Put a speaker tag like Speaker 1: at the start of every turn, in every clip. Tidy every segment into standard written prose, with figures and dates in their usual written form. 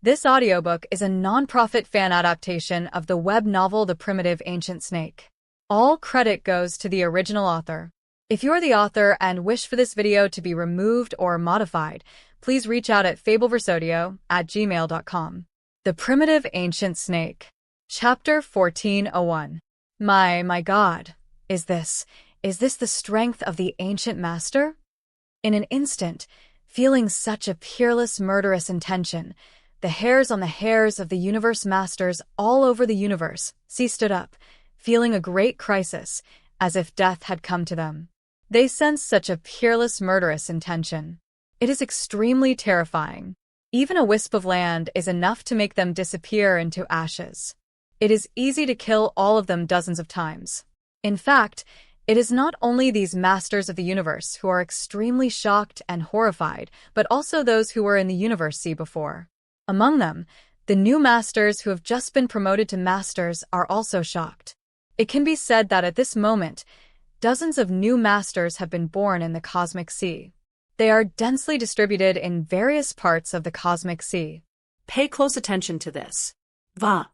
Speaker 1: This audiobook is a non-profit fan adaptation of the web novel The Primitive Ancient Snake. All credit goes to the original author. If you're the author and wish for this video to be removed or modified, please reach out at fabelversodio@gmail.com. The Primitive Ancient Snake. Chapter 1401. My God. Is this the strength of the ancient master? In an instant, feeling such a peerless, murderous intention, the hairs on the hairs of the universe masters all over the universe, stood up, feeling a great crisis, as if death had come to them. They sense such a peerless, murderous intention. It is extremely terrifying. Even a wisp of land is enough to make them disappear into ashes. It is easy to kill all of them dozens of times. In fact, it is not only these masters of the universe who are extremely shocked and horrified, but also those who were in the universe before. Among them, the new masters who have just been promoted to masters are also shocked. It can be said that at this moment, dozens of new masters have been born in the cosmic sea. They are densely distributed in various parts of the cosmic sea.
Speaker 2: Pay close attention to this. Va.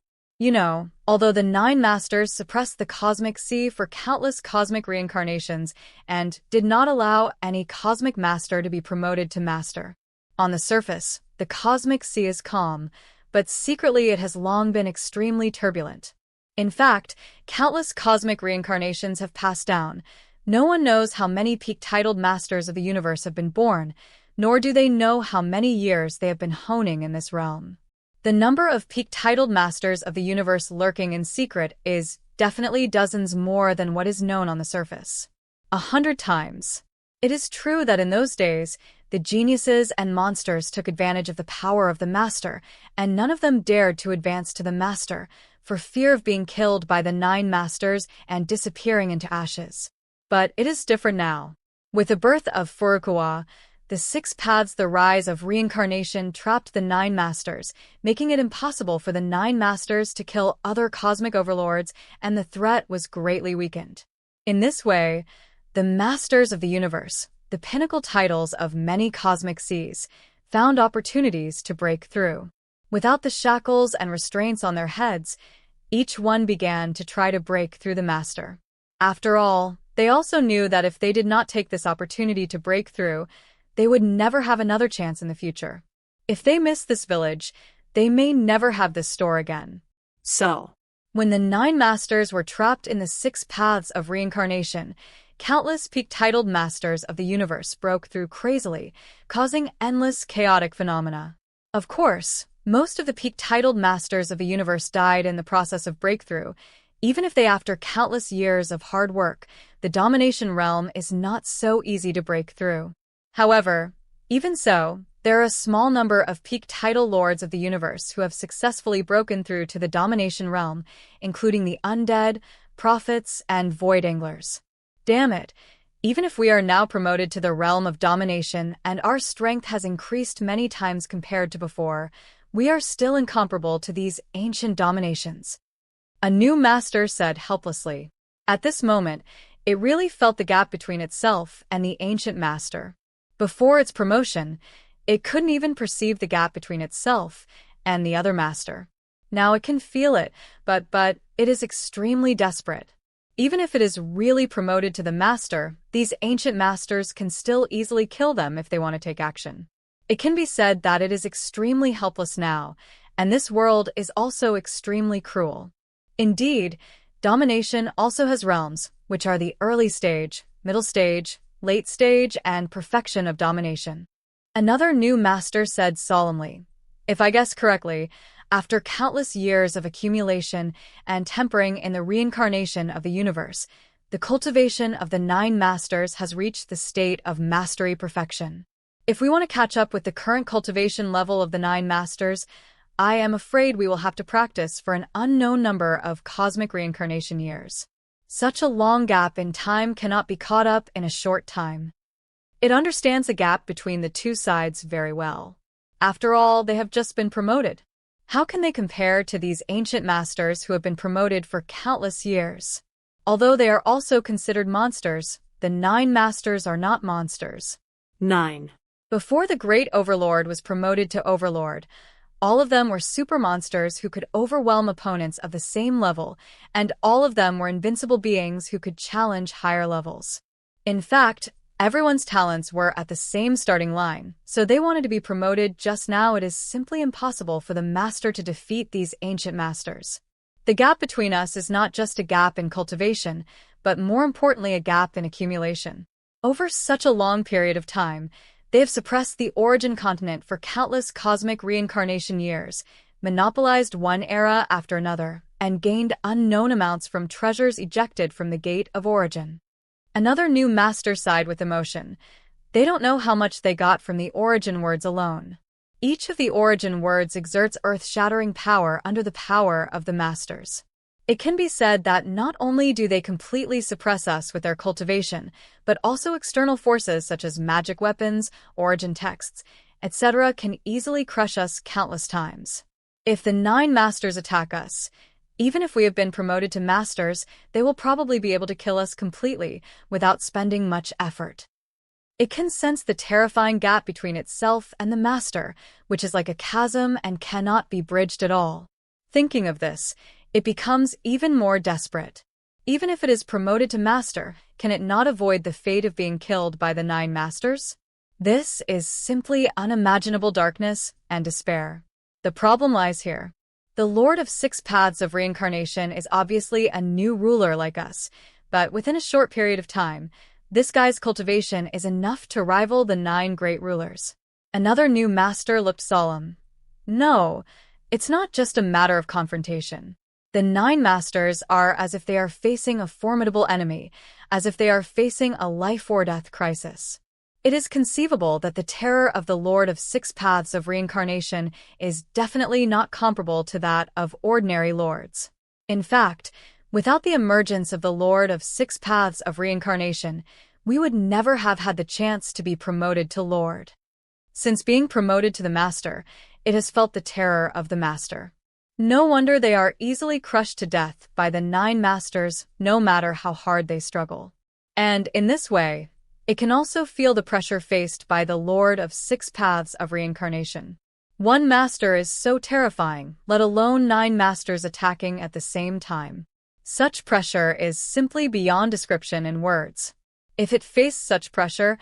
Speaker 1: Although the 9 masters suppressed the cosmic sea for countless cosmic reincarnations and did not allow any cosmic master to be promoted to master. On the surface, the cosmic sea is calm, but secretly it has long been extremely turbulent. In fact, countless cosmic reincarnations have passed down. No one knows how many peak-titled masters of the universe have been born, nor do they know how many years they have been honing in this realm. The number of peak-titled masters of the universe lurking in secret is definitely dozens more than what is known on the surface. 100 times. It is true that in those days, the geniuses and monsters took advantage of the power of the master, and none of them dared to advance to the master, for fear of being killed by the 9 masters and disappearing into ashes. But it is different now. With the birth of Furukawa, the 6 paths, the rise of reincarnation trapped the 9 masters, making it impossible for the 9 masters to kill other cosmic overlords, and the threat was greatly weakened. In this way, the masters of the universe, the pinnacle titles of many cosmic seas, found opportunities to break through. Without the shackles and restraints on their heads, each one began to try to break through the master. After all, they also knew that if they did not take this opportunity to break through, they would never have another chance in the future. If they miss this village, they may never have this store again.
Speaker 2: So,
Speaker 1: when the 9 masters were trapped in the 6 paths of reincarnation, countless peak-titled masters of the universe broke through crazily, causing endless chaotic phenomena. Of course, most of the peak-titled masters of the universe died in the process of breakthrough. Even if they, after countless years of hard work, the domination realm is not so easy to break through. However, even so, there are a small number of peak-title lords of the universe who have successfully broken through to the domination realm, including the undead, prophets, and void anglers. Damn it! Even if we are now promoted to the realm of domination and our strength has increased many times compared to before, we are still incomparable to these ancient dominations. A new master said helplessly. At this moment, it really felt the gap between itself and the ancient master. Before its promotion, it couldn't even perceive the gap between itself and the other master. Now it can feel it, but it is extremely desperate. Even if it is really promoted to the master, these ancient masters can still easily kill them if they want to take action. It can be said that it is extremely helpless now, and this world is also extremely cruel. Indeed, domination also has realms, which are the early stage, middle stage, late stage, and perfection of domination. Another new master said solemnly, "If I guess correctly, after countless years of accumulation and tempering in the reincarnation of the universe, the cultivation of the 9 masters has reached the state of mastery perfection. If we want to catch up with the current cultivation level of the 9 masters, I am afraid we will have to practice for an unknown number of cosmic reincarnation years. Such a long gap in time cannot be caught up in a short time." It understands the gap between the 2 sides very well. After all, they have just been promoted. How can they compare to these ancient masters who have been promoted for countless years? Although they are also considered monsters, the 9 masters are not monsters.
Speaker 2: 9.
Speaker 1: Before the Great Overlord was promoted to Overlord, All of them were super monsters who could overwhelm opponents of the same level, and all of them were invincible beings who could challenge higher levels. In fact, everyone's talents were at the same starting line, so they wanted to be promoted. Just now it is simply impossible for the master to defeat these ancient masters. The gap between us is not just a gap in cultivation, but more importantly a gap in accumulation. Over such a long period of time, they have suppressed the origin continent for countless cosmic reincarnation years, monopolized one era after another, and gained unknown amounts from treasures ejected from the gate of origin. Another new master sighed with emotion. They don't know how much they got from the origin words alone. Each of the origin words exerts earth-shattering power under the power of the masters. It can be said that not only do they completely suppress us with their cultivation, but also external forces such as magic weapons, origin texts, etc. can easily crush us countless times. If the 9 masters attack us, even if we have been promoted to masters, they will probably be able to kill us completely without spending much effort. It can sense the terrifying gap between itself and the master, which is like a chasm and cannot be bridged at all. Thinking of this, it becomes even more desperate. Even if it is promoted to master, can it not avoid the fate of being killed by the 9 masters? This is simply unimaginable darkness and despair. The problem lies here. The Lord of 6 Paths of Reincarnation is obviously a new ruler like us, but within a short period of time, this guy's cultivation is enough to rival the 9 great rulers. Another new master looked solemn. No, it's not just a matter of confrontation. The 9 masters are as if they are facing a formidable enemy, as if they are facing a life-or-death crisis. It is conceivable that the terror of the Lord of 6 Paths of Reincarnation is definitely not comparable to that of ordinary lords. In fact, without the emergence of the Lord of 6 Paths of Reincarnation, we would never have had the chance to be promoted to Lord. Since being promoted to the Master, it has felt the terror of the Master. No wonder they are easily crushed to death by the 9 masters, no matter how hard they struggle. And in this way, it can also feel the pressure faced by the Lord of 6 Paths of Reincarnation. One master is so terrifying, let alone 9 masters attacking at the same time. Such pressure is simply beyond description in words. If it faced such pressure,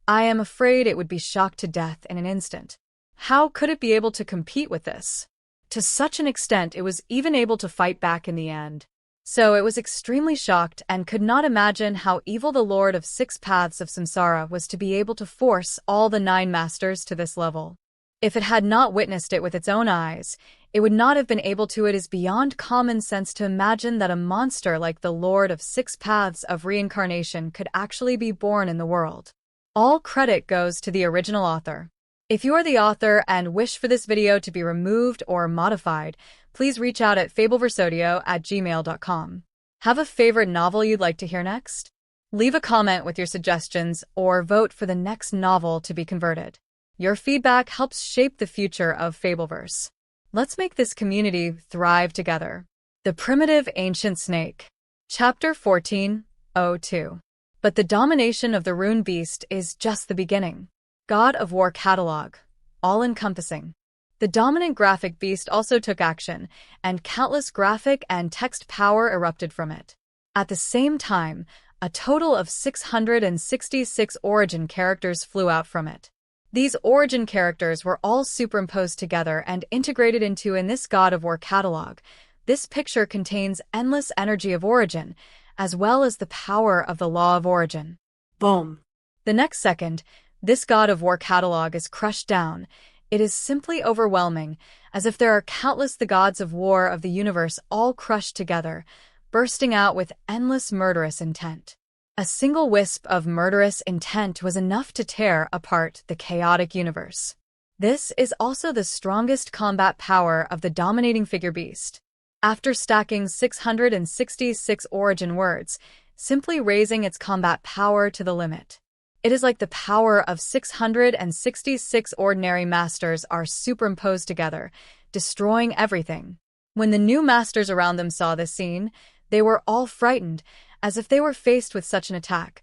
Speaker 1: I am afraid it would be shocked to death in an instant. How could it be able to compete with this? To such an extent it was even able to fight back in the end. So it was extremely shocked and could not imagine how evil the Lord of 6 Paths of Samsara was to be able to force all the 9 masters to this level. If it had not witnessed it with its own eyes, it would not have been able to. It is beyond common sense to imagine that a monster like the Lord of 6 Paths of Reincarnation could actually be born in the world. All credit goes to the original author. If you are the author and wish for this video to be removed or modified, please reach out at fabelversodio@gmail.com. Have a favorite novel you'd like to hear next? Leave a comment with your suggestions or vote for the next novel to be converted. Your feedback helps shape the future of Fabelverse. Let's make this community thrive together. The Primitive Ancient Snake. Chapter 14:02. But the domination of the Rune Beast is just the beginning. God of War Catalog. All-encompassing. The dominant graphic beast also took action, and countless graphic and text power erupted from it. At the same time, a total of 666 origin characters flew out from it. These origin characters were all superimposed together and integrated into in this God of War catalog. This picture contains endless energy of origin, as well as the power of the law of origin.
Speaker 2: Boom.
Speaker 1: The next second, this God of War catalog is crushed down. It is simply overwhelming, as if there are countless the gods of war of the universe all crushed together, bursting out with endless murderous intent. A single wisp of murderous intent was enough to tear apart the chaotic universe. This is also the strongest combat power of the dominating figure beast. After stacking 666 origin words, simply raising its combat power to the limit. It is like the power of 666 ordinary masters are superimposed together, destroying everything. When the new masters around them saw this scene, they were all frightened, as if they were faced with such an attack.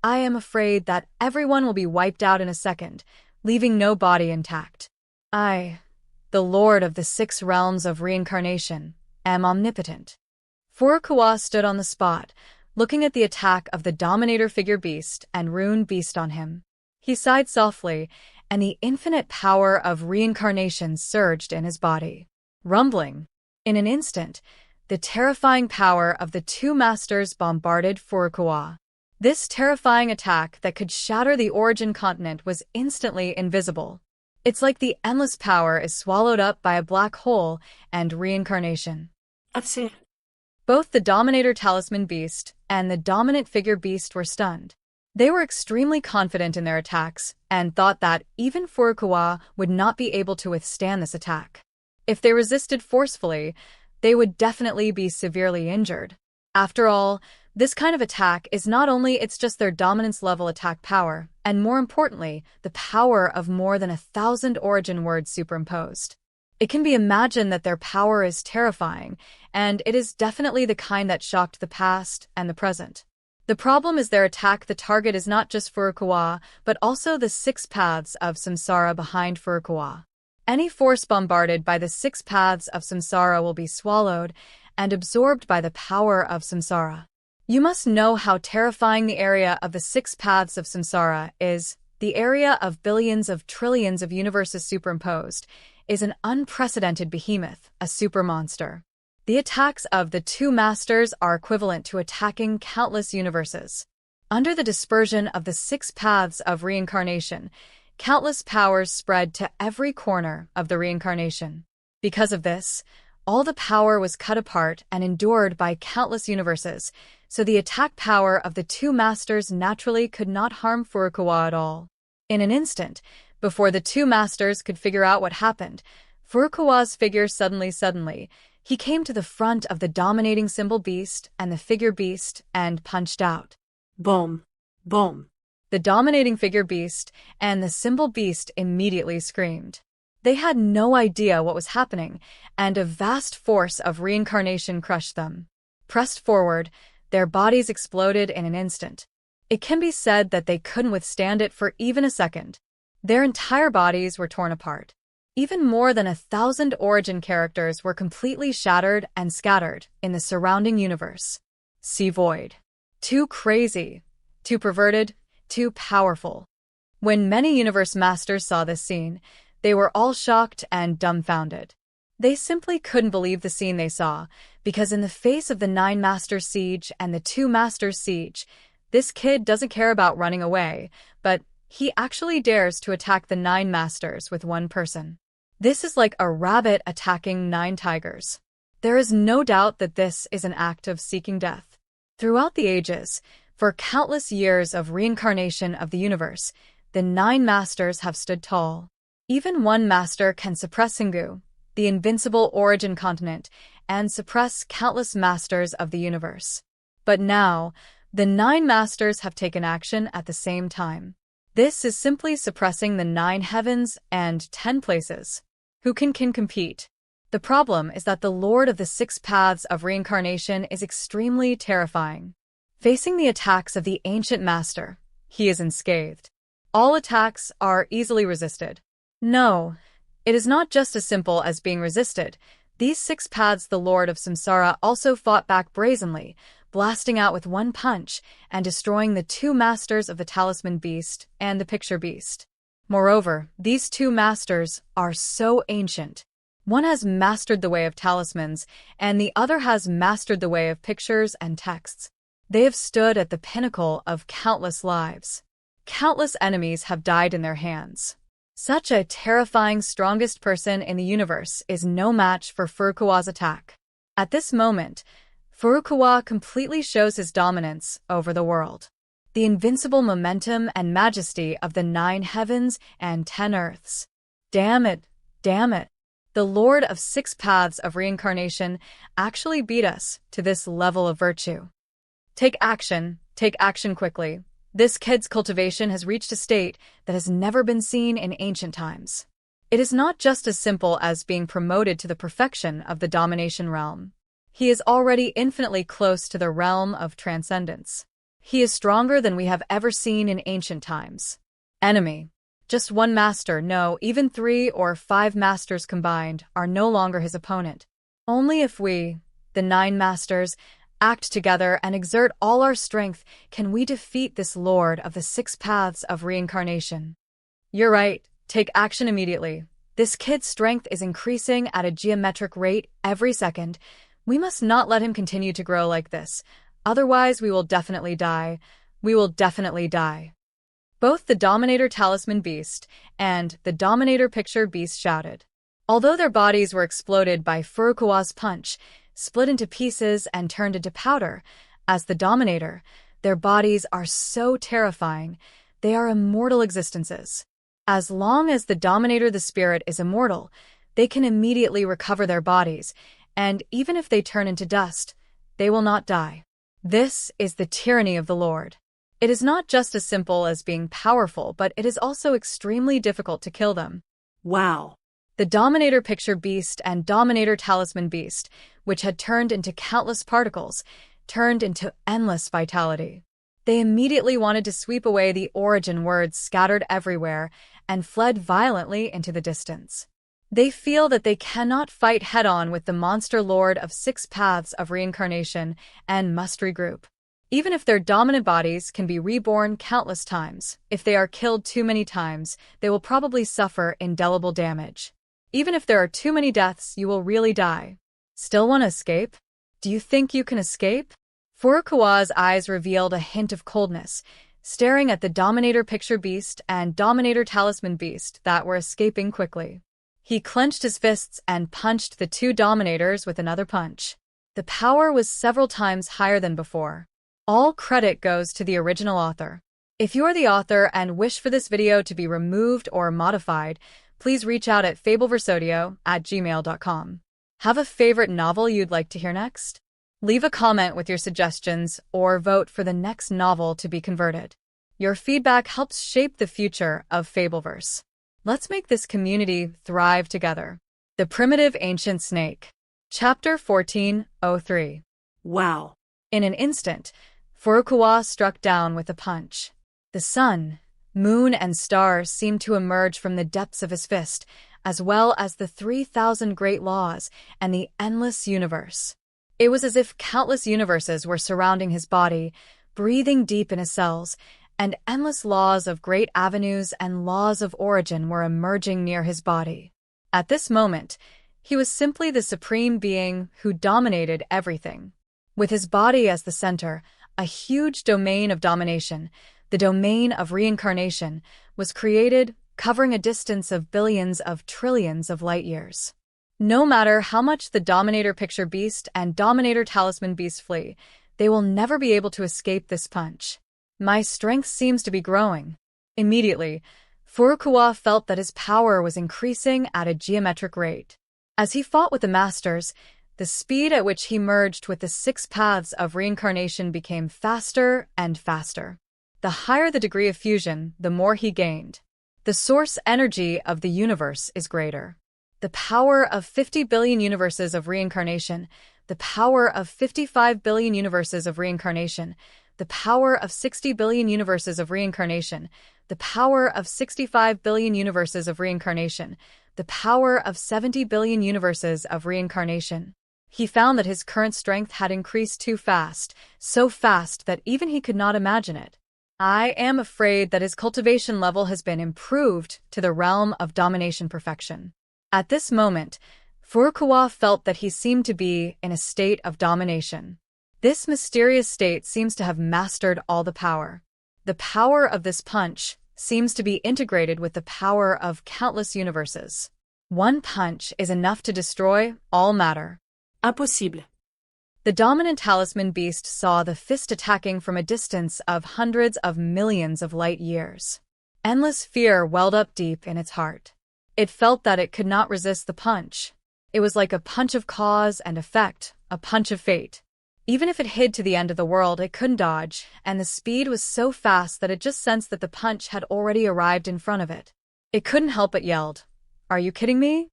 Speaker 1: I am afraid that everyone will be wiped out in a second, leaving no body intact. The the Lord of the 6 realms of reincarnation, am omnipotent. Furukawa stood on the spot, looking at the attack of the Dominator figure beast and Rune beast on him. He sighed softly, and the infinite power of reincarnation surged in his body. Rumbling. In an instant, the terrifying power of the 2 masters bombarded Furukawa. This terrifying attack that could shatter the origin continent was instantly invisible. It's like the endless power is swallowed up by a black hole and reincarnation.
Speaker 2: That's it.
Speaker 1: Both the Dominator Talisman Beast and the Dominant Figure Beast were stunned. They were extremely confident in their attacks and thought that even Furukawa would not be able to withstand this attack. If they resisted forcefully, they would definitely be severely injured. After all, this kind of attack is not only it's just their dominance level attack power, and more importantly, the power of more than 1,000 origin words superimposed. It can be imagined that their power is terrifying, and it is definitely the kind that shocked the past and the present. The problem is their attack the target is not just Furukawa, but also the 6 paths of samsara behind Furukawa. Any force bombarded by the 6 paths of samsara will be swallowed and absorbed by the power of samsara. You must know how terrifying the area of the 6 paths of samsara is. The area of billions of trillions of universes superimposed is an unprecedented behemoth, a super monster. The attacks of the 2 masters are equivalent to attacking countless universes. Under the dispersion of the 6 paths of reincarnation, countless powers spread to every corner of the reincarnation. Because of this, all the power was cut apart and endured by countless universes, so the attack power of the 2 masters naturally could not harm Furukawa at all. In an instant, before the 2 masters could figure out what happened, Furukawa's figure suddenly, he came to the front of the dominating symbol beast and the figure beast and punched out.
Speaker 2: Boom. Boom.
Speaker 1: The dominating figure beast and the symbol beast immediately screamed. They had no idea what was happening, and a vast force of reincarnation crushed them. Pressed forward, their bodies exploded in an instant. It can be said that they couldn't withstand it for even a second. Their entire bodies were torn apart. Even more than 1,000 origin characters were completely shattered and scattered in the surrounding universe. See void. Too crazy, too perverted, too powerful. When many universe masters saw this scene, they were all shocked and dumbfounded. They simply couldn't believe the scene they saw, because in the face of the 9 Masters siege and the 2 Masters siege, this kid doesn't care about running away, but he actually dares to attack the 9 Masters with one person. This is like a rabbit attacking 9 tigers. There is no doubt that this is an act of seeking death. Throughout the ages, for countless years of reincarnation of the universe, the 9 Masters have stood tall. Even one master can suppress Singu, the invincible origin continent, and suppress countless masters of the universe. But now, the 9 masters have taken action at the same time. This is simply suppressing the 9 heavens and 10 places. Who can compete? The problem is that the Lord of the 6 paths of reincarnation is extremely terrifying. Facing the attacks of the ancient master, he is unscathed. All attacks are easily resisted. No, it is not just as simple as being resisted. These 6 paths the Lord of Samsara also fought back brazenly, blasting out with one punch and destroying the 2 masters of the Talisman Beast and the Picture Beast. Moreover, these 2 masters are so ancient. One has mastered the way of talismans, and the other has mastered the way of pictures and texts. They have stood at the pinnacle of countless lives. Countless enemies have died in their hands. Such a terrifying strongest person in the universe is no match for Furukawa's attack. At this moment, Furukawa completely shows his dominance over the world. The invincible momentum and majesty of the 9 heavens and 10 earths. Damn it, damn it. The Lord of 6 paths of reincarnation actually beat us to this level of virtue. Take action quickly. This kid's cultivation has reached a state that has never been seen in ancient times. It is not just as simple as being promoted to the perfection of the domination realm. He is already infinitely close to the realm of transcendence. He is stronger than we have ever seen in ancient times. Enemy. Just one master, no, even 3 or 5 masters combined, are no longer his opponent. Only if we, the 9 masters, act together and exert all our strength can we defeat this lord of the 6 paths of reincarnation. You're right, take action immediately. This kid's strength is increasing at a geometric rate every second. We must not let him continue to grow like this. Otherwise, we will definitely die. We will definitely die. Both the Dominator Talisman Beast and the Dominator Picture Beast shouted. Although their bodies were exploded by Furukawa's punch, split into pieces and turned into powder, as the Dominator, their bodies are so terrifying. They are immortal existences. As long as the Dominator the Spirit is immortal, they can immediately recover their bodies, and even if they turn into dust, they will not die. This is the tyranny of the Lord. It is not just as simple as being powerful, but it is also extremely difficult to kill them.
Speaker 2: Wow.
Speaker 1: The Dominator Picture Beast and Dominator Talisman Beast, which had turned into countless particles, turned into endless vitality. They immediately wanted to sweep away the origin words scattered everywhere and fled violently into the distance. They feel that they cannot fight head-on with the monster lord of 6 paths of reincarnation and must regroup. Even if their dominant bodies can be reborn countless times, if they are killed too many times, they will probably suffer indelible damage. Even if there are too many deaths, you will really die. Still want to escape? Do you think you can escape? Furukawa's eyes revealed a hint of coldness, staring at the Dominator Picture Beast and Dominator Talisman Beast that were escaping quickly. He clenched his fists and punched the 2 Dominators with another punch. The power was several times higher than before. All credit goes to the original author. If you are the author and wish for this video to be removed or modified, please reach out at fabelversodio@gmail.com. Have a favorite novel you'd like to hear next? Leave a comment with your suggestions or vote for the next novel to be converted. Your feedback helps shape the future of Fabelverse. Let's make this community thrive together. The Primitive Ancient Snake. Chapter 1403.
Speaker 2: Wow.
Speaker 1: In an instant, Furukawa struck down with a punch. The sun, moon, and stars seemed to emerge from the depths of his fist, as well as the 3,000 great laws and the endless universe. It was as if countless universes were surrounding his body, breathing deep in his cells, and endless laws of great avenues and laws of origin were emerging near his body. At this moment, he was simply the supreme being who dominated everything. With his body as the center, a huge domain of domination, the domain of reincarnation, was created, covering a distance of billions of trillions of light-years. No matter how much the Dominator Picture Beast and Dominator Talisman Beast flee, they will never be able to escape this punch. My strength seems to be growing. Immediately, Furukawa felt that his power was increasing at a geometric rate. As he fought with the Masters, the speed at which he merged with the 6 paths of reincarnation became faster and faster. The higher the degree of fusion, the more he gained. The source energy of the universe is greater. The power of 50 billion universes of reincarnation, the power of 55 billion universes of reincarnation, the power of 60 billion universes of reincarnation, the power of 65 billion universes of reincarnation, the power of 70 billion universes of reincarnation. He found that his current strength had increased too fast, so fast that even he could not imagine it. I am afraid that his cultivation level has been improved to the realm of domination perfection. At this moment, Furukawa felt that he seemed to be in a state of domination. This mysterious state seems to have mastered all the power. The power of this punch seems to be integrated with the power of countless universes. One punch is enough to destroy all matter.
Speaker 2: Impossible.
Speaker 1: The dominant talisman beast saw the fist attacking from a distance of hundreds of millions of light years. Endless fear welled up deep in its heart. It felt that it could not resist the punch. It was like a punch of cause and effect, a punch of fate. Even if it hid to the end of the world, it couldn't dodge, and the speed was so fast that it just sensed that the punch had already arrived in front of it. It couldn't help but yelled, "Are you kidding me?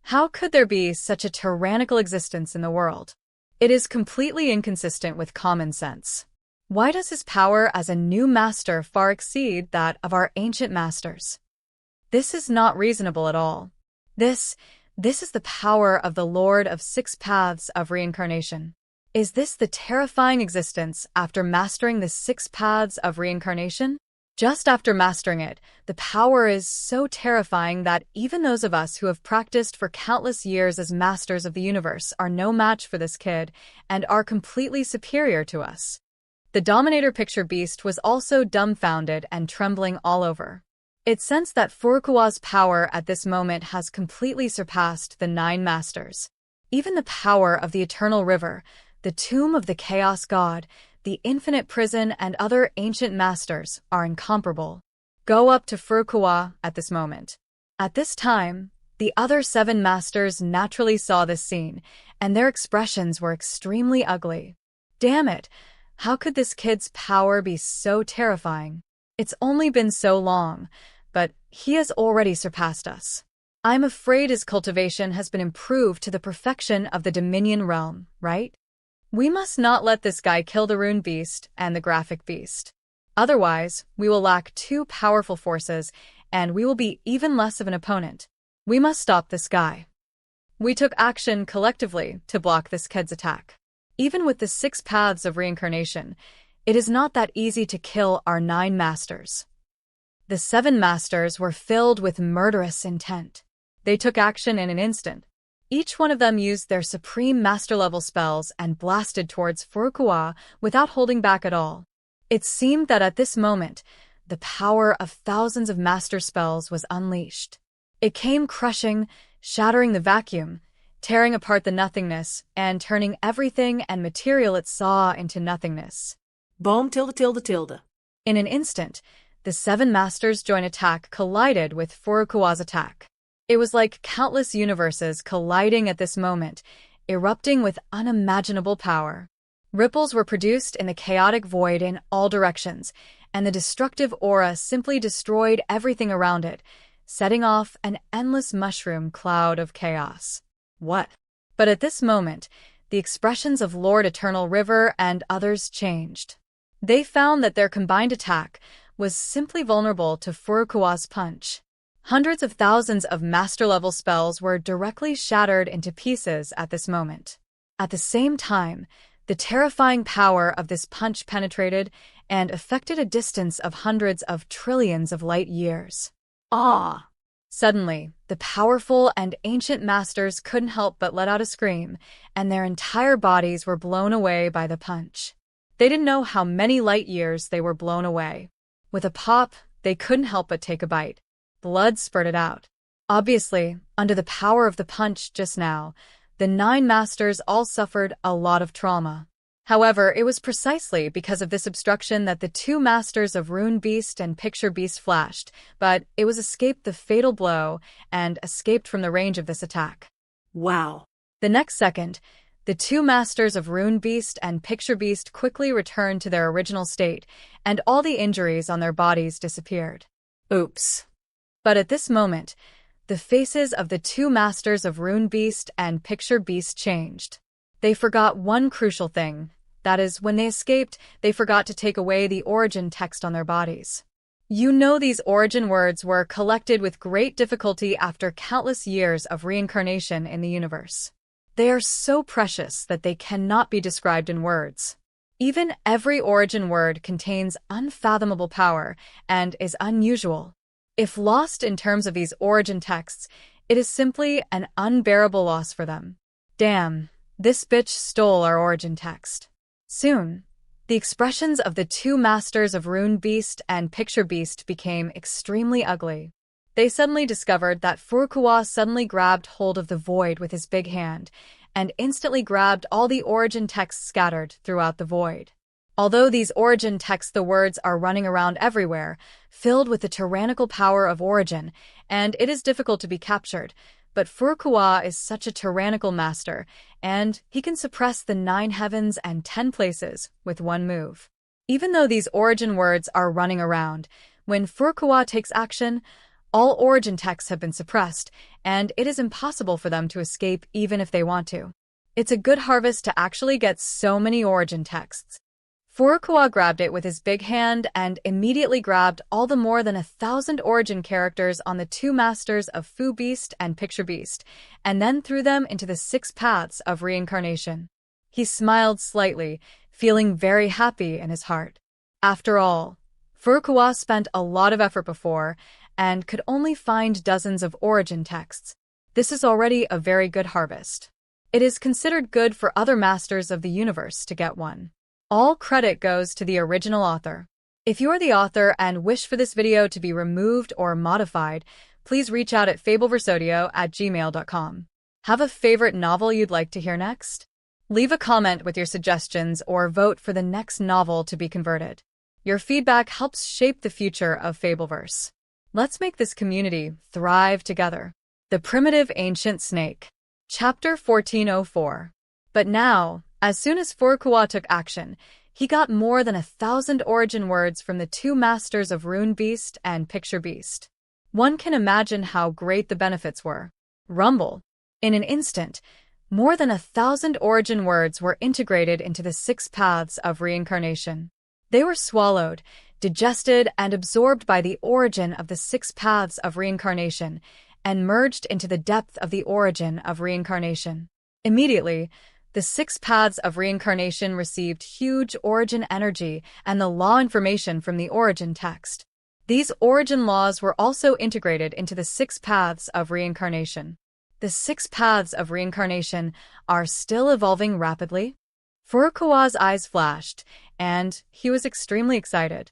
Speaker 1: How could there be such a tyrannical existence in the world? It is completely inconsistent with common sense. Why does his power as a new master far exceed that of our ancient masters?" This is not reasonable at all. This is the power of the Lord of Six Paths of Reincarnation. Is this the terrifying existence after mastering the Six Paths of Reincarnation? Just after mastering it, the power is so terrifying that even those of us who have practiced for countless years as masters of the universe are no match for this kid and are completely superior to us. The Dominator Picture Beast was also dumbfounded and trembling all over. It sensed that Furukawa's power at this moment has completely surpassed the 9 masters. Even the power of the Eternal River, the Tomb of the Chaos God, the Infinite Prison, and other ancient masters are incomparable. Go up to Furukawa at this moment. At this time, the other 7 masters naturally saw this scene, and their expressions were extremely ugly. Damn it! How could this kid's power be so terrifying? It's only been so long, but he has already surpassed us. I'm afraid his cultivation has been improved to the perfection of the Dominion realm, right? We must not let this guy kill the Rune Beast and the Graphic Beast. Otherwise, we will lack 2 powerful forces, and we will be even less of an opponent. We must stop this guy. We took action collectively to block this kid's attack. Even with the 6 paths of reincarnation, it is not that easy to kill our 9 masters. The 7 masters were filled with murderous intent. They took action in an instant. Each one of them used their supreme master-level spells and blasted towards Furukawa without holding back at all. It seemed that at this moment, the power of thousands of master spells was unleashed. It came crushing, shattering the vacuum, tearing apart the nothingness, and turning everything and material it saw into nothingness.
Speaker 2: Boom, tilde, tilde, tilde.
Speaker 1: In an instant, the 7 masters' joint attack collided with Furukawa's attack. It was like countless universes colliding at this moment, erupting with unimaginable power. Ripples were produced in the chaotic void in all directions, and the destructive aura simply destroyed everything around it, setting off an endless mushroom cloud of chaos. What? But at this moment, the expressions of Lord Eternal River and others changed. They found that their combined attack was simply vulnerable to Furukawa's punch. Hundreds of thousands of master-level spells were directly shattered into pieces at this moment. At the same time, the terrifying power of this punch penetrated and affected a distance of hundreds of trillions of light years. Ah! Suddenly, the powerful and ancient masters couldn't help but let out a scream, and their entire bodies were blown away by the punch. They didn't know how many light years they were blown away. With a pop, they couldn't help but take a bite. Blood spurted out. Obviously, under the power of the punch just now, the 9 masters all suffered a lot of trauma. However, it was precisely because of this obstruction that the 2 masters of Rune Beast and Picture Beast flashed, but it was escaped the fatal blow and escaped from the range of this attack.
Speaker 2: Wow.
Speaker 1: The next second, the 2 masters of Rune Beast and Picture Beast quickly returned to their original state, and all the injuries on their bodies disappeared.
Speaker 2: Oops.
Speaker 1: But at this moment, the faces of the 2 masters of Rune Beast and Picture Beast changed. They forgot one crucial thing. That is, when they escaped, they forgot to take away the origin text on their bodies. You know, these origin words were collected with great difficulty after countless years of reincarnation in the universe. They are so precious that they cannot be described in words. Even every origin word contains unfathomable power and is unusual. If lost in terms of these origin texts, it is simply an unbearable loss for them. Damn, this bitch stole our origin text. Soon, the expressions of the 2 masters of Rune Beast and Picture Beast became extremely ugly. They suddenly discovered that Furukawa suddenly grabbed hold of the void with his big hand, and instantly grabbed all the origin texts scattered throughout the void. Although these origin texts, the words are running around everywhere, filled with the tyrannical power of origin, and it is difficult to be captured, but Furukawa is such a tyrannical master, and he can suppress the 9 heavens and 10 places with one move. Even though these origin words are running around, when Furukawa takes action, all origin texts have been suppressed, and it is impossible for them to escape even if they want to. It's a good harvest to actually get so many origin texts. Furukawa grabbed it with his big hand and immediately grabbed all the more than 1,000 origin characters on the two masters of Fu Beast and Picture Beast, and then threw them into the 6 paths of reincarnation. He smiled slightly, feeling very happy in his heart. After all, Furukawa spent a lot of effort before and could only find dozens of origin texts. This is already a very good harvest. It is considered good for other masters of the universe to get one. All credit goes to the original author. If you are the author and wish for this video to be removed or modified, please reach out at fabelversodio@gmail.com. Have a favorite novel you'd like to hear next? Leave a comment with your suggestions or vote for the next novel to be converted. Your feedback helps shape the future of Fabelverse. Let's make this community thrive together. The Primitive Ancient Snake. Chapter 1404. But now, as soon as Furukawa took action, he got more than 1,000 origin words from the two masters of Rune Beast and Picture Beast. One can imagine how great the benefits were. Rumble. In an instant, more than 1,000 origin words were integrated into the 6 paths of reincarnation. They were swallowed, digested, and absorbed by the origin of the 6 paths of reincarnation, and merged into the depth of the origin of reincarnation. Immediately, the 6 paths of reincarnation received huge origin energy and the law information from the origin text. These origin laws were also integrated into the 6 paths of reincarnation. The 6 paths of reincarnation are still evolving rapidly. Furukawa's eyes flashed, and he was extremely excited.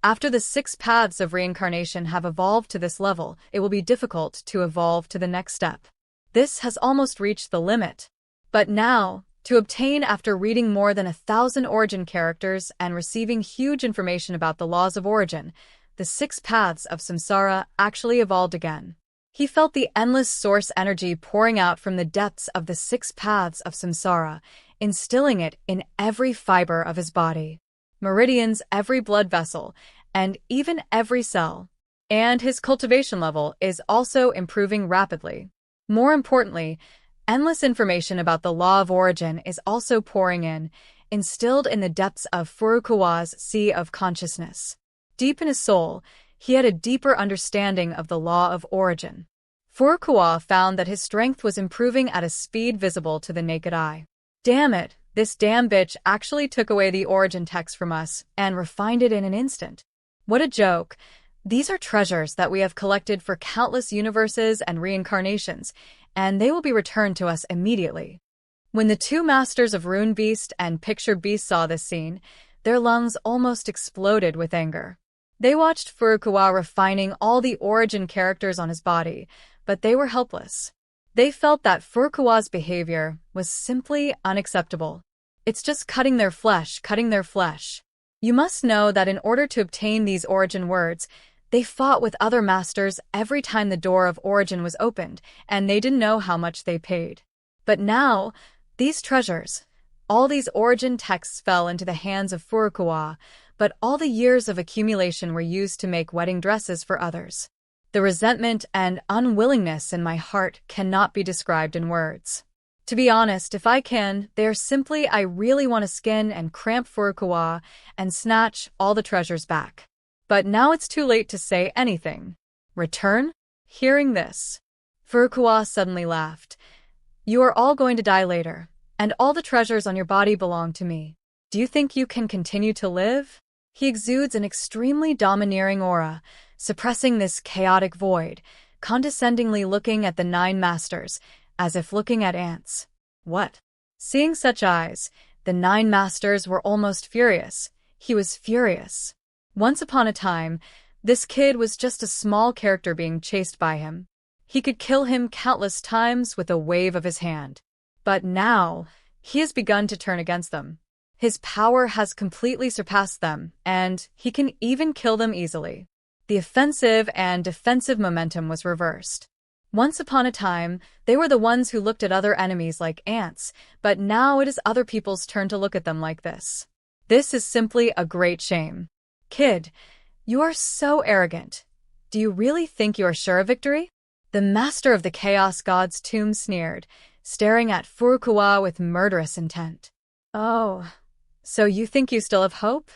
Speaker 1: After the 6 paths of reincarnation have evolved to this level, it will be difficult to evolve to the next step. This has almost reached the limit. But now, to obtain after reading more than 1,000 origin characters and receiving huge information about the laws of origin, the 6 paths of samsara actually evolved again. He felt the endless source energy pouring out from the depths of the 6 paths of samsara, instilling it in every fiber of his body. Meridians, every blood vessel, and even every cell. And his cultivation level is also improving rapidly. More importantly, endless information about the law of origin is also pouring in, instilled in the depths of Furukawa's sea of consciousness. Deep in his soul, he had a deeper understanding of the law of origin. Furukawa found that his strength was improving at a speed visible to the naked eye. Damn it! This damn bitch actually took away the origin text from us and refined it in an instant. What a joke. These are treasures that we have collected for countless universes and reincarnations, and they will be returned to us immediately. When the two masters of Rune Beast and Picture Beast saw this scene, their lungs almost exploded with anger. They watched Furukawa refining all the origin characters on his body, but they were helpless. They felt that Furukawa's behavior was simply unacceptable. It's just cutting their flesh. You must know that in order to obtain these origin words, they fought with other masters every time the door of origin was opened, and they didn't know how much they paid. But now, these treasures, all these origin texts fell into the hands of Furukawa, but all the years of accumulation were used to make wedding dresses for others. The resentment and unwillingness in my heart cannot be described in words. To be honest, if I can, they are simply I really want to skin and cramp Furukawa and snatch all the treasures back. But now it's too late to say anything. Return? Hearing this, Furukawa suddenly laughed. You are all going to die later, and all the treasures on your body belong to me. Do you think you can continue to live? He exudes an extremely domineering aura, suppressing this chaotic void, condescendingly looking at the 9 masters, as if looking at ants. What? Seeing such eyes, the 9 masters were almost furious. He was furious. Once upon a time, this kid was just a small character being chased by him. He could kill him countless times with a wave of his hand. But now, he has begun to turn against them. His power has completely surpassed them, and he can even kill them easily. The offensive and defensive momentum was reversed. Once upon a time, they were the ones who looked at other enemies like ants, but now it is other people's turn to look at them like this. This is simply a great shame. Kid, you are so arrogant. Do you really think you are sure of victory? The master of the Chaos God's tomb sneered, staring at Furukawa with murderous intent. Oh, So you think you still have hope?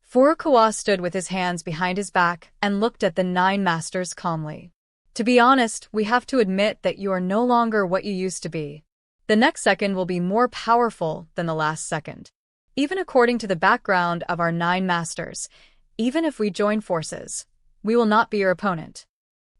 Speaker 1: Furukawa stood with his hands behind his back and looked at the 9 masters calmly. To be honest, we have to admit that you are no longer what you used to be. The next second will be more powerful than the last second. Even according to the background of our 9 masters, even if we join forces, we will not be your opponent.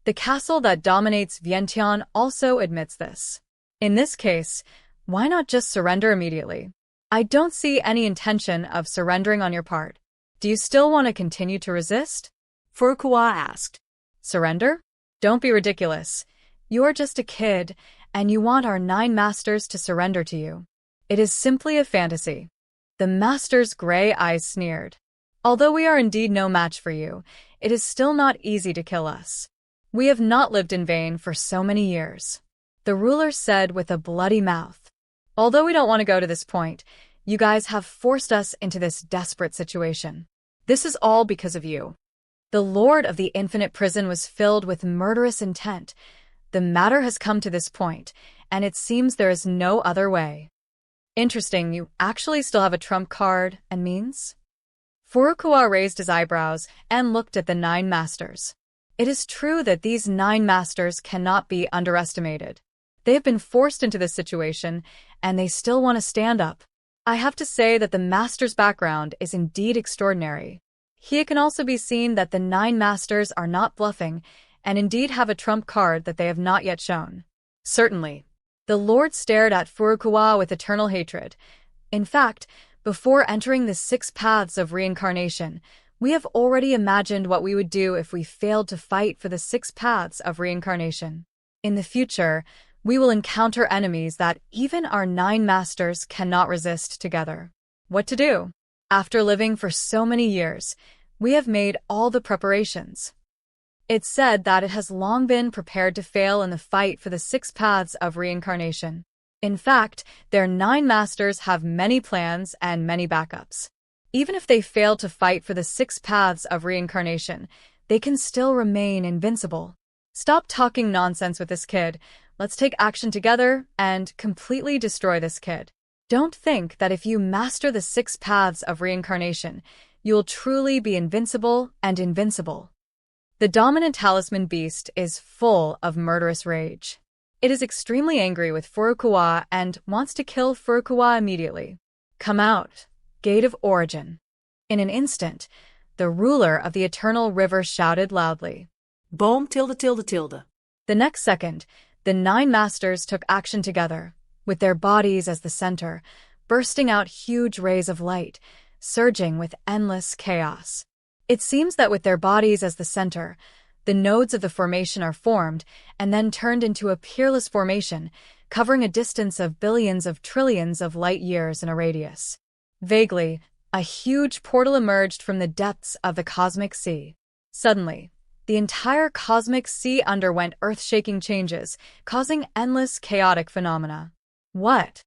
Speaker 1: The castle that dominates Vientiane also admits this. In this case, why not just surrender immediately? I don't see any intention of surrendering on your part. Do you still want to continue to resist?
Speaker 2: Furukawa asked.
Speaker 1: Surrender? Don't be ridiculous. You are just a kid, and you want our 9 masters to surrender to you. It is simply a fantasy. The master's gray eyes sneered. Although we are indeed no match for you, it is still not easy to kill us. We have not lived in vain for so many years. The ruler said with a bloody mouth. Although we don't want to go to this point, you guys have forced us into this desperate situation. This is all because of you. The Lord of the Infinite Prison was filled with murderous intent. The matter has come to this point, and it seems there is no other way. Interesting, you actually still have a trump card and means? Furukawa raised his eyebrows and looked at the 9 masters. It is true that these 9 masters cannot be underestimated. They have been forced into this situation, and they still want to stand up. I have to say that the master's background is indeed extraordinary. Here can also be seen that the 9 masters are not bluffing, and indeed have a trump card that they have not yet shown. Certainly. The Lord stared at Furukawa with eternal hatred. In fact, before entering the 6 paths of reincarnation, we have already imagined what we would do if we failed to fight for the 6 paths of reincarnation. In the future, we will encounter enemies that even our 9 masters cannot resist together. What to do? After living for so many years, we have made all the preparations. It's said that it has long been prepared to fail in the fight for the 6 paths of reincarnation. In fact, their 9 masters have many plans and many backups. Even if they fail to fight for the 6 paths of reincarnation, they can still remain invincible. Stop talking nonsense with this kid. Let's take action together and completely destroy this kid. Don't think that if you master the 6 paths of reincarnation, you'll truly be invincible and invincible. The dominant talisman beast is full of murderous rage. It is extremely angry with Furukawa and wants to kill Furukawa immediately. Come out, Gate of Origin. In an instant, the ruler of the Eternal River shouted loudly.
Speaker 2: Boom tilde tilde tilde.
Speaker 1: The next second, the 9 masters took action together, with their bodies as the center, bursting out huge rays of light, surging with endless chaos. It seems that with their bodies as the center, the nodes of the formation are formed and then turned into a peerless formation, covering a distance of billions of trillions of light years in a radius. Vaguely, a huge portal emerged from the depths of the cosmic sea. Suddenly, the entire cosmic sea underwent earth-shaking changes, causing endless chaotic phenomena. What?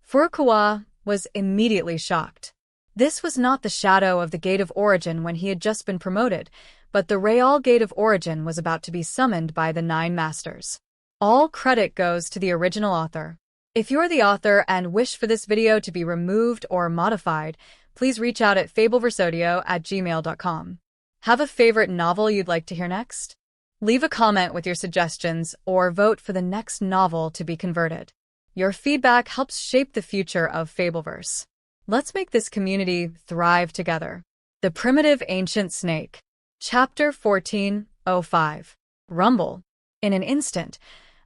Speaker 1: Furukawa was immediately shocked. This was not the shadow of the Gate of Origin when he had just been promoted, but the Real Gate of Origin was about to be summoned by the 9 masters. All credit goes to the original author. If you're the author and wish for this video to be removed or modified, please reach out at fabelversodio@gmail.com. Have a favorite novel you'd like to hear next? Leave a comment with your suggestions or vote for the next novel to be converted. Your feedback helps shape the future of Fabelverse. Let's make this community thrive together. The Primitive Ancient Snake. Chapter 14:05. Rumble. In an instant,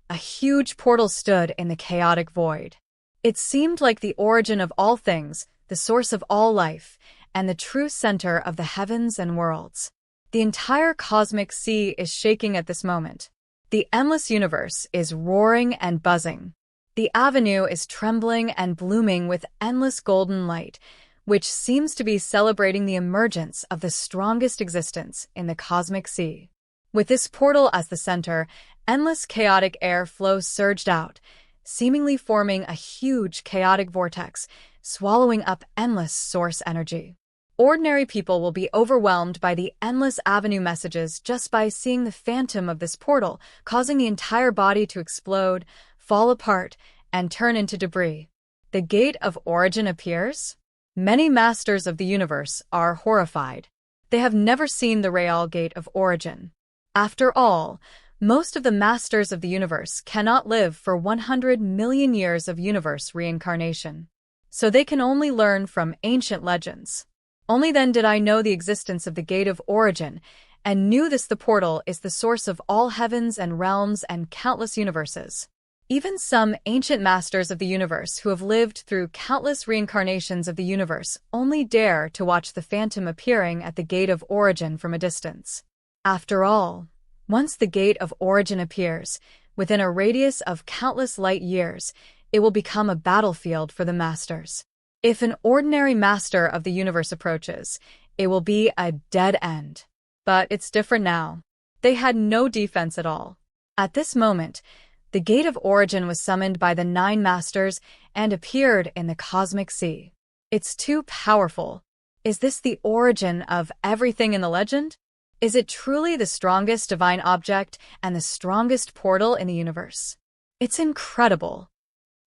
Speaker 1: a huge portal stood in the chaotic void. It seemed like the origin of all things, the source of all life, and the true center of the heavens and worlds. The entire cosmic sea is shaking at this moment. The endless universe is roaring and buzzing. The avenue is trembling and blooming with endless golden light, which seems to be celebrating the emergence of the strongest existence in the cosmic sea. With this portal as the center, endless chaotic air flow surged out, seemingly forming a huge chaotic vortex, swallowing up endless source energy. Ordinary people will be overwhelmed by the endless avenue messages just by seeing the phantom of this portal, causing the entire body to explode, fall apart, and turn into debris. The Gate of Origin appears? Many masters of the universe are horrified. They have never seen the real gate of origin. After all, most of the masters of the universe cannot live for 100 million years of universe reincarnation. So they can only learn from ancient legends. Only then did I know the existence of the gate of origin, and knew this the portal is the source of all heavens and realms and countless universes. Even some ancient masters of the universe who have lived through countless reincarnations of the universe only dare to watch the phantom appearing at the gate of origin from a distance. After all, once the gate of origin appears, within a radius of countless light years, it will become a battlefield for the masters. If an ordinary master of the universe approaches, it will be a dead end. But it's different now. They had no defense at all. At this moment, the gate of origin was summoned by the 9 masters and appeared in the cosmic sea. It's too powerful. Is this the origin of everything in the legend? Is it truly the strongest divine object and the strongest portal in the universe? It's incredible.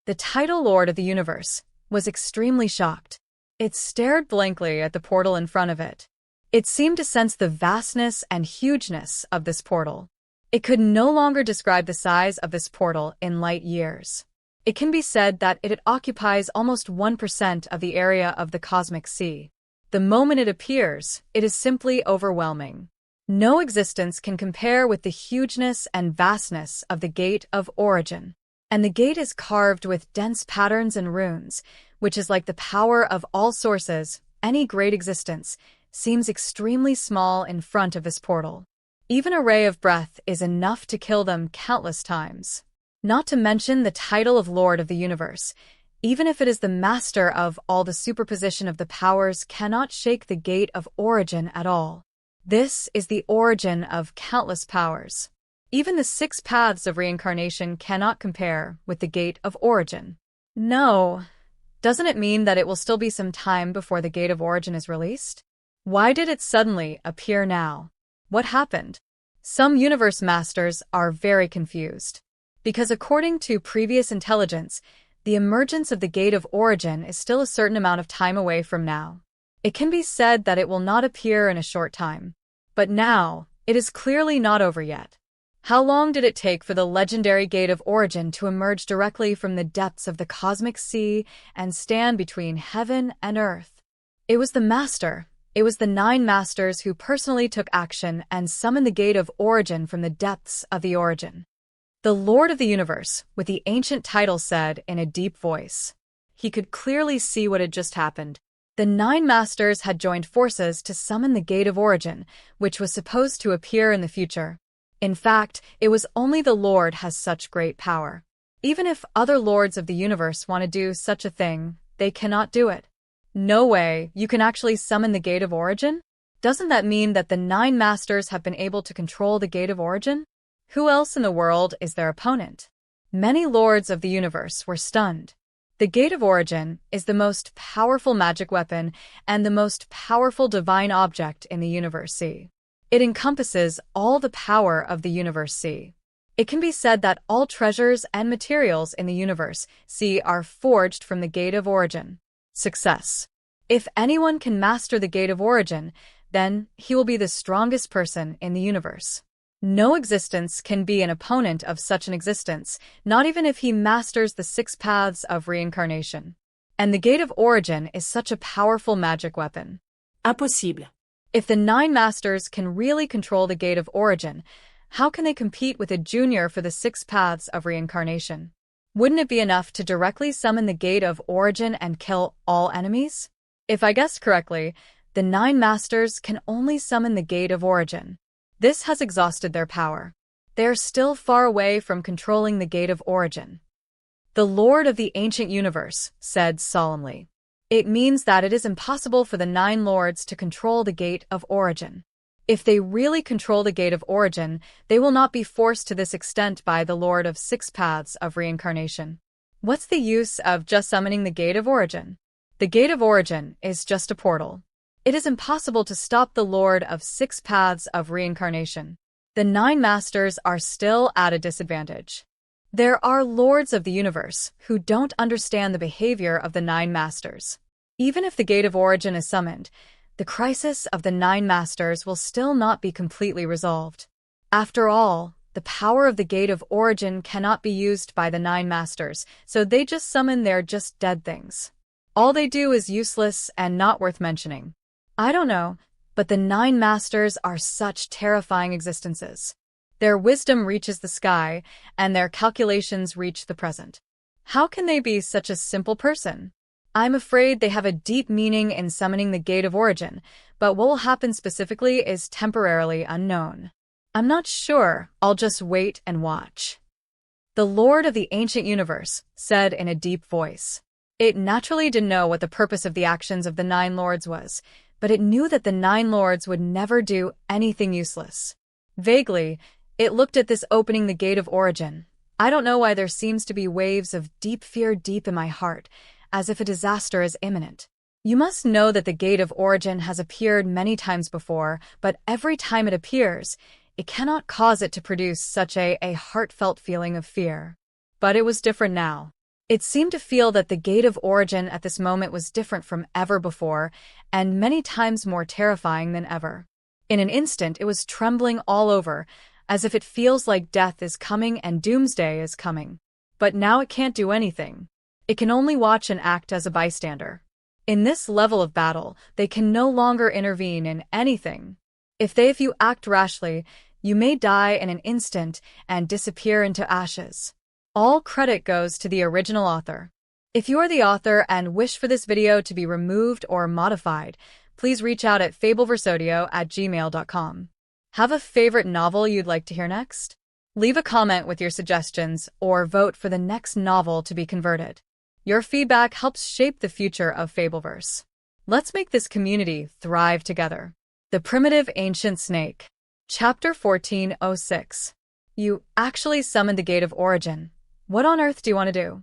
Speaker 1: The title Lord of the Universe was extremely shocked. It stared blankly at the portal in front of it. It seemed to sense the vastness and hugeness of this portal. It could no longer describe the size of this portal in light years. It can be said that it occupies almost 1% of the area of the cosmic sea. The moment it appears, it is simply overwhelming. No existence can compare with the hugeness and vastness of the gate of origin. And the gate is carved with dense patterns and runes, which is like the power of all sources. Any great existence seems extremely small in front of this portal. Even a ray of breath is enough to kill them countless times. Not to mention the title of Lord of the Universe. Even if it is the master of all, the superposition of the powers cannot shake the gate of origin at all. This is the origin of countless powers. Even the 6 paths of reincarnation cannot compare with the gate of origin. No. Doesn't it mean that it will still be some time before the gate of origin is released? Why did it suddenly appear now? What happened? Some universe masters are very confused. Because according to previous intelligence, the emergence of the gate of origin is still a certain amount of time away from now. It can be said that it will not appear in a short time. But now, it is clearly not over yet. How long did it take for the legendary gate of origin to emerge directly from the depths of the cosmic sea and stand between heaven and earth? It was the master. It was the 9 masters who personally took action and summoned the gate of origin from the depths of the origin. The Lord of the Universe, with the ancient title, said in a deep voice. He could clearly see what had just happened. The 9 masters had joined forces to summon the gate of origin, which was supposed to appear in the future. In fact, it was only the Lord has such great power. Even if other lords of the universe want to do such a thing, they cannot do it. No way, you can actually summon the gate of origin? Doesn't that mean that the 9 masters have been able to control the gate of origin? Who else in the world is their opponent? Many lords of the universe were stunned. The gate of origin is the most powerful magic weapon and the most powerful divine object in the universe sea. It encompasses all the power of the universe sea. It can be said that all treasures and materials in the universe sea are forged from the gate of origin. Success. If anyone can master the gate of origin, then he will be the strongest person in the universe. No existence can be an opponent of such an existence, not even if he masters the 6 paths of reincarnation. And the gate of origin is such a powerful magic weapon.
Speaker 2: Impossible.
Speaker 1: If the 9 masters can really control the gate of origin, how can they compete with a junior for the 6 paths of reincarnation? Wouldn't it be enough to directly summon the gate of origin and kill all enemies? If I guessed correctly, the 9 masters can only summon the gate of origin. This has exhausted their power. They are still far away from controlling the gate of origin. The Lord of the ancient universe said solemnly. It means that it is impossible for the 9 lords to control the gate of origin. If they really control the gate of origin, they will not be forced to this extent by the Lord of 6 paths of reincarnation. What's the use of just summoning the gate of origin? The gate of origin is just a portal. It is impossible to stop the Lord of 6 paths of reincarnation. The 9 masters are still at a disadvantage. There are lords of the universe who don't understand the behavior of the 9 masters. Even if the Gate of Origin is summoned, the crisis of the Nine Masters will still not be completely resolved. After all, the power of the Gate of Origin cannot be used by the Nine Masters, so they just summon their just dead things. All they do is useless and not worth mentioning. I don't know, but the Nine Masters are such terrifying existences. Their wisdom reaches the sky, and their calculations reach the present. How can they be such a simple person? I'm afraid they have a deep meaning in summoning the Gate of Origin, but what will happen specifically is temporarily unknown. I'm not sure, I'll just wait and watch. The Lord of the Ancient Universe said in a deep voice. It naturally didn't know what the purpose of the actions of the Nine Lords was, but it knew that the Nine Lords would never do anything useless. Vaguely, it looked at this opening the Gate of Origin. I don't know why there seems to be waves of deep fear deep in my heart, as if a disaster is imminent. You must know that the Gate of Origin has appeared many times before, but every time it appears, it cannot cause it to produce such a heartfelt feeling of fear. But it was different now. It seemed to feel that the Gate of Origin at this moment was different from ever before, and many times more terrifying than ever. In an instant, it was trembling all over, as if it feels like death is coming and doomsday is coming. But now it can't do anything. It can only watch and act as a bystander. In this level of battle, they can no longer intervene in anything. If you act rashly, you may die in an instant and disappear into ashes. All credit goes to the original author. If you are the author and wish for this video to be removed or modified, please reach out at fabelversodio@gmail.com. Have a favorite novel you'd like to hear next? Leave a comment with your suggestions or vote for the next novel to be converted. Your feedback helps shape the future of Fabelverse. Let's make this community thrive together. The Primitive Ancient Snake. Chapter 1406. You actually summoned the Gate of Origin. What on earth do you want to do?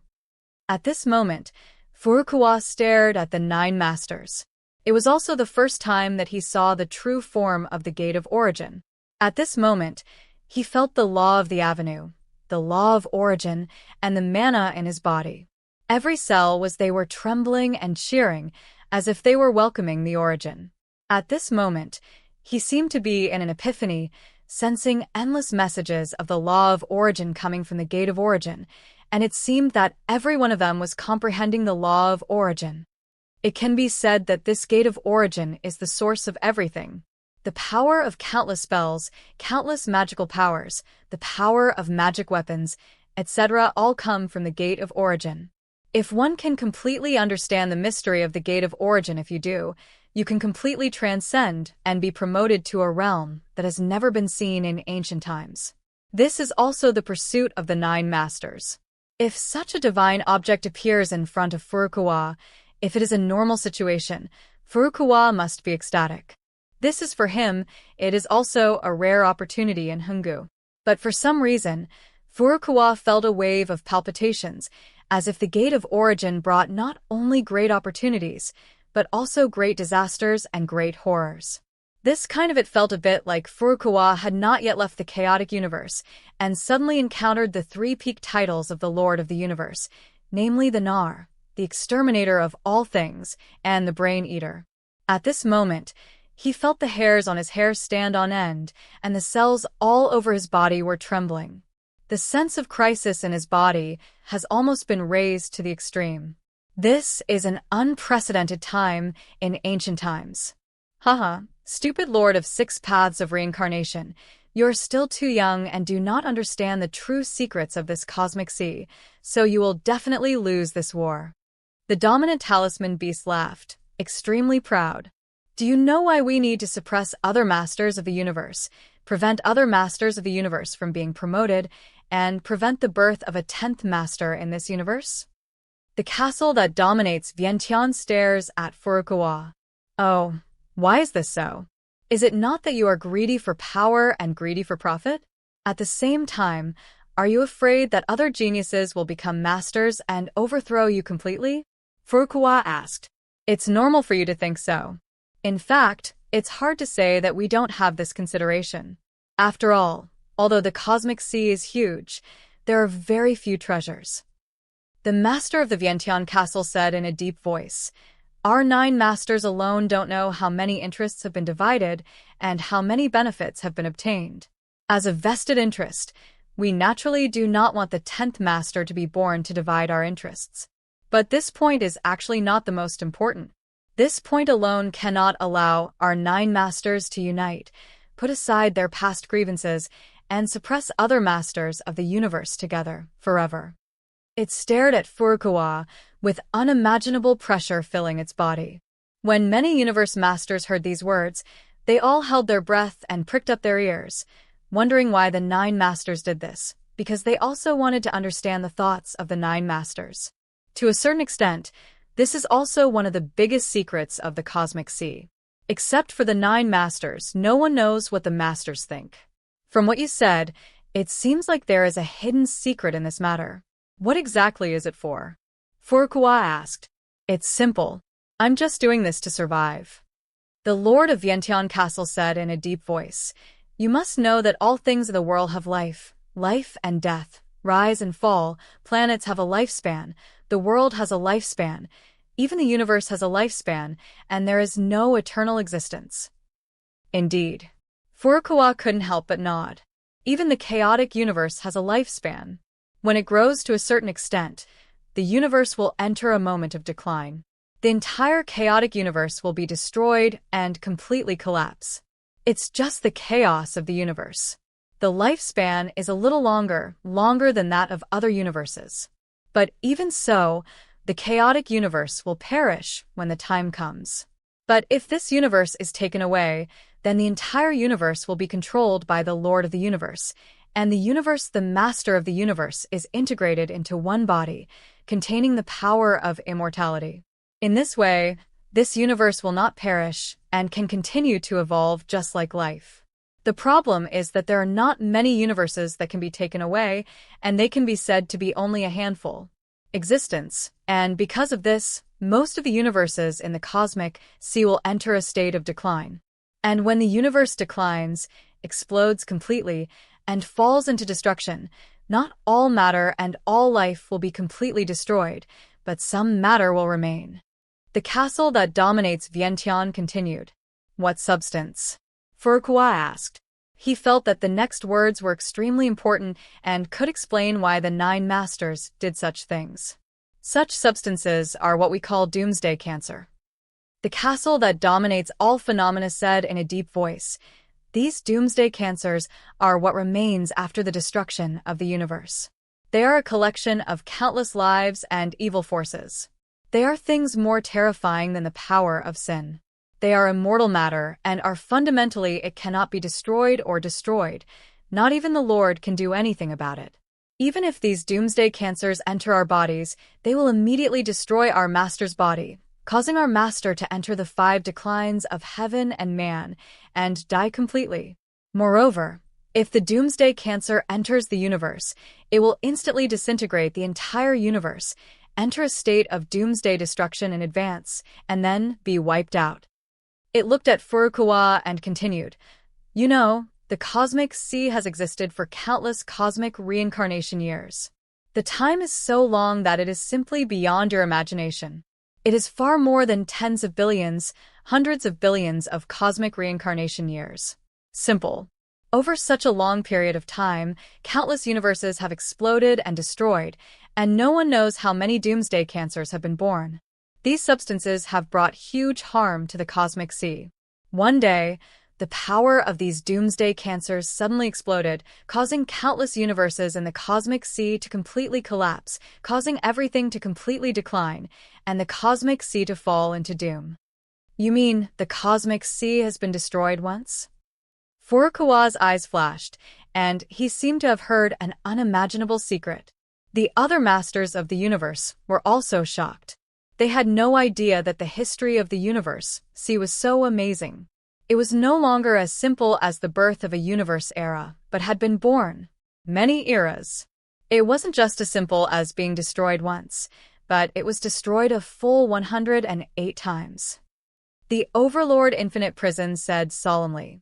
Speaker 1: At this moment, Furukawa stared at the Nine Masters. It was also the first time that he saw the true form of the Gate of Origin. At this moment, he felt the law of the avenue, the law of origin, and the mana in his body. Every cell they were trembling and cheering, as if they were welcoming the origin. At this moment, he seemed to be in an epiphany, sensing endless messages of the law of origin coming from the Gate of Origin, and it seemed that every one of them was comprehending the law of origin. It can be said that this Gate of Origin is the source of everything. The power of countless spells, countless magical powers, the power of magic weapons, etc. all come from the Gate of Origin. If one can completely understand the mystery of the Gate of Origin, if you do, you can completely transcend and be promoted to a realm that has never been seen in ancient times. This is also the pursuit of the Nine Masters. If such a divine object appears in front of Furukawa, if it is a normal situation, Furukawa must be ecstatic. This is for him, it is also a rare opportunity in Hungu. But for some reason, Furukawa felt a wave of palpitations, as if the Gate of Origin brought not only great opportunities, but also great disasters and great horrors. This kind of it felt a bit like Furukawa had not yet left the chaotic universe, and suddenly encountered the three peak titles of the Lord of the Universe, namely the Nar, the Exterminator of all things, and the Brain Eater. At this moment, he felt the hairs on his hair stand on end, and the cells all over his body were trembling. The sense of crisis in his body has almost been raised to the extreme. This is an unprecedented time in ancient times. Haha, stupid Lord of Six Paths of Reincarnation, you are still too young and do not understand the true secrets of this cosmic sea, so you will definitely lose this war. The dominant talisman beast laughed, extremely proud. Do you know why we need to suppress other masters of the universe, prevent other masters of the universe from being promoted, and prevent the birth of a 10th master in this universe? The castle that dominates Vientiane stares at Furukawa. Oh, why is this so? Is it not that you are greedy for power and greedy for profit? At the same time, are you afraid that other geniuses will become masters and overthrow you completely? Furukawa asked. It's normal for you to think so. In fact, it's hard to say that we don't have this consideration. After all, although the cosmic sea is huge, there are very few treasures. The master of the Vientiane castle said in a deep voice, Our 9 masters alone don't know how many interests have been divided and how many benefits have been obtained. As a vested interest, we naturally do not want the 10th master to be born to divide our interests. But this point is actually not the most important. This point alone cannot allow our 9 masters to unite, put aside their past grievances, and suppress other masters of the universe together forever. It stared at Furukawa with unimaginable pressure filling its body. When many universe masters heard these words, they all held their breath and pricked up their ears, wondering why the 9 masters did this, because they also wanted to understand the thoughts of the 9 masters. To a certain extent, this is also one of the biggest secrets of the Cosmic Sea. Except for the 9 masters, no one knows what the masters think. From what you said, it seems like there is a hidden secret in this matter. What exactly is it for? Furukawa asked. It's simple. I'm just doing this to survive. The Lord of Vientiane Castle said in a deep voice, You must know that all things of the world have life and death, rise and fall, planets have a lifespan, the world has a lifespan, even the universe has a lifespan, and there is no eternal existence. Indeed. Furukawa couldn't help but nod. Even the chaotic universe has a lifespan. When it grows to a certain extent, the universe will enter a moment of decline. The entire chaotic universe will be destroyed and completely collapse. It's just the chaos of the universe. The lifespan is a little longer than that of other universes. But even so, the chaotic universe will perish when the time comes. But if this universe is taken away, then the entire universe will be controlled by the Lord of the Universe, and the universe, the Master of the Universe, is integrated into one body, containing the power of immortality. In this way, this universe will not perish and can continue to evolve just like life. The problem is that there are not many universes that can be taken away, and they can be said to be only a handful. Existence, and because of this, most of the universes in the Cosmic Sea will enter a state of decline. And when the universe declines, explodes completely, and falls into destruction, not all matter and all life will be completely destroyed, but some matter will remain. The castle that dominates Vientiane continued. What substance? Furukawa asked. He felt that the next words were extremely important and could explain why the 9 masters did such things. Such substances are what we call doomsday cancer. The castle that dominates all phenomena said in a deep voice, These doomsday cancers are what remains after the destruction of the universe. They are a collection of countless lives and evil forces. They are things more terrifying than the power of sin. They are immortal matter and are fundamentally it cannot be destroyed or destroyed. Not even the Lord can do anything about it. Even if these doomsday cancers enter our bodies, they will immediately destroy our master's body, causing our master to enter the 5 declines of heaven and man and die completely. Moreover, if the doomsday cancer enters the universe, it will instantly disintegrate the entire universe, enter a state of doomsday destruction in advance, and then be wiped out. It looked at Furukawa and continued, You know, the Cosmic Sea has existed for countless cosmic reincarnation years. The time is so long that it is simply beyond your imagination. It is far more than tens of billions, hundreds of billions of cosmic reincarnation years. Simple. Over such a long period of time, countless universes have exploded and destroyed, and no one knows how many doomsday cancers have been born. These substances have brought huge harm to the Cosmic Sea. One day, the power of these doomsday cancers suddenly exploded, causing countless universes in the Cosmic Sea to completely collapse, causing everything to completely decline, and the Cosmic Sea to fall into doom. You mean the Cosmic Sea has been destroyed once? Furukawa's eyes flashed, and he seemed to have heard an unimaginable secret. The other masters of the universe were also shocked. They had no idea that the history of the universe sea was so amazing. It was no longer as simple as the birth of a universe era, but had been born many eras. It wasn't just as simple as being destroyed once, but it was destroyed a full 108 times. The Overlord Infinite Prison said solemnly,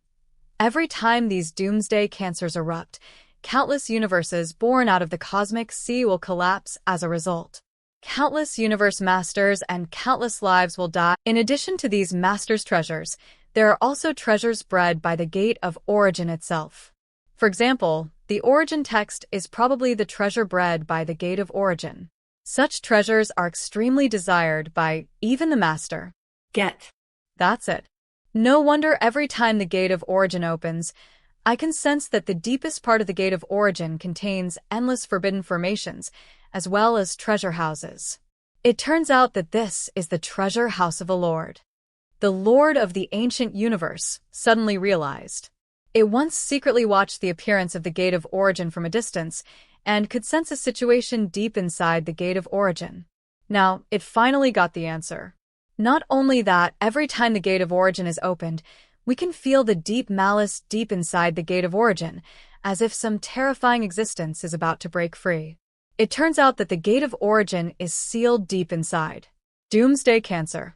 Speaker 1: Every time these doomsday cancers erupt, countless universes born out of the Cosmic Sea will collapse as a result. Countless universe masters and countless lives will die. In addition to these masters' treasures, there are also treasures bred by the Gate of Origin itself. For example, the origin text is probably the treasure bred by the Gate of Origin. Such treasures are extremely desired by even the master.
Speaker 2: Get.
Speaker 1: That's it. No wonder every time the Gate of Origin opens, I can sense that the deepest part of the Gate of Origin contains endless forbidden formations, as well as treasure houses. It turns out that this is the treasure house of a lord. The lord of the ancient universe suddenly realized. It once secretly watched the appearance of the Gate of Origin from a distance and could sense a situation deep inside the Gate of Origin. Now, it finally got the answer. Not only that, every time the Gate of Origin is opened, we can feel the deep malice deep inside the Gate of Origin, as if some terrifying existence is about to break free. It turns out that the Gate of Origin is sealed deep inside. Doomsday Cancer.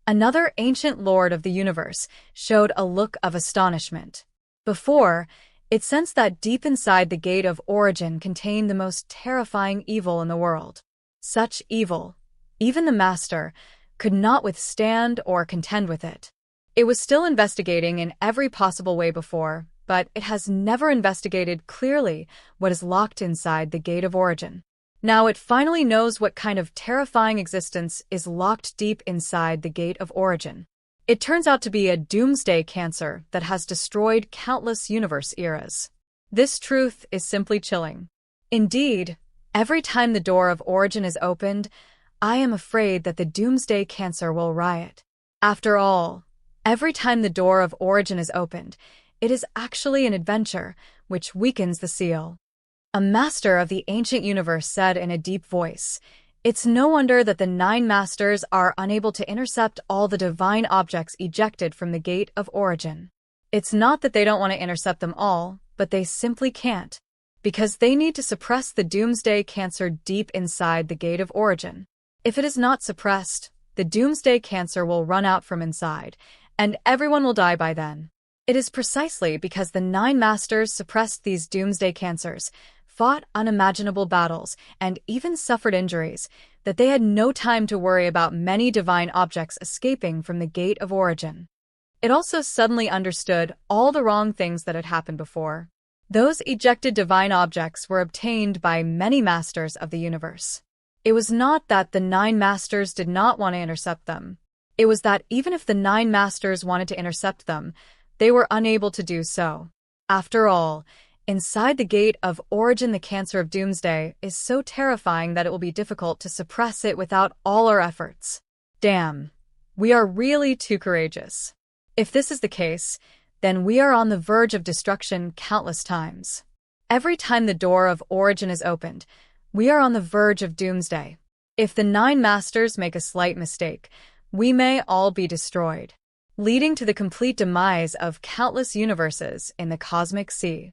Speaker 1: Another ancient lord of the universe showed a look of astonishment. Before, it sensed that deep inside the Gate of Origin contained the most terrifying evil in the world. Such evil, even the master, could not withstand or contend with it. It was still investigating in every possible way before, but it has never investigated clearly what is locked inside the Gate of Origin. Now it finally knows what kind of terrifying existence is locked deep inside the Gate of Origin. It turns out to be a doomsday cancer that has destroyed countless universe eras. This truth is simply chilling. Indeed, every time the door of Origin is opened, I am afraid that the doomsday cancer will riot. After all, every time the door of Origin is opened, it is actually an adventure, which weakens the seal. A master of the ancient universe said in a deep voice, "It's no wonder that the 9 masters are unable to intercept all the divine objects ejected from the Gate of Origin. It's not that they don't want to intercept them all, but they simply can't, because they need to suppress the doomsday cancer deep inside the Gate of Origin. If it is not suppressed, the doomsday cancer will run out from inside, and everyone will die by then." It is precisely because the 9 masters suppressed these doomsday cancers, fought unimaginable battles, and even suffered injuries, that they had no time to worry about many divine objects escaping from the Gate of Origin. It also suddenly understood all the wrong things that had happened before. Those ejected divine objects were obtained by many masters of the universe. It was not that the 9 masters did not want to intercept them. It was that even if the 9 masters wanted to intercept them, they were unable to do so. After all, inside the Gate of Origin, the cancer of doomsday is so terrifying that it will be difficult to suppress it without all our efforts. Damn, we are really too courageous. If this is the case, then we are on the verge of destruction countless times. Every time the door of Origin is opened, we are on the verge of doomsday. If the 9 masters make a slight mistake, we may all be destroyed, leading to the complete demise of countless universes in the cosmic sea.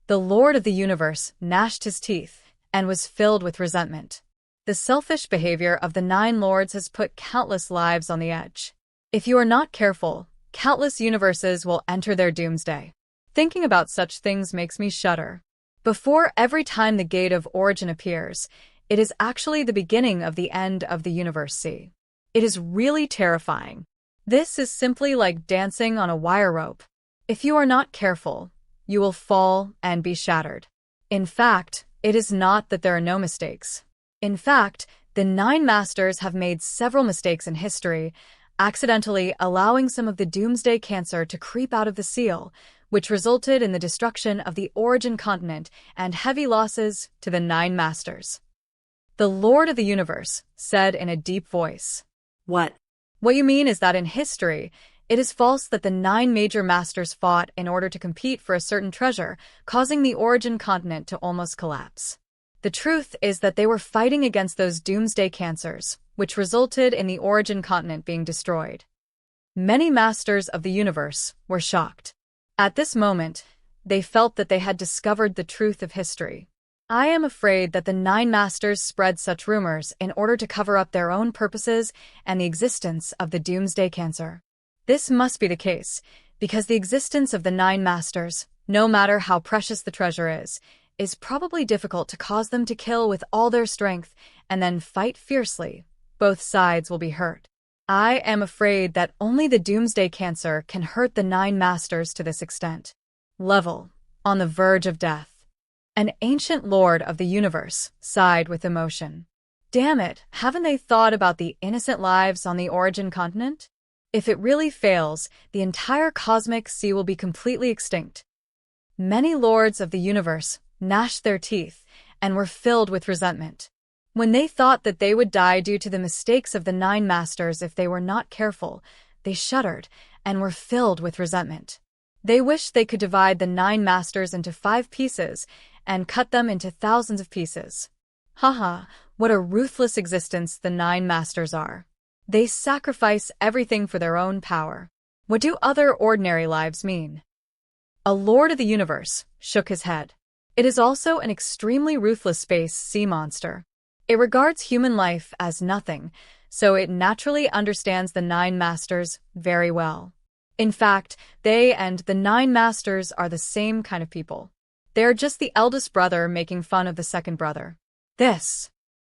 Speaker 1: The Lord of the Universe gnashed his teeth and was filled with resentment. The selfish behavior of the 9 lords has put countless lives on the edge. If you are not careful, countless universes will enter their doomsday. Thinking about such things makes me shudder. Before every time the Gate of Origin appears, it is actually the beginning of the end of the universe sea. It is really terrifying. This is simply like dancing on a wire rope. If you are not careful, you will fall and be shattered. In fact, it is not that there are no mistakes. In fact, the 9 masters have made several mistakes in history, accidentally allowing some of the doomsday cancer to creep out of the seal, which resulted in the destruction of the Origin continent and heavy losses to the 9 masters. The Lord of the Universe said in a deep voice,
Speaker 2: What?
Speaker 1: What you mean is that in history, it is false that the 9 major masters fought in order to compete for a certain treasure, causing the Origin continent to almost collapse. The truth is that they were fighting against those doomsday cancers, which resulted in the Origin continent being destroyed. Many masters of the universe were shocked. At this moment, they felt that they had discovered the truth of history. I am afraid that the 9 masters spread such rumors in order to cover up their own purposes and the existence of the doomsday cancer. This must be the case, because the existence of the 9 masters, no matter how precious the treasure is probably difficult to cause them to kill with all their strength and then fight fiercely. Both sides will be hurt. I am afraid that only the Doomsday Cancer can hurt the 9 Masters to this extent. Level, on the verge of death. An ancient lord of the universe sighed with emotion. Damn it, haven't they thought about the innocent lives on the Origin continent? If it really fails, the entire cosmic sea will be completely extinct. Many lords of the universe gnashed their teeth and were filled with resentment. When they thought that they would die due to the mistakes of the 9 Masters if they were not careful, they shuddered and were filled with resentment. They wished they could divide the 9 Masters into 5 pieces and cut them into thousands of pieces. Haha, what a ruthless existence the 9 Masters are. They sacrifice everything for their own power. What do other ordinary lives mean? A lord of the universe shook his head. It is also an extremely ruthless space sea monster. It regards human life as nothing, so it naturally understands the 9 Masters very well. In fact, they and the 9 Masters are the same kind of people. They are just the eldest brother making fun of the second brother.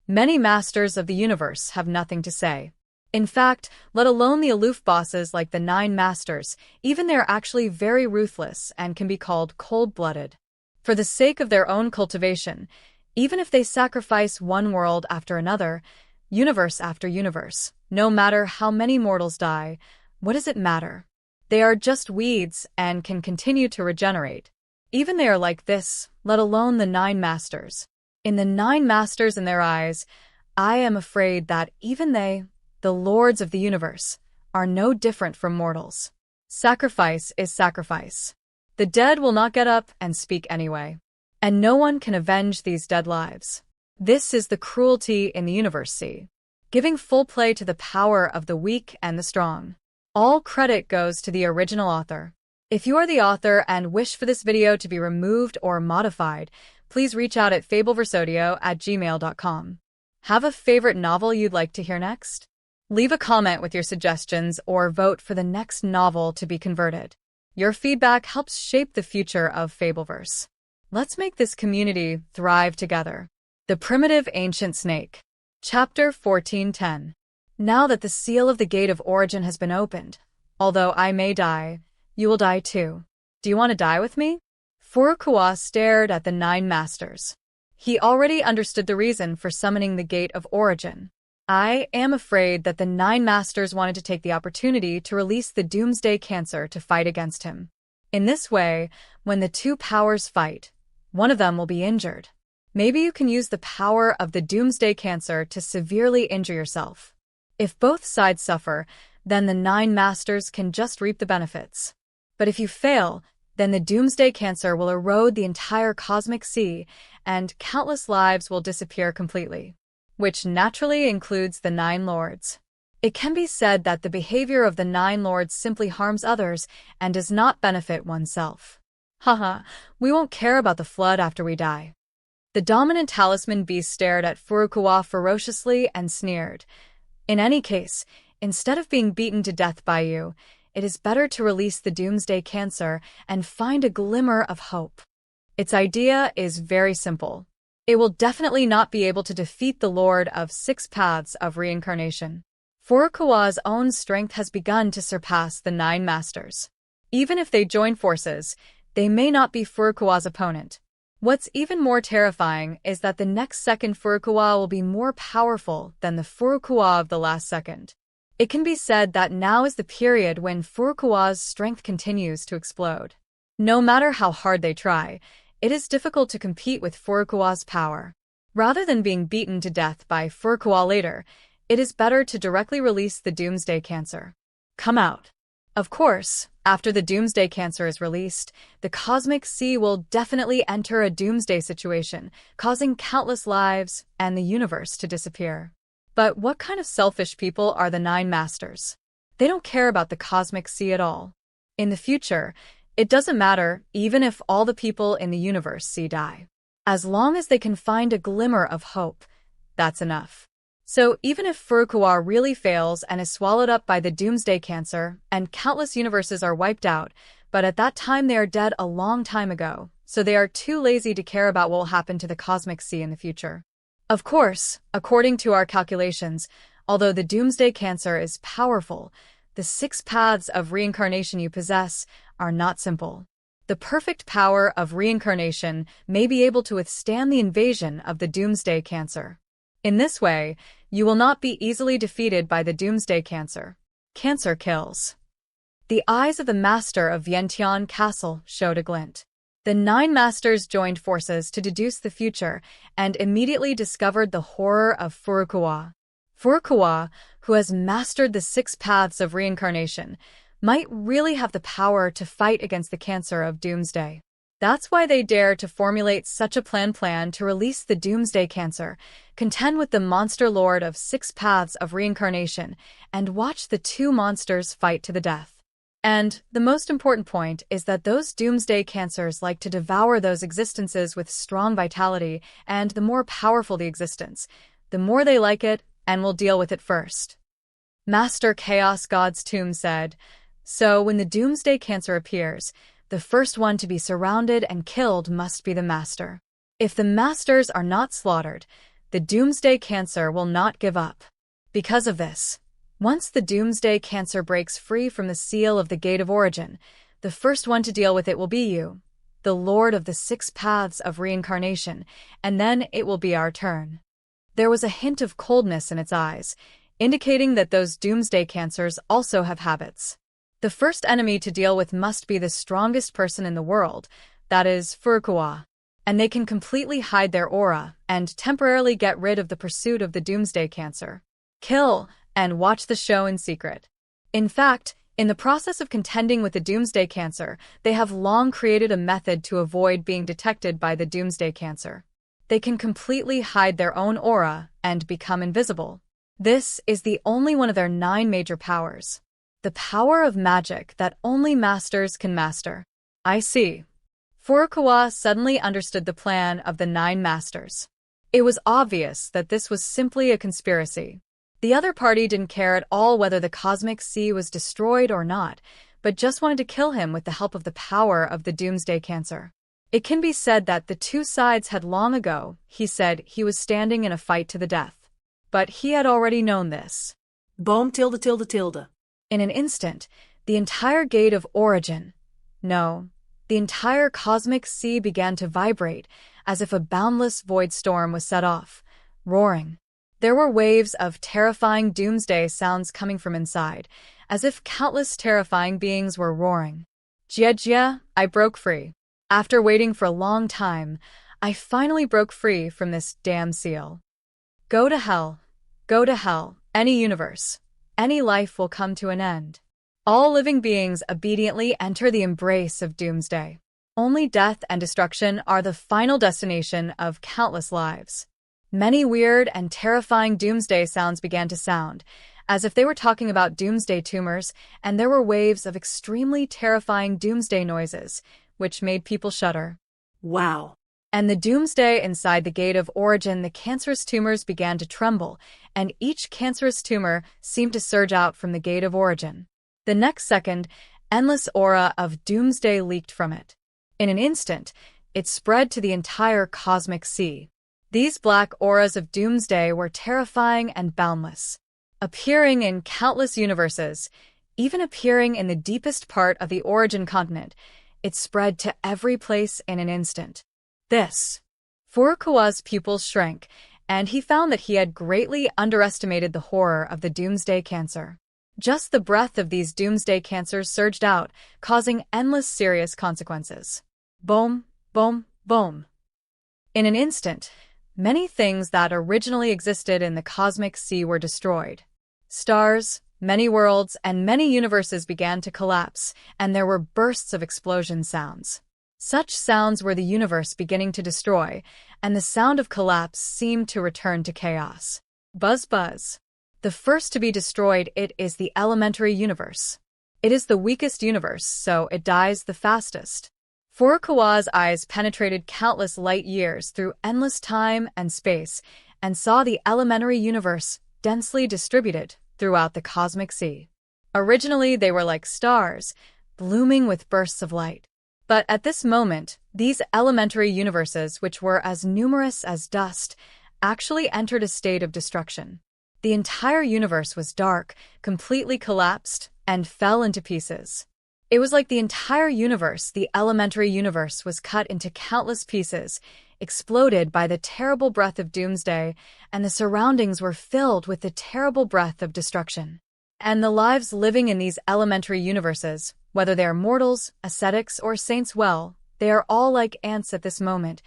Speaker 1: Many Masters of the universe have nothing to say. In fact, let alone the aloof bosses like the 9 Masters, even they are actually very ruthless and can be called cold-blooded. For the sake of their own cultivation, even if they sacrifice one world after another, universe after universe, no matter how many mortals die, what does it matter? They are just weeds and can continue to regenerate. Even they are like this, let alone the 9 Masters. In the 9 Masters in their eyes, I am afraid that even they, the lords of the universe, are no different from mortals. Sacrifice is sacrifice. The dead will not get up and speak anyway. And no one can avenge these dead lives. This is the cruelty in the universe sea, giving full play to the power of the weak and the strong. All credit goes to the original author. If you are the author and wish for this video to be removed or modified, please reach out at fabelversodio@gmail.com. Have a favorite novel you'd like to hear next? Leave a comment with your suggestions or vote for the next novel to be converted. Your feedback helps shape the future of Fabelverse. Let's make this community thrive together. The Primitive Ancient Snake. Chapter 1410. Now that the seal of the Gate of Origin has been opened, although I may die, you will die too. Do you want to die with me? Furukawa stared at the 9 Masters. He already understood the reason for summoning the Gate of Origin. I am afraid that the 9 Masters wanted to take the opportunity to release the Doomsday Cancer to fight against him. In this way, when the 2 powers fight, one of them will be injured. Maybe you can use the power of the Doomsday Cancer to severely injure yourself. If both sides suffer, then the 9 Masters can just reap the benefits. But if you fail, then the Doomsday Cancer will erode the entire cosmic sea, and countless lives will disappear completely, which naturally includes the 9 Lords. It can be said that the behavior of the 9 Lords simply harms others and does not benefit oneself. Haha, we won't care about the flood after we die. The dominant talisman beast stared at Furukawa ferociously and sneered. In any case, instead of being beaten to death by you, it is better to release the Doomsday Cancer and find a glimmer of hope. Its idea is very simple. It will definitely not be able to defeat the Lord of 6 Paths of Reincarnation. Furukawa's own strength has begun to surpass the 9 Masters. Even if they join forces, they may not be Furukawa's opponent. What's even more terrifying is that the next second Furukawa will be more powerful than the Furukawa of the last second. It can be said that now is the period when Furukawa's strength continues to explode. No matter how hard they try, it is difficult to compete with Furukawa's power. Rather than being beaten to death by Furukawa later, it is better to directly release the Doomsday Cancer. Come out. Of course, after the Doomsday Cancer is released, the cosmic sea will definitely enter a doomsday situation, causing countless lives and the universe to disappear. But what kind of selfish people are the 9 Masters? They don't care about the cosmic sea at all. In the future, it doesn't matter even if all the people in the universe sea die. As long as they can find a glimmer of hope, that's enough. So even if Furukawa really fails and is swallowed up by the Doomsday Cancer, and countless universes are wiped out, but at that time they are dead a long time ago, so they are too lazy to care about what will happen to the cosmic sea in the future. Of course, according to our calculations, although the Doomsday Cancer is powerful, the 6 paths of reincarnation you possess are not simple. The perfect power of reincarnation may be able to withstand the invasion of the Doomsday Cancer. In this way, you will not be easily defeated by the Doomsday Cancer. Cancer kills. The eyes of the master of Vientiane Castle showed a glint. The 9 masters joined forces to deduce the future and immediately discovered the horror of Furukawa. Furukawa, who has mastered the 6 paths of reincarnation, might really have the power to fight against the cancer of Doomsday. That's why they dare to formulate such a plan to release the Doomsday Cancer, contend with the monster lord of 6 paths of reincarnation, and watch the 2 monsters fight to the death. And the most important point is that those Doomsday Cancers like to devour those existences with strong vitality, and the more powerful the existence, the more they like it and will deal with it first. Master Chaos God's Tomb said, "So when the Doomsday Cancer appears, the first one to be surrounded and killed must be the master. If the masters are not slaughtered, the Doomsday Cancer will not give up. Because of this, once the Doomsday Cancer breaks free from the seal of the Gate of Origin, the first one to deal with it will be you, the Lord of the 6 paths of reincarnation, and then it will be our turn." There was a hint of coldness in its eyes, indicating that those Doomsday Cancers also have habits. The first enemy to deal with must be the strongest person in the world, that is, Furukawa, and they can completely hide their aura and temporarily get rid of the pursuit of the Doomsday Cancer. Kill and watch the show in secret. In fact, in the process of contending with the Doomsday Cancer, they have long created a method to avoid being detected by the Doomsday Cancer. They can completely hide their own aura and become invisible. This is the only one of their 9 major powers. The power of magic that only masters can master. I see. Furukawa suddenly understood the plan of the 9 masters. It was obvious that this was simply a conspiracy. The other party didn't care at all whether the cosmic sea was destroyed or not, but just wanted to kill him with the help of the power of the Doomsday Cancer. It can be said that the 2 sides had long ago, he said he was standing in a fight to the death. But he had already known this.
Speaker 2: Boom tilde tilde tilde.
Speaker 1: In an instant, the entire Gate of Origin, no, the entire cosmic sea began to vibrate as if a boundless void storm was set off, roaring. There were waves of terrifying doomsday sounds coming from inside, as if countless terrifying beings were roaring. Jia, I broke free. After waiting for a long time, I finally broke free from this damn seal. Go to hell. Go to hell. Any universe, any life will come to an end. All living beings obediently enter the embrace of doomsday. Only death and destruction are the final destination of countless lives. Many weird and terrifying doomsday sounds began to sound, as if they were talking about doomsday tumors, and there were waves of extremely terrifying doomsday noises, which made people shudder.
Speaker 2: Wow.
Speaker 1: And the doomsday inside the Gate of Origin, the cancerous tumors began to tremble, and each cancerous tumor seemed to surge out from the Gate of Origin. The next second, endless aura of doomsday leaked from it. In an instant, it spread to the entire cosmic sea. These black auras of doomsday were terrifying and boundless, appearing in countless universes, even appearing in the deepest part of the Origin continent. It spread to every place in an instant. Furukawa's pupils shrank, and he found that he had greatly underestimated the horror of the doomsday cancer. Just the breath of these doomsday cancers surged out, causing endless serious consequences. Boom, boom, boom. In an instant, many things that originally existed in the cosmic sea were destroyed. Stars, many worlds, and many universes began to collapse, and there were bursts of explosion sounds. Such sounds were the universe beginning to destroy, and the sound of collapse seemed to return to chaos. Buzz buzz. The first to be destroyed, it is the elementary universe. It is the weakest universe, so it dies the fastest. Furukawa's eyes penetrated countless light years through endless time and space, and saw the elementary universe densely distributed throughout the cosmic sea. Originally, they were like stars, blooming with bursts of light. But at this moment, these elementary universes, which were as numerous as dust, actually entered a state of destruction. The entire universe was dark, completely collapsed, and fell into pieces. It was like the entire universe, the elementary universe, was cut into countless pieces, exploded by the terrible breath of doomsday, and the surroundings were filled with the terrible breath of destruction. And the lives living in these elementary universes, whether they are mortals, ascetics, or saints, well, they are all like ants at this moment,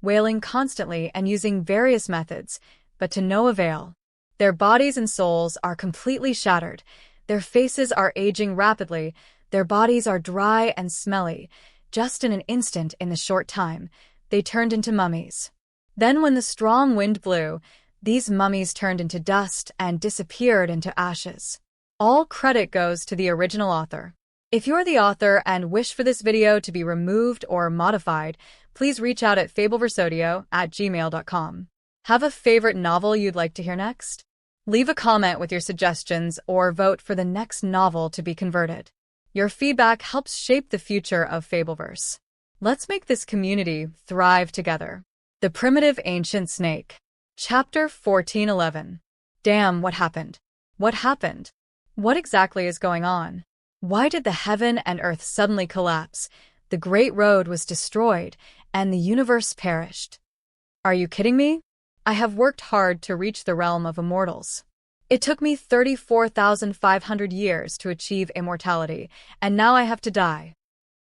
Speaker 1: wailing constantly and using various methods, but to no avail. Their bodies and souls are completely shattered. Their faces are aging rapidly. Their bodies are dry and smelly. Just in an instant, in the short time, they turned into mummies. Then when the strong wind blew, these mummies turned into dust and disappeared into ashes. All credit goes to the original author. If you're the author and wish for this video to be removed or modified, please reach out at fabelversodio@gmail.com. Have a favorite novel you'd like to hear next? Leave a comment with your suggestions or vote for the next novel to be converted. Your feedback helps shape the future of Fabelverse. Let's make this community thrive together. The Primitive Ancient Snake. Chapter 1411. Damn, what happened? What happened? What exactly is going on? Why did the heaven and earth suddenly collapse? The Great Road was destroyed, and the universe perished. Are you kidding me? I have worked hard to reach the realm of immortals. It took me 34,500 years to achieve immortality, and now I have to die.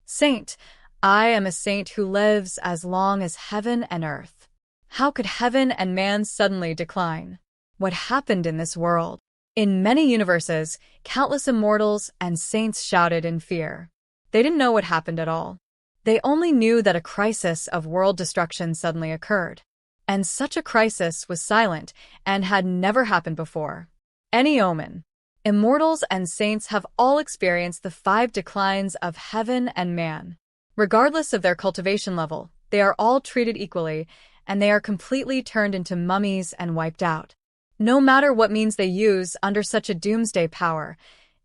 Speaker 1: Saint, I am a saint who lives as long as heaven and earth. How could heaven and man suddenly decline? What happened in this world? In many universes, countless immortals and saints shouted in fear. They didn't know what happened at all. They only knew that a crisis of world destruction suddenly occurred. And such a crisis was silent and had never happened before. Any omen. Immortals and saints have all experienced the 5 declines of heaven and man. Regardless of their cultivation level, they are all treated equally, and they are completely turned into mummies and wiped out. No matter what means they use under such a doomsday power,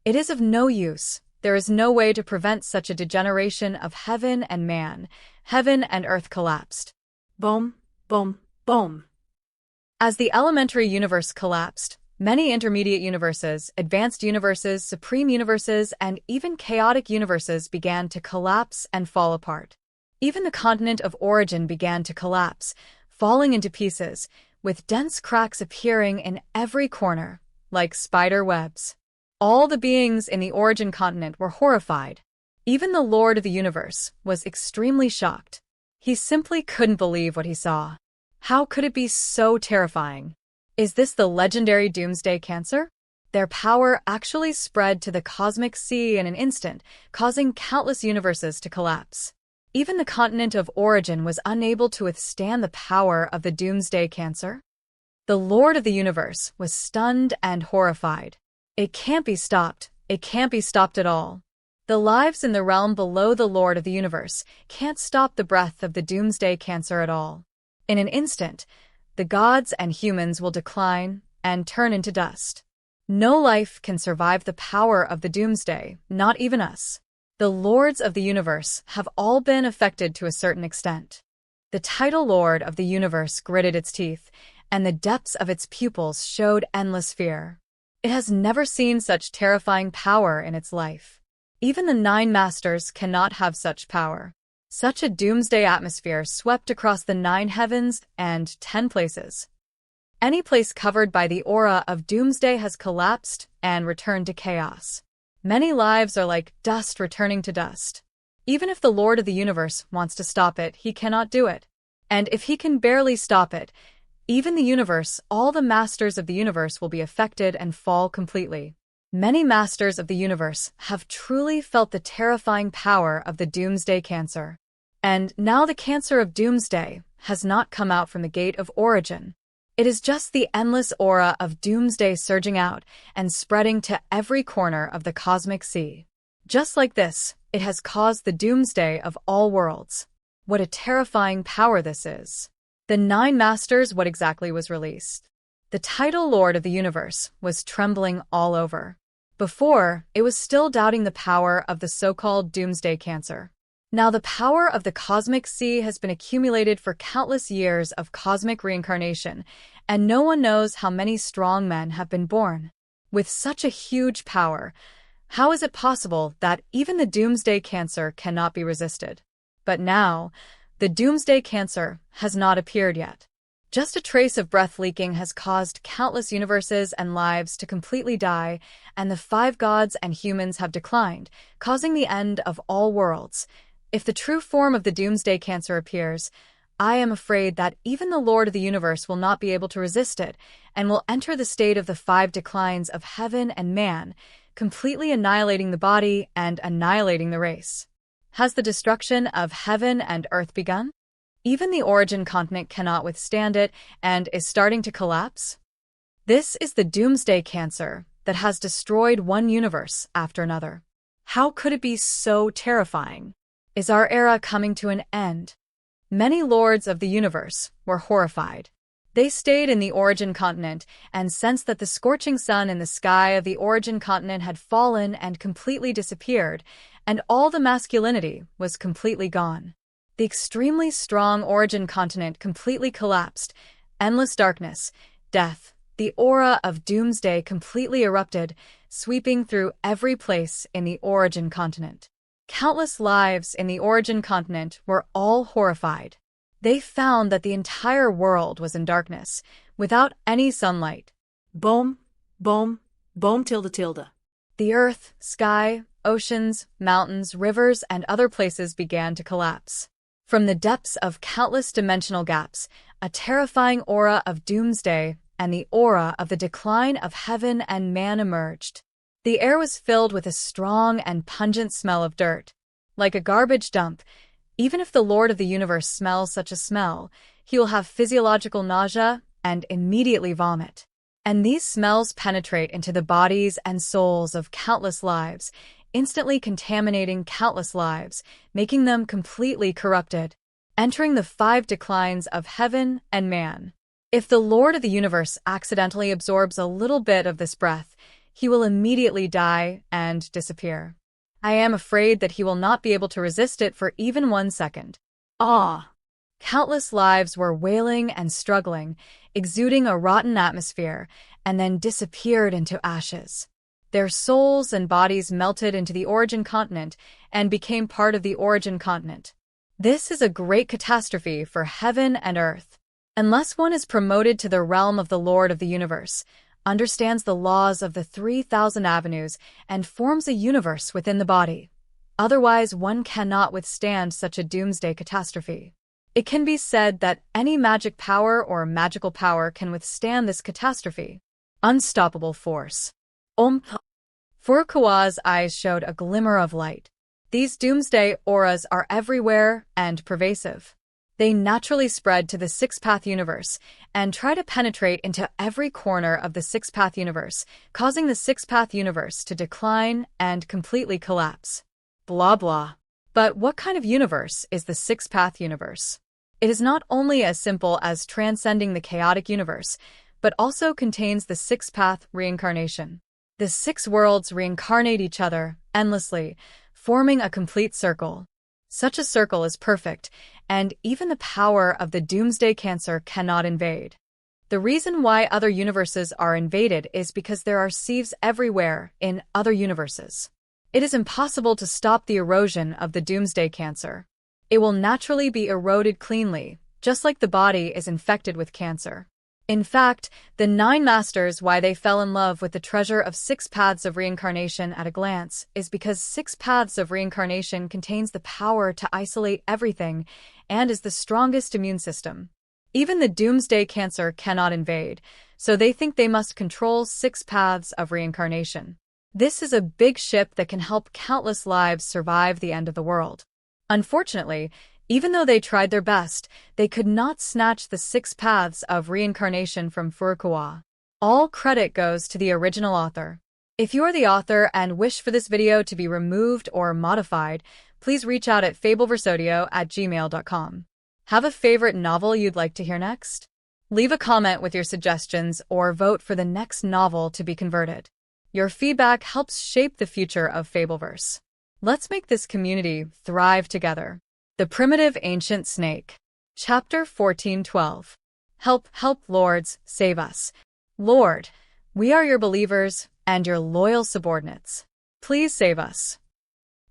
Speaker 1: it is of no use. There is no way to prevent such a degeneration of heaven and man. Heaven and earth collapsed.
Speaker 2: Boom, boom, boom.
Speaker 1: As the elementary universe collapsed, many intermediate universes, advanced universes, supreme universes, and even chaotic universes began to collapse and fall apart. Even the continent of origin began to collapse, falling into pieces, with dense cracks appearing in every corner, like spider webs. All the beings in the origin continent were horrified. Even the Lord of the Universe was extremely shocked. He simply couldn't believe what he saw. How could it be so terrifying? Is this the legendary Doomsday Cancer? Their power actually spread to the cosmic sea in an instant, causing countless universes to collapse. Even the continent of origin was unable to withstand the power of the Doomsday Cancer. The Lord of the Universe was stunned and horrified. It can't be stopped. It can't be stopped at all. The lives in the realm below the Lord of the Universe can't stop the breath of the Doomsday Cancer at all. In an instant, the gods and humans will decline and turn into dust. No life can survive the power of the Doomsday, not even us. The Lords of the Universe have all been affected to a certain extent. The title Lord of the Universe gritted its teeth, and the depths of its pupils showed endless fear. It has never seen such terrifying power in its life. Even the 9 masters cannot have such power. Such a doomsday atmosphere swept across the 9 heavens and 10 places. Any place covered by the aura of doomsday has collapsed and returned to chaos. Many lives are like dust returning to dust. Even if the Lord of the Universe wants to stop it, he cannot do it. And if he can barely stop it, even the universe, all the masters of the universe will be affected and fall completely. Many masters of the universe have truly felt the terrifying power of the Doomsday Cancer. And now the Cancer of Doomsday has not come out from the gate of origin. It is just the endless aura of doomsday surging out and spreading to every corner of the cosmic sea. Just like this, it has caused the doomsday of all worlds. What a terrifying power this is. The 9 Masters, what exactly was released? The title Lord of the Universe was trembling all over. Before, it was still doubting the power of the so-called Doomsday Cancer. Now the power of the cosmic sea has been accumulated for countless years of cosmic reincarnation, and no one knows how many strong men have been born. With such a huge power, how is it possible that even the Doomsday Cancer cannot be resisted? But now, the Doomsday Cancer has not appeared yet. Just a trace of breath leaking has caused countless universes and lives to completely die, and the 5 gods and humans have declined, causing the end of all worlds. If the true form of the Doomsday Cancer appears, I am afraid that even the Lord of the Universe will not be able to resist it, and will enter the state of the 5 declines of heaven and man, completely annihilating the body and annihilating the race. Has the destruction of heaven and earth begun? Even the origin continent cannot withstand it and is starting to collapse. This is the Doomsday Cancer that has destroyed one universe after another. How could it be so terrifying? Is our era coming to an end? Many lords of the universe were horrified. They stayed in the origin continent and sensed that the scorching sun in the sky of the origin continent had fallen and completely disappeared, and all the masculinity was completely gone. The extremely strong origin continent completely collapsed. Endless darkness, death, the aura of doomsday completely erupted, sweeping through every place in the origin continent. Countless lives in the origin continent were all horrified. They found that the entire world was in darkness, without any sunlight.
Speaker 2: Boom, boom, boom, tilde, tilde.
Speaker 1: The earth, sky, oceans, mountains, rivers, and other places began to collapse. From the depths of countless dimensional gaps, a terrifying aura of doomsday and the aura of the decline of heaven and man emerged. The air was filled with a strong and pungent smell of dirt. Like a garbage dump, even if the Lord of the Universe smells such a smell, he will have physiological nausea and immediately vomit. And these smells penetrate into the bodies and souls of countless lives, instantly contaminating countless lives, making them completely corrupted, entering the 5 declines of heaven and man. If the Lord of the Universe accidentally absorbs a little bit of this breath, he will immediately die and disappear. I am afraid that he will not be able to resist it for even 1 second.
Speaker 2: Ah!
Speaker 1: Countless lives were wailing and struggling, exuding a rotten atmosphere, and then disappeared into ashes. Their souls and bodies melted into the origin continent and became part of the origin continent. This is a great catastrophe for heaven and earth. Unless one is promoted to the realm of the Lord of the Universe, understands the laws of the 3,000 avenues, and forms a universe within the body. Otherwise, one cannot withstand such a doomsday catastrophe. It can be said that any magic power or magical power can withstand this catastrophe. Unstoppable force. Furukawa's eyes showed a glimmer of light. These doomsday auras are everywhere and pervasive. They naturally spread to the 6-path universe and try to penetrate into every corner of the 6-path universe, causing the 6-path universe to decline and completely collapse. Blah blah. But what kind of universe is the 6-path universe? It is not only as simple as transcending the chaotic universe, but also contains the 6-path reincarnation. The 6 worlds reincarnate each other endlessly, forming a complete circle. Such a circle is perfect, and even the power of the Doomsday Cancer cannot invade. The reason why other universes are invaded is because there are sieves everywhere in other universes. It is impossible to stop the erosion of the Doomsday Cancer. It will naturally be eroded cleanly, just like the body is infected with cancer. In fact, the 9 masters why they fell in love with the treasure of 6 paths of reincarnation at a glance is because 6 paths of reincarnation contains the power to isolate everything and is the strongest immune system. Even the Doomsday Cancer cannot invade, so they think they must control 6 paths of reincarnation. This is a big ship that can help countless lives survive the end of the world. Unfortunately, even though they tried their best, they could not snatch the 6 paths of reincarnation from Furukawa. All credit goes to the original author. If you are the author and wish for this video to be removed or modified, please reach out at fabelversodio@gmail.com. Have a favorite novel you'd like to hear next? Leave a comment with your suggestions or vote for the next novel to be converted. Your feedback helps shape the future of Fabelverse. Let's make this community thrive together. The Primitive Ancient Snake. Chapter 14:12. Help, help, lords, save us. Lord, we are your believers and your loyal subordinates. Please save us.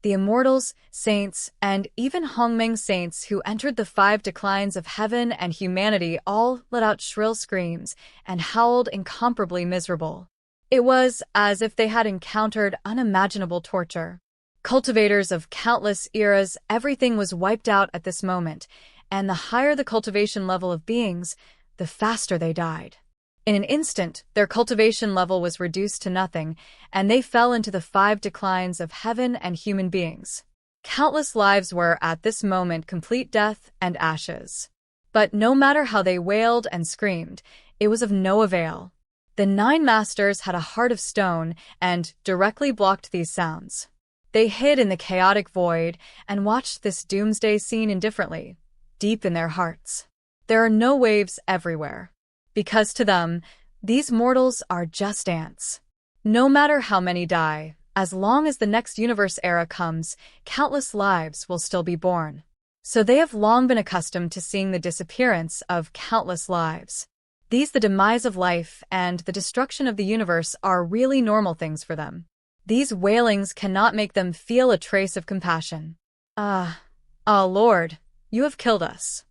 Speaker 1: The immortals, saints, and even Hongmeng saints who entered the 5 declines of heaven and humanity all let out shrill screams and howled incomparably miserable. It was as if they had encountered unimaginable torture. Cultivators of countless eras, everything was wiped out at this moment, and the higher the cultivation level of beings, the faster they died. In an instant, their cultivation level was reduced to nothing, and they fell into the 5 declines of heaven and human beings. Countless lives were, at this moment, complete death and ashes. But no matter how they wailed and screamed, it was of no avail. The 9 masters had a heart of stone and directly blocked these sounds. They hid in the chaotic void and watched this doomsday scene indifferently, deep in their hearts. There are no waves everywhere, because to them, these mortals are just ants. No matter how many die, as long as the next universe era comes, countless lives will still be born. So they have long been accustomed to seeing the disappearance of countless lives. These, the demise of life and the destruction of the universe, are really normal things for them. These wailings cannot make them feel a trace of compassion. Lord, you have killed us.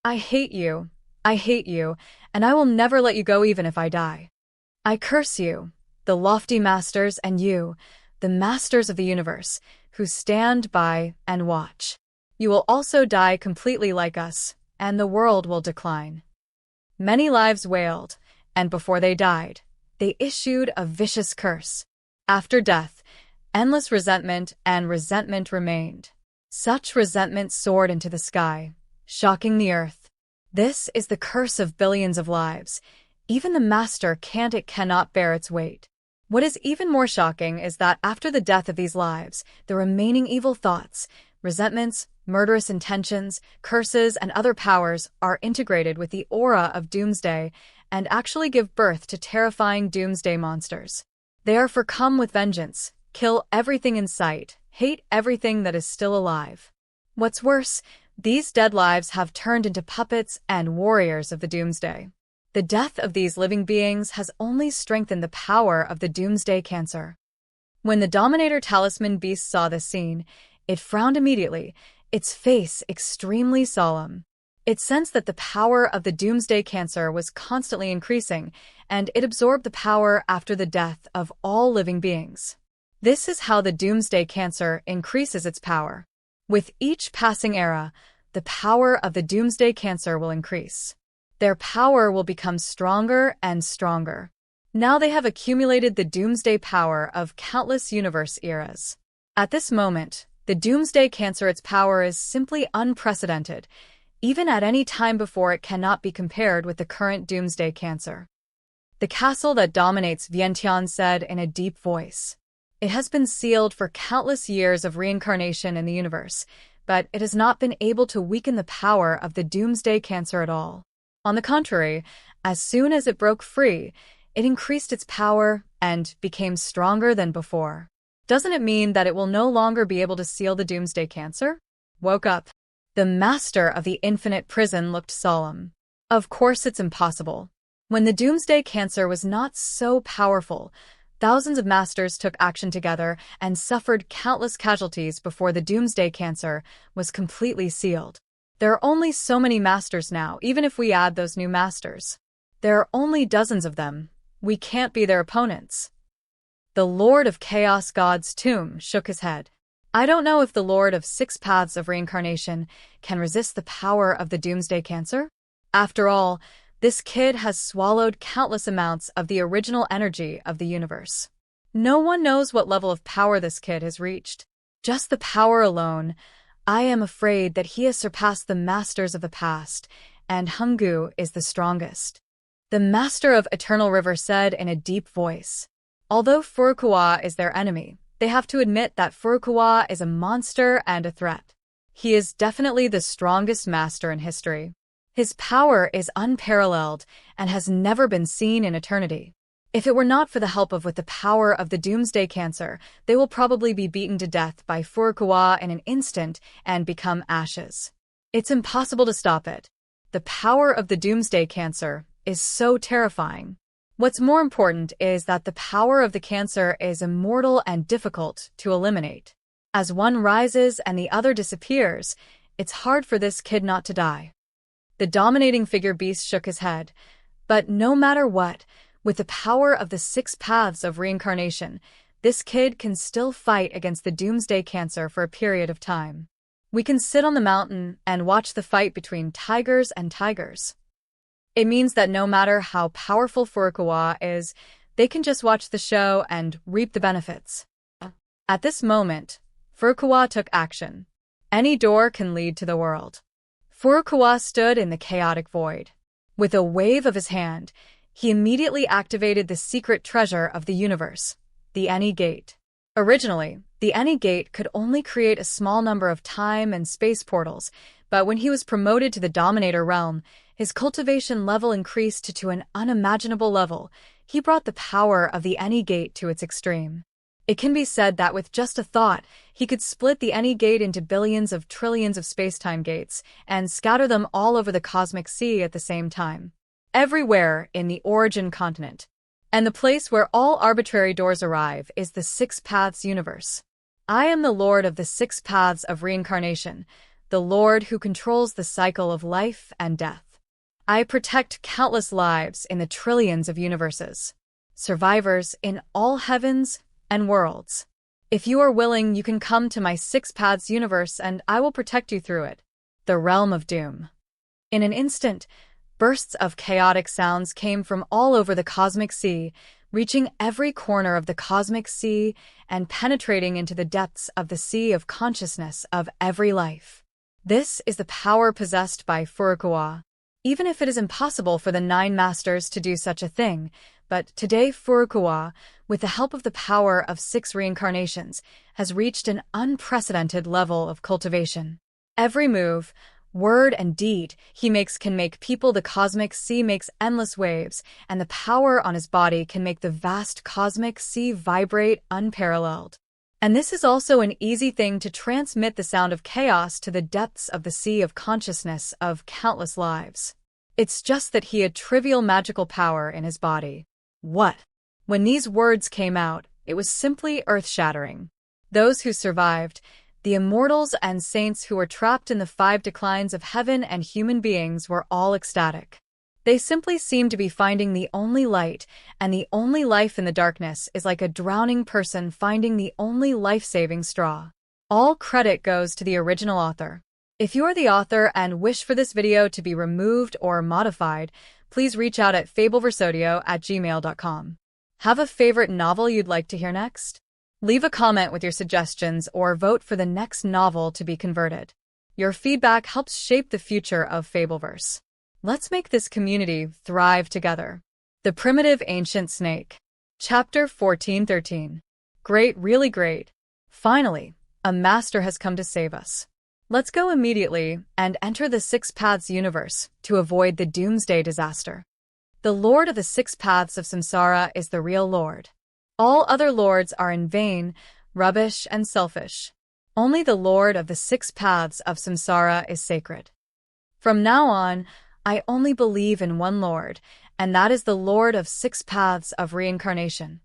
Speaker 1: I hate you, and I will never let you go even if I die. I curse you, the lofty masters, and you, the masters of the universe, who stand by and watch. You will also die completely like us, and the world will decline. Many lives wailed, and before they died, they issued a vicious curse. After death, endless resentment remained. Such resentment soared into the sky, shocking the earth. This is the curse of billions of lives. Even the master cannot bear its weight. What is even more shocking is that after the death of these lives, the remaining evil thoughts, resentments, murderous intentions, curses, and other powers are integrated with the aura of doomsday and actually give birth to terrifying doomsday monsters. They are come with vengeance, kill everything in sight, hate everything that is still alive. What's worse, these dead lives have turned into puppets and warriors of the doomsday. The death of these living beings has only strengthened the power of the doomsday cancer. When the Dominator Talisman beast saw this scene, it frowned immediately, its face extremely solemn. It sensed that the power of the doomsday cancer was constantly increasing, and it absorbed the power after the death of all living beings. This is how the doomsday cancer increases its power. With each passing era, the power of the doomsday cancer will increase. Their power will become stronger and stronger. Now they have accumulated the doomsday power of countless universe eras. At this moment, the doomsday cancer, its power is simply unprecedented. Even at any time before, it cannot be compared with the current doomsday cancer. The castle that dominates Vientiane said in a deep voice. It has been sealed for countless years of reincarnation in the universe, but it has not been able to weaken the power of the doomsday cancer at all. On the contrary, as soon as it broke free, it increased its power and became stronger than before. Doesn't it mean that it will no longer be able to seal the doomsday cancer? Woke up. The master of the infinite prison looked solemn. Of course it's impossible. When the doomsday cancer was not so powerful, thousands of masters took action together and suffered countless casualties before the doomsday cancer was completely sealed. There are only so many masters now, even if we add those new masters. There are only dozens of them. We can't be their opponents. The Lord of Chaos God's tomb shook his head. I don't know if the Lord of 6 Paths of Reincarnation can resist the power of the doomsday cancer. After all, this kid has swallowed countless amounts of the original energy of the universe. No one knows what level of power this kid has reached. Just the power alone. I am afraid that he has surpassed the masters of the past, and Henggu is the strongest. The master of Eternal River said in a deep voice. Although Furukawa is their enemy, they have to admit that Furukawa is a monster and a threat. He is definitely the strongest master in history. His power is unparalleled and has never been seen in eternity. If it were not for the help of with the power of the Doomsday Cancer, they will probably be beaten to death by Furukawa in an instant and become ashes. It's impossible to stop it. The power of the Doomsday Cancer is so terrifying. What's more important is that the power of the cancer is immortal and difficult to eliminate. As one rises and the other disappears, it's hard for this kid not to die. The dominating figure beast shook his head. But no matter what, with the power of the 6 paths of reincarnation, this kid can still fight against the Doomsday Cancer for a period of time. We can sit on the mountain and watch the fight between tigers and tigers. It means that no matter how powerful Furukawa is, they can just watch the show and reap the benefits. At this moment, Furukawa took action. Any door can lead to the world. Furukawa stood in the chaotic void. With a wave of his hand, he immediately activated the secret treasure of the universe, the Any Gate. Originally, the Any Gate could only create a small number of time and space portals, but when he was promoted to the Dominator realm, his cultivation level increased to an unimaginable level. He brought the power of the Any Gate to its extreme. It can be said that with just a thought, he could split the Any Gate into billions of trillions of space-time gates and scatter them all over the cosmic sea at the same time. Everywhere in the origin continent. And the place where all arbitrary doors arrive is the 6 Paths universe. I am the Lord of the 6 Paths of Reincarnation, the Lord who controls the cycle of life and death. I protect countless lives in the trillions of universes, survivors in all heavens and worlds. If you are willing, you can come to my 6 Paths universe and I will protect you through it. The Realm of Doom. In an instant, bursts of chaotic sounds came from all over the cosmic sea, reaching every corner of the cosmic sea and penetrating into the depths of the sea of consciousness of every life. This is the power possessed by Furukawa. Even if it is impossible for the 9 masters to do such a thing, but today Furukawa, with the help of the power of 6 reincarnations, has reached an unprecedented level of cultivation. Every move, word and deed he makes can make people. The cosmic sea makes endless waves, and the power on his body can make the vast cosmic sea vibrate unparalleled. And this is also an easy thing to transmit the sound of chaos to the depths of the sea of consciousness of countless lives. It's just that he had trivial magical power in his body. What? When these words came out, it was simply earth-shattering. Those who survived, the immortals and saints who were trapped in the 5 declines of heaven and human beings, were all ecstatic. They simply seemed to be finding the only light, and the only life in the darkness is like a drowning person finding the only life-saving straw. All credit goes to the original author. If you are the author and wish for this video to be removed or modified, please reach out at fabelversodio@gmail.com. Have a favorite novel you'd like to hear next? Leave a comment with your suggestions or vote for the next novel to be converted. Your feedback helps shape the future of Fabelverse. Let's make this community thrive together. The Primitive Ancient Snake. Chapter 1413. Great, really great. Finally, a master has come to save us. Let's go immediately and enter the 6 Paths universe to avoid the doomsday disaster. The Lord of the 6 Paths of Samsara is the real Lord. All other lords are in vain, rubbish, and selfish. Only the Lord of the 6 Paths of Samsara is sacred. From now on, I only believe in one Lord, and that is the Lord of 6 Paths of Reincarnation.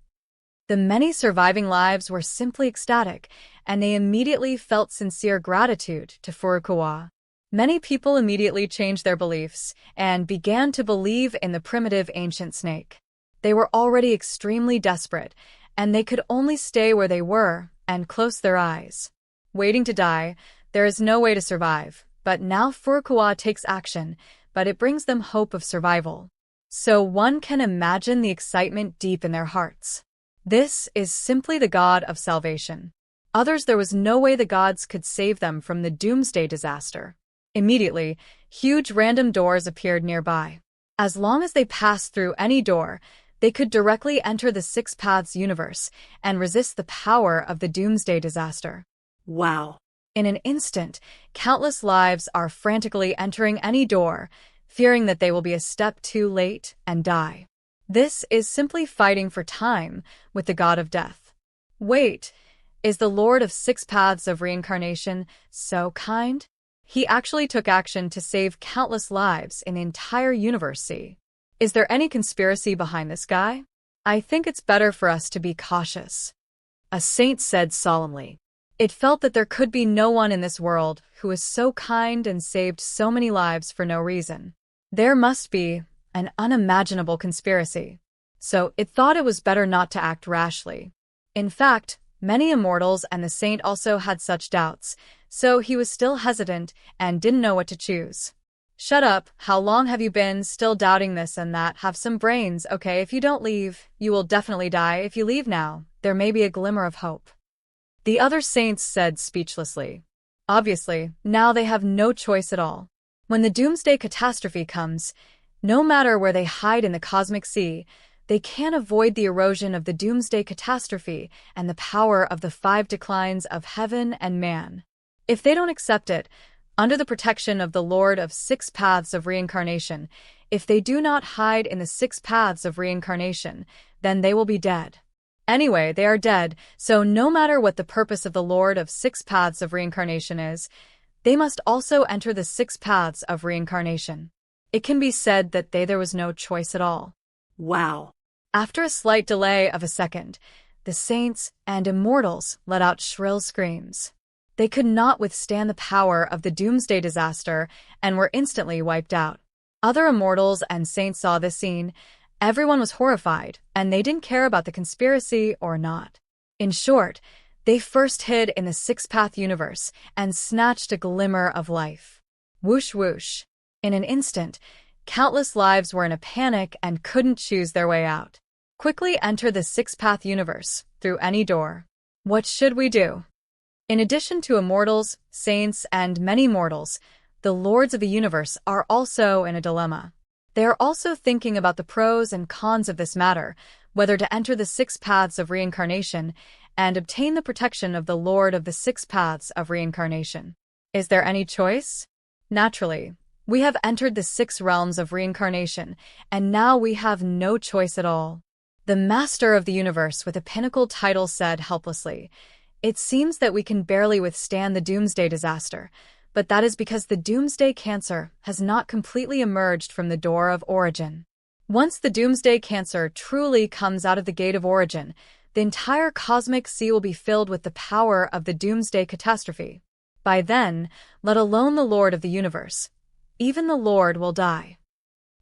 Speaker 1: The many surviving lives were simply ecstatic, and they immediately felt sincere gratitude to Furukawa. Many people immediately changed their beliefs and began to believe in the primitive ancient snake. They were already extremely desperate, and they could only stay where they were and close their eyes. Waiting to die, there is no way to survive, but now Furukawa takes action, but it brings them hope of survival. So one can imagine the excitement deep in their hearts. This is simply the God of salvation. Others, there was no way the gods could save them from the doomsday disaster. Immediately, huge random doors appeared nearby. As long as they passed through any door, they could directly enter the 6 Paths universe and resist the power of the doomsday disaster.
Speaker 2: Wow.
Speaker 1: In an instant, countless lives are frantically entering any door, fearing that they will be a step too late and die. This is simply fighting for time with the god of death. Wait, is the Lord of Six Paths of Reincarnation so kind? He actually took action to save countless lives in the entire universe. See? Is there any conspiracy behind this guy? I think it's better for us to be cautious. A saint said solemnly. It felt that there could be no one in this world who was so kind and saved so many lives for no reason. There must be an unimaginable conspiracy. So it thought it was better not to act rashly. In fact, many immortals and the saint also had such doubts, so he was still hesitant and didn't know what to choose. Shut up, how long have you been still doubting this and that? Have some brains, okay? If you don't leave, you will definitely die. If you leave now, there may be a glimmer of hope. The other saints said speechlessly. Obviously, now they have no choice at all. When the doomsday catastrophe comes, no matter where they hide in the cosmic sea, they can't avoid the erosion of the doomsday catastrophe and the power of the 5 declines of heaven and man. If they don't accept it, under the protection of the Lord of Six Paths of Reincarnation, if they do not hide in the 6 paths of reincarnation, then they will be dead. Anyway, they are dead, so no matter what the purpose of the Lord of Six Paths of Reincarnation is, they must also enter the 6 paths of reincarnation. It can be said that there was no choice at all.
Speaker 2: Wow.
Speaker 1: After a slight delay of a second, the saints and immortals let out shrill screams. They could not withstand the power of the doomsday disaster and were instantly wiped out. Other immortals and saints saw this scene. Everyone was horrified, and they didn't care about the conspiracy or not. In short, they first hid in the 6-path universe and snatched a glimmer of life. Whoosh whoosh. In an instant, countless lives were in a panic and couldn't choose their way out. Quickly enter the 6-path universe through any door. What should we do? In addition to immortals, saints, and many mortals, the lords of the universe are also in a dilemma. They are also thinking about the pros and cons of this matter, whether to enter the 6 paths of reincarnation and obtain the protection of the Lord of the 6 paths of reincarnation. Is there any choice? Naturally. We have entered the 6 realms of reincarnation, and now we have no choice at all. The Master of the Universe with a pinnacle title said helplessly, "It seems that we can barely withstand the doomsday disaster, but that is because the doomsday cancer has not completely emerged from the door of origin. Once the doomsday cancer truly comes out of the gate of origin, the entire cosmic sea will be filled with the power of the doomsday catastrophe. By then, let alone the Lord of the Universe, even the Lord will die."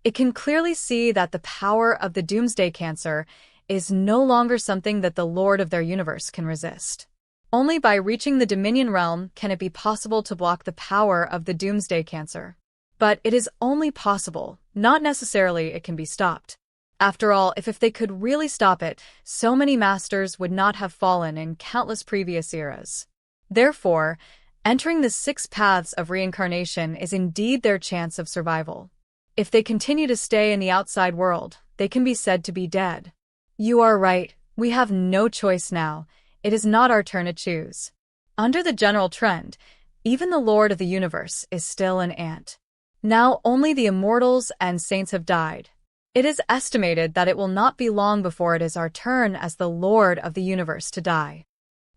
Speaker 1: It can clearly see that the power of the doomsday cancer is no longer something that the Lord of their universe can resist. Only by reaching the Dominion realm can it be possible to block the power of the doomsday cancer. But it is only possible, not necessarily it can be stopped. After all, if they could really stop it, so many masters would not have fallen in countless previous eras. Therefore, entering the 6 paths of reincarnation is indeed their chance of survival. If they continue to stay in the outside world, they can be said to be dead. You are right, we have no choice now. It is not our turn to choose. Under the general trend, even the Lord of the Universe is still an ant. Now only the immortals and saints have died. It is estimated that it will not be long before it is our turn as the Lord of the Universe to die.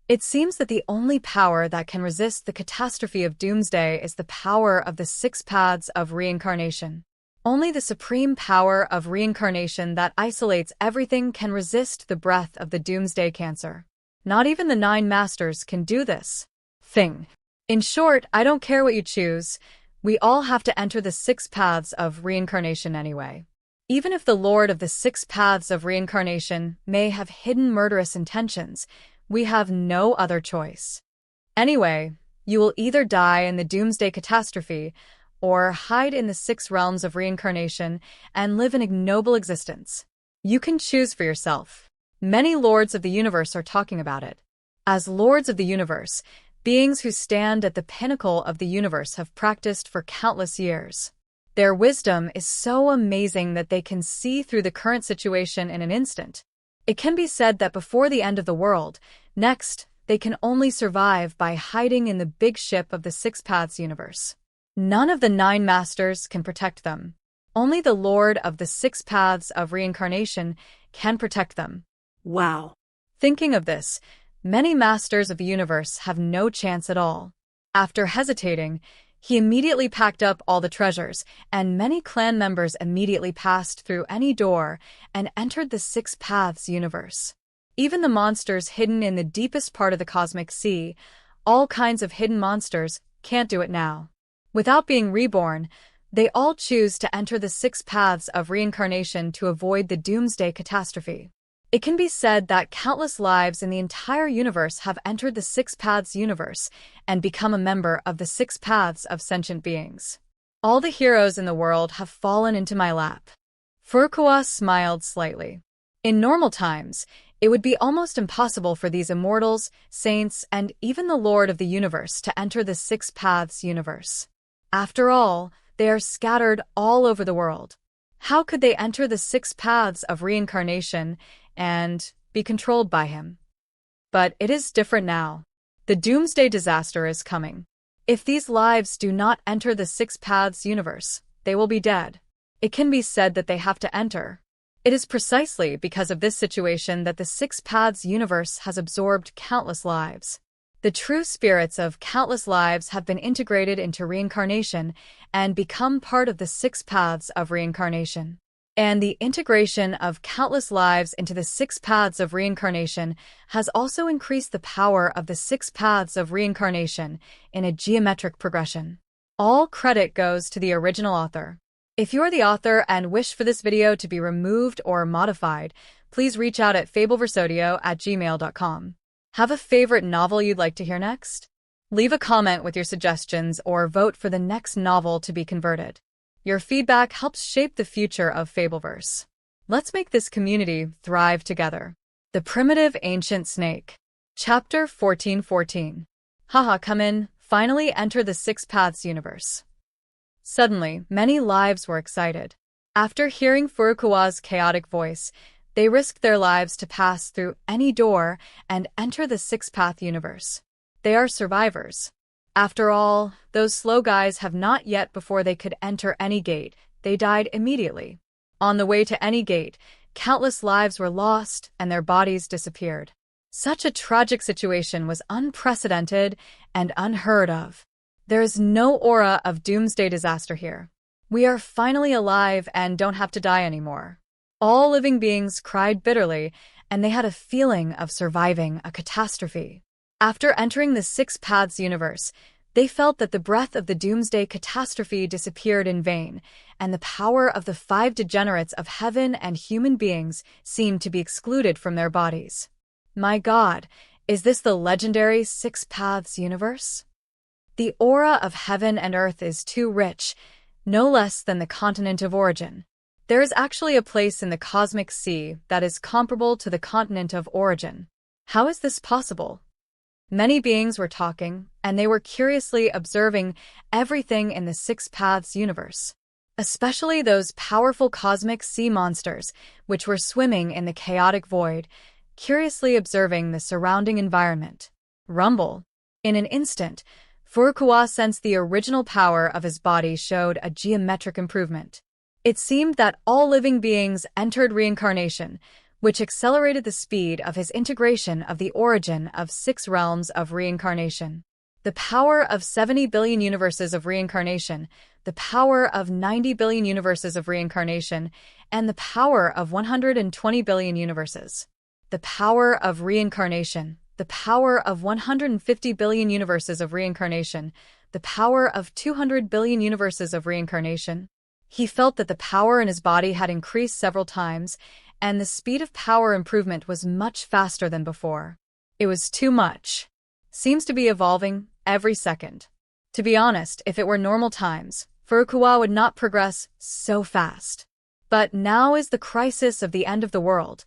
Speaker 1: It seems that the only power that can resist the catastrophe of doomsday is the power of the 6 paths of reincarnation. Only the supreme power of reincarnation that isolates everything can resist the breath of the doomsday cancer. Not even the 9 masters can do this thing. In short, I don't care what you choose. We all have to enter the 6 paths of reincarnation anyway. Even if the Lord of the 6 paths of reincarnation may have hidden murderous intentions, we have no other choice. Anyway, you will either die in the doomsday catastrophe or hide in the 6 realms of reincarnation and live an ignoble existence. You can choose for yourself. Many lords of the universe are talking about it. As lords of the universe, beings who stand at the pinnacle of the universe have practiced for countless years. Their wisdom is so amazing that they can see through the current situation in an instant. It can be said that before the end of the world, next, they can only survive by hiding in the big ship of the 6 paths universe. None of the 9 masters can protect them. Only the Lord of the Six Paths of Reincarnation can protect them.
Speaker 2: Wow.
Speaker 1: Thinking of this, many masters of the universe have no chance at all. After hesitating, he immediately packed up all the treasures, and many clan members immediately passed through any door and entered the Six Paths universe. Even the monsters hidden in the deepest part of the cosmic sea, all kinds of hidden monsters, can't do it now. Without being reborn, they all choose to enter the Six Paths of Reincarnation to avoid the doomsday catastrophe. It can be said that countless lives in the entire universe have entered the Six Paths universe and become a member of the Six Paths of sentient beings. All the heroes in the world have fallen into my lap. Furukawa smiled slightly. In normal times, it would be almost impossible for these immortals, saints, and even the Lord of the universe to enter the Six Paths universe. After all, they are scattered all over the world. How could they enter the Six Paths of Reincarnation and be controlled by him? But it is different now. The doomsday disaster is coming. If these lives do not enter the Six Paths universe, they will be dead. It can be said that they have to enter. It is precisely because of this situation that the Six Paths universe has absorbed countless lives. The true spirits of countless lives have been integrated into reincarnation and become part of the Six Paths of Reincarnation. And the integration of countless lives into the Six Paths of Reincarnation has also increased the power of the Six Paths of Reincarnation in a geometric progression. All credit goes to the original author. If you're the author and wish for this video to be removed or modified, please reach out at fabelversodio@gmail.com. Have a favorite novel you'd like to hear next? Leave a comment with your suggestions or vote for the next novel to be converted. Your feedback helps shape the future of Fabelverse. Let's make this community thrive together. The Primitive Ancient Snake. Chapter 1414. Haha, come in, finally enter the Six Paths universe. Suddenly, many lives were excited. After hearing Furukawa's chaotic voice, they risked their lives to pass through any door and enter the Six Path universe. They are survivors. After all, those slow guys have not yet before they could enter any gate, they died immediately. On the way to any gate, countless lives were lost and their bodies disappeared. Such a tragic situation was unprecedented and unheard of. There is no aura of doomsday disaster here. We are finally alive and don't have to die anymore. All living beings cried bitterly, and they had a feeling of surviving a catastrophe. After entering the Six Paths universe, they felt that the breath of the doomsday catastrophe disappeared in vain, and the power of the five degenerates of heaven and human beings seemed to be excluded from their bodies. My God, is this the legendary Six Paths universe? The aura of heaven and earth is too rich, no less than the continent of origin. There is actually a place in the cosmic sea that is comparable to the continent of origin. How is this possible? Many beings were talking, and they were curiously observing everything in the Six Paths universe, especially those powerful cosmic sea monsters which were swimming in the chaotic void, curiously observing the surrounding environment. Rumble. In an instant, Furukawa sensed the original power of his body showed a geometric improvement. It seemed that all living beings entered reincarnation, which accelerated the speed of his integration of the origin of 6 realms of reincarnation. The power of 70 billion universes of reincarnation, the power of 90 billion universes of reincarnation, and the power of 120 billion universes. The power of reincarnation, the power of 150 billion universes of reincarnation, the power of 200 billion universes of reincarnation. He felt that the power in his body had increased several times, and the speed of power improvement was much faster than before. It was too much. Seems to be evolving every second. To be honest, if it were normal times, Furukawa would not progress so fast. But now is the crisis of the end of the world,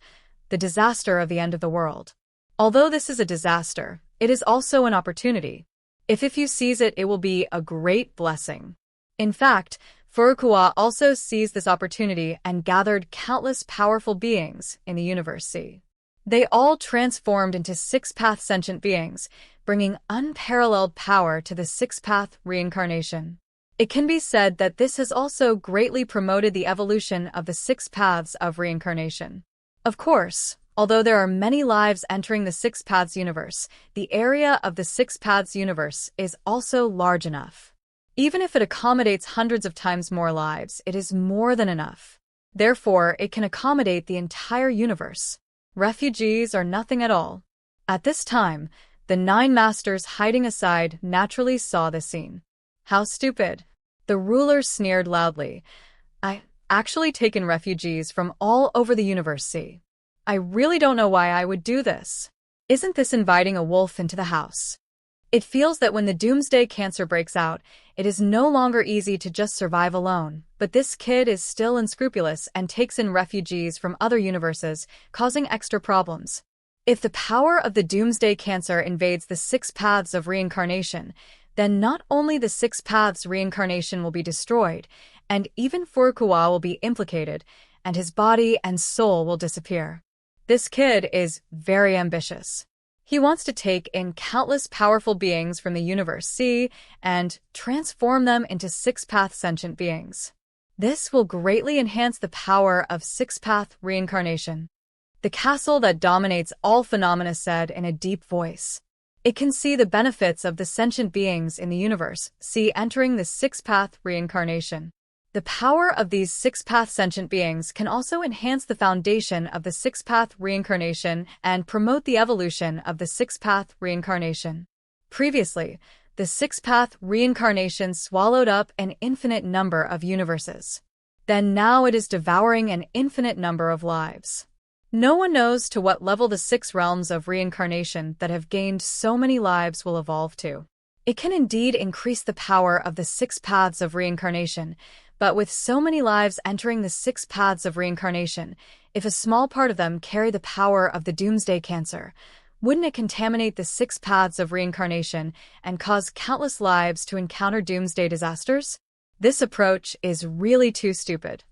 Speaker 1: the disaster of the end of the world. Although this is a disaster, it is also an opportunity. If you seize it, it will be a great blessing. In fact, Furukawa also seized this opportunity and gathered countless powerful beings in the universe sea. They all transformed into six-path sentient beings, bringing unparalleled power to the six-path reincarnation. It can be said that this has also greatly promoted the evolution of the six paths of reincarnation. Of course, although there are many lives entering the Six Paths universe, the area of the Six Paths universe is also large enough. Even if it accommodates hundreds of times more lives, it is more than enough. Therefore, it can accommodate the entire universe. Refugees are nothing at all. At this time, the 9 masters hiding aside naturally saw the scene. How stupid. The ruler sneered loudly. I actually taken refugees from all over the universe, see. I really don't know why I would do this. Isn't this inviting a wolf into the house? It feels that when the doomsday cancer breaks out, it is no longer easy to just survive alone, but this kid is still unscrupulous and takes in refugees from other universes, causing extra problems. If the power of the doomsday cancer invades the 6 paths of reincarnation, then not only the 6 paths reincarnation will be destroyed, and even Furukawa will be implicated, and his body and soul will disappear. This kid is very ambitious. He wants to take in countless powerful beings from the universe C and transform them into 6-path sentient beings. This will greatly enhance the power of 6-path reincarnation. The castle that dominates all phenomena said in a deep voice. It can see the benefits of the sentient beings in the universe C entering the 6-path reincarnation. The power of these 6-path sentient beings can also enhance the foundation of the 6-path reincarnation and promote the evolution of the 6-path reincarnation. Previously, the 6-path reincarnation swallowed up an infinite number of universes. Then now it is devouring an infinite number of lives. No one knows to what level the 6 realms of reincarnation that have gained so many lives will evolve to. It can indeed increase the power of the 6 paths of reincarnation, but with so many lives entering the 6 paths of reincarnation, if a small part of them carry the power of the doomsday cancer, wouldn't it contaminate the 6 paths of reincarnation and cause countless lives to encounter doomsday disasters? This approach is really too stupid.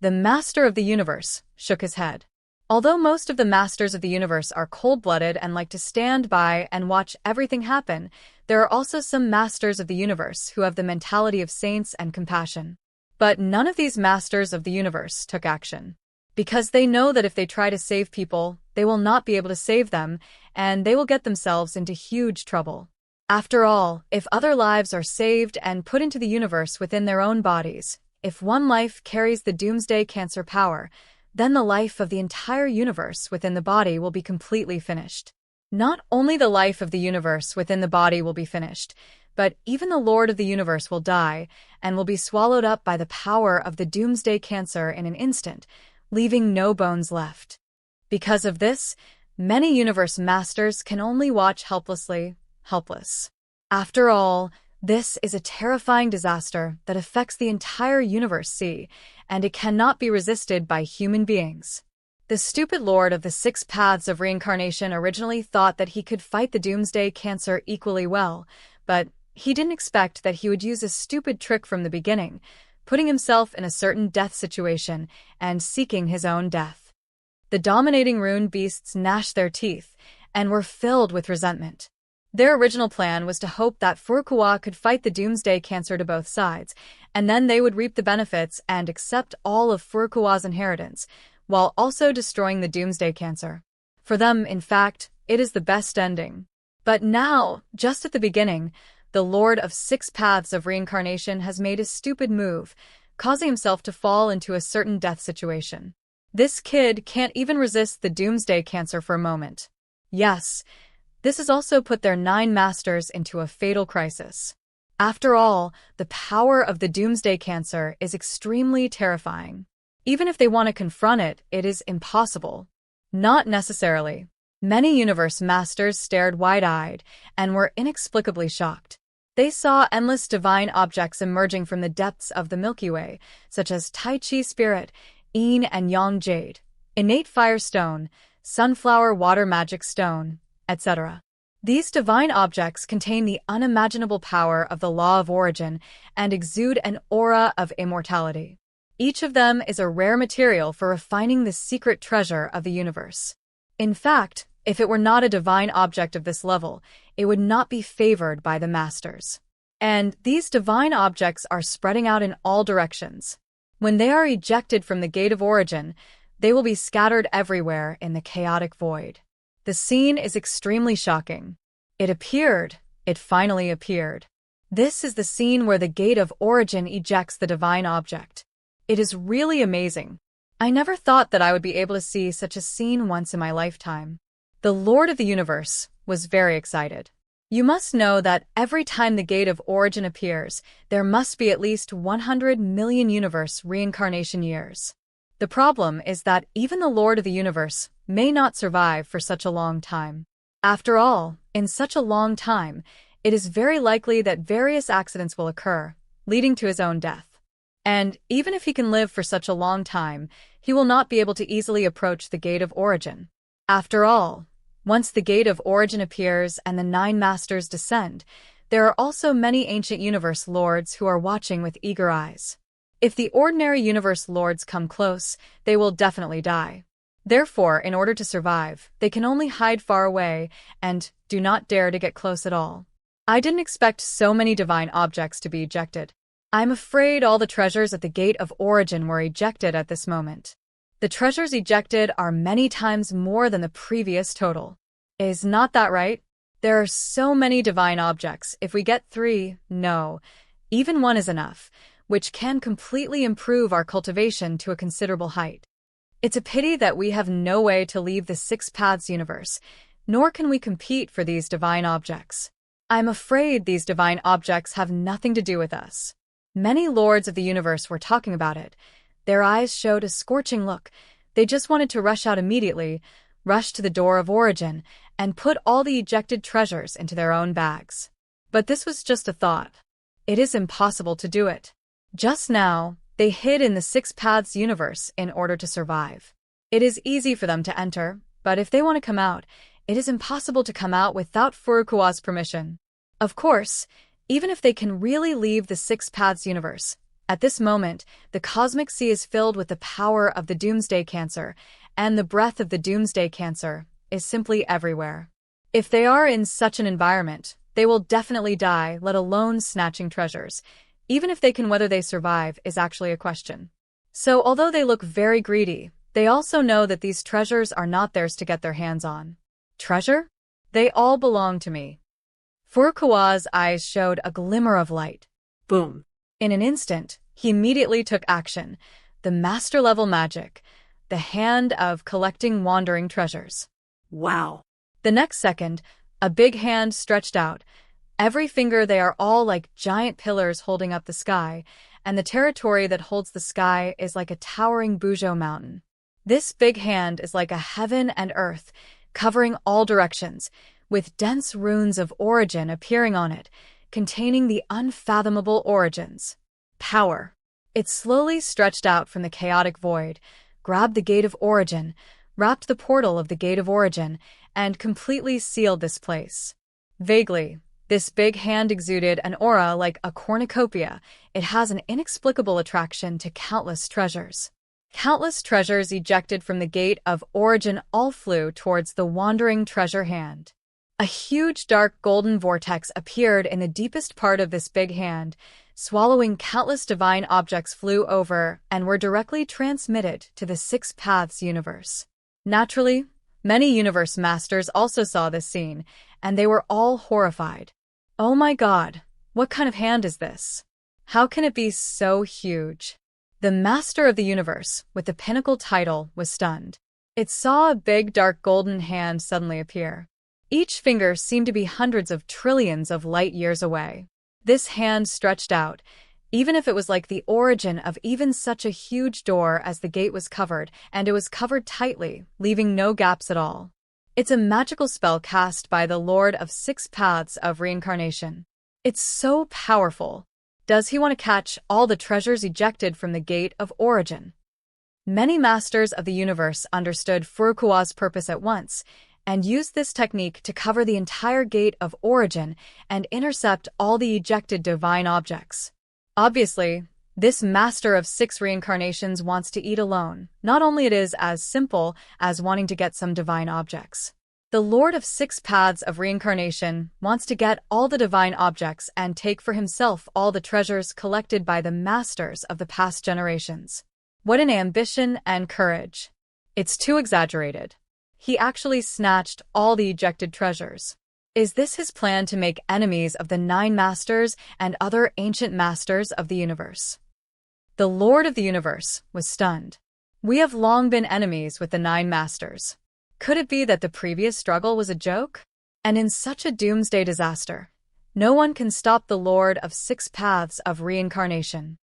Speaker 1: The Master of the Universe shook his head. Although most of the Masters of the Universe are cold-blooded and like to stand by and watch everything happen, there are also some Masters of the Universe who have the mentality of saints and compassion. But none of these Masters of the Universe took action. Because they know that if they try to save people, they will not be able to save them, and they will get themselves into huge trouble. After all, if other lives are saved and put into the universe within their own bodies, if one life carries the doomsday cancer power, then the life of the entire universe within the body will be completely finished. Not only the life of the universe within the body will be finished, but even the Lord of the Universe will die and will be swallowed up by the power of the doomsday cancer in an instant, leaving no bones left. Because of this, many universe masters can only watch helplessly, helpless. After all, this is a terrifying disaster that affects the entire universe C, and it cannot be resisted by human beings. The stupid Lord of the 6 paths of reincarnation originally thought that he could fight the doomsday cancer equally well, but he didn't expect that he would use a stupid trick from the beginning, putting himself in a certain death situation and seeking his own death. The dominating rune beasts gnashed their teeth and were filled with resentment. Their original plan was to hope that Furukawa could fight the doomsday cancer to both sides, and then they would reap the benefits and accept all of Furukawa's inheritance, while also destroying the doomsday cancer. For them, in fact, it is the best ending. But now, just at the beginning, the Lord of 6 paths of reincarnation has made a stupid move, causing himself to fall into a certain death situation. This kid can't even resist the doomsday cancer for a moment. Yes, this has also put their 9 masters into a fatal crisis. After all, the power of the doomsday cancer is extremely terrifying. Even if they want to confront it, it is impossible. Not necessarily. Many universe masters stared wide-eyed and were inexplicably shocked. They saw endless divine objects emerging from the depths of the Milky Way, such as Tai Chi Spirit, Yin and Yang Jade, Innate Fire Stone, Sunflower Water Magic Stone, etc. These divine objects contain the unimaginable power of the law of origin and exude an aura of immortality. Each of them is a rare material for refining the secret treasure of the universe. In fact, if it were not a divine object of this level, it would not be favored by the masters. And these divine objects are spreading out in all directions. When they are ejected from the Gate of Origin, they will be scattered everywhere in the chaotic void. The scene is extremely shocking. It finally appeared. This is the scene where the Gate of Origin ejects the divine object. It is really amazing. I never thought that I would be able to see such a scene once in my lifetime. The Lord of the Universe was very excited. You must know that every time the Gate of Origin appears, there must be at least 100 million universe reincarnation years. The problem is that even the Lord of the Universe may not survive for such a long time. After all, in such a long time, it is very likely that various accidents will occur, leading to his own death. And even if he can live for such a long time, he will not be able to easily approach the Gate of Origin. After all, once the Gate of Origin appears and the 9 Masters descend, there are also many ancient universe lords who are watching with eager eyes. If the ordinary universe lords come close, they will definitely die. Therefore, in order to survive, they can only hide far away and do not dare to get close at all. I didn't expect so many divine objects to be ejected. I'm afraid all the treasures at the Gate of Origin were ejected at this moment. The treasures ejected are many times more than the previous total. Is not that right? There are so many divine objects. If we get 3, no, even 1 is enough, which can completely improve our cultivation to a considerable height. It's a pity that we have no way to leave the 6 Paths universe, nor can we compete for these divine objects. I'm afraid these divine objects have nothing to do with us. Many lords of the universe were talking about it. Their eyes showed a scorching look. They just wanted to rush out immediately, rush to the door of origin, and put all the ejected treasures into their own bags. But this was just a thought. It is impossible to do it. Just now, they hid in the 6 Paths universe in order to survive. It is easy for them to enter, but if they want to come out, it is impossible to come out without Furukawa's permission. Of course, even if they can really leave the 6 Paths universe, at this moment, the cosmic sea is filled with the power of the Doomsday Cancer, and the breath of the Doomsday Cancer is simply everywhere. If they are in such an environment, they will definitely die, let alone snatching treasures. Even if they can, whether they survive is actually a question. So although they look very greedy, they also know that these treasures are not theirs to get their hands on. Treasure? They all belong to me. Furukawa's eyes showed a glimmer of light.
Speaker 2: Boom.
Speaker 1: In an instant, he immediately took action. The master-level magic, the hand of collecting wandering treasures.
Speaker 2: Wow.
Speaker 1: The next second, a big hand stretched out. Every finger, they are all like giant pillars holding up the sky, and the territory that holds the sky is like a towering Buzhou mountain. This big hand is like a heaven and earth, covering all directions, with dense runes of origin appearing on it, containing the unfathomable origins. Power. It slowly stretched out from the chaotic void, grabbed the Gate of Origin, wrapped the portal of the Gate of Origin, and completely sealed this place. Vaguely, this big hand exuded an aura like a cornucopia. It has an inexplicable attraction to countless treasures. Countless treasures ejected from the Gate of Origin all flew towards the wandering treasure hand. A huge dark golden vortex appeared in the deepest part of this big hand, swallowing countless divine objects flew over and were directly transmitted to the 6 Paths universe. Naturally, many universe masters also saw this scene, and they were all horrified. Oh my god, what kind of hand is this? How can it be so huge? The master of the universe, with the pinnacle title, was stunned. It saw a big dark golden hand suddenly appear. Each finger seemed to be hundreds of trillions of light years away. This hand stretched out, even if it was like the origin of even such a huge door, as the gate was covered, and it was covered tightly, leaving no gaps at all. It's a magical spell cast by the Lord of 6 Paths of Reincarnation. It's so powerful. Does he want to catch all the treasures ejected from the Gate of Origin? Many masters of the universe understood Furukawa's purpose at once, and used this technique to cover the entire Gate of Origin and intercept all the ejected divine objects. Obviously, this master of 6 reincarnations wants to eat alone. Not only it is as simple as wanting to get some divine objects. The Lord of Six Paths of Reincarnation wants to get all the divine objects and take for himself all the treasures collected by the masters of the past generations. What an ambition and courage. It's too exaggerated. He actually snatched all the ejected treasures. Is this his plan to make enemies of the Nine Masters and other ancient masters of the universe? The Lord of the Universe was stunned. We have long been enemies with the Nine Masters. Could it be that the previous struggle was a joke? And in such a doomsday disaster, no one can stop the Lord of Six Paths of Reincarnation.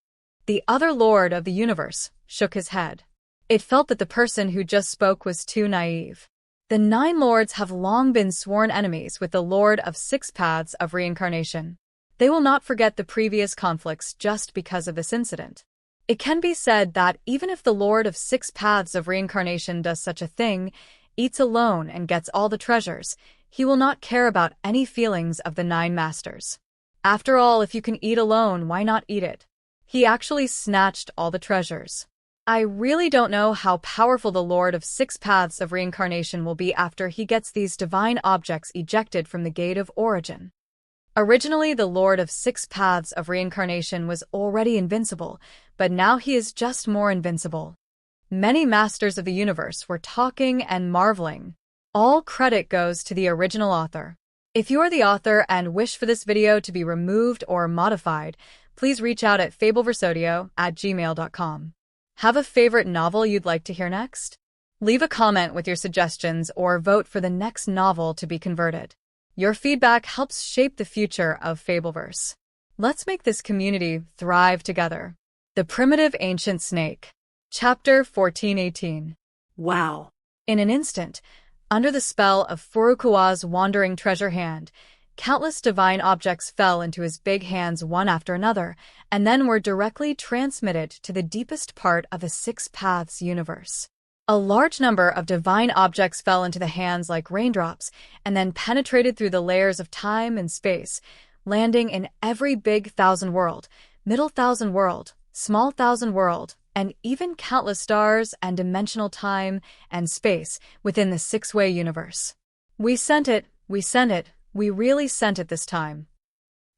Speaker 1: The other Lord of the Universe shook his head. It felt that the person who just spoke was too naive. The Nine Lords have long been sworn enemies with the Lord of Six Paths of Reincarnation. They will not forget the previous conflicts just because of this incident. It can be said that even if the Lord of Six Paths of Reincarnation does such a thing, eats alone and gets all the treasures, he will not care about any feelings of the Nine Masters. After all, if you can eat alone, why not eat it? He actually snatched all the treasures. I really don't know how powerful the Lord of Six Paths of Reincarnation will be after he gets these divine objects ejected from the Gate of Origin. Originally, the Lord of Six Paths of Reincarnation was already invincible, but now he is just more invincible. Many masters of the universe were talking and marveling. All credit goes to the original author. If you are the author and wish for this video to be removed or modified, please reach out at fabelversodio@gmail.com. Have a favorite novel you'd like to hear next? Leave a comment with your suggestions or vote for the next novel to be converted. Your feedback helps shape the future of Fabelverse. Let's make this community thrive together. The Primitive Ancient Snake. Chapter 1418.
Speaker 2: Wow.
Speaker 1: In an instant, under the spell of Furukawa's wandering treasure hand, countless divine objects fell into his big hands one after another, and then were directly transmitted to the deepest part of the Six Paths universe. A large number of divine objects fell into the hands like raindrops, and then penetrated through the layers of time and space, landing in every big thousand world, middle thousand world, small thousand world, and even countless stars and dimensional time and space within the six-way universe. We sent it, we really sent it this time.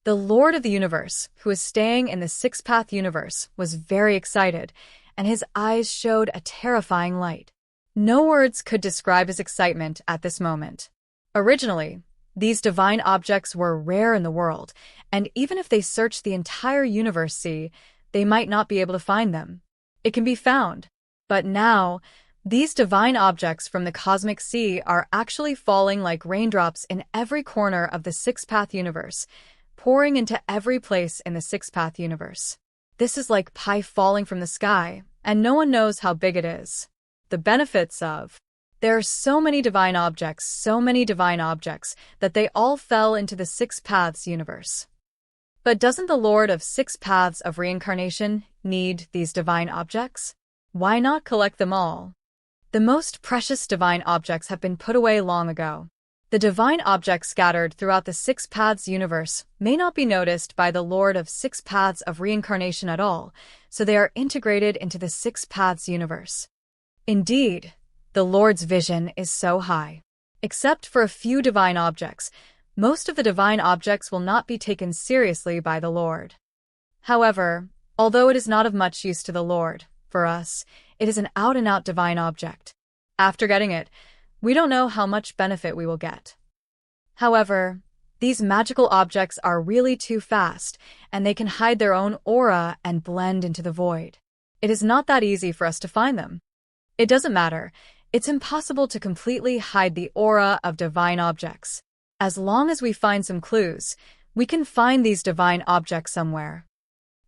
Speaker 1: The Lord of the Universe, who is staying in the Six-Path universe, was very excited, and his eyes showed a terrifying light. No words could describe his excitement at this moment. Originally, these divine objects were rare in the world, and even if they searched the entire universe sea, they might not be able to find them. It can be found. But now, these divine objects from the cosmic sea are actually falling like raindrops in every corner of the Six-Path universe, pouring into every place in the Six-Path universe. This is like pie falling from the sky, and no one knows how big it is. The benefits of there are so many divine objects, that they all fell into the Six Paths universe. But doesn't the Lord of Six Paths of Reincarnation need these divine objects? Why not collect them all? The most precious divine objects have been put away long ago. The divine objects scattered throughout the Six Paths universe may not be noticed by the Lord of Six Paths of Reincarnation at all, so they are integrated into the Six Paths universe. Indeed, the Lord's vision is so high. Except for a few divine objects, most of the divine objects will not be taken seriously by the Lord. However, although it is not of much use to the Lord, for us, it is an out-and-out divine object. After getting it, we don't know how much benefit we will get. However, these magical objects are really too fast, and they can hide their own aura and blend into the void. It is not that easy for us to find them. It doesn't matter. It's impossible to completely hide the aura of divine objects. As long as we find some clues, we can find these divine objects somewhere.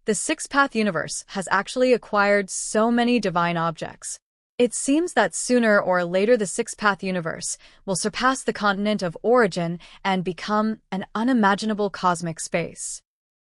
Speaker 1: The Six-Path universe has actually acquired so many divine objects. It seems that sooner or later the Six-Path universe will surpass the continent of origin and become an unimaginable cosmic space.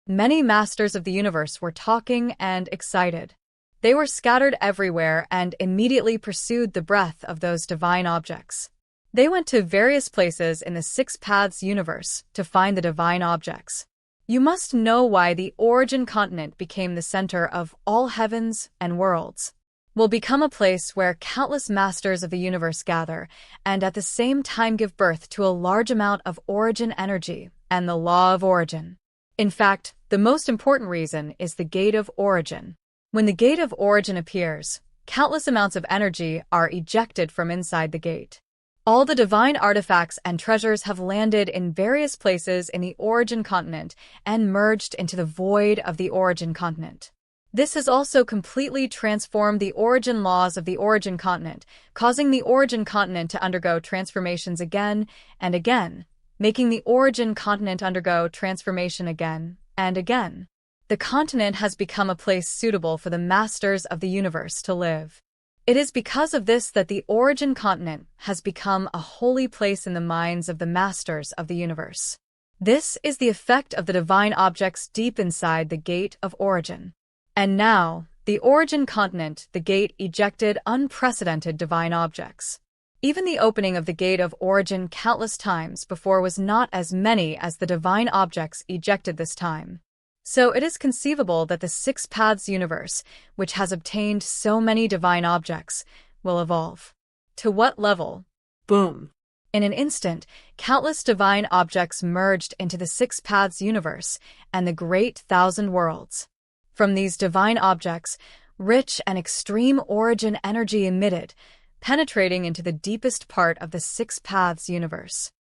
Speaker 1: Many masters of the universe were talking and excited. They were scattered everywhere and immediately pursued the breath of those divine objects. They went to various places in the Six Paths universe to find the divine objects. You must know why the origin continent became the center of all heavens and worlds. will become a place where countless masters of the universe gather and at the same time give birth to a large amount of origin energy and the law of origin. In fact, the most important reason is the gate of origin. When the gate of origin appears, countless amounts of energy are ejected from inside the gate. All the divine artifacts and treasures have landed in various places in the origin continent and merged into the void of the origin continent. This has also completely transformed the origin laws of the origin continent, causing the origin continent to undergo transformations again and again, making the origin continent undergo transformation again and again. The continent has become a place suitable for the masters of the universe to live. It is because of this that the origin continent has become a holy place in the minds of the masters of the universe. This is the effect of the divine objects deep inside the gate of origin. And now, the origin continent, the gate ejected unprecedented divine objects. Even the opening of the gate of origin countless times before was not as many as the divine objects ejected this time. So it is conceivable that the Six Paths universe, which has obtained so many divine objects, will evolve. To what level?
Speaker 2: Boom.
Speaker 1: In an instant, countless divine objects merged into the Six Paths universe and the Great Thousand Worlds. From these divine objects, rich and extreme origin energy emitted, penetrating into the deepest part of the Six Paths universe.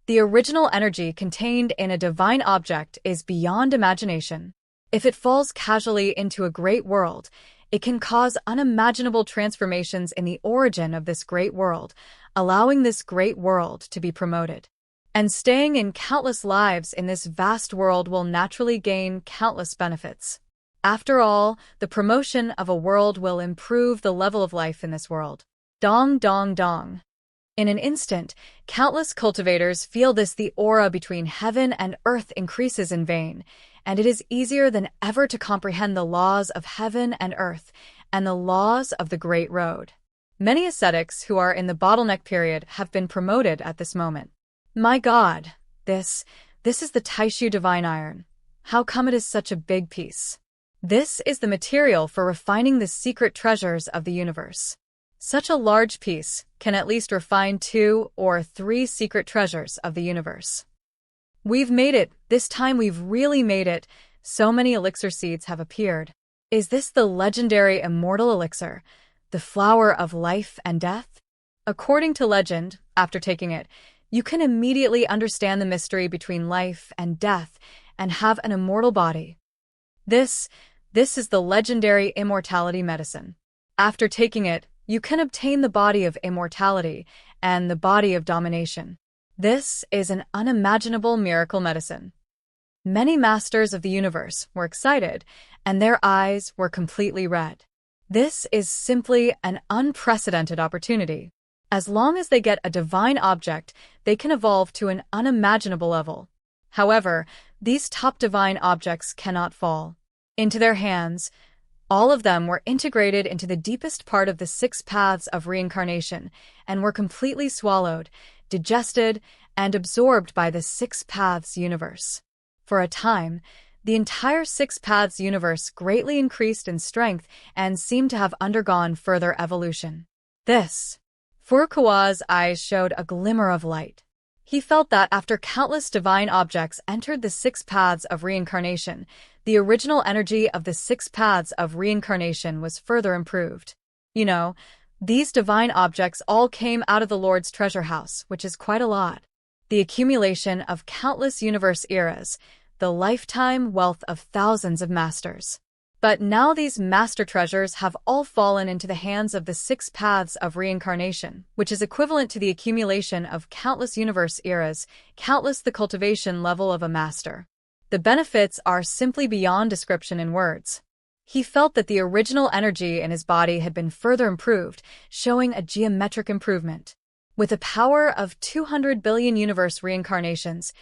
Speaker 1: The original energy contained in a divine object is beyond imagination. If it falls casually into a great world, it can cause unimaginable transformations in the origin of this great world, allowing this great world to be promoted. And staying in countless lives in this vast world will naturally gain countless benefits. After all, the promotion of a world will improve the level of life in this world. Dong, dong, dong. In an instant, countless cultivators feel this. The aura between heaven and earth increases in vain, and it is easier than ever to comprehend the laws of heaven and earth and the laws of the Great Road. Many ascetics who are in the bottleneck period have been promoted at this moment. My God, this is the Taishu divine iron. How come it is such a big piece? This is the material for refining the secret treasures of the universe. Such a large piece can at least refine 2 or 3 secret treasures of the universe. We've made it. This time we've really made it. So many elixir seeds have appeared. Is this the legendary Immortal elixir, the flower of life and death? According to legend, after taking it, you can immediately understand the mystery between life and death and have an immortal body. This is the legendary immortality medicine. After taking it, you can obtain the body of immortality and the body of domination. This is an unimaginable miracle medicine. Many masters of the universe were excited, and their eyes were completely red. This is simply an unprecedented opportunity. As long as they get a divine object, they can evolve to an unimaginable level. However, these top divine objects cannot fall into their hands. All of them were integrated into the deepest part of the 6 paths of reincarnation and were completely swallowed, digested, and absorbed by the 6 paths universe. For a time, the entire 6 paths universe greatly increased in strength and seemed to have undergone further evolution. Furukawa's eyes showed a glimmer of light. He felt that after countless divine objects entered the 6 paths of reincarnation, the original energy of the 6 paths of reincarnation was further improved. These divine objects all came out of the Lord's treasure house, which is quite a lot. The accumulation of countless universe eras, the lifetime wealth of thousands of masters. But now these master treasures have all fallen into the hands of the 6 paths of reincarnation, which is equivalent to the accumulation of countless universe eras, countless the cultivation level of a master. The benefits are simply beyond description in words. He felt that the original energy in his body had been further improved, showing a geometric improvement. With a power of 200 billion universe reincarnations,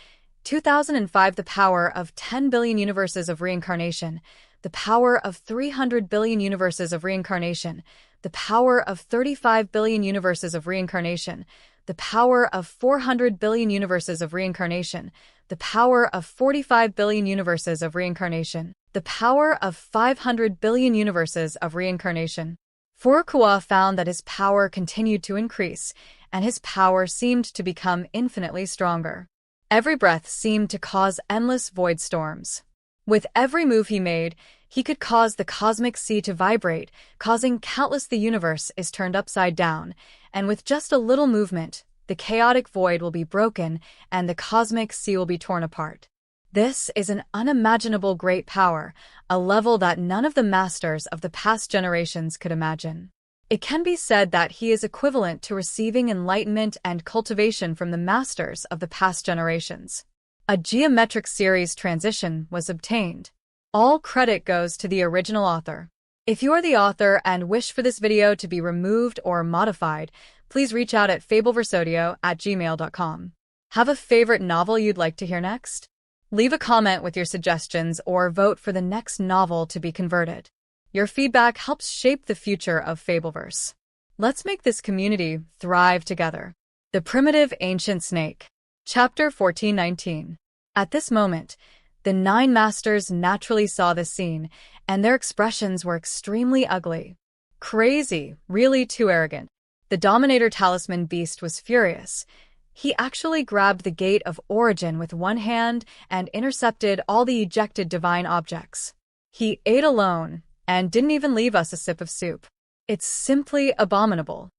Speaker 1: 2005 the power of 10 billion universes of reincarnation, the power of 300 billion universes of reincarnation, the power of 35 billion universes of reincarnation, the power of 400 billion universes of reincarnation, the power of 45 billion universes of reincarnation, the power of 500 billion universes of reincarnation. Furukawa found that his power continued to increase, and his power seemed to become infinitely stronger. Every breath seemed to cause endless void storms. With every move he made, he could cause the cosmic sea to vibrate, causing countless the universe is turned upside down, and with just a little movement, the chaotic void will be broken and the cosmic sea will be torn apart. This is an unimaginable great power, a level that none of the masters of the past generations could imagine. It can be said that he is equivalent to receiving enlightenment and cultivation from the masters of the past generations. A geometric series transition was obtained. All credit goes to the original author. If you are the author and wish for this video to be removed or modified, please reach out at fabelversodio@gmail.com. Have a favorite novel you'd like to hear next? Leave a comment with your suggestions or vote for the next novel to be converted. Your feedback helps shape the future of Fabelverse. Let's make this community thrive together. The Primitive Ancient Snake. Chapter 1419. At this moment, the 9 masters naturally saw the scene, and their expressions were extremely ugly. Crazy, really too arrogant. The Dominator Talisman Beast was furious. He actually grabbed the Gate of Origin with one hand and intercepted all the ejected divine objects. He ate alone and didn't even leave us a sip of soup. It's simply abominable.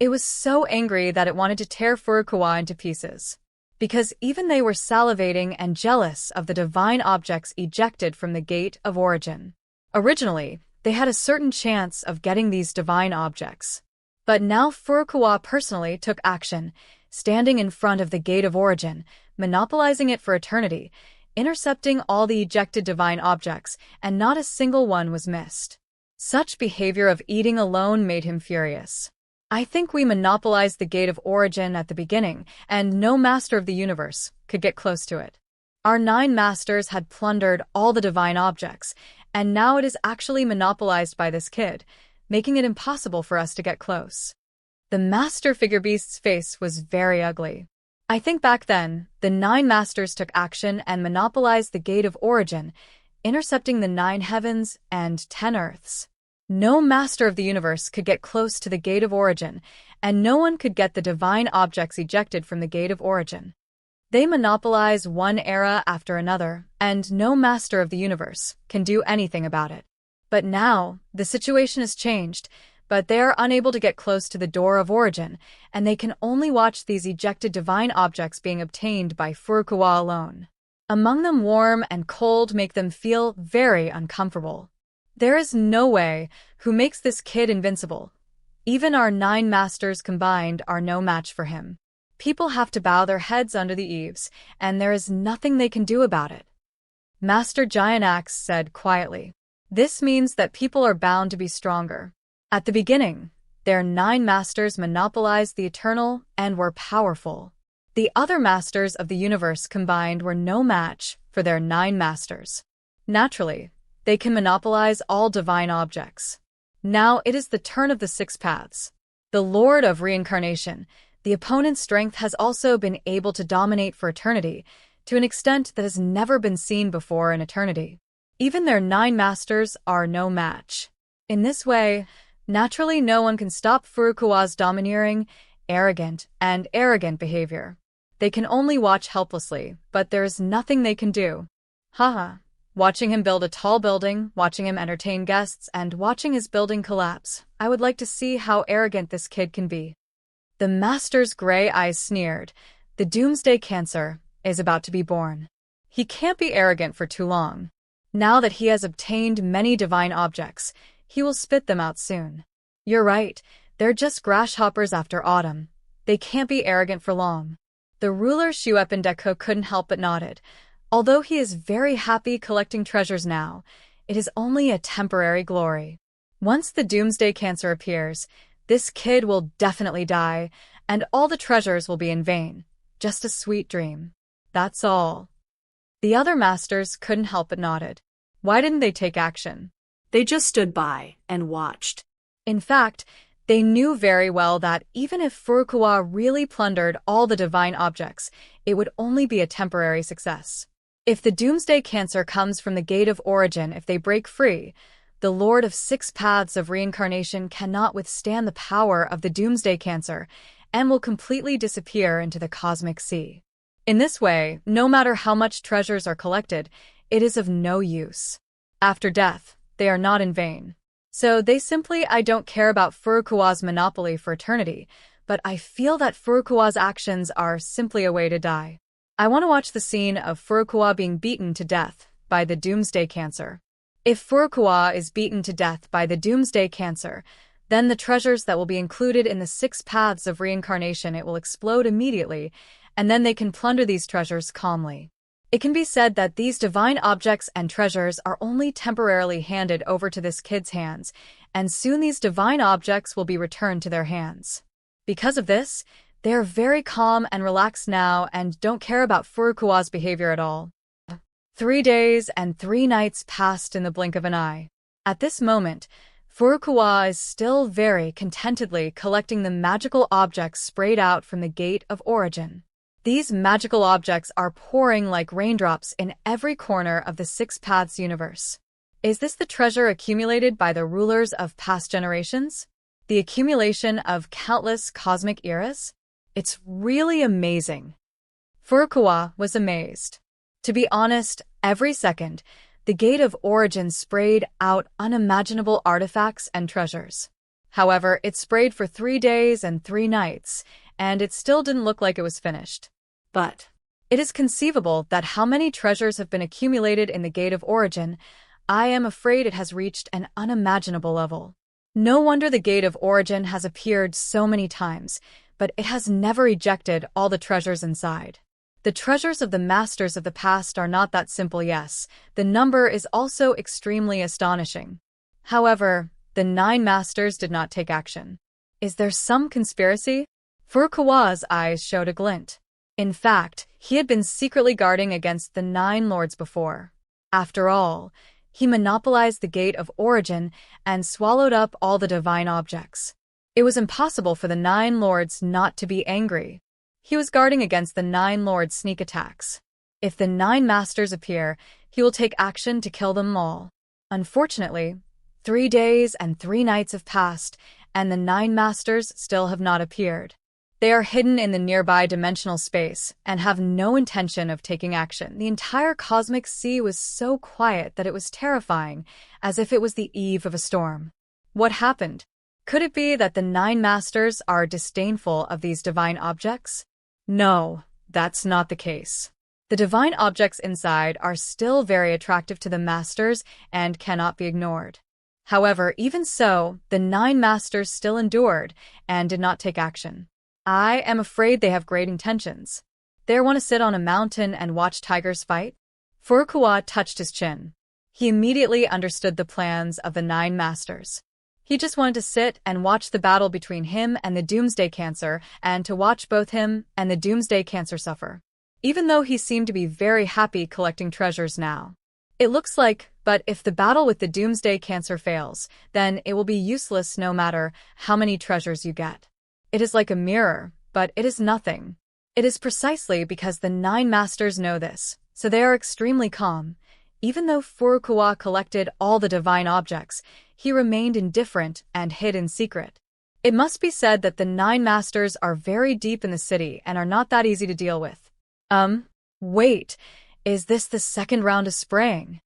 Speaker 1: It was so angry that it wanted to tear Furukawa into pieces, because even they were salivating and jealous of the divine objects ejected from the Gate of Origin. Originally, they had a certain chance of getting these divine objects. But now Furukawa personally took action, standing in front of the Gate of Origin, monopolizing it for eternity, intercepting all the ejected divine objects, and not a single one was missed. Such behavior of eating alone made him furious. I think we monopolized the Gate of Origin at the beginning, and no master of the universe could get close to it. Our 9 masters had plundered all the divine objects, and now it is actually monopolized by this kid, making it impossible for us to get close. The master figure beast's face was very ugly. I think back then, the 9 masters took action and monopolized the Gate of Origin, intercepting the 9 heavens and 10 earths. No master of the universe could get close to the Gate of Origin, and no one could get the divine objects ejected from the Gate of Origin. They monopolize one era after another, and no master of the universe can do anything about it. But now, the situation has changed, but they are unable to get close to the Door of Origin, and they can only watch these ejected divine objects being obtained by Furukawa alone. Among them, warm and cold make them feel very uncomfortable. There is no way who makes this kid invincible. Even our 9 masters combined are no match for him. People have to bow their heads under the eaves, and there is nothing they can do about it. Master Giant Axe said quietly. This means that people are bound to be stronger. At the beginning, their 9 masters monopolized the eternal and were powerful. The other masters of the universe combined were no match for their 9 masters. Naturally, they can monopolize all divine objects. Now it is the turn of the 6 paths. The Lord of Reincarnation, the opponent's strength has also been able to dominate for eternity, to an extent that has never been seen before in eternity. Even their 9 masters are no match. In this way, naturally no one can stop Furukawa's domineering, arrogant behavior. They can only watch helplessly, but there is nothing they can do. Haha. Watching him build a tall building, watching him entertain guests, and watching his building collapse, I would like to see how arrogant this kid can be. The master's gray eyes sneered. The doomsday cancer is about to be born. He can't be arrogant for too long. Now that he has obtained many divine objects, he will spit them out soon. You're right, they're just grasshoppers after autumn. They can't be arrogant for long. The ruler Shuependeko couldn't help but nodded. Although he is very happy collecting treasures now, it is only a temporary glory. Once the doomsday cancer appears, this kid will definitely die, and all the treasures will be in vain. Just a sweet dream. That's all. The other masters couldn't help but nodded. Why didn't they take action?
Speaker 2: They just stood by and watched.
Speaker 1: In fact, they knew very well that even if Furukawa really plundered all the divine objects, it would only be a temporary success. If the doomsday cancer comes from the Gate of Origin, if they break free, The Lord of Six Paths of Reincarnation cannot withstand the power of the Doomsday Cancer and will completely disappear into the cosmic sea. In this way, no matter how much treasures are collected, it is of no use. After death, they are not in vain. So they simply, I don't care about Furukawa's monopoly for eternity, but I feel that Furukawa's actions are simply a way to die. I want to watch the scene of Furukawa being beaten to death by the Doomsday Cancer. If Furukawa is beaten to death by the Doomsday Cancer, then the treasures that will be included in the Six Paths of Reincarnation, it will explode immediately, and then they can plunder these treasures calmly. It can be said that these divine objects and treasures are only temporarily handed over to this kid's hands, and soon these divine objects will be returned to their hands. Because of this, they are very calm and relaxed now and don't care about Furukawa's behavior at all. 3 days and 3 nights passed in the blink of an eye. At this moment, Furukawa is still very contentedly collecting the magical objects sprayed out from the Gate of Origin. These magical objects are pouring like raindrops in every corner of the Six Paths universe. Is this the treasure accumulated by the rulers of past generations? The accumulation of countless cosmic eras? It's really amazing. Furukawa was amazed. To be honest, every second, the Gate of Origin sprayed out unimaginable artifacts and treasures. However, it sprayed for 3 days and 3 nights, and it still didn't look like it was finished. But it is conceivable that how many treasures have been accumulated in the Gate of Origin, I am afraid it has reached an unimaginable level. No wonder the Gate of Origin has appeared so many times, but it has never ejected all the treasures inside. The treasures of the masters of the past are not that simple, yes. The number is also extremely astonishing. However, the 9 masters did not take action. Is there some conspiracy? Furukawa's eyes showed a glint. In fact, he had been secretly guarding against the 9 lords before. After all, he monopolized the Gate of Origin and swallowed up all the divine objects. It was impossible for the 9 lords not to be angry. He was guarding against the 9 lords' sneak attacks. If the 9 masters appear, he will take action to kill them all. Unfortunately, 3 days and 3 nights have passed, and the 9 masters still have not appeared. They are hidden in the nearby dimensional space and have no intention of taking action. The entire cosmic sea was so quiet that it was terrifying, as if it was the eve of a storm. What happened? Could it be that the 9 masters are disdainful of these divine objects? No, that's not the case. The divine objects inside are still very attractive to the masters and cannot be ignored. However, even so, the 9 masters still endured and did not take action. I am afraid they have great intentions. They want to sit on a mountain and watch tigers fight? Furukawa touched his chin. He immediately understood the plans of the 9 masters. He just wanted to sit and watch the battle between him and the Doomsday Cancer, and to watch both him and the Doomsday Cancer suffer. Even though he seemed to be very happy collecting treasures now. It looks like, but if the battle with the Doomsday Cancer fails, then it will be useless no matter how many treasures you get. It is like a mirror, but it is nothing. It is precisely because the 9 masters know this, so they are extremely calm. Even though Furukawa collected all the divine objects, he remained indifferent and hid in secret. It must be said that the 9 masters are very deep in the city and are not that easy to deal with. Wait, is this the second round of spraying?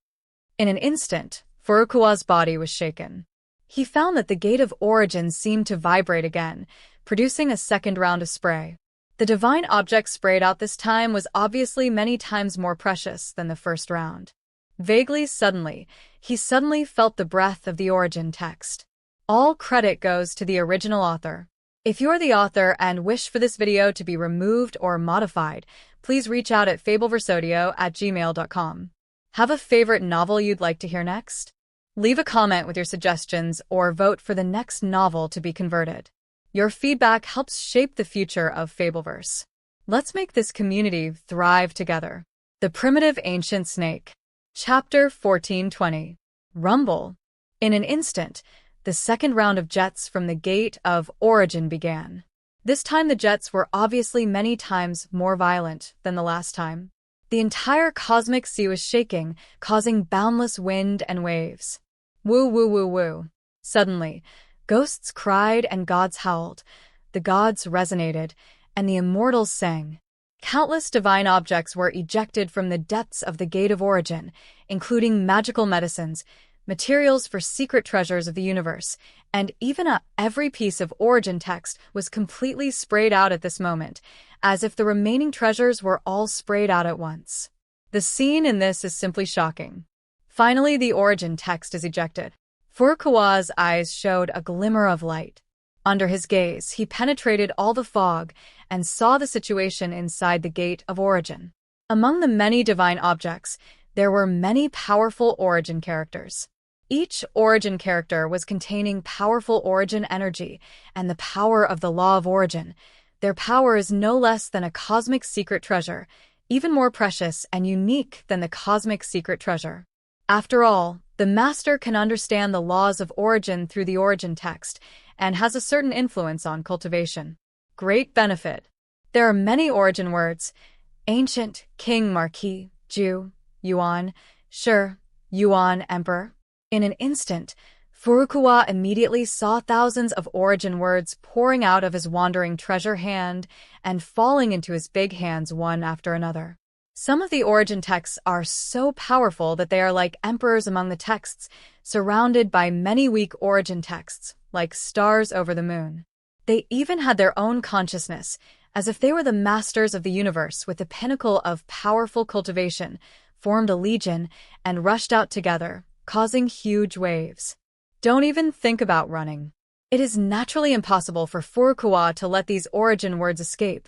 Speaker 1: In an instant, Furukawa's body was shaken. He found that the Gate of Origin seemed to vibrate again, producing a second round of spray. The divine object sprayed out this time was obviously many times more precious than the first round. Vaguely suddenly, he suddenly felt the breath of the origin text. All credit goes to the original author. If you're the author and wish for this video to be removed or modified, please reach out at fabelversodio@gmail.com. Have a favorite novel you'd like to hear next? Leave a comment with your suggestions or vote for the next novel to be converted. Your feedback helps shape the future of Fabelverse. Let's make this community thrive together. The Primitive Ancient Snake. Chapter 1420. Rumble. In an instant, the second round of jets from the Gate of Origin began. This time the jets were obviously many times more violent than the last time. The entire cosmic sea was shaking, causing boundless wind and waves. Woo woo woo woo. Suddenly, ghosts cried and gods howled. The gods resonated, and the immortals sang. Countless divine objects were ejected from the depths of the Gate of Origin, including magical medicines, materials for secret treasures of the universe, and even every piece of origin text was completely sprayed out at this moment, as if the remaining treasures were all sprayed out at once. The scene in this is simply shocking. Finally, the origin text is ejected. Furukawa's eyes showed a glimmer of light. Under his gaze, he penetrated all the fog and saw the situation inside the Gate of Origin. Among the many divine objects, there were many powerful origin characters. Each origin character was containing powerful origin energy and the power of the law of origin. Their power is no less than a cosmic secret treasure, even more precious and unique than the cosmic secret treasure. After all, the master can understand the laws of origin through the origin text and has a certain influence on cultivation. Great benefit. There are many origin words: ancient, king, marquis, Jew, yuan, sure, yuan, emperor. In an instant, Furukawa immediately saw thousands of origin words pouring out of his wandering treasure hand and falling into his big hands one after another. Some of the origin texts are so powerful that they are like emperors among the texts, surrounded by many weak origin texts, like stars over the moon. They even had their own consciousness, as if they were the masters of the universe with the pinnacle of powerful cultivation, formed a legion, and rushed out together, causing huge waves. Don't even think about running. It is naturally impossible for Furukawa to let these origin words escape.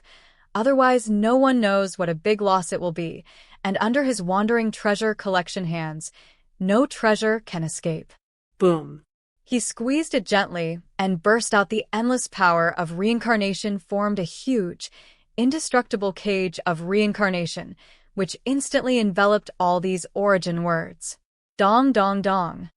Speaker 1: Otherwise, no one knows what a big loss it will be, and under his wandering treasure collection hands, no treasure can escape.
Speaker 2: Boom.
Speaker 1: He squeezed it gently and burst out. The endless power of reincarnation formed a huge, indestructible cage of reincarnation, which instantly enveloped all these origin words. Dong dong dong.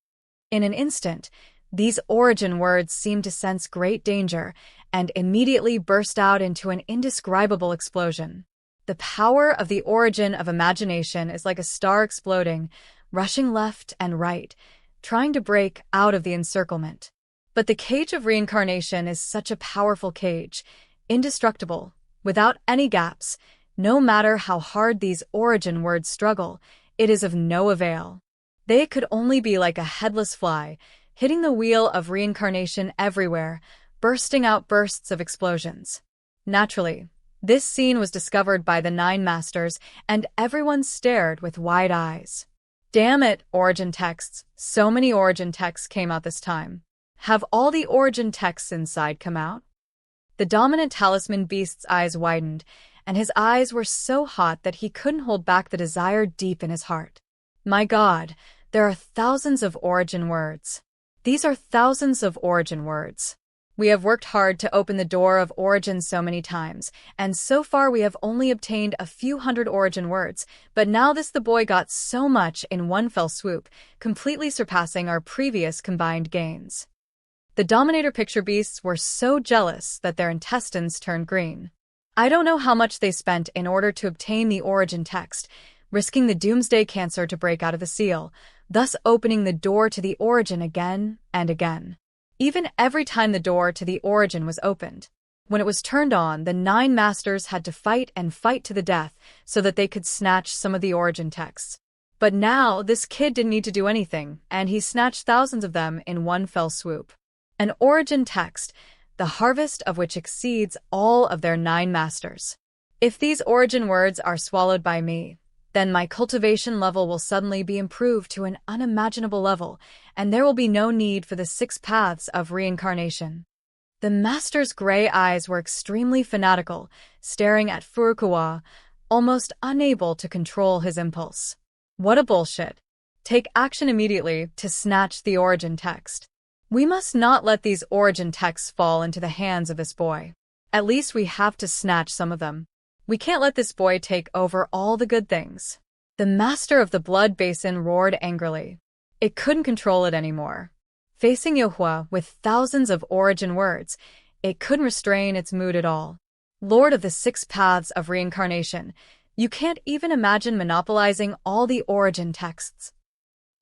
Speaker 1: In an instant, these origin words seemed to sense great danger and immediately burst out into an indescribable explosion. The power of the origin of imagination is like a star exploding, rushing left and right, trying to break out of the encirclement. But the cage of reincarnation is such a powerful cage, indestructible, without any gaps. No matter how hard these origin words struggle, it is of no avail. They could only be like a headless fly, hitting the wheel of reincarnation everywhere, bursting out bursts of explosions. Naturally, this scene was discovered by the 9 masters, and everyone stared with wide eyes. Damn it, origin texts. So many origin texts came out this time. Have all the origin texts inside come out? The dominant talisman beast's eyes widened, and his eyes were so hot that he couldn't hold back the desire deep in his heart. My God, there are thousands of origin words. These are thousands of origin words. We have worked hard to open the door of origin so many times, and so far we have only obtained a few hundred origin words, but now the boy got so much in one fell swoop, completely surpassing our previous combined gains. The Dominator picture beasts were so jealous that their intestines turned green. I don't know how much they spent in order to obtain the origin text, risking the doomsday cancer to break out of the seal, thus opening the door to the origin again and again. Even every time the door to the origin was opened. When it was turned on, the 9 masters had to fight and fight to the death so that they could snatch some of the origin texts. But now, this kid didn't need to do anything, and he snatched thousands of them in one fell swoop. An origin text, the harvest of which exceeds all of their 9 masters. If these origin words are swallowed by me, then my cultivation level will suddenly be improved to an unimaginable level, and there will be no need for the 6 paths of reincarnation. The master's gray eyes were extremely fanatical, staring at Furukawa, almost unable to control his impulse. What a bullshit. Take action immediately to snatch the origin text. We must not let these origin texts fall into the hands of this boy. At least we have to snatch some of them. We can't let this boy take over all the good things. The master of the blood basin roared angrily. It couldn't control it anymore. Facing Yuhua with thousands of origin words, it couldn't restrain its mood at all. Lord of the 6 paths of reincarnation, you can't even imagine monopolizing all the origin texts.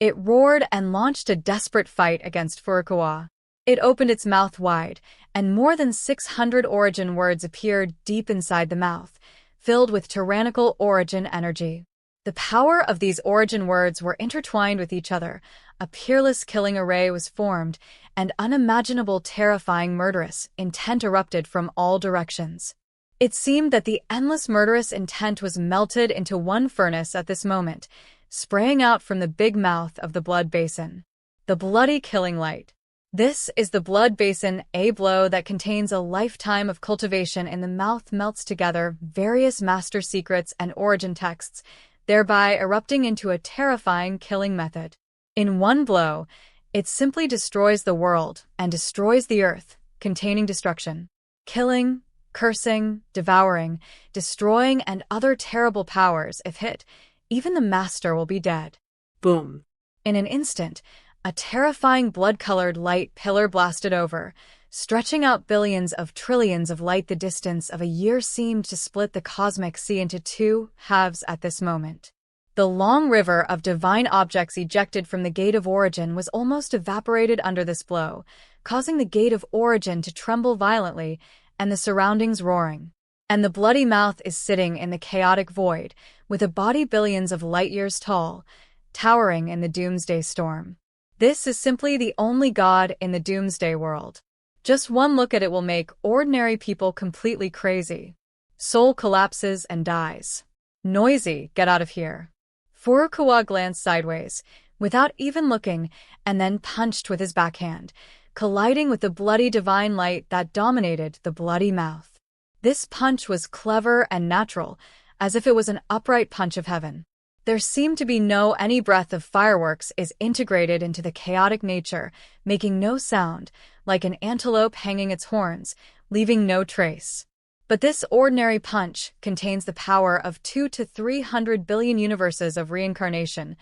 Speaker 1: It roared and launched a desperate fight against Furukawa. It opened its mouth wide, and more than 600 origin words appeared deep inside the mouth, filled with tyrannical origin energy. The power of these origin words were intertwined with each other. A peerless killing array was formed, and unimaginable, terrifying, murderous intent erupted from all directions. It seemed that the endless murderous intent was melted into one furnace at this moment, spraying out from the big mouth of the blood basin. The bloody killing light. This is the blood basin. A blow that contains a lifetime of cultivation in the mouth melts together various master secrets and origin texts, thereby erupting into a terrifying killing method. In one blow, it simply destroys the world and destroys the earth, containing destruction. Killing, cursing, devouring, destroying, and other terrible powers. If hit, even the master will be dead.
Speaker 2: Boom.
Speaker 1: In an instant, a terrifying blood-colored light pillar blasted over, stretching out billions of trillions of light. The distance of a year seemed to split the cosmic sea into two halves at this moment. The long river of divine objects ejected from the Gate of Origin was almost evaporated under this blow, causing the Gate of Origin to tremble violently and the surroundings roaring. And the bloody mouth is sitting in the chaotic void, with a body billions of light-years tall, towering in the doomsday storm. This is simply the only god in the doomsday world. Just one look at it will make ordinary people completely crazy. Soul collapses and dies. Noisy, get out of here. Furukawa glanced sideways, without even looking, and then punched with his backhand, colliding with the bloody divine light that dominated the bloody mouth. This punch was clever and natural, as if it was an upright punch of heaven. There seemed to be no any breath of fireworks is integrated into the chaotic nature, making no sound, like an antelope hanging its horns, leaving no trace. But this ordinary punch contains the power of 200 to 300 billion universes of reincarnation,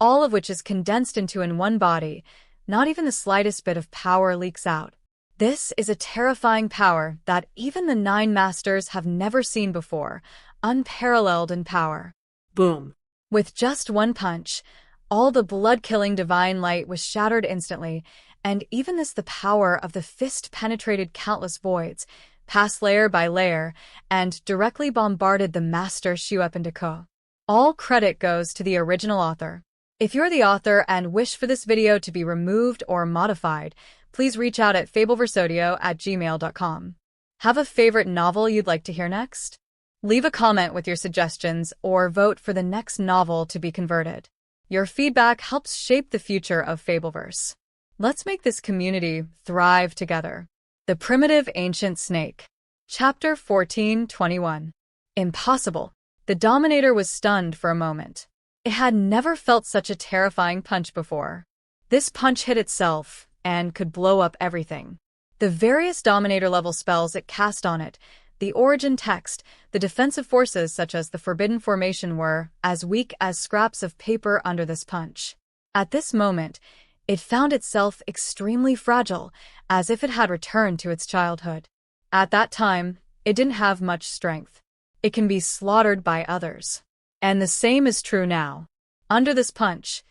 Speaker 1: all of which is condensed into in one body. Not even the slightest bit of power leaks out. This is a terrifying power that even the 9 masters have never seen before, unparalleled in power.
Speaker 2: Boom.
Speaker 1: With just one punch, all the blood-killing divine light was shattered instantly, and even the power of the fist penetrated countless voids, passed layer by layer, and directly bombarded the master Shuependeko. All credit goes to the original author. If you're the author and wish for this video to be removed or modified, please reach out at fabelversodio@gmail.com. Have a favorite novel you'd like to hear next? Leave a comment with your suggestions or vote for the next novel to be converted. Your feedback helps shape the future of Fabelverse. Let's make this community thrive together. The Primitive Ancient Snake. Chapter 14:21. Impossible. The Dominator was stunned for a moment. It had never felt such a terrifying punch before. This punch hit itself and could blow up everything. The various Dominator-level spells it cast on it, the origin text, the defensive forces such as the Forbidden Formation were as weak as scraps of paper under this punch. At this moment, it found itself extremely fragile, as if it had returned to its childhood. At that time, it didn't have much strength. It can be slaughtered by others. And the same is true now. Under this punch,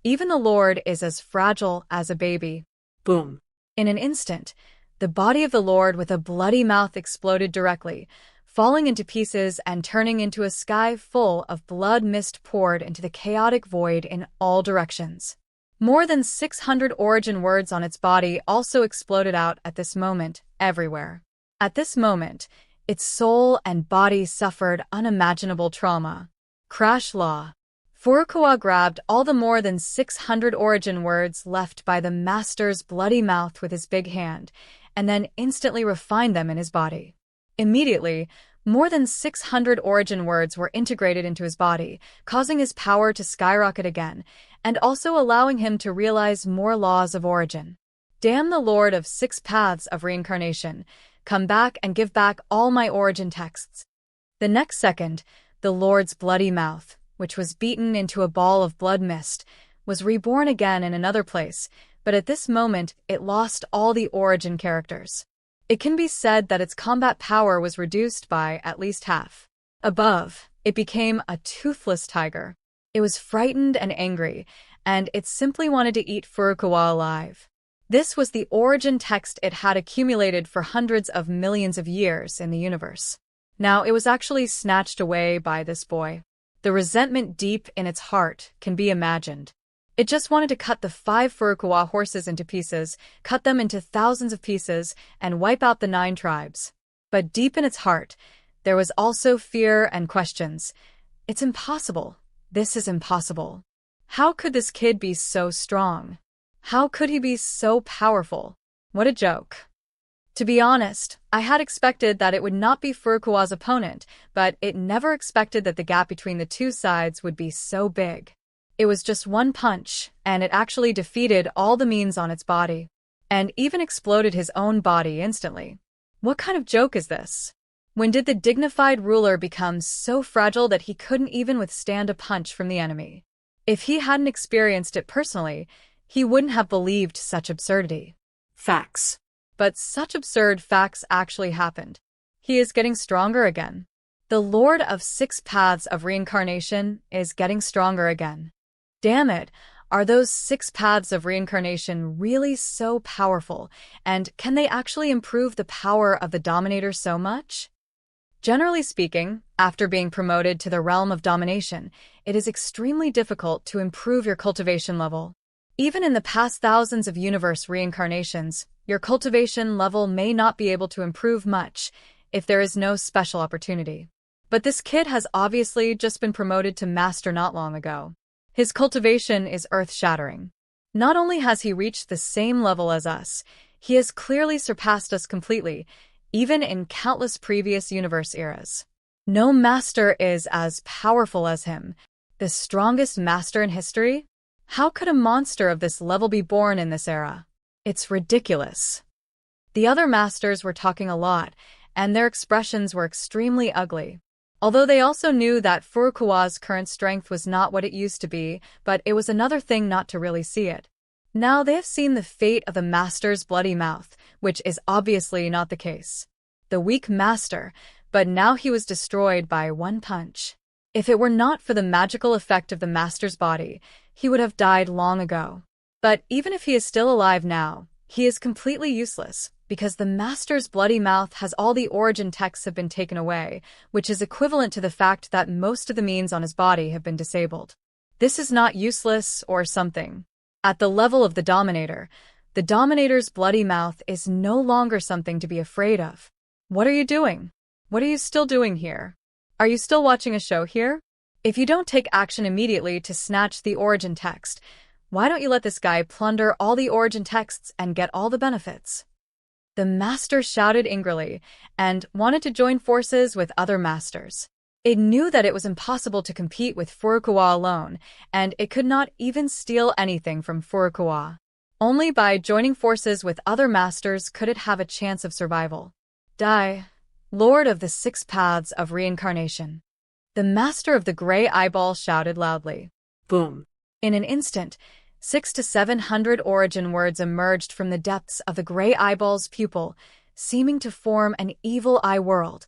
Speaker 1: even the Lord is as fragile as a baby.
Speaker 2: Boom.
Speaker 1: In an instant, the body of the Lord with a bloody mouth exploded directly, falling into pieces and turning into a sky full of blood mist poured into the chaotic void in all directions. More than 600 origin words on its body also exploded out at this moment, everywhere. At this moment, its soul and body suffered unimaginable trauma. Crash law. Furukawa grabbed all the more than 600 origin words left by the master's bloody mouth with his big hand, and then instantly refined them in his body. Immediately, more than 600 origin words were integrated into his body, causing his power to skyrocket again, and also allowing him to realize more laws of origin. Damn the Lord of 6 paths of reincarnation, come back and give back all my origin texts. The next second, the Lord's bloody mouth, which was beaten into a ball of blood mist, was reborn again in another place, but at this moment it lost all the origin characters. It can be said that its combat power was reduced by at least half. Above, it became a toothless tiger. It was frightened and angry, and it simply wanted to eat Furukawa alive. This was the origin text it had accumulated for hundreds of millions of years in the universe. Now it was actually snatched away by this boy. The resentment deep in its heart can be imagined. It just wanted to cut the 5 Furukawa horses into pieces, cut them into thousands of pieces, and wipe out the 9 tribes. But deep in its heart, there was also fear and questions. It's impossible. This is impossible. How could this kid be so strong? How could he be so powerful? What a joke. To be honest, I had expected that it would not be Furukawa's opponent, but it never expected that the gap between the two sides would be so big. It was just one punch, and it actually defeated all the means on its body, and even exploded his own body instantly. What kind of joke is this? When did the dignified ruler become so fragile that he couldn't even withstand a punch from the enemy? If he hadn't experienced it personally, he wouldn't have believed such absurdity.
Speaker 2: Facts.
Speaker 1: But such absurd facts actually happened. He is getting stronger again. The Lord of 6 Paths of Reincarnation is getting stronger again. Damn it, are those 6 paths of reincarnation really so powerful, and can they actually improve the power of the Dominator so much? Generally speaking, after being promoted to the realm of domination, it is extremely difficult to improve your cultivation level. Even in the past thousands of universe reincarnations, your cultivation level may not be able to improve much if there is no special opportunity. But this kid has obviously just been promoted to master not long ago. His cultivation is earth-shattering. Not only has he reached the same level as us, he has clearly surpassed us completely, even in countless previous universe eras. No master is as powerful as him, the strongest master in history. How could a monster of this level be born in this era? It's ridiculous. The other masters were talking a lot, and their expressions were extremely ugly. Although they also knew that Furukawa's current strength was not what it used to be, but it was another thing not to really see it. Now they have seen the fate of the master's bloody mouth, which is obviously not the case. The weak master, but now he was destroyed by one punch. If it were not for the magical effect of the master's body, he would have died long ago. But even if he is still alive now, he is completely useless, because the master's bloody mouth has all the origin texts have been taken away, which is equivalent to the fact that most of the means on his body have been disabled. This is not useless or something. At the level of the Dominator's bloody mouth is no longer something to be afraid of. What are you doing? What are you still doing here? Are you still watching a show here? If you don't take action immediately to snatch the origin text, why don't you let this guy plunder all the origin texts and get all the benefits? The master shouted angrily and wanted to join forces with other masters. It knew that it was impossible to compete with Furukawa alone, and it could not even steal anything from Furukawa. Only by joining forces with other masters could it have a chance of survival. Die, Lord of the 6 Paths of Reincarnation. The master of the gray eyeball shouted loudly.
Speaker 2: Boom.
Speaker 1: In an instant, 600 to 700 origin words emerged from the depths of the gray eyeball's pupil, seeming to form an evil eye world,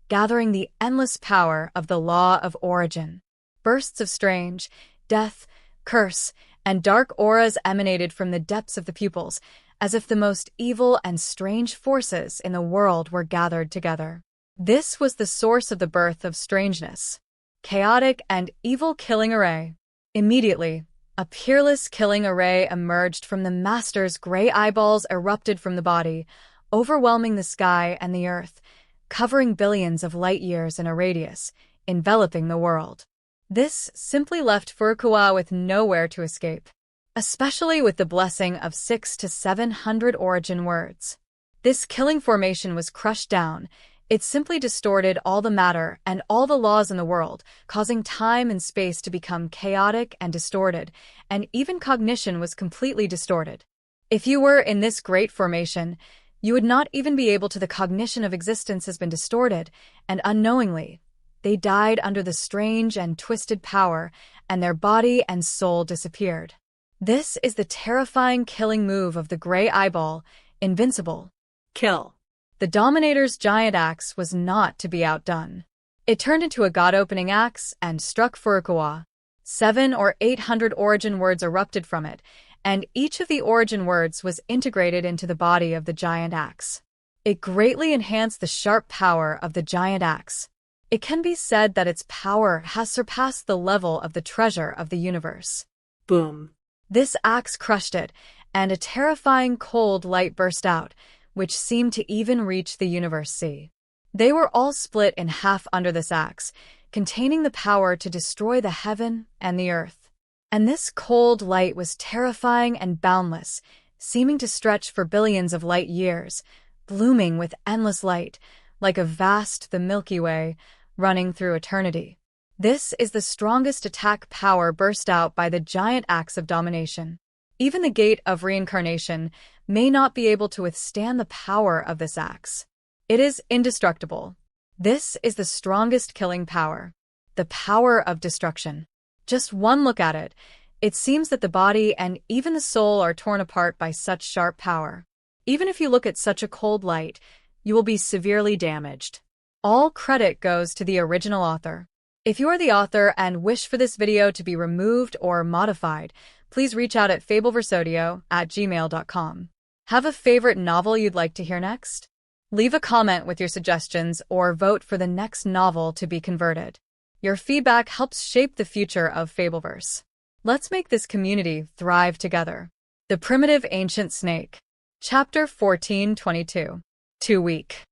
Speaker 1: gathering the endless power of the law of origin. Bursts of strange, death, curse, and dark auras emanated from the depths of the pupils, as if the most evil and strange forces in the world were gathered together. This was the source of the birth of strangeness. Chaotic and evil killing array. Immediately, a peerless killing array emerged from the master's gray eyeballs, erupted from the body, overwhelming the sky and the earth, covering billions of light years in a radius, enveloping the world. This simply left Furukawa with nowhere to escape, especially with the blessing of 600 to 700 origin words. This killing formation was crushed down. It simply distorted all the matter and all the laws in the world, causing time and space to become chaotic and distorted, and even cognition was completely distorted. If you were in this great formation, you would not even be able to. The cognition of existence has been distorted, and unknowingly, they died under the strange and twisted power, and their body and soul disappeared. This is the terrifying killing move of the gray eyeball, invincible.
Speaker 2: Kill.
Speaker 1: The Dominator's giant axe was not to be outdone. It turned into a god-opening axe and struck Furukawa. 700 or 800 origin words erupted from it, and each of the origin words was integrated into the body of the giant axe. It greatly enhanced the sharp power of the giant axe. It can be said that its power has surpassed the level of the treasure of the universe.
Speaker 2: Boom.
Speaker 1: This axe crushed it, and a terrifying cold light burst out, which seemed to even reach the universe sea. They were all split in half under this axe, containing the power to destroy the heaven and the earth. And this cold light was terrifying and boundless, seeming to stretch for billions of light years, blooming with endless light, like a vast, the Milky Way, running through eternity. This is the strongest attack power burst out by the giant axe of domination. Even the gate of reincarnation may not be able to withstand the power of this axe. It is indestructible. This is the strongest killing power, the power of destruction. Just one look at it, it seems that the body and even the soul are torn apart by such sharp power. Even if you look at such a cold light, you will be severely damaged. All credit goes to the original author. If you are the author and wish for this video to be removed or modified, please reach out at fabelversodio@gmail.com. Have a favorite novel you'd like to hear next? Leave a comment with your suggestions or vote for the next novel to be converted. Your feedback helps shape the future of Fabelverse. Let's make this community thrive together. The Primitive Ancient Snake. Chapter 1422. Too weak.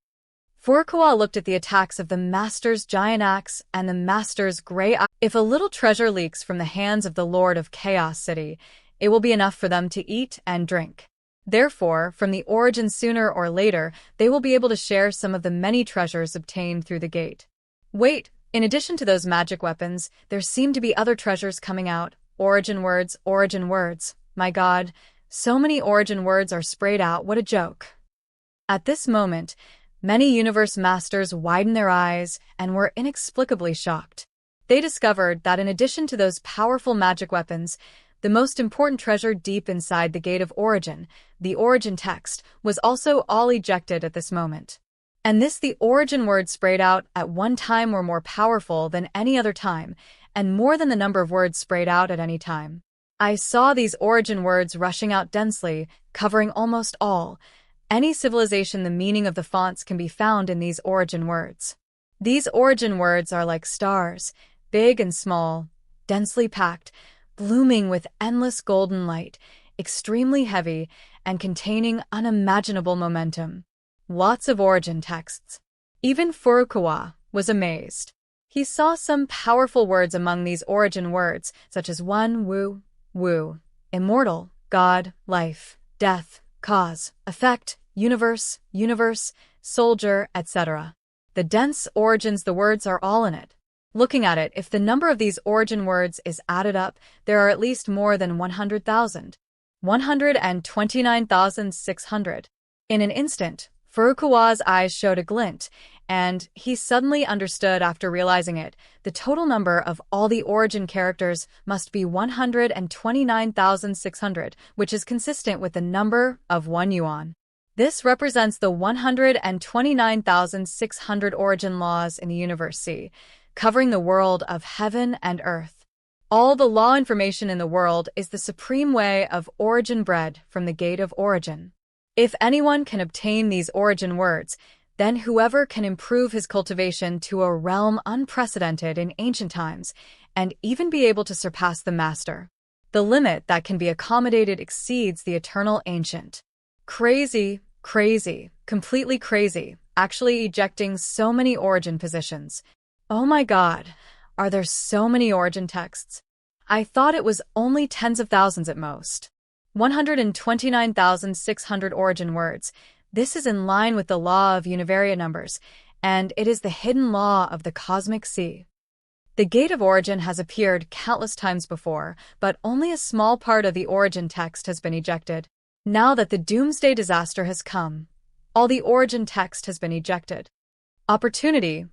Speaker 1: Furukawa looked at the attacks of the Master's giant axe and the Master's gray axe. If a little treasure leaks from the hands of the Lord of Chaos City, it will be enough for them to eat and drink. Therefore, from the origin sooner or later, they will be able to share some of the many treasures obtained through the gate. Wait, in addition to those magic weapons, there seem to be other treasures coming out. Origin words, my god, so many origin words are sprayed out, what a joke. At this moment, many universe masters widened their eyes and were inexplicably shocked. They discovered that in addition to those powerful magic weapons, the most important treasure deep inside the Gate of Origin, the origin text, was also all ejected at this moment. And the origin words sprayed out at one time were more powerful than any other time, and more than the number of words sprayed out at any time. I saw these origin words rushing out densely, covering almost all. Any civilization, the meaning of the fonts can be found in these origin words. These origin words are like stars, big and small, densely packed, blooming with endless golden light, extremely heavy, and containing unimaginable momentum. Lots of origin texts. Even Furukawa was amazed. He saw some powerful words among these origin words, such as one, wu, immortal, God, life, death, cause, effect, universe, soldier, etc. The dense origins, the words are all in it. Looking at it, if the number of these origin words is added up, there are at least more than 100,000. 129,600. In an instant, Furukawa's eyes showed a glint, and he suddenly understood after realizing it. The total number of all the origin characters must be 129,600, which is consistent with the number of 1 yuan. This represents the 129,600 origin laws in the universe C, covering the world of heaven and earth. All the law information in the world is the supreme way of origin bred from the Gate of Origin. If anyone can obtain these origin words, then whoever can improve his cultivation to a realm unprecedented in ancient times, and even be able to surpass the master. The limit that can be accommodated exceeds the eternal ancient. Crazy, completely crazy, actually ejecting so many origin positions. Oh my god, are there so many origin texts? I thought it was only tens of thousands at most. 129,600 origin words. This is in line with the law of univariate numbers, and it is the hidden law of the cosmic sea. The Gate of Origin has appeared countless times before, but only a small part of the origin text has been ejected. Now that the doomsday disaster has come, all the origin text has been ejected. Opportunity,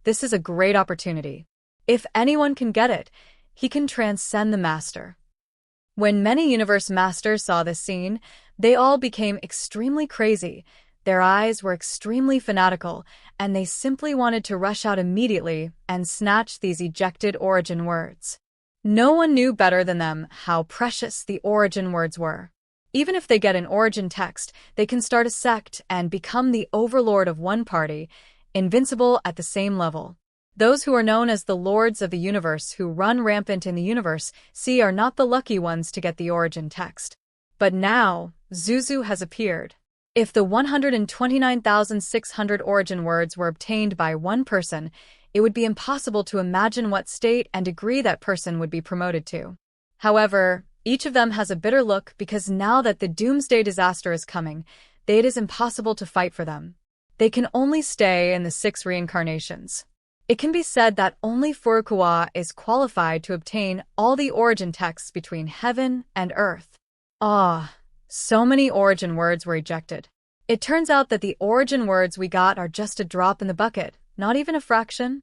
Speaker 1: this is a great opportunity. If anyone can get it, he can transcend the master. When many universe masters saw this scene, they all became extremely crazy. Their eyes were extremely fanatical, and they simply wanted to rush out immediately and snatch these ejected origin words. No one knew better than them how precious the origin words were. Even if they get an origin text, they can start a sect and become the overlord of one party, invincible at the same level. Those who are known as the lords of the universe who run rampant in the universe are not the lucky ones to get the origin text. But now, Zuzu has appeared. If the 129,600 origin words were obtained by one person, it would be impossible to imagine what state and degree that person would be promoted to. However, each of them has a bitter look because now that the doomsday disaster is coming, it is impossible to fight for them. They can only stay in the 6 reincarnations. It can be said that only Furukawa is qualified to obtain all the origin texts between heaven and earth. So many origin words were ejected. It turns out that the origin words we got are just a drop in the bucket, not even a fraction.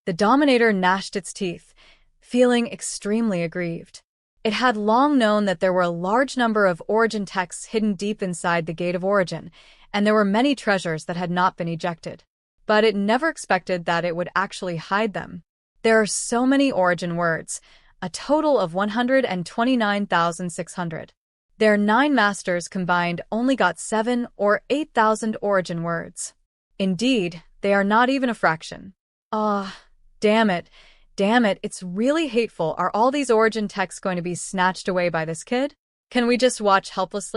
Speaker 1: The Dominator gnashed its teeth, feeling extremely aggrieved. It had long known that there were a large number of origin texts hidden deep inside the Gate of Origin, and there were many treasures that had not been ejected. But it never expected that it would actually hide them. There are so many origin words, a total of 129,600. Their 9 masters combined only got 7 or 8,000 origin words. Indeed, they are not even a fraction. Damn it, it's really hateful. Are all these origin texts going to be snatched away by this kid? Can we just watch helpless?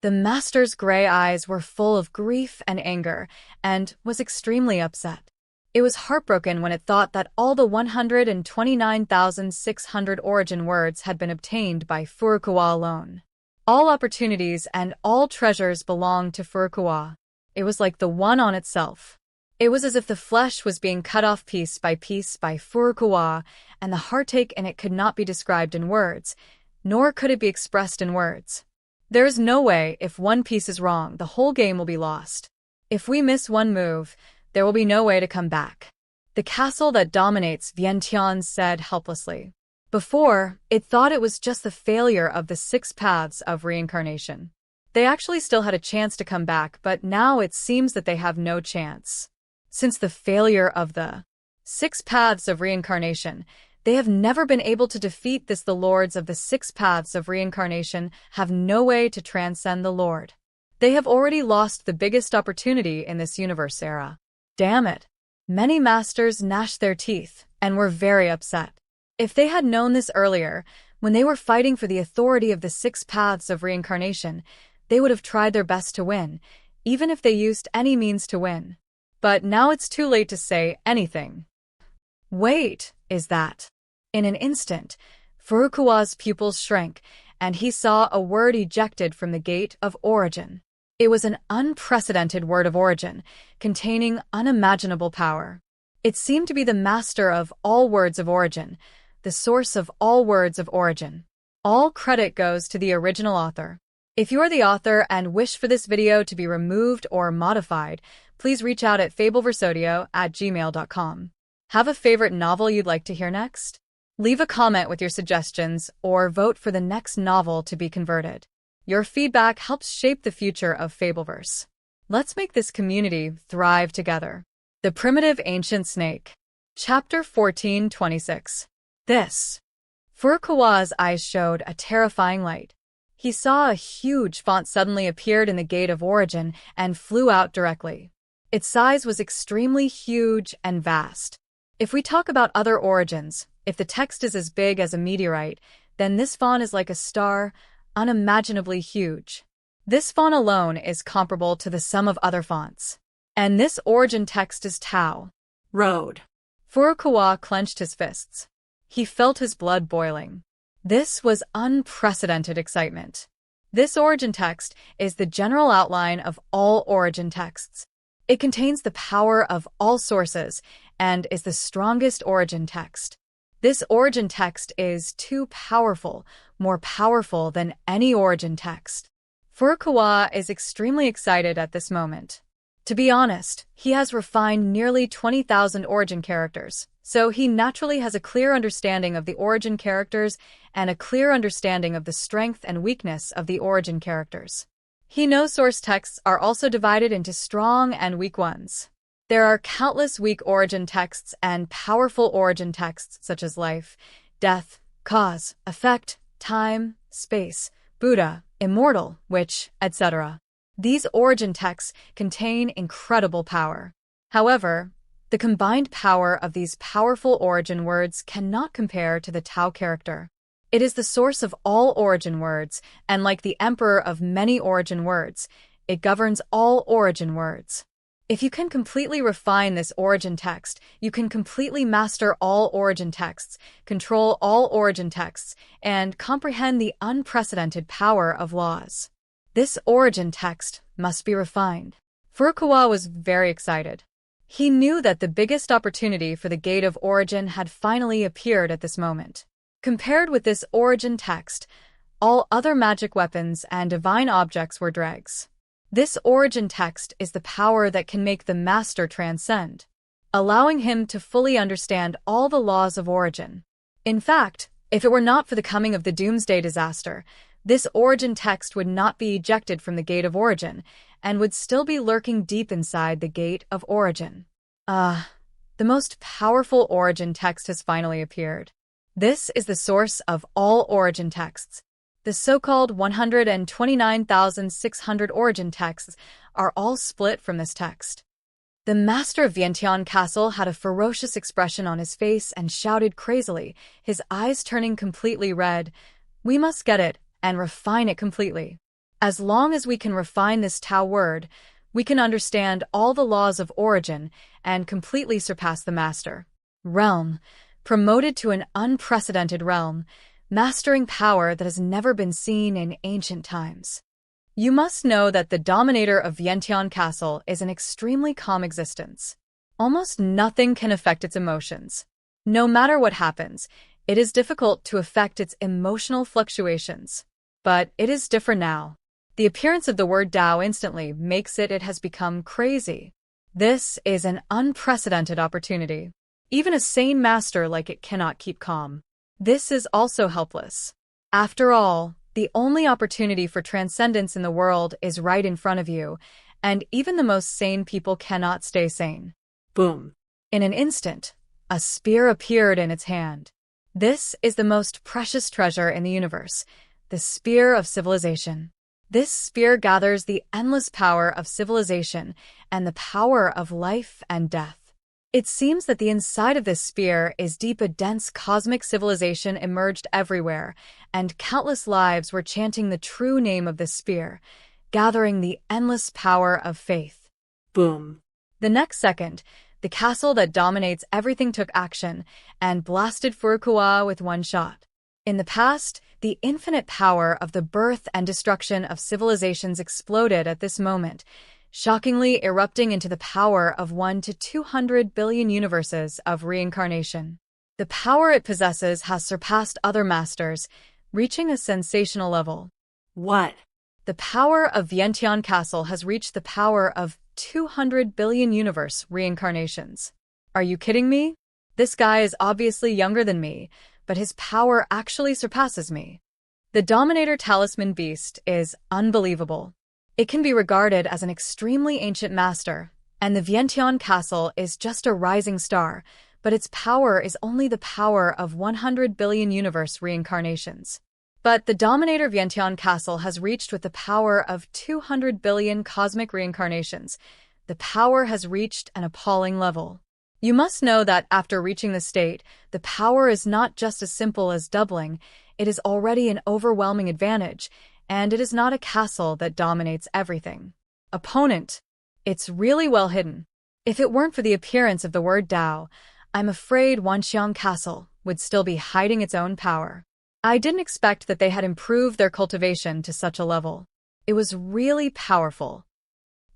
Speaker 1: The master's gray eyes were full of grief and anger, and was extremely upset. It was heartbroken when it thought that all the 129,600 origin words had been obtained by Furukawa alone. All opportunities and all treasures belonged to Furukawa. It was like the one on itself. It was as if the flesh was being cut off piece by Furukawa, and the heartache in it could not be described in words, nor could it be expressed in words. There is no way if one piece is wrong, the whole game will be lost. If we miss one move, there will be no way to come back. The castle that dominates Vientiane said helplessly. Before, it thought it was just the failure of the 6 paths of reincarnation. They actually still had a chance to come back, but now it seems that they have no chance. Since the failure of the 6 paths of reincarnation, they have never been able to defeat this. The lords of the 6 paths of reincarnation have no way to transcend the Lord. They have already lost the biggest opportunity in this universe era. Damn it. Many masters gnashed their teeth and were very upset. If they had known this earlier, when they were fighting for the authority of the 6 paths of reincarnation, they would have tried their best to win, even if they used any means to win. But now it's too late to say anything. Wait, is that? In an instant, Furukawa's pupils shrank, and he saw a word ejected from the Gate of Origin. It was an unprecedented word of origin, containing unimaginable power. It seemed to be the master of all words of origin, the source of all words of origin. All credit goes to the original author. If you are the author and wish for this video to be removed or modified, please reach out at fabelversodio@gmail.com. Have a favorite novel you'd like to hear next? Leave a comment with your suggestions or vote for the next novel to be converted. Your feedback helps shape the future of Fabelverse. Let's make this community thrive together. The Primitive Ancient Snake. Chapter 1426. Furukawa's eyes showed a terrifying light. He saw a huge font suddenly appeared in the Gate of Origin and flew out directly. Its size was extremely huge and vast. If we talk about other origins, if the text is as big as a meteorite, then this font is like a star, unimaginably huge. This font alone is comparable to the sum of other fonts. And this origin text is Tao.
Speaker 2: Road.
Speaker 1: Furukawa clenched his fists. He felt his blood boiling. This was unprecedented excitement. This origin text is the general outline of all origin texts. It contains the power of all sources and is the strongest origin text. This origin text is too powerful, more powerful than any origin text. Furukawa is extremely excited at this moment. To be honest, he has refined nearly 20,000 origin characters, so he naturally has a clear understanding of the origin characters and a clear understanding of the strength and weakness of the origin characters. He knows source texts are also divided into strong and weak ones. There are countless weak origin texts and powerful origin texts such as life, death, cause, effect, time, space, Buddha, Immortal, Witch, etc. These origin texts contain incredible power. However, the combined power of these powerful origin words cannot compare to the Tao character. It is the source of all origin words, and like the emperor of many origin words, it governs all origin words. If you can completely refine this origin text, you can completely master all origin texts, control all origin texts, and comprehend the unprecedented power of laws. This origin text must be refined. Furukawa was very excited. He knew that the biggest opportunity for the Gate of Origin had finally appeared at this moment. Compared with this origin text, all other magic weapons and divine objects were dregs. This origin text is the power that can make the master transcend, allowing him to fully understand all the laws of origin. In fact, if it were not for the coming of the doomsday disaster, this origin text would not be ejected from the Gate of Origin and would still be lurking deep inside the Gate of Origin. The most powerful origin text has finally appeared. This is the source of all origin texts. The so-called 129,600 origin texts are all split from this text. The master of Vientiane Castle had a ferocious expression on his face and shouted crazily, his eyes turning completely red, "We must get it and refine it completely. As long as we can refine this Tao word, we can understand all the laws of origin and completely surpass the master." Realm, promoted to an unprecedented realm, mastering power that has never been seen in ancient times. You must know that the dominator of Vientiane Castle is an extremely calm existence. Almost nothing can affect its emotions. No matter what happens, it is difficult to affect its emotional fluctuations. But it is different now. The appearance of the word Tao instantly makes it has become crazy. This is an unprecedented opportunity. Even a sane master like it cannot keep calm. This is also helpless. After all, the only opportunity for transcendence in the world is right in front of you, and even the most sane people cannot stay sane.
Speaker 2: Boom.
Speaker 1: In an instant, a spear appeared in its hand. This is the most precious treasure in the universe, the spear of civilization. This spear gathers the endless power of civilization and the power of life and death. It seems that the inside of this spear is deep. A dense cosmic civilization emerged everywhere, and countless lives were chanting the true name of this spear, gathering the endless power of faith.
Speaker 2: Boom.
Speaker 1: The next second, the castle that dominates everything took action and blasted Furukawa with one shot. In the past, the infinite power of the birth and destruction of civilizations exploded at this moment, shockingly erupting into the power of 1 to 200 billion universes of reincarnation. The power it possesses has surpassed other masters, reaching a sensational level.
Speaker 2: What?
Speaker 1: The power of Vientiane Castle has reached the power of 200 billion universe reincarnations. Are you kidding me? This guy is obviously younger than me, but his power actually surpasses me. The Dominator Talisman Beast is unbelievable. It can be regarded as an extremely ancient master, and the Vientiane Castle is just a rising star, but its power is only the power of 100 billion universe reincarnations. But the Dominator Vientiane Castle has reached with the power of 200 billion cosmic reincarnations. The power has reached an appalling level. You must know that after reaching the state, the power is not just as simple as doubling, it is already an overwhelming advantage, and it is not a castle that dominates everything. Opponent. It's really well hidden. If it weren't for the appearance of the word Tao, I'm afraid Wanxiang Castle would still be hiding its own power. I didn't expect that they had improved their cultivation to such a level. It was really powerful.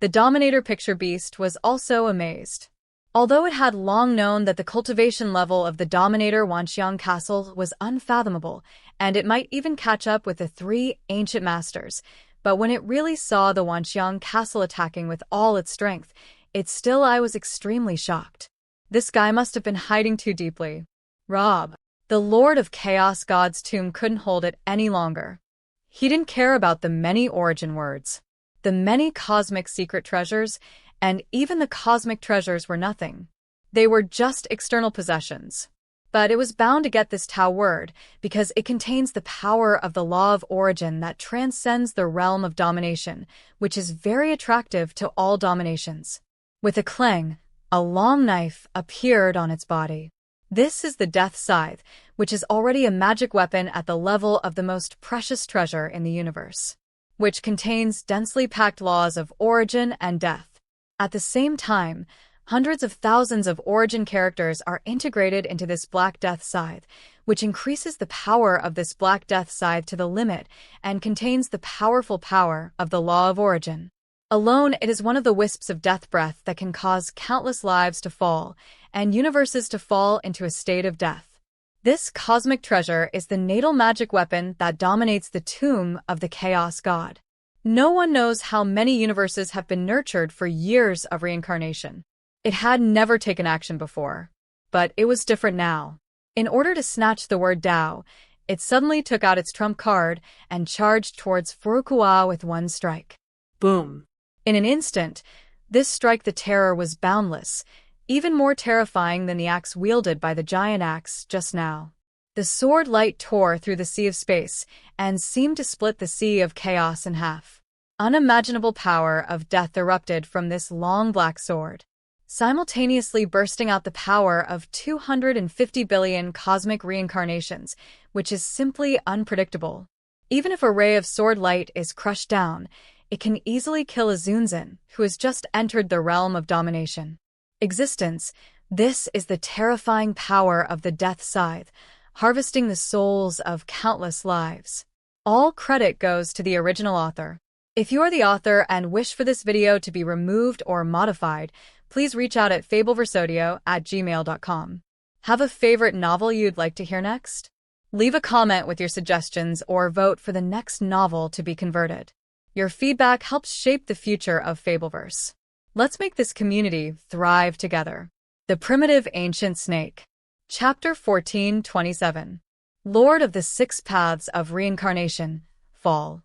Speaker 1: The Dominator Picture Beast was also amazed. Although it had long known that the cultivation level of the Dominator Wanxiang Castle was unfathomable, and it might even catch up with the 3 ancient masters, but when it really saw the Wanxiang Castle attacking with all its strength, I was extremely shocked. This guy must have been hiding too deeply. Rob, the Lord of Chaos God's tomb, couldn't hold it any longer. He didn't care about the many origin words, the many cosmic secret treasures, and even the cosmic treasures were nothing. They were just external possessions. But it was bound to get this Tao word because it contains the power of the law of origin that transcends the realm of domination, which is very attractive to all dominations. With a clang, a long knife appeared on its body. This is the Death Scythe, which is already a magic weapon at the level of the most precious treasure in the universe, which contains densely packed laws of origin and death. At the same time, hundreds of thousands of origin characters are integrated into this Black Death Scythe, which increases the power of this Black Death Scythe to the limit and contains the powerful power of the law of origin. Alone, it is one of the wisps of death breath that can cause countless lives to fall and universes to fall into a state of death. This cosmic treasure is the natal magic weapon that dominates the tomb of the Chaos God. No one knows how many universes have been nurtured for years of reincarnation. It had never taken action before, but it was different now. In order to snatch the word Dao, it suddenly took out its trump card and charged towards Furukawa with one strike.
Speaker 2: Boom.
Speaker 1: In an instant, this strike the terror was boundless, even more terrifying than the axe wielded by the giant axe just now. The sword light tore through the sea of space and seemed to split the sea of chaos in half. Unimaginable power of death erupted from this long black sword, simultaneously bursting out the power of 250 billion cosmic reincarnations, which is simply unpredictable. Even if a ray of sword light is crushed down, it can easily kill a Zunzan who has just entered the realm of domination. Existence, this is the terrifying power of the Death Scythe, harvesting the souls of countless lives. All credit goes to the original author. If you are the author and wish for this video to be removed or modified, please reach out at fabelversodio@gmail.com. Have a favorite novel you'd like to hear next? Leave a comment with your suggestions or vote for the next novel to be converted. Your feedback helps shape the future of Fabelverse. Let's make this community thrive together. The Primitive Ancient Snake. Chapter 1427. Lord of the Six Paths of Reincarnation, Fall.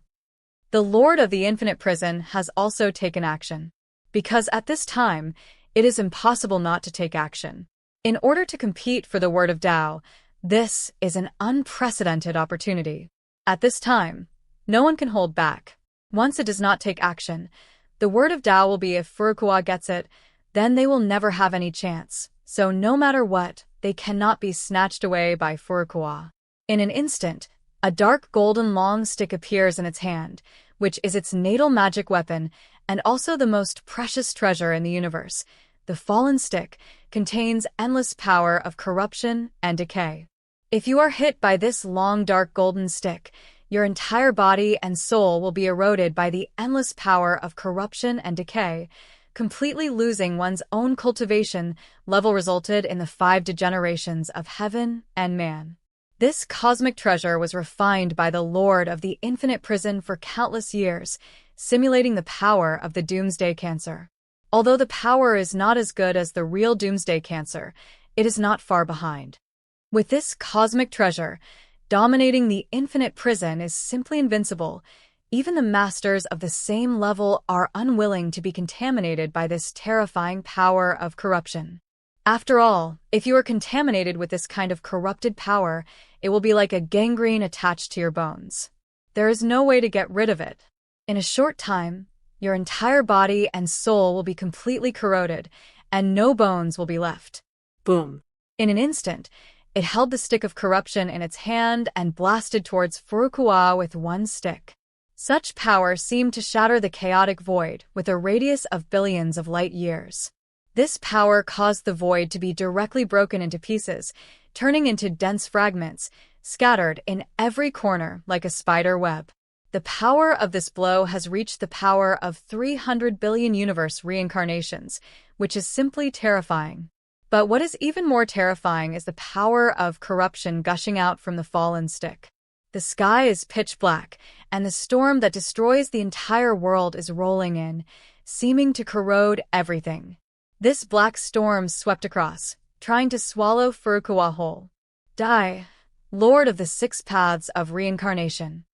Speaker 1: The Lord of the Infinite Prison has also taken action. Because at this time, it is impossible not to take action. In order to compete for the word of Tao, this is an unprecedented opportunity. At this time, no one can hold back. Once it does not take action, the word of Tao will be if Furukawa gets it, then they will never have any chance. So no matter what, they cannot be snatched away by Furukawa. In an instant, a dark golden long stick appears in its hand, which is its natal magic weapon and also the most precious treasure in the universe. The fallen stick contains endless power of corruption and decay. If you are hit by this long dark golden stick, your entire body and soul will be eroded by the endless power of corruption and decay, completely losing one's own cultivation level resulted in the 5 degenerations of heaven and man. This cosmic treasure was refined by the Lord of the Infinite Prison for countless years, simulating the power of the Doomsday Cancer. Although the power is not as good as the real Doomsday Cancer, it is not far behind. With this cosmic treasure, dominating the Infinite Prison is simply invincible. Even the masters of the same level are unwilling to be contaminated by this terrifying power of corruption. After all, if you are contaminated with this kind of corrupted power, it will be like a gangrene attached to your bones. There is no way to get rid of it. In a short time, your entire body and soul will be completely corroded, and no bones will be left.
Speaker 2: Boom.
Speaker 1: In an instant, it held the stick of corruption in its hand and blasted towards Furukawa with one stick. Such power seemed to shatter the chaotic void with a radius of billions of light years. This power caused the void to be directly broken into pieces, turning into dense fragments, scattered in every corner like a spider web. The power of this blow has reached the power of 300 billion universe reincarnations, which is simply terrifying. But what is even more terrifying is the power of corruption gushing out from the fallen stick. The sky is pitch black, and the storm that destroys the entire world is rolling in, seeming to corrode everything. This black storm swept across, trying to swallow Furukawa whole. Die, Lord of the Six Paths of Reincarnation.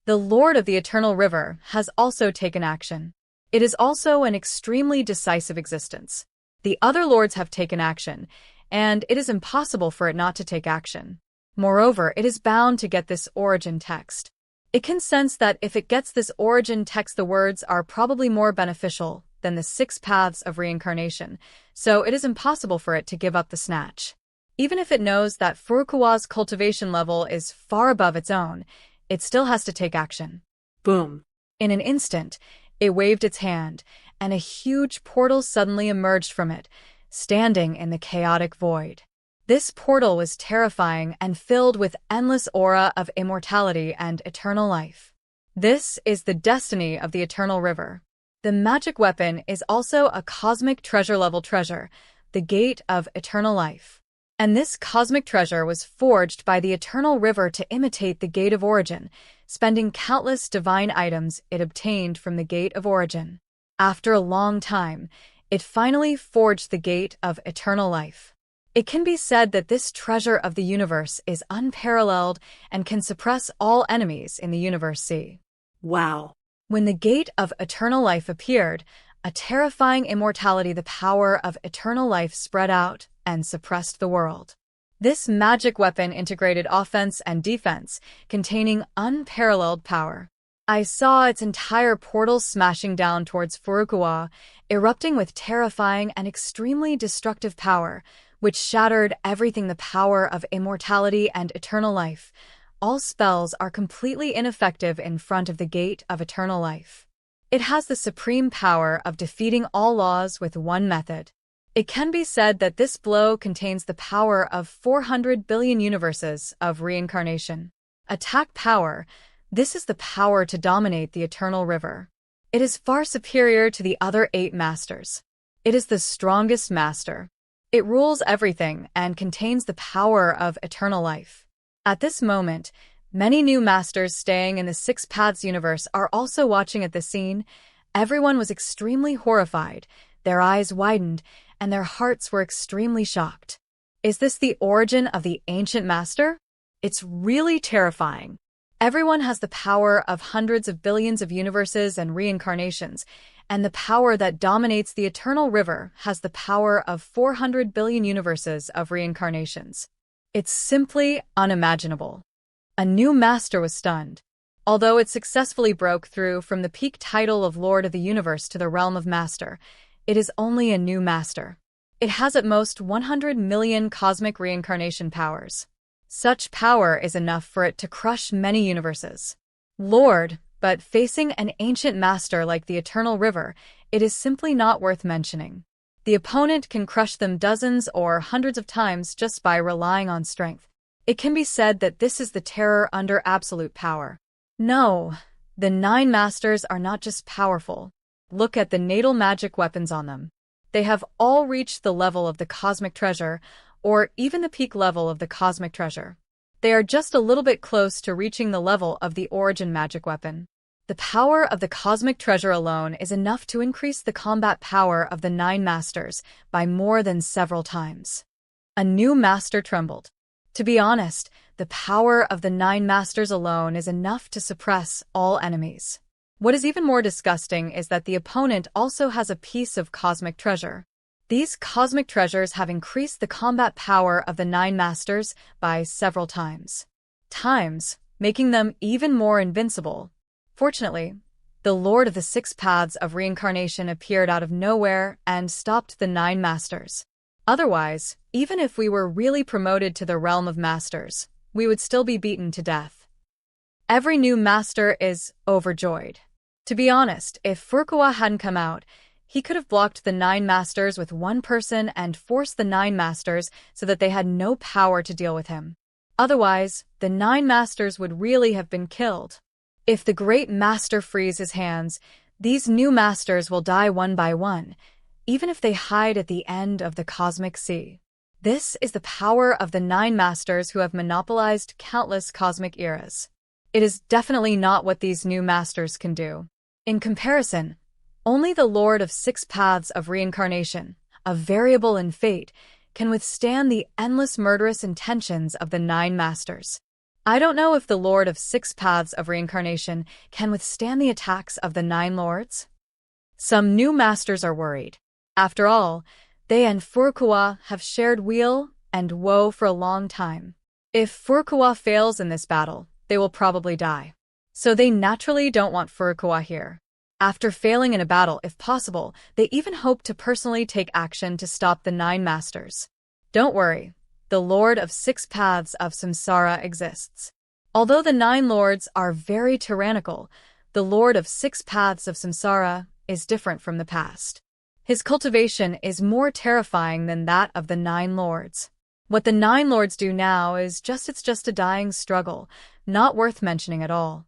Speaker 1: The Lord of the Eternal River has also taken action. It is also an extremely decisive existence. The other lords have taken action, and it is impossible for it not to take action. Moreover, it is bound to get this origin text. It can sense that if it gets this origin text, the words are probably more beneficial than the 6 paths of reincarnation, so it is impossible for it to give up the snatch. Even if it knows that Furukawa's cultivation level is far above its own, it still has to take action.
Speaker 2: Boom.
Speaker 1: In an instant, it waved its hand, and a huge portal suddenly emerged from it, standing in the chaotic void. This portal was terrifying and filled with endless aura of immortality and eternal life. This is the destiny of the Eternal River. The magic weapon is also a cosmic treasure-level treasure, the Gate of Eternal Life. And this cosmic treasure was forged by the Eternal River to imitate the Gate of Origin, spending countless divine items it obtained from the Gate of Origin. After a long time, it finally forged the Gate of Eternal Life. It can be said that this treasure of the universe is unparalleled and can suppress all enemies in the universe sea.
Speaker 2: Wow.
Speaker 1: When the Gate of Eternal Life appeared, a terrifying immortality, the power of eternal life, spread out and suppressed the world. This magic weapon integrated offense and defense, containing unparalleled power. I saw its entire portal smashing down towards Furukawa, erupting with terrifying and extremely destructive power, which shattered everything. The power of immortality and eternal life. All spells are completely ineffective in front of the Gate of Eternal Life. It has the supreme power of defeating all laws with one method. It can be said that this blow contains the power of 400 billion universes of reincarnation. Attack power. This is the power to dominate the Eternal River. It is far superior to the other 8 masters. It is the strongest master. It rules everything and contains the power of eternal life. At this moment, many new masters staying in the 6 Paths universe are also watching at the scene. Everyone was extremely horrified, their eyes widened, and their hearts were extremely shocked. Is this the origin of the ancient master? It's really terrifying. Everyone has the power of hundreds of billions of universes and reincarnations, and the power that dominates the Eternal River has the power of 400 billion universes of reincarnations. It's simply unimaginable. A new master was stunned. Although it successfully broke through from the peak title of Lord of the Universe to the realm of Master, it is only a new master. It has at most 100 million cosmic reincarnation powers. Such power is enough for it to crush many universes. Lord, but facing an ancient master like the Eternal River, it is simply not worth mentioning. The opponent can crush them dozens or hundreds of times just by relying on strength. It can be said that this is the terror under absolute power. No, the 9 masters are not just powerful. Look at the natal magic weapons on them. They have all reached the level of the cosmic treasure, or even the peak level of the cosmic treasure. They are just a little bit close to reaching the level of the origin magic weapon. The power of the cosmic treasure alone is enough to increase the combat power of the 9 masters by more than several times. A new master trembled. To be honest, the power of the 9 masters alone is enough to suppress all enemies. What is even more disgusting is that the opponent also has a piece of cosmic treasure. These cosmic treasures have increased the combat power of the 9 masters by several times, making them even more invincible. Fortunately, the Lord of the 6 Paths of Reincarnation appeared out of nowhere and stopped the 9 masters. Otherwise, even if we were really promoted to the realm of masters, we would still be beaten to death. Every new master is overjoyed. To be honest, if Furukawa hadn't come out, he could have blocked the 9 masters with one person and forced the 9 masters so that they had no power to deal with him. Otherwise, the 9 masters would really have been killed. If the great master frees his hands, these new masters will die one by one, even if they hide at the end of the cosmic sea. This is the power of the 9 masters who have monopolized countless cosmic eras. It is definitely not what these new masters can do. In comparison, only the Lord of 6 Paths of Reincarnation, a variable in fate, can withstand the endless murderous intentions of the 9 masters. I don't know if the Lord of 6 Paths of Reincarnation can withstand the attacks of the 9 lords. Some new masters are worried. After all, they and Furukawa have shared weal and woe for a long time. If Furukawa fails in this battle, they will probably die. So they naturally don't want Furukawa here. After failing in a battle, if possible, they even hope to personally take action to stop the 9 masters. Don't worry, the Lord of 6 Paths of Samsara exists. Although the 9 lords are very tyrannical, the Lord of 6 Paths of Samsara is different from the past. His cultivation is more terrifying than that of the 9 lords. What the 9 lords do now is just a dying struggle, not worth mentioning at all.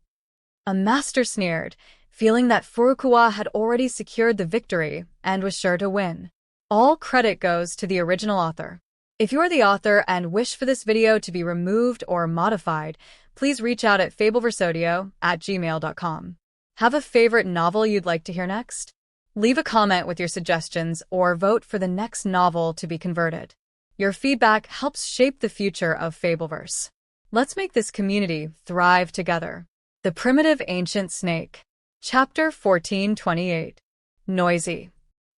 Speaker 1: A master sneered, feeling that Furukawa had already secured the victory and was sure to win. All credit goes to the original author. If you are the author and wish for this video to be removed or modified, please reach out at fabelversodio@gmail.com. Have a favorite novel you'd like to hear next? Leave a comment with your suggestions or vote for the next novel to be converted. Your feedback helps shape the future of Fabelverse. Let's make this community thrive together. The Primitive Ancient Snake. Chapter 1428. Noisy.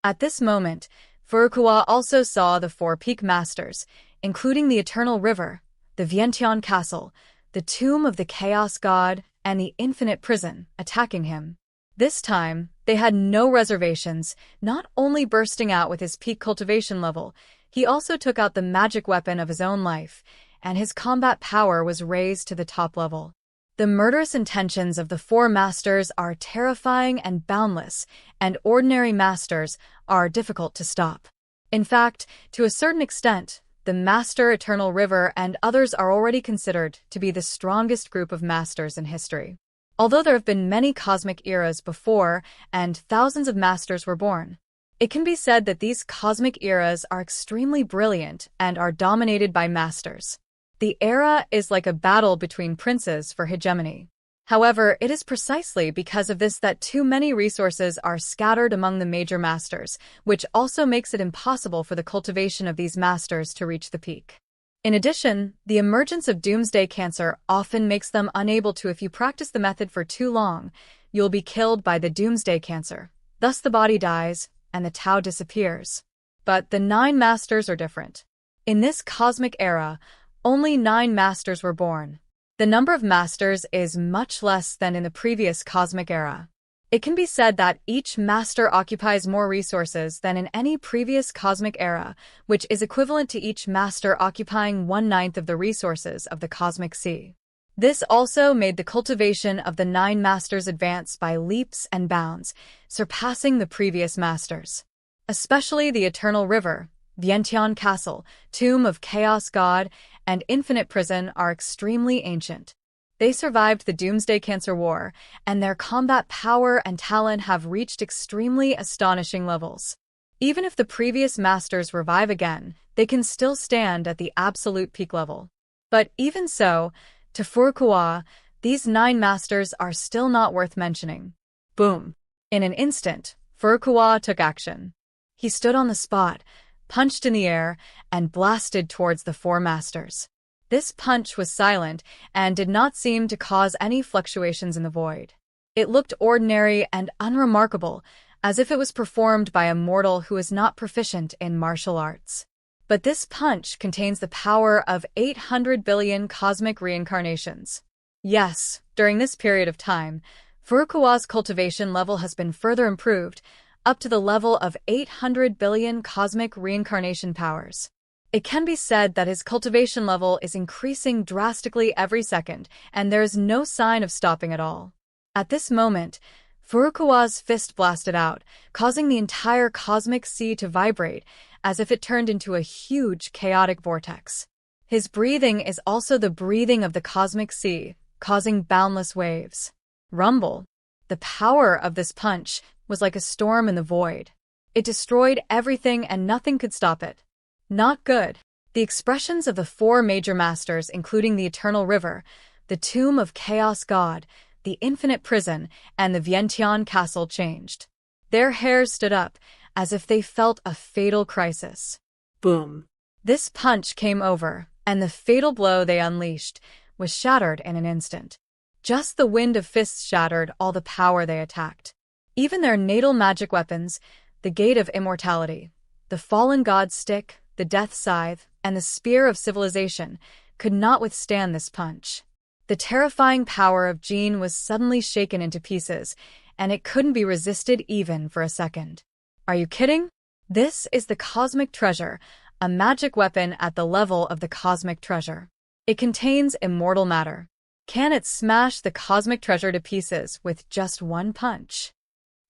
Speaker 1: At this moment, Furukawa also saw the 4 peak masters, including the Eternal River, the Vientiane Castle, the Tomb of the Chaos God, and the Infinite Prison, attacking him. This time, they had no reservations, not only bursting out with his peak cultivation level, he also took out the magic weapon of his own life, and his combat power was raised to the top level. The murderous intentions of the 4 masters are terrifying and boundless, and ordinary masters are difficult to stop. In fact, to a certain extent, the Master Eternal River and others are already considered to be the strongest group of masters in history. Although there have been many cosmic eras before, and thousands of masters were born, it can be said that these cosmic eras are extremely brilliant and are dominated by masters. The era is like a battle between princes for hegemony. However, it is precisely because of this that too many resources are scattered among the major masters, which also makes it impossible for the cultivation of these masters to reach the peak. In addition, the emergence of doomsday cancer often makes them unable to. If you practice the method for too long, you'll be killed by the doomsday cancer. Thus the body dies, and the Tao disappears. But the 9 masters are different. In this cosmic era, only 9 masters were born. The number of masters is much less than in the previous cosmic era. It can be said that each master occupies more resources than in any previous cosmic era, which is equivalent to each master occupying 1/9 of the resources of the cosmic sea. This also made the cultivation of the 9 masters advance by leaps and bounds, surpassing the previous masters. Especially the Eternal River, Vientiane Castle, Tomb of Chaos God, and Infinite Prison are extremely ancient. They survived the Doomsday Cancer War, and their combat power and talent have reached extremely astonishing levels. Even if the previous masters revive again, they can still stand at the absolute peak level. But even so, to Furukawa, these 9 masters are still not worth mentioning. Boom! In an instant, Furukawa took action. He stood on the spot, punched in the air, and blasted towards the 4 masters. This punch was silent and did not seem to cause any fluctuations in the void. It looked ordinary and unremarkable, as if it was performed by a mortal who is not proficient in martial arts. But this punch contains the power of 800 billion cosmic reincarnations. Yes, during this period of time, Furukawa's cultivation level has been further improved, up to the level of 800 billion cosmic reincarnation powers. It can be said that his cultivation level is increasing drastically every second, and there is no sign of stopping at all. At this moment, Furukawa's fist blasted out, causing the entire cosmic sea to vibrate, as if it turned into a huge chaotic vortex. His breathing is also the breathing of the cosmic sea, causing boundless waves. Rumble. The power of this punch was like a storm in the void. It destroyed everything and nothing could stop it. Not good. The expressions of the 4 major masters, including the Eternal River, the Tomb of Chaos God, the Infinite Prison, and the Vientiane Castle changed. Their hairs stood up, as if they felt a fatal crisis.
Speaker 2: Boom.
Speaker 1: This punch came over, and the fatal blow they unleashed was shattered in an instant. Just the wind of fists shattered all the power they attacked. Even their natal magic weapons, the Gate of Immortality, the Fallen God's Stick, the Death Scythe, and the Spear of Civilization, could not withstand this punch. The terrifying power of Jean was suddenly shaken into pieces, and it couldn't be resisted even for a second. Are you kidding? This is the Cosmic Treasure, a magic weapon at the level of the Cosmic Treasure. It contains immortal matter. Can it smash the Cosmic Treasure to pieces with just one punch?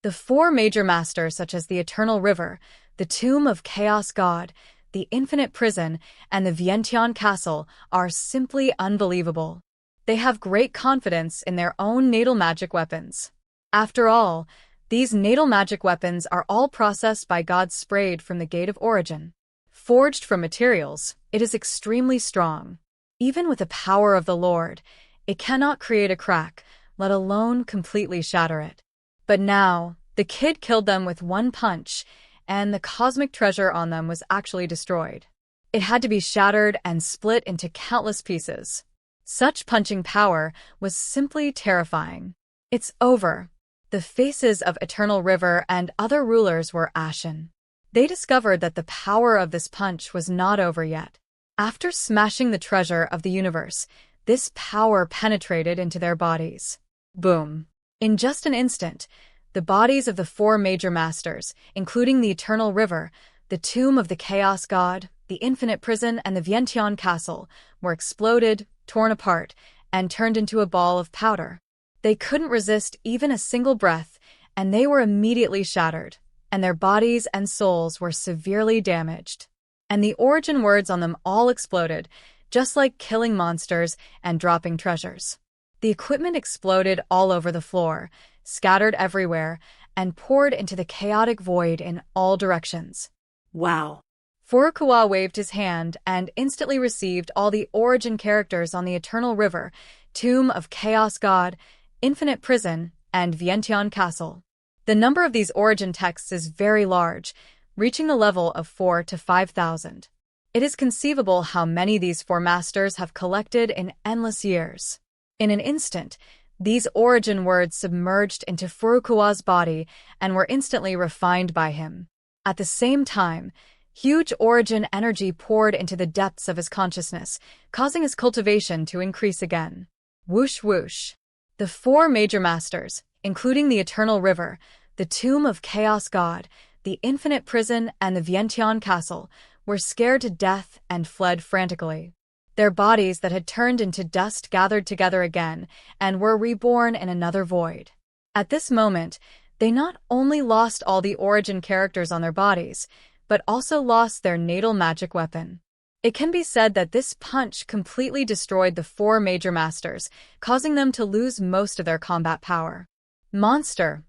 Speaker 1: The four major masters such as the Eternal River, the Tomb of Chaos God, the Infinite Prison, and the Vientiane Castle are simply unbelievable. They have great confidence in their own natal magic weapons. After all, these natal magic weapons are all processed by God sprayed from the Gate of Origin. Forged from materials, it is extremely strong. Even with the power of the Lord, it cannot create a crack, let alone completely shatter it. But now, the kid killed them with one punch, and the cosmic treasure on them was actually destroyed. It had to be shattered and split into countless pieces. Such punching power was simply terrifying. It's over. The faces of Eternal River and other rulers were ashen. They discovered that the power of this punch was not over yet. After smashing the treasure of the universe, this power penetrated into their bodies. Boom. In just an instant, the bodies of the four major masters, including the Eternal River, the Tomb of the Chaos God, the Infinite Prison, and the Vientiane Castle, were exploded, torn apart, and turned into a ball of powder. They couldn't resist even a single breath, and they were immediately shattered, and their bodies and souls were severely damaged. And the origin words on them all exploded, just like killing monsters and dropping treasures. The equipment exploded all over the floor, scattered everywhere, and poured into the chaotic void in all directions.
Speaker 2: Wow.
Speaker 1: Furukawa waved his hand and instantly received all the origin characters on the Eternal River, Tomb of Chaos God, Infinite Prison, and Vientiane Castle. The number of these origin texts is very large, reaching the level of 4,000 to 5,000. It is conceivable how many these four masters have collected in endless years. In an instant, these origin words submerged into Furukawa's body and were instantly refined by him. At the same time, huge origin energy poured into the depths of his consciousness, causing his cultivation to increase again. Whoosh whoosh. The four major masters, including the Eternal River, the Tomb of Chaos God, the Infinite Prison, and the Vientiane Castle, were scared to death and fled frantically. Their bodies that had turned into dust gathered together again and were reborn in another void. At this moment, they not only lost all the origin characters on their bodies, but also lost their natal magic weapon. It can be said that this punch completely destroyed the four major masters, causing them to lose most of their combat power. Monster,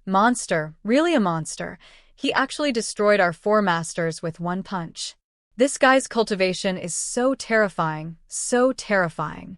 Speaker 1: really a monster. He actually destroyed our four masters with one punch. This guy's cultivation is so terrifying, so terrifying.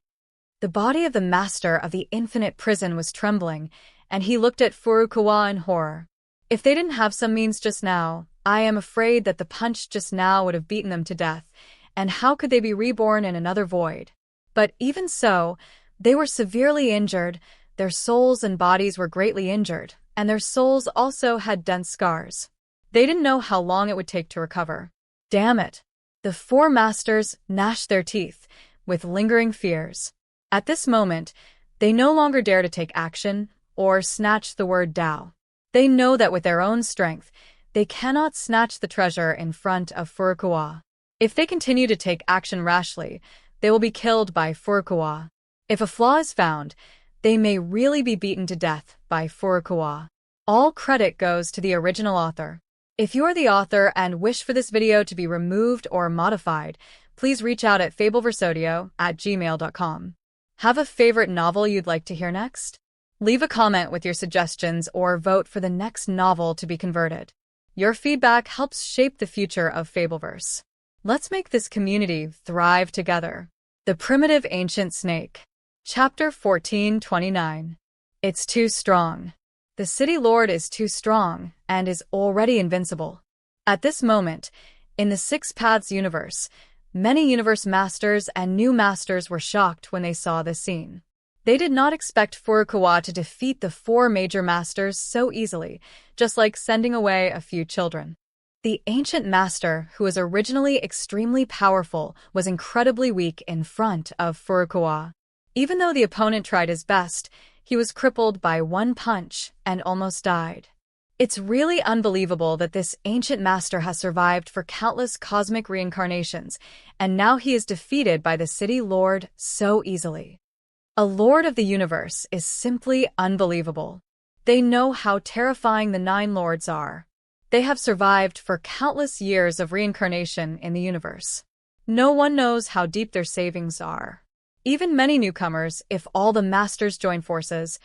Speaker 1: The body of the master of the Infinite Prison was trembling, and he looked at Furukawa in horror. If they didn't have some means just now, I am afraid that the punch just now would have beaten them to death, and how could they be reborn in another void? But even so, they were severely injured, their souls and bodies were greatly injured, and their souls also had dense scars. They didn't know how long it would take to recover. Damn it! The four masters gnashed their teeth, with lingering fears. At this moment, they no longer dare to take action or snatch the word Dao. They know that with their own strength, they cannot snatch the treasure in front of Furukawa. If they continue to take action rashly, they will be killed by Furukawa. If a flaw is found, they may really be beaten to death by Furukawa. All credit goes to the original author. If you are the author and wish for this video to be removed or modified, please reach out at fabelversodio@gmail.com. Have a favorite novel you'd like to hear next? Leave a comment with your suggestions or vote for the next novel to be converted. Your feedback helps shape the future of Fabelverse. Let's make this community thrive together. The Primitive Ancient Snake. Chapter 1429. It's too strong. The City Lord is too strong and is already invincible. At this moment, in the Six Paths universe, many universe masters and new masters were shocked when they saw this scene. They did not expect Furukawa to defeat the four major masters so easily, just like sending away a few children. The ancient master, who was originally extremely powerful, was incredibly weak in front of Furukawa. Even though the opponent tried his best, he was crippled by one punch and almost died. It's really unbelievable that this ancient master has survived for countless cosmic reincarnations, and now he is defeated by the city lord so easily. A lord of the universe is simply unbelievable. They know how terrifying the Nine Lords are. They have survived for countless years of reincarnation in the universe. No one knows how deep their savings are. Even many newcomers, if all the masters join forces,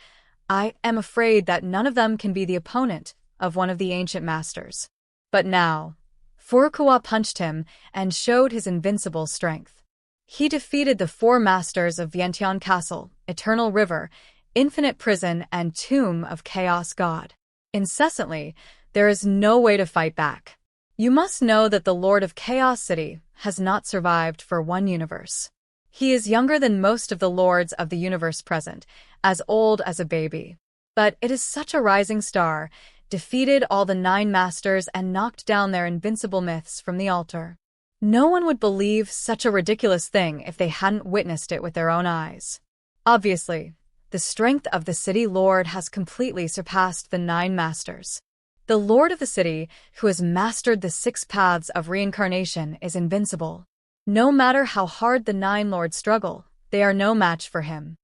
Speaker 1: I am afraid that none of them can be the opponent of one of the ancient masters. But now, Furukawa punched him and showed his invincible strength. He defeated the four masters of Vientiane Castle, Eternal River, Infinite Prison, and Tomb of Chaos God. Incessantly, there is no way to fight back. You must know that the Lord of Chaos City has not survived for one universe. He is younger than most of the lords of the universe present, as old as a baby. But it is such a rising star, defeated all the nine masters and knocked down their invincible myths from the altar. No one would believe such a ridiculous thing if they hadn't witnessed it with their own eyes. Obviously, the strength of the city lord has completely surpassed the nine masters. The lord of the city, who has mastered the 6 paths of reincarnation, is invincible. No matter how hard the nine lords struggle, they are no match for him.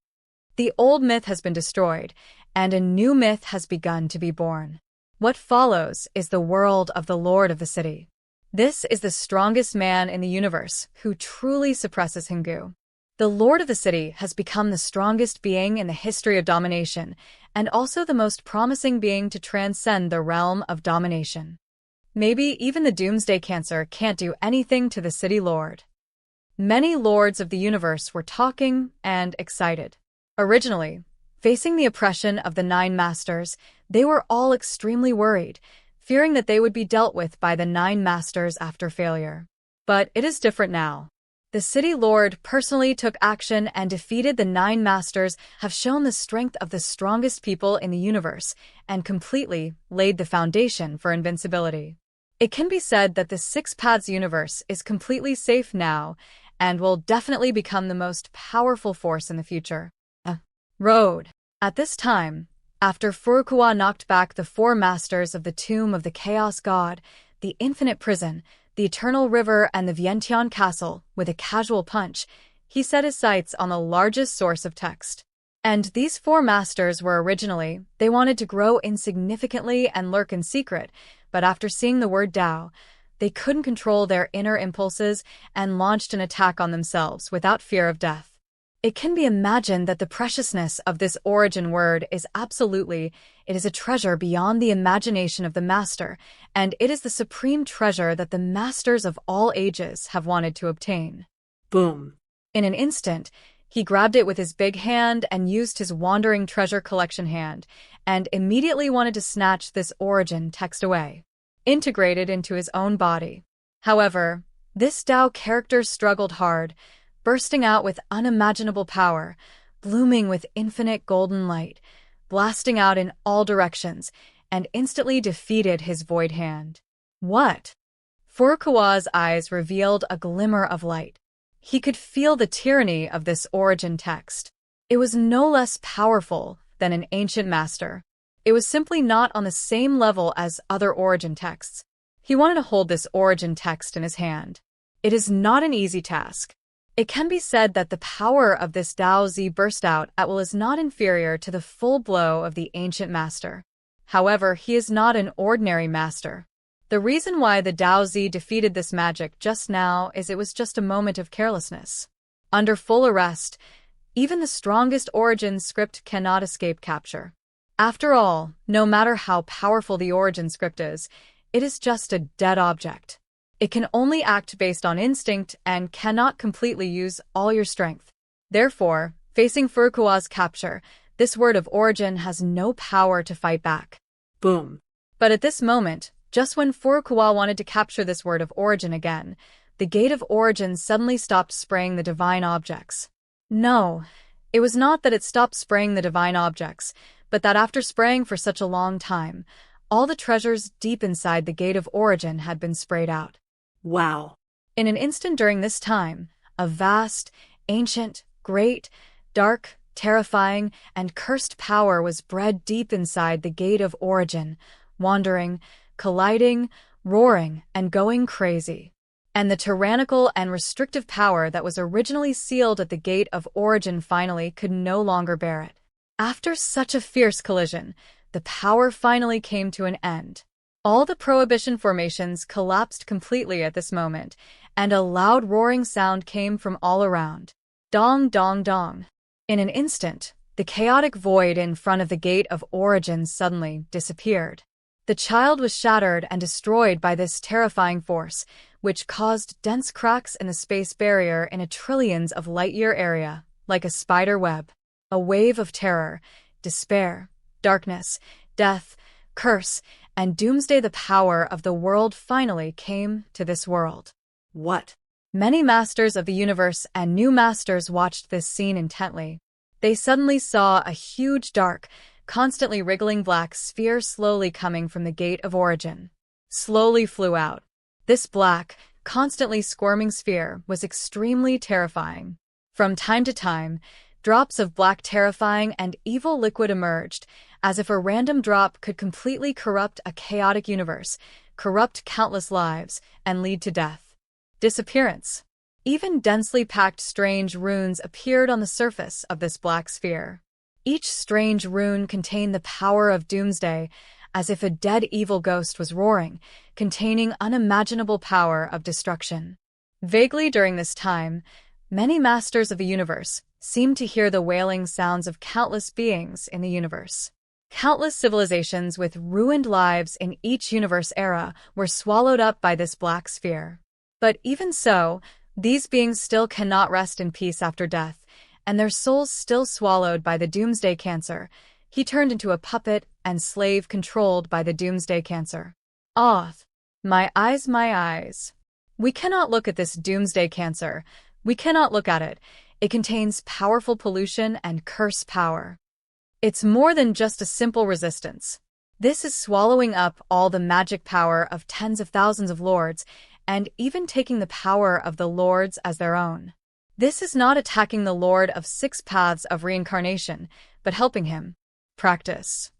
Speaker 1: The old myth has been destroyed, and a new myth has begun to be born. What follows is the world of the lord of the city. This is the strongest man in the universe who truly suppresses Hingu. The lord of the city has become the strongest being in the history of domination, and also the most promising being to transcend the realm of domination. Maybe even the doomsday cancer can't do anything to the city lord. Many lords of the universe were talking and excited. Originally, facing the oppression of the nine masters, they were all extremely worried, fearing that they would be dealt with by the nine masters after failure. But it is different now. The city lord personally took action and defeated the nine masters, have shown the strength of the strongest people in the universe, and completely laid the foundation for invincibility. It can be said that the 6 paths universe is completely safe now, and will definitely become the most powerful force in the future. Road. At this time, after Furukawa knocked back the 4 masters of the Tomb of the Chaos God, the Infinite Prison, the Eternal River, and the Vientiane Castle with a casual punch, he set his sights on the largest source of text. And these 4 masters were originally, they wanted to grow insignificantly and lurk in secret, but after seeing the word Tao, they couldn't control their inner impulses and launched an attack on themselves without fear of death. It can be imagined that the preciousness of this origin word is absolutely, it is a treasure beyond the imagination of the master, and it is the supreme treasure that the masters of all ages have wanted to obtain.
Speaker 2: Boom.
Speaker 1: In an instant, he grabbed it with his big hand and used his wandering treasure collection hand, and immediately wanted to snatch this origin text away, integrated into his own body. However, this Tao character struggled hard, bursting out with unimaginable power, blooming with infinite golden light, blasting out in all directions, and instantly defeated his void hand. What? Furukawa's eyes revealed a glimmer of light. He could feel the tyranny of this origin text. It was no less powerful than an ancient master. It was simply not on the same level as other origin texts. He wanted to hold this origin text in his hand. It is not an easy task. It can be said that the power of this Tao Z burst out at will is not inferior to the full blow of the ancient master. However, he is not an ordinary master. The reason why the Tao Z defeated this magic just now is it was just a moment of carelessness. Under full arrest, even the strongest origin script cannot escape capture. After all, no matter how powerful the origin script is, it is just a dead object. It can only act based on instinct and cannot completely use all your strength. Therefore, facing Furukawa's capture, this word of origin has no power to fight back.
Speaker 2: Boom.
Speaker 1: But at this moment, just when Furukawa wanted to capture this word of origin again, the gate of origin suddenly stopped spraying the divine objects. No, It was not that it stopped spraying the divine objects, but that after spraying for such a long time, all the treasures deep inside the Gate of Origin had been sprayed out.
Speaker 2: Wow.
Speaker 1: In an instant during this time, a vast, ancient, great, dark, terrifying, and cursed power was bred deep inside the Gate of Origin, wandering, colliding, roaring, and going crazy. And the tyrannical and restrictive power that was originally sealed at the Gate of Origin finally could no longer bear it. After such a fierce collision, the power finally came to an end. All the Prohibition formations collapsed completely at this moment, and a loud roaring sound came from all around. Dong, dong, dong. In an instant, the chaotic void in front of the Gate of Origin suddenly disappeared. The child was shattered and destroyed by this terrifying force, which caused dense cracks in the space barrier in a trillions of light-year area, like a spider web. A wave of terror, despair, darkness, death, curse, and doomsday. The power of the world finally came to this world.
Speaker 2: What?
Speaker 1: Many masters of the universe and new masters watched this scene intently. They suddenly saw a huge dark, constantly wriggling black sphere slowly coming from the Gate of Origin. Slowly flew out. This black, constantly squirming sphere was extremely terrifying. From time to time, drops of black terrifying and evil liquid emerged, as if a random drop could completely corrupt a chaotic universe, corrupt countless lives, and lead to death. Disappearance. Even densely packed strange runes appeared on the surface of this black sphere. Each strange rune contained the power of doomsday, as if a dead evil ghost was roaring, containing unimaginable power of destruction. Vaguely during this time, many masters of the universe seemed to hear the wailing sounds of countless beings in the universe. Countless civilizations with ruined lives in each universe era were swallowed up by this black sphere. But even so, these beings still cannot rest in peace after death, and their souls still swallowed by the doomsday cancer. He turned into a puppet and slave controlled by the doomsday cancer. Ah, my eyes, my eyes. We cannot look at this doomsday cancer. We cannot look at it. It contains powerful pollution and curse power. It's more than just a simple resistance. This is swallowing up all the magic power of tens of thousands of lords, and even taking the power of the lords as their own. This is not attacking the Lord of Six Paths of Reincarnation, but helping him. Practice.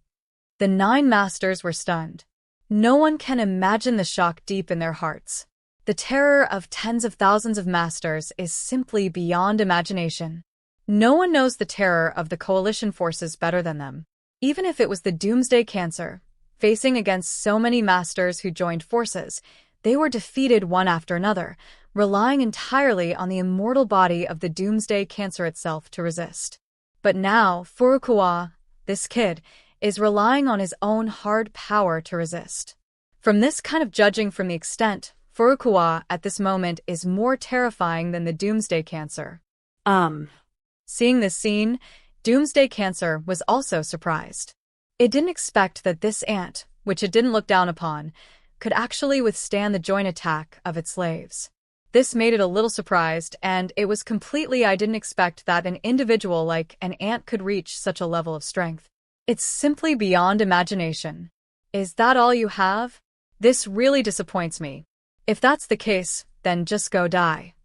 Speaker 1: The 9 masters were stunned. No one can imagine the shock deep in their hearts. The terror of tens of thousands of masters is simply beyond imagination. No one knows the terror of the coalition forces better than them. Even if it was the doomsday cancer, facing against so many masters who joined forces, they were defeated one after another, relying entirely on the immortal body of the doomsday cancer itself to resist. But now, Furukawa, this kid, is relying on his own hard power to resist. From this kind of judging from the extent, Furukawa at this moment is more terrifying than the doomsday cancer. Seeing this scene, doomsday cancer was also surprised. It didn't expect that this ant, which it didn't look down upon, could actually withstand the joint attack of its slaves. This made it a little surprised, and it was completely I didn't expect that an individual like an ant could reach such a level of strength. It's simply beyond imagination. Is that all you have? This really disappoints me. If that's the case, then just go die.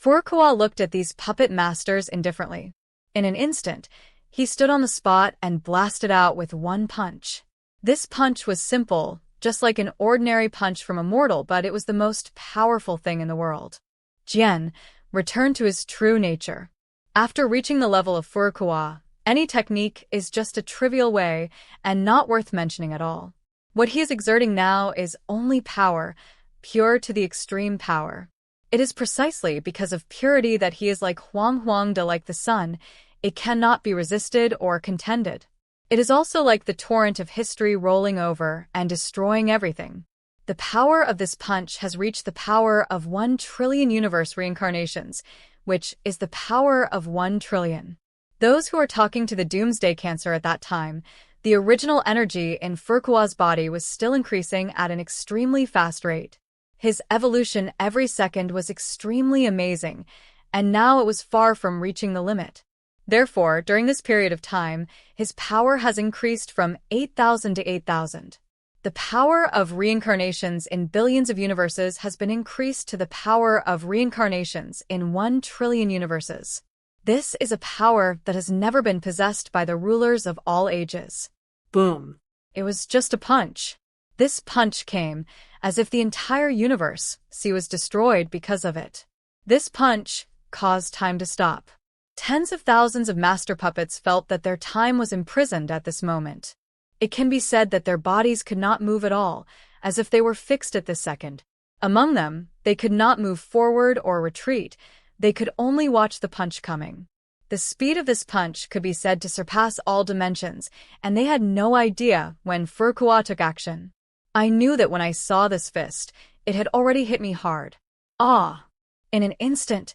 Speaker 1: Furukawa looked at these puppet masters indifferently. In an instant, he stood on the spot and blasted out with one punch. This punch was simple, just like an ordinary punch from Immortal, but it was the most powerful thing in the world. Jian returned to his true nature. After reaching the level of Furukawa, any technique is just a trivial way and not worth mentioning at all. What he is exerting now is only power, pure to the extreme power. It is precisely because of purity that he is like Huanghuangde, like the sun. It cannot be resisted or contended. It is also like the torrent of history rolling over and destroying everything. The power of this punch has reached the power of 1 trillion universe reincarnations, which is the power of 1 trillion. Those who are talking to the doomsday cancer at that time, the original energy in Furukawa's body was still increasing at an extremely fast rate. His evolution every second was extremely amazing, and now it was far from reaching the limit. Therefore, during this period of time, his power has increased from 8,000 to 8,000. The power of reincarnations in billions of universes has been increased to the power of reincarnations in 1 trillion universes. This is a power that has never been possessed by the rulers of all ages.
Speaker 2: Boom.
Speaker 1: It was just a punch. This punch came as if the entire universe was destroyed because of it. This punch caused time to stop. Tens of thousands of master puppets felt that their time was imprisoned at this moment. It can be said that their bodies could not move at all, as if they were fixed at this second. Among them, they could not move forward or retreat. They could only watch the punch coming. The speed of this punch could be said to surpass all dimensions, and they had no idea when Furukawa took action. I knew that when I saw this fist, it had already hit me hard. Ah! In an instant,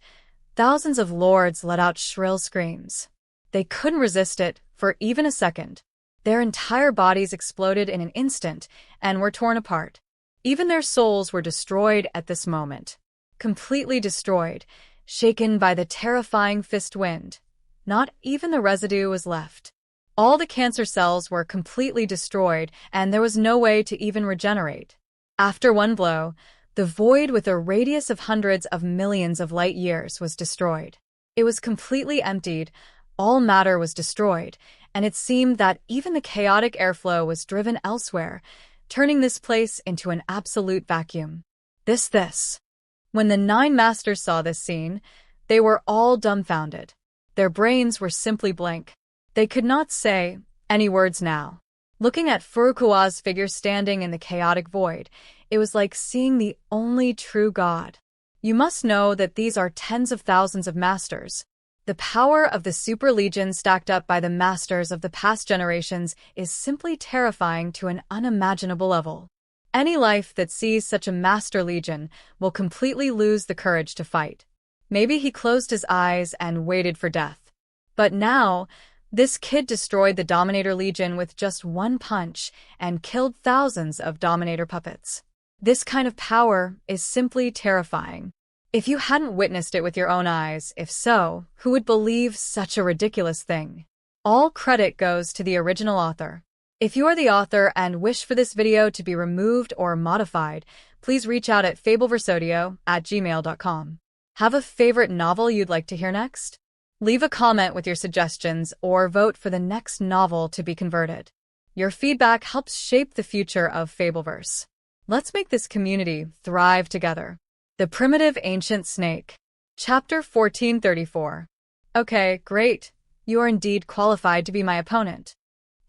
Speaker 1: thousands of lords let out shrill screams. They couldn't resist it for even a second. Their entire bodies exploded in an instant and were torn apart. Even their souls were destroyed at this moment. Completely destroyed, shaken by the terrifying fist wind. Not even the residue was left. All the cancer cells were completely destroyed, and there was no way to even regenerate. After one blow, the void with a radius of hundreds of millions of light years was destroyed. It was completely emptied, all matter was destroyed, and it seemed that even the chaotic airflow was driven elsewhere, turning this place into an absolute vacuum. This. When the 9 masters saw this scene, they were all dumbfounded. Their brains were simply blank. They could not say any words now. Looking at Furukawa's figure standing in the chaotic void, it was like seeing the only true God. You must know that these are tens of thousands of masters. The power of the super legion stacked up by the masters of the past generations is simply terrifying to an unimaginable level. Any life that sees such a master legion will completely lose the courage to fight. Maybe he closed his eyes and waited for death. But now, this kid destroyed the Dominator Legion with just one punch and killed thousands of Dominator puppets. This kind of power is simply terrifying. If you hadn't witnessed it with your own eyes, if so, who would believe such a ridiculous thing? All credit goes to the original author. If you are the author and wish for this video to be removed or modified, please reach out at fabelversodio@gmail.com. Have a favorite novel you'd like to hear next? Leave a comment with your suggestions or vote for the next novel to be converted. Your feedback helps shape the future of Fabelverse. Let's make this community thrive together. The Primitive Ancient Snake. Chapter 1434. Okay, great. You are indeed qualified to be my opponent.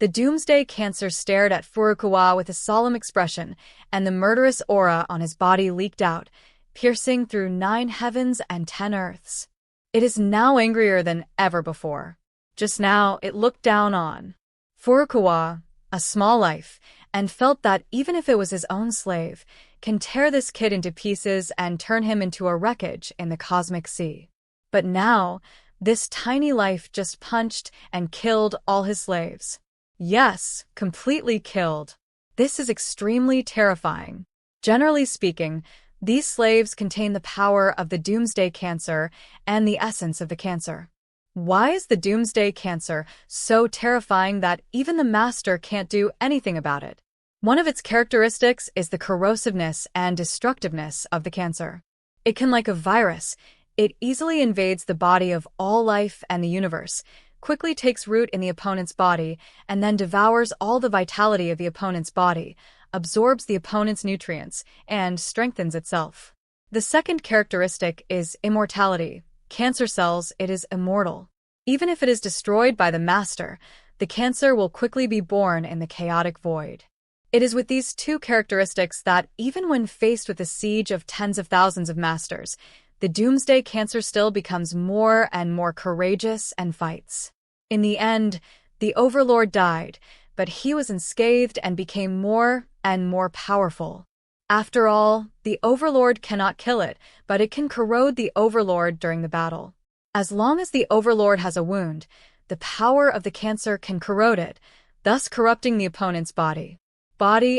Speaker 1: The Doomsday Cancer stared at Furukawa with a solemn expression, and the murderous aura on his body leaked out, piercing through 9 heavens and 10 earths. It is now angrier than ever before. Just now, it looked down on Furukawa, a small life, and felt that even if it was his own slave, can tear this kid into pieces and turn him into a wreckage in the cosmic sea. But now, this tiny life just punched and killed all his slaves. Yes, completely killed. This is extremely terrifying. Generally speaking, these slaves contain the power of the Doomsday Cancer and the essence of the Cancer. Why is the Doomsday Cancer so terrifying that even the Master can't do anything about it? One of its characteristics is the corrosiveness and destructiveness of the Cancer. It can, like a virus, it easily invades the body of all life and the universe, quickly takes root in the opponent's body, and then devours all the vitality of the opponent's body, absorbs the opponent's nutrients, and strengthens itself. The second characteristic is immortality. Cancer cells, it is immortal. Even if it is destroyed by the Master, the Cancer will quickly be born in the chaotic void. It is with these two characteristics that, even when faced with a siege of tens of thousands of Masters, the Doomsday Cancer still becomes more and more courageous and fights. In the end, the Overlord died, but he was unscathed and became more and more powerful. After all, the Overlord cannot kill it, but it can corrode the Overlord during the battle. As long as the Overlord has a wound, the power of the Cancer can corrode it, thus corrupting the opponent's body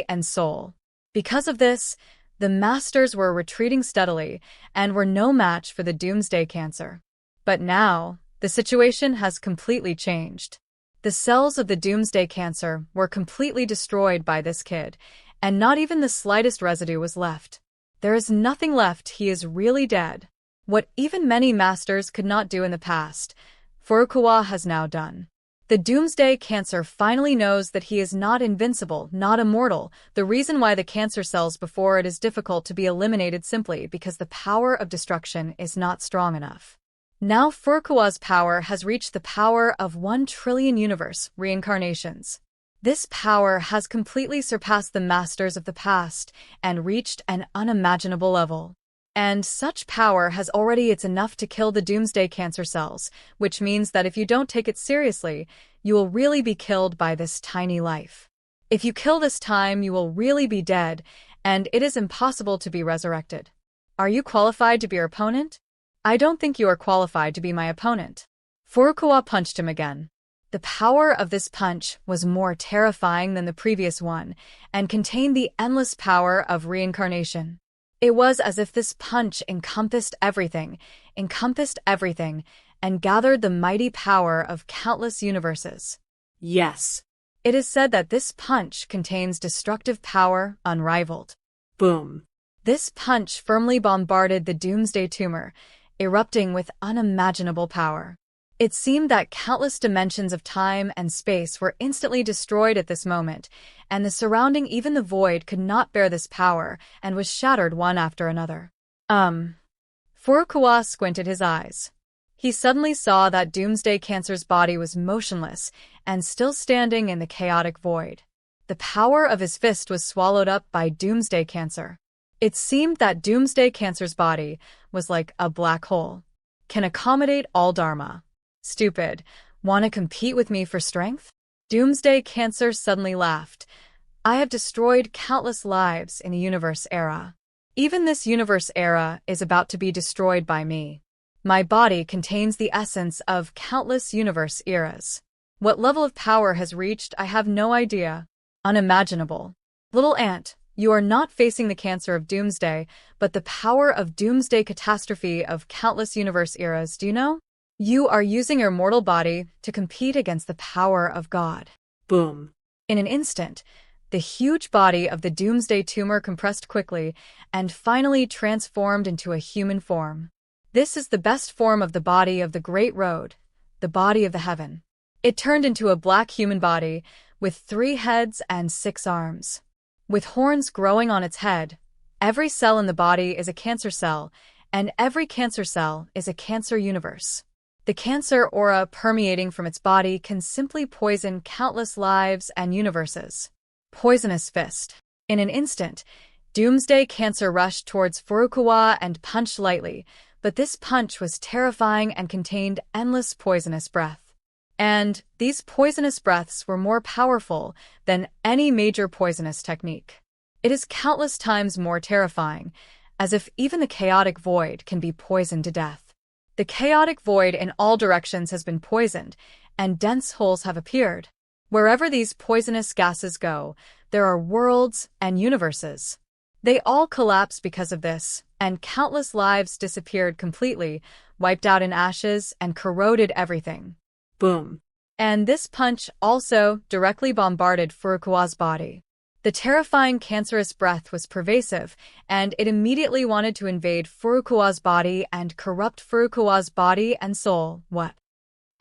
Speaker 1: and soul. Because of this, the Masters were retreating steadily and were no match for the Doomsday Cancer. But now, The situation has completely changed. The cells of the Doomsday Cancer were completely destroyed by this kid, and not even the slightest residue was left. There is nothing left, he is really dead. What even many masters could not do in the past, Furukawa has now done. The Doomsday Cancer finally knows that he is not invincible, not immortal, the reason why the cancer cells before it is difficult to be eliminated simply because the power of destruction is not strong enough. Now Furukawa's power has reached the power of 1 trillion universe reincarnations. This power has completely surpassed the masters of the past and reached an unimaginable level. And such power has already it's enough to kill the Doomsday Cancer cells, which means that if you don't take it seriously, you will really be killed by this tiny life. If you kill this time, you will really be dead, and it is impossible to be resurrected. Are you qualified to be your opponent? I don't think you are qualified to be my opponent. Furukawa punched him again. The power of this punch was more terrifying than the previous one, and contained the endless power of reincarnation. It was as if this punch encompassed everything, and gathered the mighty power of countless universes.
Speaker 2: Yes.
Speaker 1: It is said that this punch contains destructive power unrivaled.
Speaker 2: Boom.
Speaker 1: This punch firmly bombarded the Doomsday Tumor, erupting with unimaginable power. It seemed that countless dimensions of time and space were instantly destroyed at this moment, and the surrounding, even the void, could not bear this power and was shattered one after another. Furukawa squinted his eyes. He suddenly saw that Doomsday Cancer's body was motionless and still standing in the chaotic void. The power of his fist was swallowed up by Doomsday Cancer. It seemed that Doomsday Cancer's body was like a black hole. Can accommodate all Dharma. Stupid. Wanna compete with me for strength? Doomsday Cancer suddenly laughed. I have destroyed countless lives in the universe era. Even this universe era is about to be destroyed by me. My body contains the essence of countless universe eras. What level of power has reached, I have no idea. Unimaginable. Little ant, you are not facing the cancer of Doomsday, but the power of Doomsday catastrophe of countless universe eras, do you know? You are using your mortal body to compete against the power of God.
Speaker 2: Boom.
Speaker 1: In an instant, the huge body of the Doomsday Tumor compressed quickly and finally transformed into a human form. This is the best form of the body of the Great Road, the body of the heaven. It turned into a black human body with 3 heads and 6 arms. With horns growing on its head, every cell in the body is a cancer cell, and every cancer cell is a cancer universe. The cancer aura permeating from its body can simply poison countless lives and universes. Poisonous fist. In an instant, Doomsday Cancer rushed towards Furukawa and punched lightly, but this punch was terrifying and contained endless poisonous breath. And these poisonous breaths were more powerful than any major poisonous technique. It is countless times more terrifying, as if even the chaotic void can be poisoned to death. The chaotic void in all directions has been poisoned, and dense holes have appeared. Wherever these poisonous gases go, there are worlds and universes. They all collapse because of this, and countless lives disappeared completely, wiped out in ashes, and corroded everything.
Speaker 2: Boom.
Speaker 1: And this punch also directly bombarded Furukawa's body. The terrifying cancerous breath was pervasive, and it immediately wanted to invade Furukawa's body and corrupt Furukawa's body and soul. What?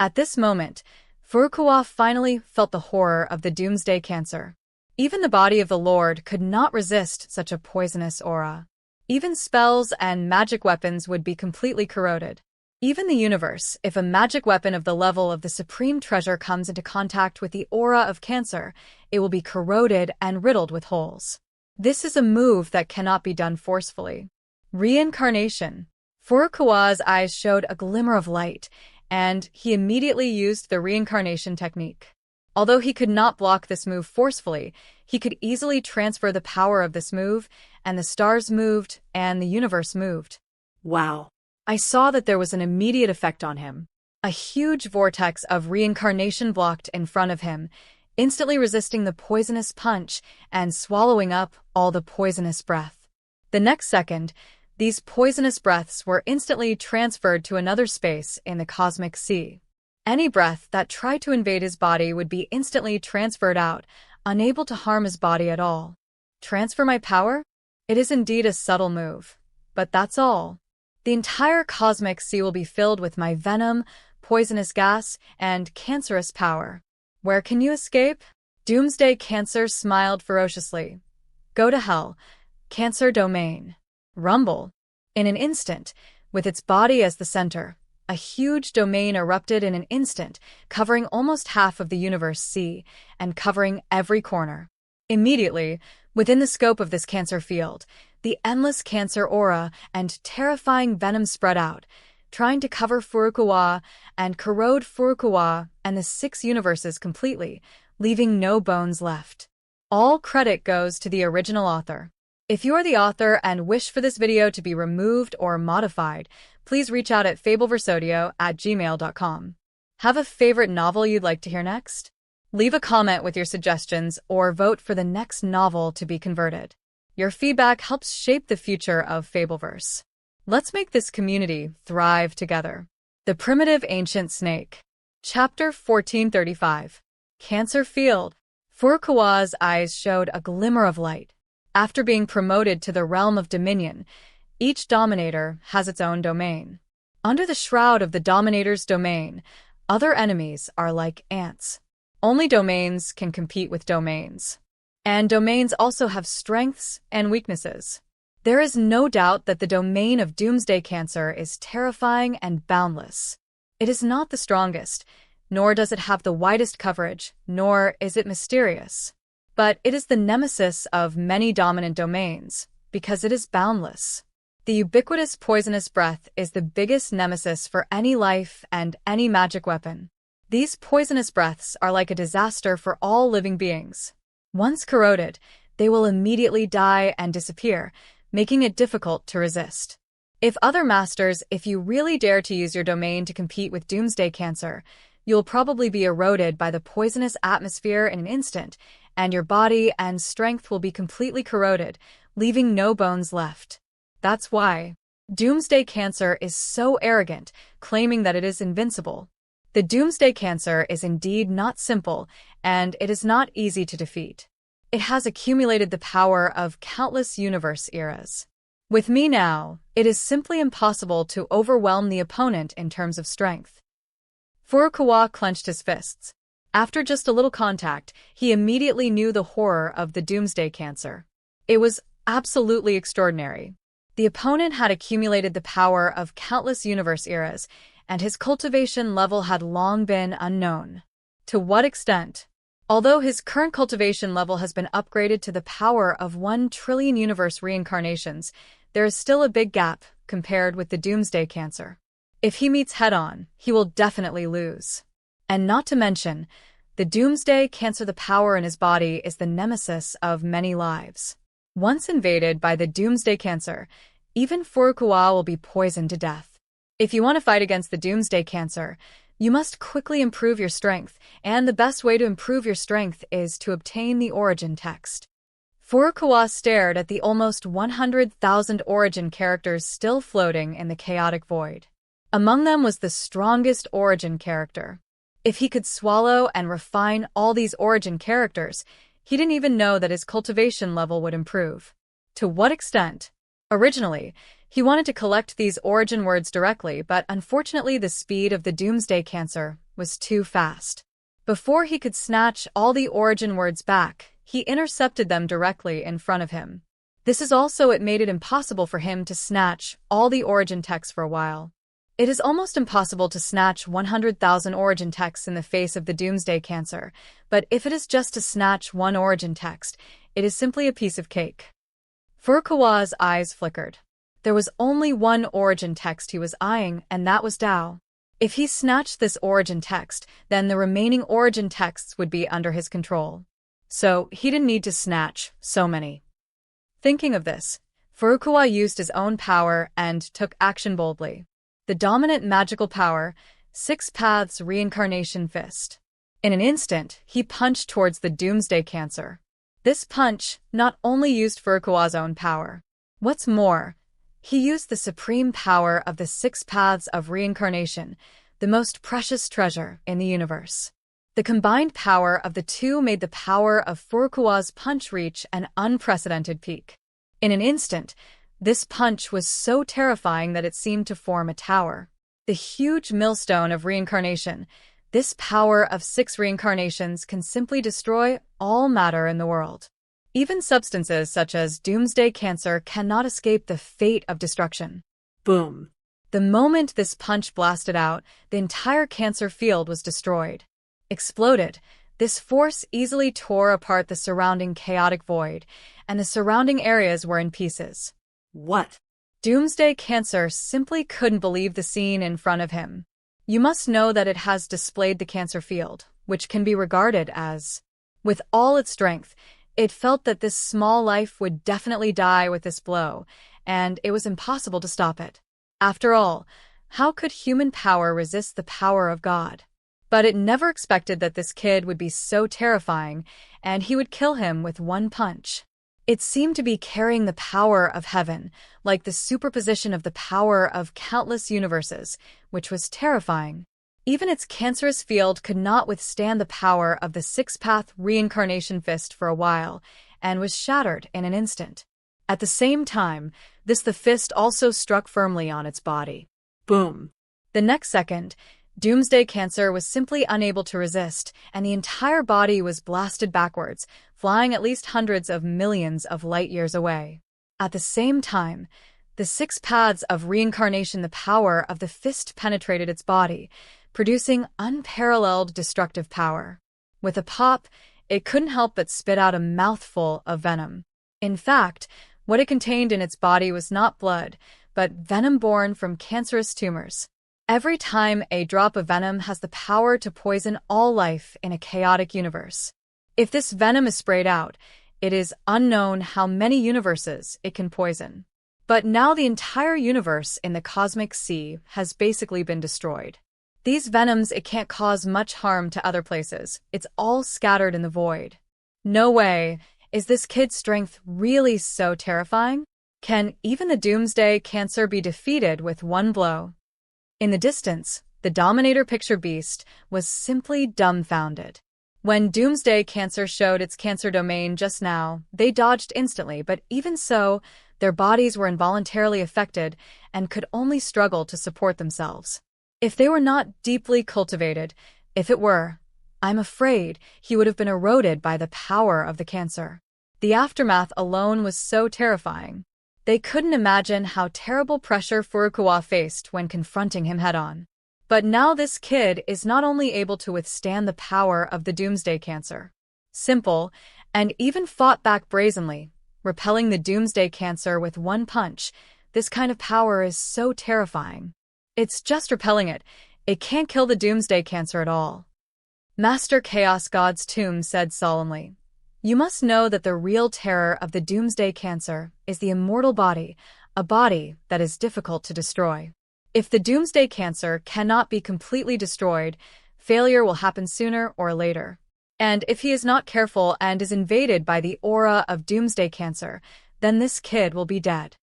Speaker 1: At this moment, Furukawa finally felt the horror of the Doomsday Cancer. Even the body of the Lord could not resist such a poisonous aura. Even spells and magic weapons would be completely corroded. Even the universe, if a magic weapon of the level of the Supreme Treasure comes into contact with the aura of Cancer, it will be corroded and riddled with holes. This is a move that cannot be done forcefully. Reincarnation. Furukawa's eyes showed a glimmer of light, and he immediately used the reincarnation technique. Although he could not block this move forcefully, he could easily transfer the power of this move, and the stars moved, and the universe moved.
Speaker 2: Wow.
Speaker 1: I saw that there was an immediate effect on him. A huge vortex of reincarnation blocked in front of him, instantly resisting the poisonous punch and swallowing up all the poisonous breath. The next second, These poisonous breaths were instantly transferred to another space in the cosmic sea. Any breath that tried to invade his body would be instantly transferred out, unable to harm his body at all. Transfer my power? It is indeed a subtle move. But that's all. The entire cosmic sea will be filled with my venom, poisonous gas, and cancerous power. Where can you escape? Doomsday Cancer smiled ferociously. Go to hell, Cancer Domain. Rumble. In an instant, with its body as the center, a huge domain erupted in an instant, covering almost half of the universe sea and covering every corner. Immediately, within the scope of this cancer field, the endless cancer aura and terrifying venom spread out, trying to cover Furukawa and corrode Furukawa and the 6 universes completely, leaving no bones left. All credit goes to the original author. If you are the author and wish for this video to be removed or modified, please reach out at fabelversodio@gmail.com. Have a favorite novel you'd like to hear next? Leave a comment with your suggestions or vote for the next novel to be converted. Your feedback helps shape the future of Fabelverse. Let's make this community thrive together. The Primitive Ancient Snake. Chapter 1435. Cancer Field. Furukawa's eyes showed a glimmer of light. After being promoted to the realm of dominion, each dominator has its own domain. Under the shroud of the dominator's domain, other enemies are like ants. Only domains can compete with domains. And domains also have strengths and weaknesses. There is no doubt that the domain of Doomsday Cancer is terrifying and boundless. It is not the strongest, nor does it have the widest coverage, nor is it mysterious. But it is the nemesis of many dominant domains, because it is boundless. The ubiquitous poisonous breath is the biggest nemesis for any life and any magic weapon. These poisonous breaths are like a disaster for all living beings. Once corroded, they will immediately die and disappear, making it difficult to resist. If you really dare to use your domain to compete with Doomsday Cancer, you'll probably be eroded by the poisonous atmosphere in an instant, and your body and strength will be completely corroded, leaving no bones left. That's why Doomsday Cancer is so arrogant, claiming that it is invincible. The Doomsday Cancer is indeed not simple, and it is not easy to defeat. It has accumulated the power of countless universe eras. With me now, it is simply impossible to overwhelm the opponent in terms of strength. Furukawa clenched his fists. After just a little contact, he immediately knew the horror of the Doomsday Cancer. It was absolutely extraordinary. The opponent had accumulated the power of countless universe eras, and his cultivation level had long been unknown. To what extent? Although his current cultivation level has been upgraded to the power of 1 trillion universe reincarnations, there is still a big gap compared with the Doomsday Cancer. If he meets head-on, he will definitely lose. And not to mention, the Doomsday Cancer, the power in his body is the nemesis of many lives. Once invaded by the Doomsday Cancer, even Furukawa will be poisoned to death. If you want to fight against the Doomsday Cancer, you must quickly improve your strength, and the best way to improve your strength is to obtain the origin text. Furukawa stared at the almost 100,000 origin characters still floating in the chaotic void. Among them was the strongest origin character. If he could swallow and refine all these origin characters, he didn't even know that his cultivation level would improve. To what extent? Originally, he wanted to collect these origin words directly, but unfortunately the speed of the Doomsday Cancer was too fast. Before he could snatch all the origin words back, he intercepted them directly in front of him. This is also what made it impossible for him to snatch all the origin texts for a while. It is almost impossible to snatch 100,000 origin texts in the face of the Doomsday Cancer, but if it is just to snatch one origin text, it is simply a piece of cake. Furukawa's eyes flickered. There was only one origin text he was eyeing, and that was Tao. If he snatched this origin text, then the remaining origin texts would be under his control. So he didn't need to snatch so many. Thinking of this, Furukawa used his own power and took action boldly. The dominant magical power, 6 Paths Reincarnation Fist. In an instant, he punched towards the Doomsday Cancer. This punch not only used Furukawa's own power. What's more, He used the supreme power of the 6 paths of reincarnation, the most precious treasure in the universe. The combined power of the two made the power of Furukawa's punch reach an unprecedented peak. In an instant, this punch was so terrifying that it seemed to form a tower. The huge millstone of reincarnation, this power of 6 reincarnations can simply destroy all matter in the world. Even substances such as doomsday cancer cannot escape the fate of destruction.
Speaker 2: Boom.
Speaker 1: The moment this punch blasted out, the entire cancer field was destroyed. Exploded, this force easily tore apart the surrounding chaotic void, and the surrounding areas were in pieces.
Speaker 2: What?
Speaker 1: Doomsday Cancer simply couldn't believe the scene in front of him. You must know that it has displayed the cancer field, which can be regarded as, with all its strength, it felt that this small life would definitely die with this blow, and it was impossible to stop it. After all, how could human power resist the power of God? But it never expected that this kid would be so terrifying, and he would kill him with one punch. It seemed to be carrying the power of heaven, like the superposition of the power of countless universes, which was terrifying. Even its cancerous field could not withstand the power of the 6-path reincarnation fist for a while, and was shattered in an instant. At the same time, the fist also struck firmly on its body.
Speaker 2: Boom.
Speaker 1: The next second, Doomsday Cancer was simply unable to resist, and the entire body was blasted backwards, flying at least hundreds of millions of light-years away. At the same time, the 6 paths of reincarnation, the power of the fist penetrated its body, producing unparalleled destructive power. With a pop, it couldn't help but spit out a mouthful of venom. In fact, what it contained in its body was not blood, but venom born from cancerous tumors. Every time a drop of venom has the power to poison all life in a chaotic universe. If this venom is sprayed out, it is unknown how many universes it can poison. But now the entire universe in the cosmic sea has basically been destroyed. These venoms, it can't cause much harm to other places. It's all scattered in the void. No way. Is this kid's strength really so terrifying? Can even the Doomsday Cancer be defeated with one blow? In the distance, the Dominator Picture Beast was simply dumbfounded. When Doomsday Cancer showed its cancer domain just now, they dodged instantly, but even so, their bodies were involuntarily affected and could only struggle to support themselves. If they were not deeply cultivated, if it were, I'm afraid he would have been eroded by the power of the cancer. The aftermath alone was so terrifying. They couldn't imagine how terrible pressure Furukawa faced when confronting him head-on. But now this kid is not only able to withstand the power of the Doomsday Cancer, simple, and even fought back brazenly, repelling the Doomsday Cancer with one punch. This kind of power is so terrifying. It's just repelling it. It can't kill the Doomsday Cancer at all. Master Chaos God's Tomb said solemnly, "You must know that the real terror of the Doomsday Cancer is the immortal body, a body that is difficult to destroy. If the Doomsday Cancer cannot be completely destroyed, failure will happen sooner or later. And if he is not careful and is invaded by the aura of Doomsday Cancer, then this kid will be dead.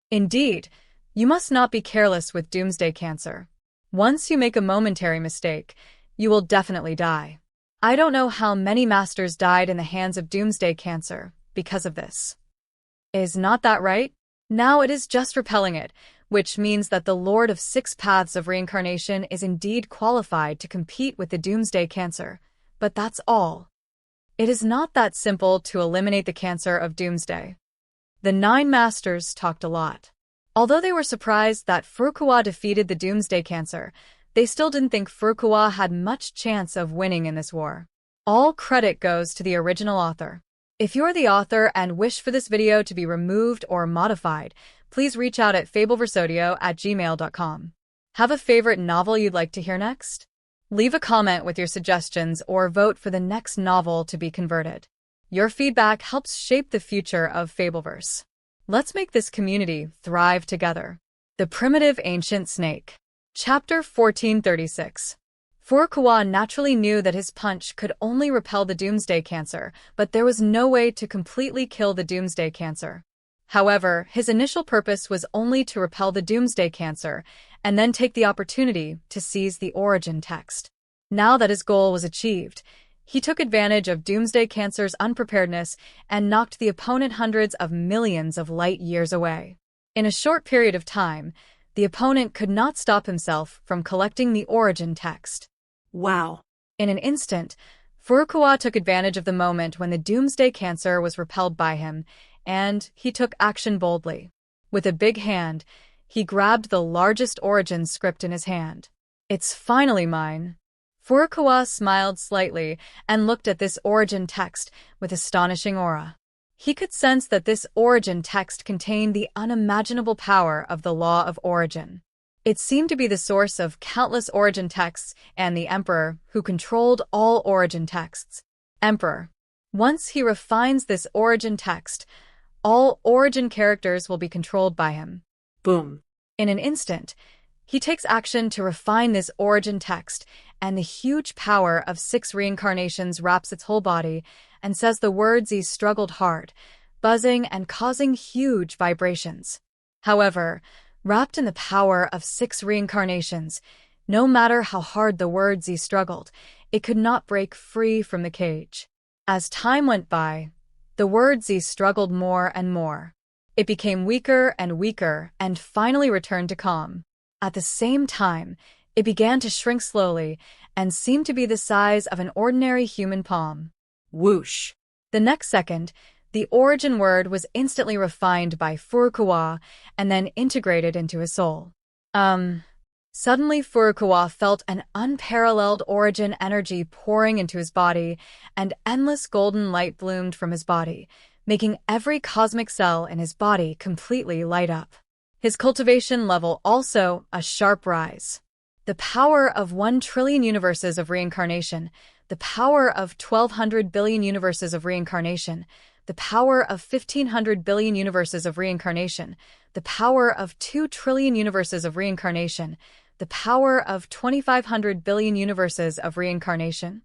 Speaker 1: Indeed, you must not be careless with Doomsday Cancer. Once you make a momentary mistake, you will definitely die. I don't know how many masters died in the hands of Doomsday Cancer because of this. Is not that right? Now it is just repelling it, which means that the Lord of 6 Paths of Reincarnation is indeed qualified to compete with the Doomsday Cancer, but that's all. It is not that simple to eliminate the cancer of Doomsday. The 9 masters talked a lot. Although they were surprised that Furukawa defeated the Doomsday Cancer, they still didn't think Furukawa had much chance of winning in this war. All credit goes to the original author. If you're the author and wish for this video to be removed or modified, please reach out at fabelversodio@gmail.com. Have a favorite novel you'd like to hear next? Leave a comment with your suggestions or vote for the next novel to be converted. Your feedback helps shape the future of Fabelverse. Let's make this community thrive together. The Primitive Ancient Snake. Chapter 1436. Furukawa naturally knew that his punch could only repel the Doomsday Cancer, but there was no way to completely kill the Doomsday Cancer. However, his initial purpose was only to repel the Doomsday Cancer and then take the opportunity to seize the origin text. Now that his goal was achieved, he took advantage of Doomsday Cancer's unpreparedness and knocked the opponent hundreds of millions of light years away. In a short period of time, the opponent could not stop himself from collecting the origin text.
Speaker 2: Wow.
Speaker 1: In an instant, Furukawa took advantage of the moment when the Doomsday Cancer was repelled by him, and he took action boldly. With a big hand, he grabbed the largest origin script in his hand. "It's finally mine." Furukawa smiled slightly and looked at this origin text with astonishing aura. He could sense that this origin text contained the unimaginable power of the law of origin. It seemed to be the source of countless origin texts and the Emperor, who controlled all origin texts. Emperor. Once he refines this origin text, all origin characters will be controlled by him.
Speaker 2: Boom.
Speaker 1: In an instant, he takes action to refine this origin text, and the huge power of 6 reincarnations wraps its whole body and says the words he struggled hard, buzzing and causing huge vibrations. However, wrapped in the power of 6 reincarnations, no matter how hard the words he struggled, it could not break free from the cage. As time went by, the words he struggled more and more. It became weaker and finally returned to calm. At the same time, it began to shrink slowly and seemed to be the size of an ordinary human palm.
Speaker 2: Whoosh.
Speaker 1: The next second, the origin word was instantly refined by Furukawa and then integrated into his soul. Suddenly Furukawa felt an unparalleled origin energy pouring into his body, and endless golden light bloomed from his body, making every cosmic cell in his body completely light up. His cultivation level also a sharp rise. The power of 1 trillion universes of reincarnation, the power of 1,200 billion universes of reincarnation, the power of 1,500 billion universes of reincarnation, the power of 2 trillion universes of reincarnation, the power of 2,500 billion universes of reincarnation.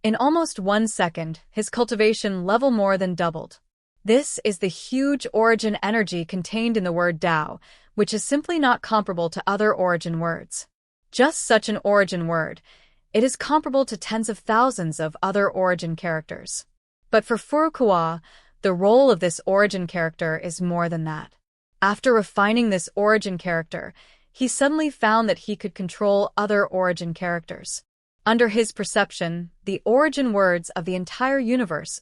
Speaker 1: In almost 1 second, his cultivation level more than doubled. This is the huge origin energy contained in the word Tao, which is simply not comparable to other origin words. Just such an origin word, it is comparable to tens of thousands of other origin characters. But for Furukawa, the role of this origin character is more than that. After refining this origin character, he suddenly found that he could control other origin characters. Under his perception, the origin words of the entire universe,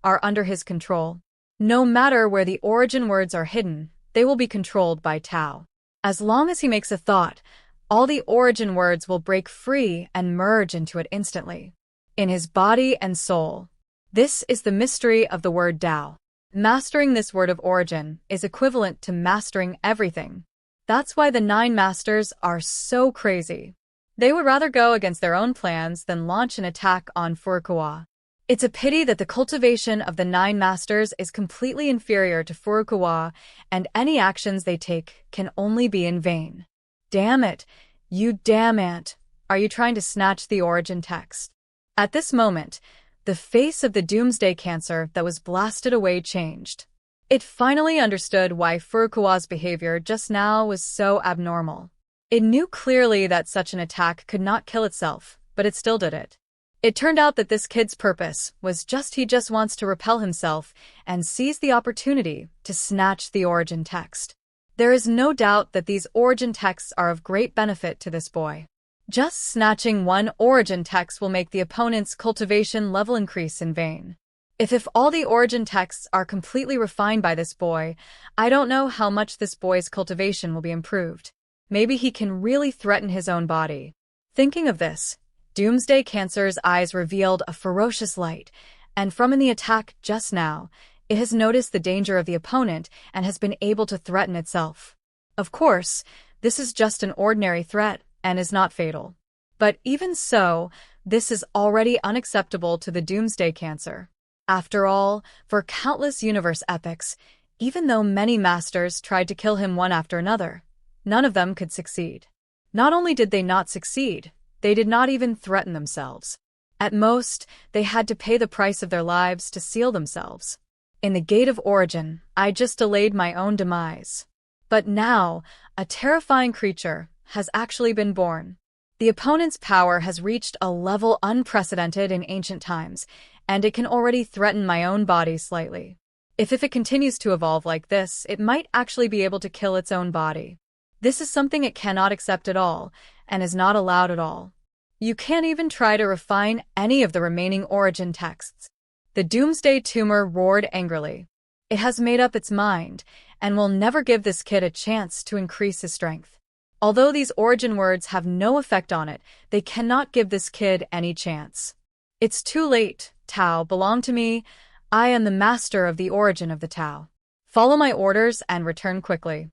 Speaker 1: are under his control. No matter where the origin words are hidden, they will be controlled by Tao. As long as he makes a thought, all the origin words will break free and merge into it instantly. In his body and soul. This is the mystery of the word Tao. Mastering this word of origin is equivalent to mastering everything. That's why the 9 masters are so crazy. They would rather go against their own plans than launch an attack on Furukawa. It's a pity that the cultivation of the 9 masters is completely inferior to Furukawa, and any actions they take can only be in vain. Damn it, you damn ant. Are you trying to snatch the origin text? At this moment, the face of the Doomsday Cancer that was blasted away changed. It finally understood why Furukawa's behavior just now was so abnormal. It knew clearly that such an attack could not kill itself, but it still did it. It turned out that this kid's purpose was he just wants to repel himself and seize the opportunity to snatch the origin text. There is no doubt that these origin texts are of great benefit to this boy. Just snatching 1 origin text will make the opponent's cultivation level increase in vain. If all the origin texts are completely refined by this boy, I don't know how much this boy's cultivation will be improved. Maybe he can really threaten his own body. Thinking of this, Doomsday Cancer's eyes revealed a ferocious light, and from in the attack just now, it has noticed the danger of the opponent and has been able to threaten itself. Of course, this is just an ordinary threat and is not fatal. But even so, this is already unacceptable to the Doomsday Cancer. After all, for countless universe epics, even though many masters tried to kill him one after another, none of them could succeed. Not only did they not succeed, they did not even threaten themselves. At most, they had to pay the price of their lives to seal themselves. In the gate of origin, I just delayed my own demise. But now, a terrifying creature has actually been born. The opponent's power has reached a level unprecedented in ancient times, and it can already threaten my own body slightly. If it continues to evolve like this, it might actually be able to kill its own body. This is something it cannot accept at all, and is not allowed at all. You can't even try to refine any of the remaining origin texts. The Doomsday Tumor roared angrily. It has made up its mind, and will never give this kid a chance to increase his strength. Although these origin words have no effect on it, they cannot give this kid any chance. It's too late. Tao belong to me. I am the master of the origin of the Tao. Follow my orders and return quickly.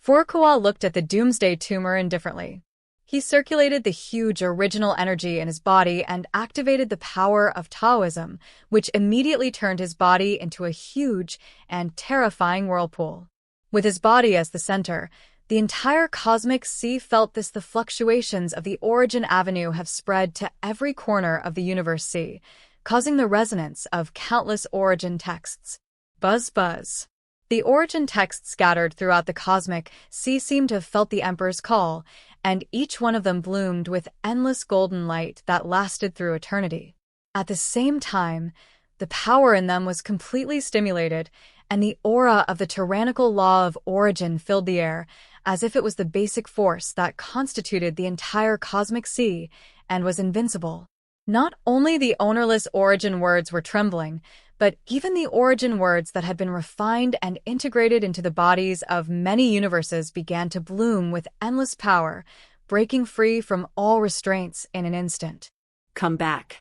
Speaker 1: Furukawa looked at the Doomsday Tumor indifferently. He circulated the huge original energy in his body and activated the power of Taoism, which immediately turned his body into a huge and terrifying whirlpool. With his body as the center, the entire cosmic sea felt this. The fluctuations of the origin avenue have spread to every corner of the universe sea, causing the resonance of countless origin texts. Buzz buzz. The origin texts scattered throughout the cosmic sea seemed to have felt the Emperor's call, and each one of them bloomed with endless golden light that lasted through eternity. At the same time, the power in them was completely stimulated, and the aura of the tyrannical law of origin filled the air, as if it was the basic force that constituted the entire cosmic sea and was invincible. Not only the ownerless origin words were trembling, but even the origin words that had been refined and integrated into the bodies of many universes began to bloom with endless power, breaking free from all restraints in an instant.
Speaker 2: Come back.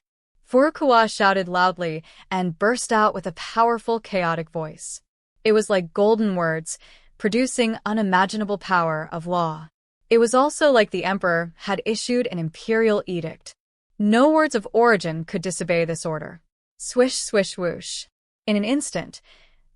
Speaker 1: Furukawa shouted loudly and burst out with a powerful, chaotic voice. It was like golden words, producing unimaginable power of law. It was also like the Emperor had issued an imperial edict. No words of origin could disobey this order. Swish, swish, whoosh. In an instant,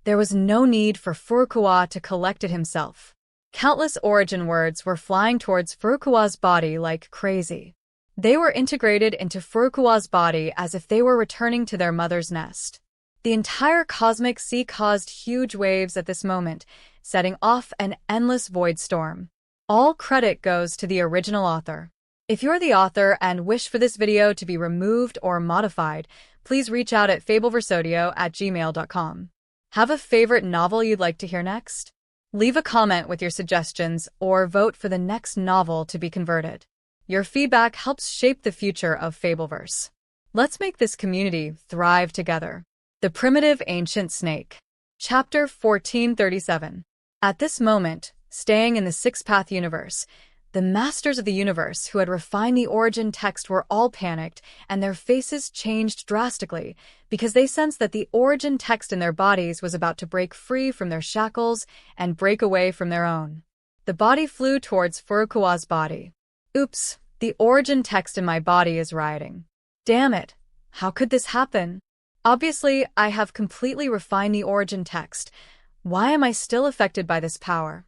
Speaker 1: there was no need for Furukawa to collect it himself. Countless origin words were flying towards Furukawa's body like crazy. They were integrated into Furukawa's body as if they were returning to their mother's nest. The entire cosmic sea caused huge waves at this moment, setting off an endless void storm. All credit goes to the original author. If you're the author and wish for this video to be removed or modified, please reach out at fabelversodio@gmail.com. Have a favorite novel you'd like to hear next? Leave a comment with your suggestions or vote for the next novel to be converted. Your feedback helps shape the future of Fabelverse. Let's make this community thrive together. The Primitive Ancient Snake. Chapter 1437. At this moment, staying in the six-path universe, the masters of the universe who had refined the origin text were all panicked, and their faces changed drastically because they sensed that the origin text in their bodies was about to break free from their shackles and break away from their own. The body flew towards Furukawa's body. Oops, the origin text in my body is rioting. Damn it, how could this happen? Obviously, I have completely refined the origin text. Why am I still affected by this power?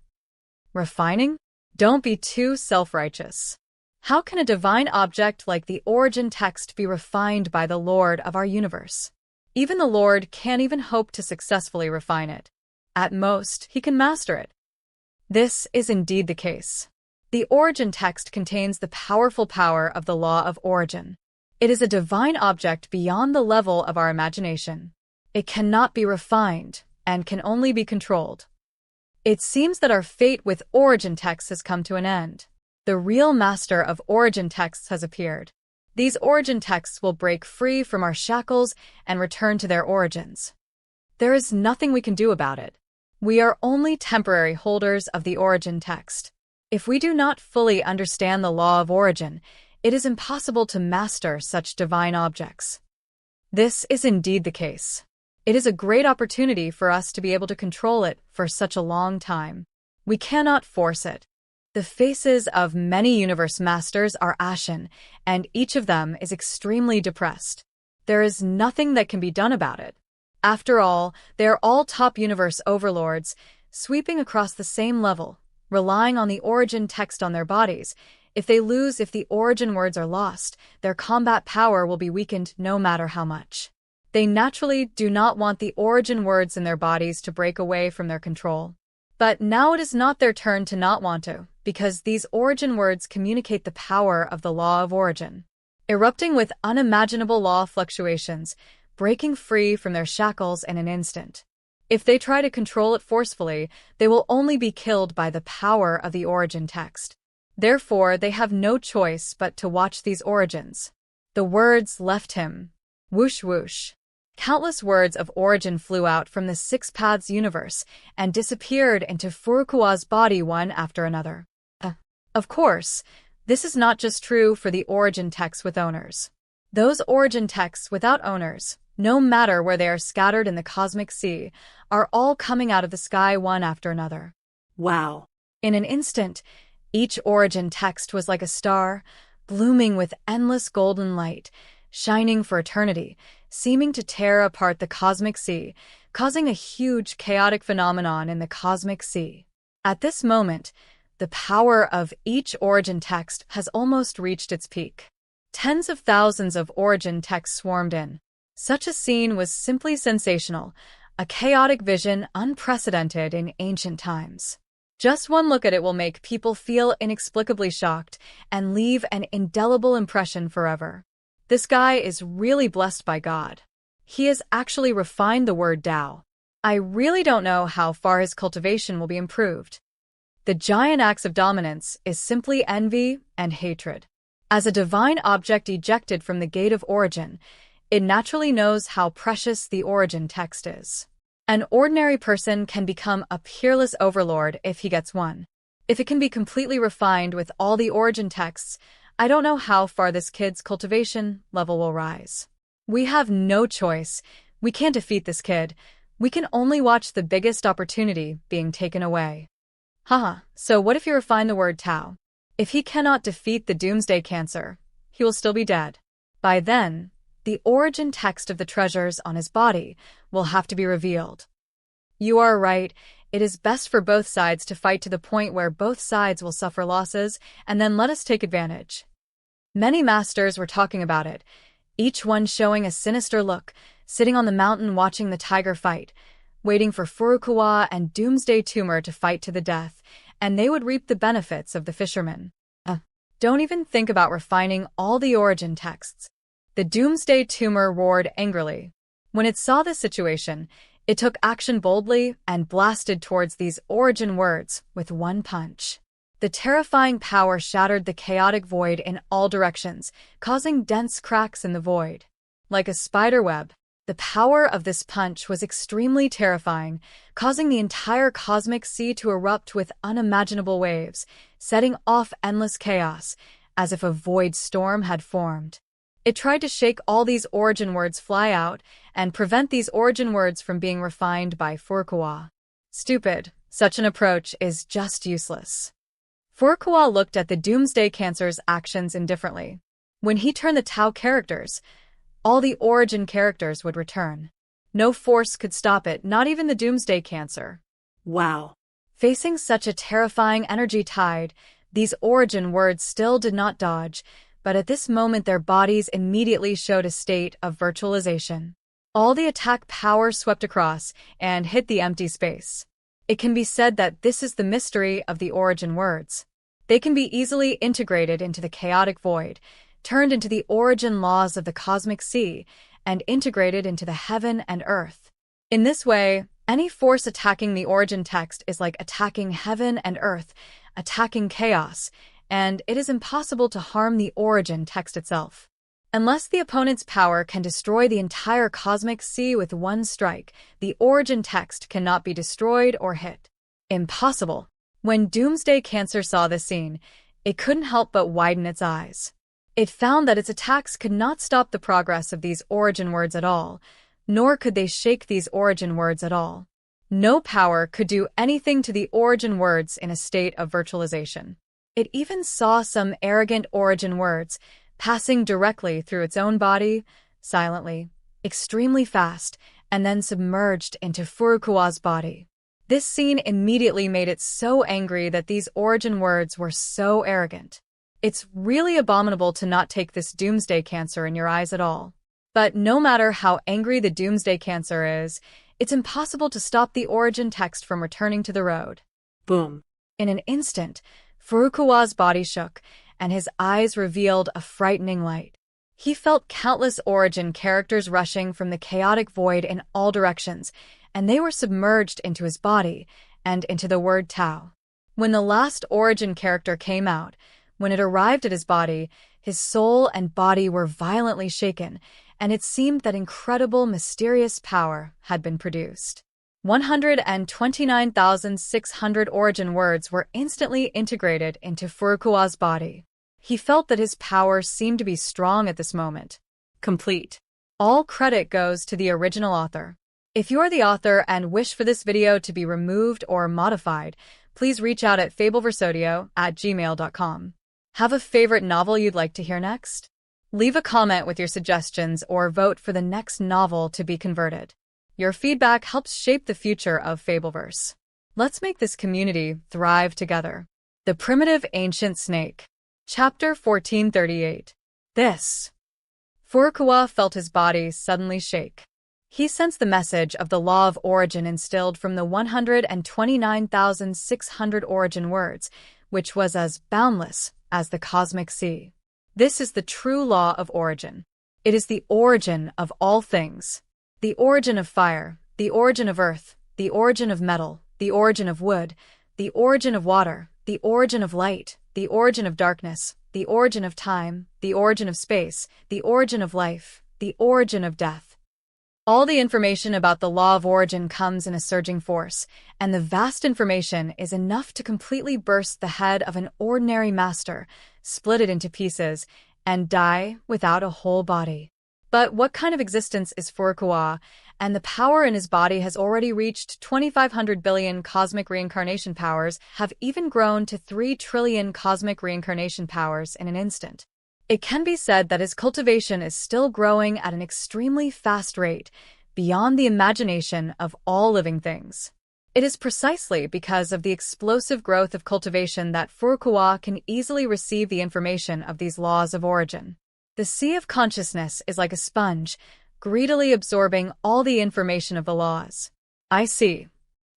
Speaker 1: Refining? Don't be too self-righteous. How can a divine object like the origin text be refined by the Lord of our universe? Even the Lord can't even hope to successfully refine it. At most, he can master it. This is indeed the case. The origin text contains the powerful power of the law of origin. It is a divine object beyond the level of our imagination. It cannot be refined and can only be controlled. It seems that our fate with origin texts has come to an end. The real master of origin texts has appeared. These origin texts will break free from our shackles and return to their origins. There is nothing we can do about it. We are only temporary holders of the origin text. If we do not fully understand the law of origin, it is impossible to master such divine objects. This is indeed the case. It is a great opportunity for us to be able to control it for such a long time. We cannot force it. The faces of many universe masters are ashen, and each of them is extremely depressed. There is nothing that can be done about it. After all, they are all top universe overlords, sweeping across the same level, relying on the origin text on their bodies. If they lose, if the origin words are lost, their combat power will be weakened no matter how much. They naturally do not want the origin words in their bodies to break away from their control. But now it is not their turn to not want to, because these origin words communicate the power of the law of origin. Erupting with unimaginable law fluctuations, breaking free from their shackles in an instant. If they try to control it forcefully, they will only be killed by the power of the origin text. Therefore, they have no choice but to watch these origins. The words left him. Whoosh whoosh. Countless words of origin flew out from the Six Paths universe and disappeared into Furukawa's body one after another. Of course, this is not just true for the origin texts with owners. Those origin texts without owners, no matter where they are scattered in the cosmic sea, are all coming out of the sky one after another.
Speaker 2: Wow.
Speaker 1: In an instant, each origin text was like a star, blooming with endless golden light, shining for eternity, seeming to tear apart the cosmic sea, causing a huge chaotic phenomenon in the cosmic sea. At this moment, the power of each origin text has almost reached its peak. Tens of thousands of origin texts swarmed in. Such a scene was simply sensational, a chaotic vision unprecedented in ancient times. Just one look at it will make people feel inexplicably shocked and leave an indelible impression forever. This guy is really blessed by God. He has actually refined the word Tao. I really don't know how far his cultivation will be improved. The giant axe of dominance is simply envy and hatred. As a divine object ejected from the gate of origin, it naturally knows how precious the origin text is. An ordinary person can become a peerless overlord if he gets one. If it can be completely refined with all the origin texts, I don't know how far this kid's cultivation level will rise. We have no choice. We can't defeat this kid. We can only watch the biggest opportunity being taken away. Haha, so what if you refine the word Tao? If he cannot defeat the doomsday cancer, he will still be dead. By then, the origin text of the treasures on his body will have to be revealed. You are right, it is best for both sides to fight to the point where both sides will suffer losses, and then let us take advantage. Many masters were talking about it, each one showing a sinister look, sitting on the mountain watching the tiger fight, waiting for Furukawa and Doomsday Tumor to fight to the death, and they would reap the benefits of the fisherman. Don't even think about refining all the origin texts. The Doomsday Tumor roared angrily. When it saw this situation, it took action boldly and blasted towards these origin words with one punch. The terrifying power shattered the chaotic void in all directions, causing dense cracks in the void. Like a spider web, the power of this punch was extremely terrifying, causing the entire cosmic sea to erupt with unimaginable waves, setting off endless chaos, as if a void storm had formed. It tried to shake all these origin words fly out and prevent these origin words from being refined by Furukawa. Stupid. Such an approach is just useless. Furukawa looked at the Doomsday Cancer's actions indifferently. When he turned the Tao characters, all the origin characters would return. No force could stop it, not even the Doomsday Cancer.
Speaker 2: Wow.
Speaker 1: Facing such a terrifying energy tide, these origin words still did not dodge, but at this moment their bodies immediately showed a state of virtualization. All the attack power swept across and hit the empty space. It can be said that this is the mystery of the origin words. They can be easily integrated into the chaotic void, turned into the origin laws of the cosmic sea, and integrated into the heaven and earth. In this way, any force attacking the origin text is like attacking heaven and earth, attacking chaos, and it is impossible to harm the origin text itself. Unless the opponent's power can destroy the entire cosmic sea with one strike, the origin text cannot be destroyed or hit. Impossible. When Doomsday Cancer saw this scene, it couldn't help but widen its eyes. It found that its attacks could not stop the progress of these origin words at all, nor could they shake these origin words at all. No power could do anything to the origin words in a state of virtualization. It even saw some arrogant origin words passing directly through its own body, silently, extremely fast, and then submerged into Furukawa's body. This scene immediately made it so angry that these origin words were so arrogant. It's really abominable to not take this Doomsday Cancer in your eyes at all. But no matter how angry the Doomsday Cancer is, it's impossible to stop the origin text from returning to the road.
Speaker 2: Boom.
Speaker 1: In an instant, Furukawa's body shook, and his eyes revealed a frightening light. He felt countless origin characters rushing from the chaotic void in all directions, and they were submerged into his body and into the word Tao. When the last origin character came out, when it arrived at his body, his soul and body were violently shaken, and it seemed that incredible, mysterious power had been produced. 129,600 origin words were instantly integrated into Furukawa's body. He felt that his power seemed to be strong at this moment. Complete. All credit goes to the original author. If you're the author and wish for this video to be removed or modified, please reach out at fabelversodio@gmail.com. Have a favorite novel you'd like to hear next? Leave a comment with your suggestions or vote for the next novel to be converted. Your feedback helps shape the future of Fabelverse. Let's make this community thrive together. The Primitive Ancient Snake. Chapter 1438. Furukawa felt his body suddenly shake. He sensed the message of the law of origin instilled from the 129,600 origin words, which was as boundless as the cosmic sea. This is the true law of origin. It is the origin of all things. The origin of fire, the origin of earth, the origin of metal, the origin of wood, the origin of water, the origin of light, the origin of darkness, the origin of time, the origin of space, the origin of life, the origin of death. All the information about the law of origin comes in a surging force, and the vast information is enough to completely burst the head of an ordinary master, split it into pieces, and die without a whole body. But what kind of existence is Furukawa? And the power in his body has already reached 2,500 billion cosmic reincarnation powers, have even grown to 3 trillion cosmic reincarnation powers in an instant. It can be said that his cultivation is still growing at an extremely fast rate, beyond the imagination of all living things. It is precisely because of the explosive growth of cultivation that Furukawa can easily receive the information of these laws of origin. The sea of consciousness is like a sponge, greedily absorbing all the information of the laws. I see.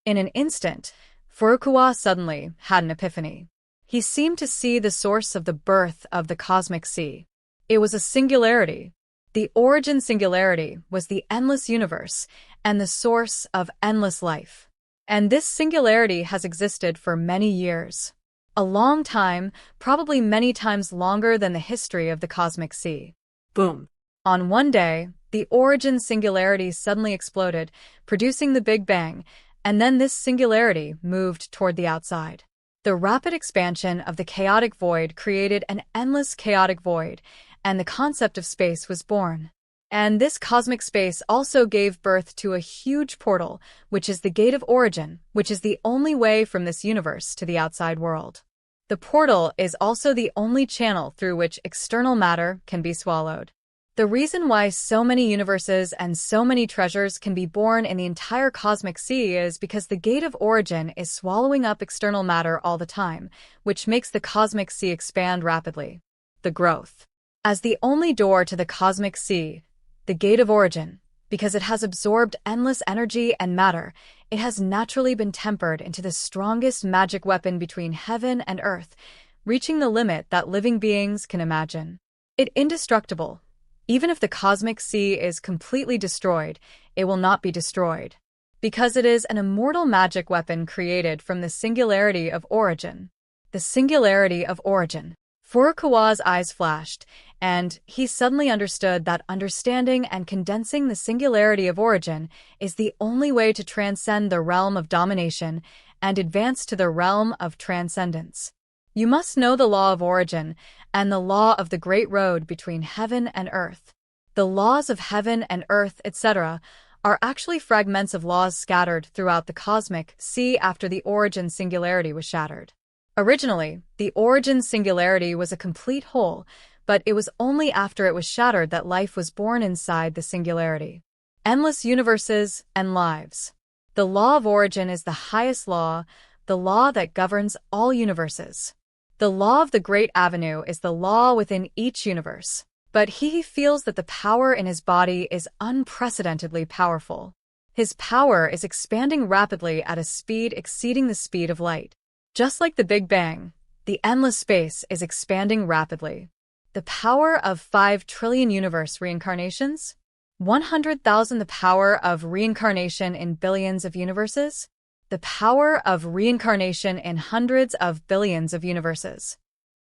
Speaker 1: In an instant, Furukawa suddenly had an epiphany. He seemed to see the source of the birth of the cosmic sea. It was a singularity. The origin singularity was the endless universe and the source of endless life. And this singularity has existed for many years. A long time, probably many times longer than the history of the cosmic sea.
Speaker 2: Boom.
Speaker 1: On one day, the origin singularity suddenly exploded, producing the Big Bang, and then this singularity moved toward the outside. The rapid expansion of the chaotic void created an endless chaotic void, and the concept of space was born. And this cosmic space also gave birth to a huge portal, which is the gate of origin, which is the only way from this universe to the outside world. The portal is also the only channel through which external matter can be swallowed. The reason why so many universes and so many treasures can be born in the entire cosmic sea is because the gate of origin is swallowing up external matter all the time, which makes the cosmic sea expand rapidly. The growth. As the only door to the cosmic sea, the gate of origin, because it has absorbed endless energy and matter, it has naturally been tempered into the strongest magic weapon between heaven and earth, reaching the limit that living beings can imagine. It indestructible. Even if the cosmic sea is completely destroyed, it will not be destroyed, because it is an immortal magic weapon created from the singularity of origin. The singularity of origin. Furukawa's eyes flashed, and he suddenly understood that understanding and condensing the singularity of origin is the only way to transcend the realm of domination and advance to the realm of transcendence. You must know the law of origin and the law of the great road between heaven and earth. The laws of heaven and earth, etc., are actually fragments of laws scattered throughout the cosmic sea after the origin singularity was shattered. Originally, the origin singularity was a complete whole, but it was only after it was shattered that life was born inside the singularity. Endless universes and lives. The law of origin is the highest law, the law that governs all universes. The law of the Great Avenue is the law within each universe. But he feels that the power in his body is unprecedentedly powerful. His power is expanding rapidly at a speed exceeding the speed of light. Just like the Big Bang, the endless space is expanding rapidly. The power of 5 trillion universe reincarnations? 100,000 the power of reincarnation in billions of universes? The power of reincarnation in hundreds of billions of universes.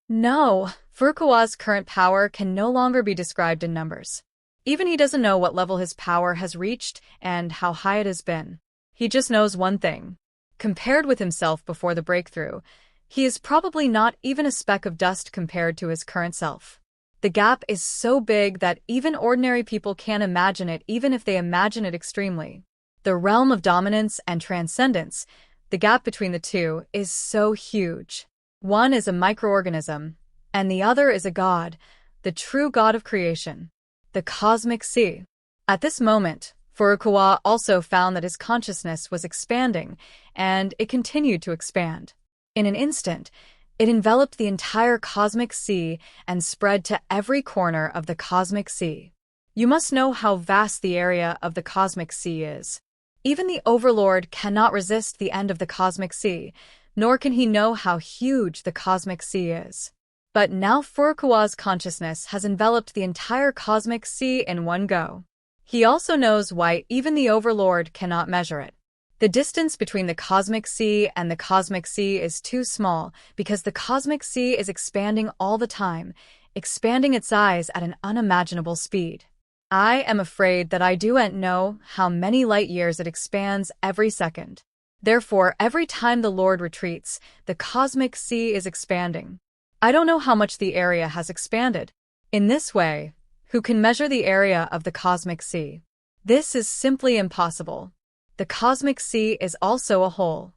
Speaker 1: No, Furukawa's current power can no longer be described in numbers. Even he doesn't know what level his power has reached and how high it has been. He just knows one thing. Compared with himself before the breakthrough, he is probably not even a speck of dust compared to his current self. The gap is so big that even ordinary people can't imagine it even if they imagine it extremely. The realm of dominance and transcendence, the gap between the two, is so huge. One is a microorganism, and the other is a god, the true god of creation, the cosmic sea. At this moment, Furukawa also found that his consciousness was expanding, and it continued to expand. In an instant, it enveloped the entire cosmic sea and spread to every corner of the cosmic sea. You must know how vast the area of the cosmic sea is. Even the Overlord cannot resist the end of the cosmic sea, nor can he know how huge the cosmic sea is. But now Furukawa's consciousness has enveloped the entire cosmic sea in one go. He also knows why even the Overlord cannot measure it. The distance between the cosmic sea and the cosmic sea is too small because the cosmic sea is expanding all the time, expanding its size at an unimaginable speed. I am afraid that I don't know how many light years it expands every second. Therefore, every time the Lord retreats, the cosmic sea is expanding. I don't know how much the area has expanded. In this way, who can measure the area of the cosmic sea? This is simply impossible. The cosmic sea is also a whole.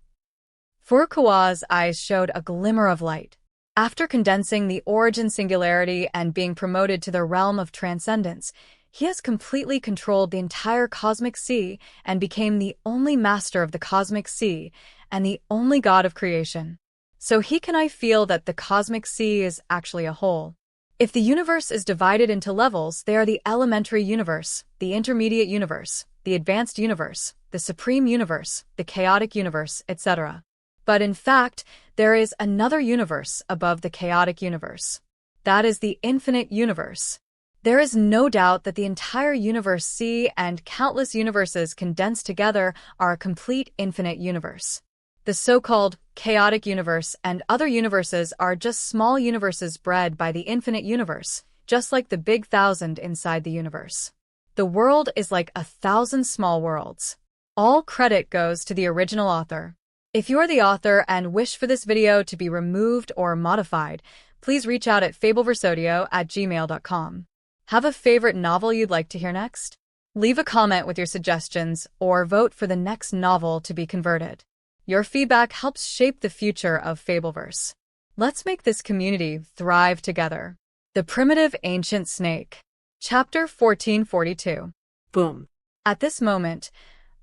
Speaker 1: Furukawa's eyes showed a glimmer of light. After condensing the origin singularity and being promoted to the realm of transcendence, he has completely controlled the entire cosmic sea and became the only master of the cosmic sea and the only god of creation. So can I feel that the cosmic sea is actually a whole. If the universe is divided into levels, they are the elementary universe, the intermediate universe, the advanced universe, the supreme universe, the chaotic universe, etc. But in fact, there is another universe above the chaotic universe. That is the infinite universe. There is no doubt that the entire universe C and countless universes condensed together are a complete infinite universe. The so-called chaotic universe and other universes are just small universes bred by the infinite universe, just like the big thousand inside the universe. The world is like 1,000 small worlds. All credit goes to the original author. If you are the author and wish for this video to be removed or modified, please reach out at fabelversodio@gmail.com. Have a favorite novel you'd like to hear next? Leave a comment with your suggestions or vote for the next novel to be converted. Your feedback helps shape the future of Fabelverse. Let's make this community thrive together. The Primitive Ancient Snake. Chapter 1442.
Speaker 2: Boom.
Speaker 1: At this moment,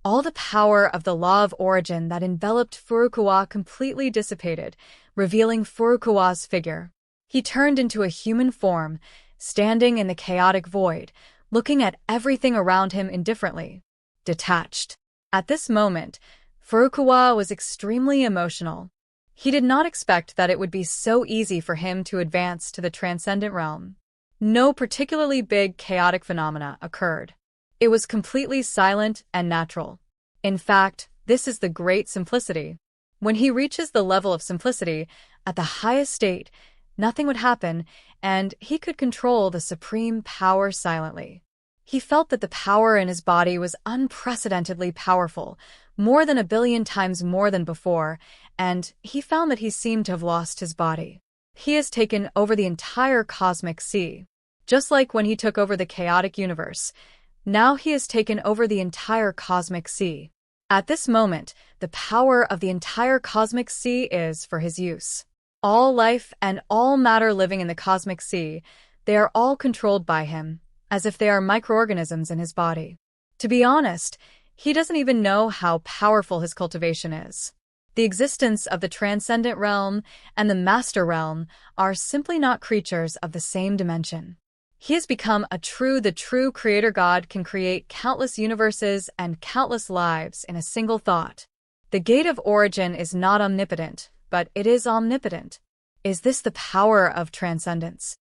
Speaker 1: all the power of the law of origin that enveloped Furukawa completely dissipated, revealing Furukawa's figure. He turned into a human form, standing in the chaotic void, looking at everything around him indifferently, detached. At this moment, Furukawa was extremely emotional. He did not expect that it would be so easy for him to advance to the transcendent realm. No particularly big chaotic phenomena occurred. It was completely silent and natural. In fact, this is the great simplicity. When he reaches the level of simplicity, at the highest state, nothing would happen, and he could control the supreme power silently. He felt that the power in his body was unprecedentedly powerful, more than 1 billion times more than before, and he found that he seemed to have lost his body. He has taken over the entire cosmic sea. Just like when he took over the chaotic universe, now he has taken over the entire cosmic sea. At this moment, the power of the entire cosmic sea is for his use. All life and all matter living in the cosmic sea, they are all controlled by him, as if they are microorganisms in his body. To be honest, he doesn't even know how powerful his cultivation is. The existence of the transcendent realm and the master realm are simply not creatures of the same dimension. He has become the true creator god can create countless universes and countless lives in a single thought. The gate of origin is not omnipotent, but it is omnipotent. Is this the power of transcendence?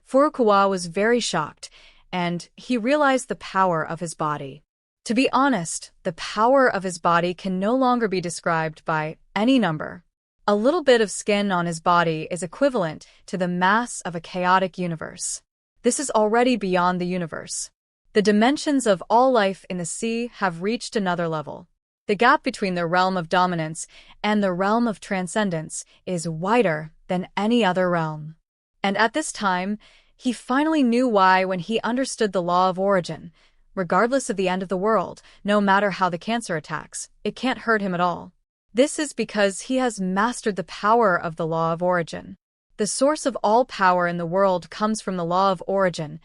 Speaker 1: Furukawa was very shocked, and he realized the power of his body. To be honest, the power of his body can no longer be described by any number. A little bit of skin on his body is equivalent to the mass of a chaotic universe. This is already beyond the universe. The dimensions of all life in the sea have reached another level. The gap between the realm of dominance and the realm of transcendence is wider than any other realm. And at this time, he finally knew why when he understood the law of origin. Regardless of the end of the world, no matter how the cancer attacks, it can't hurt him at all. This is because he has mastered the power of the law of origin. The source of all power in the world comes from the law of origin,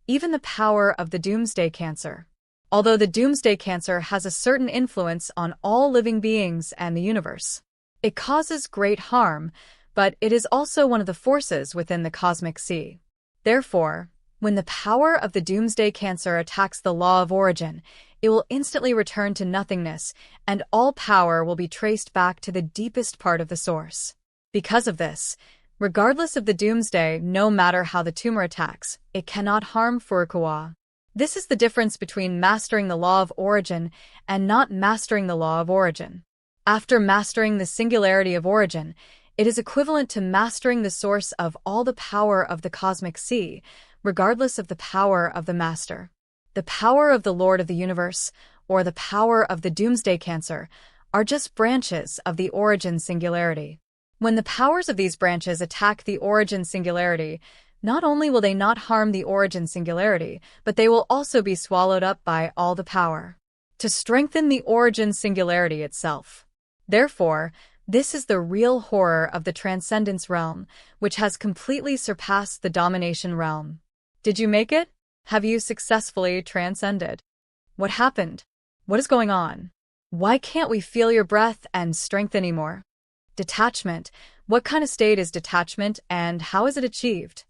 Speaker 1: even the power of the doomsday cancer. Although the doomsday cancer has a certain influence on all living beings and the universe, it causes great harm, but it is also one of the forces within the cosmic sea. Therefore, when the power of the doomsday cancer attacks the law of origin, it will instantly return to nothingness, and all power will be traced back to the deepest part of the source. Because of this, regardless of the doomsday, no matter how the tumor attacks, it cannot harm Furukawa. This is the difference between mastering the law of origin and not mastering the law of origin. After mastering the singularity of origin, it is equivalent to mastering the source of all the power of the cosmic sea, regardless of the power of the master. The power of the Lord of the Universe, or the power of the doomsday cancer, are just branches of the origin singularity. When the powers of these branches attack the origin singularity, not only will they not harm the origin singularity, but they will also be swallowed up by all the power to strengthen the origin singularity itself. Therefore, this is the real horror of the transcendence realm, which has completely surpassed the domination realm. Did you make it? Have you successfully transcended? What happened? What is going on? Why can't we feel your breath and strength anymore? Detachment. What kind of state is detachment and how is it achieved?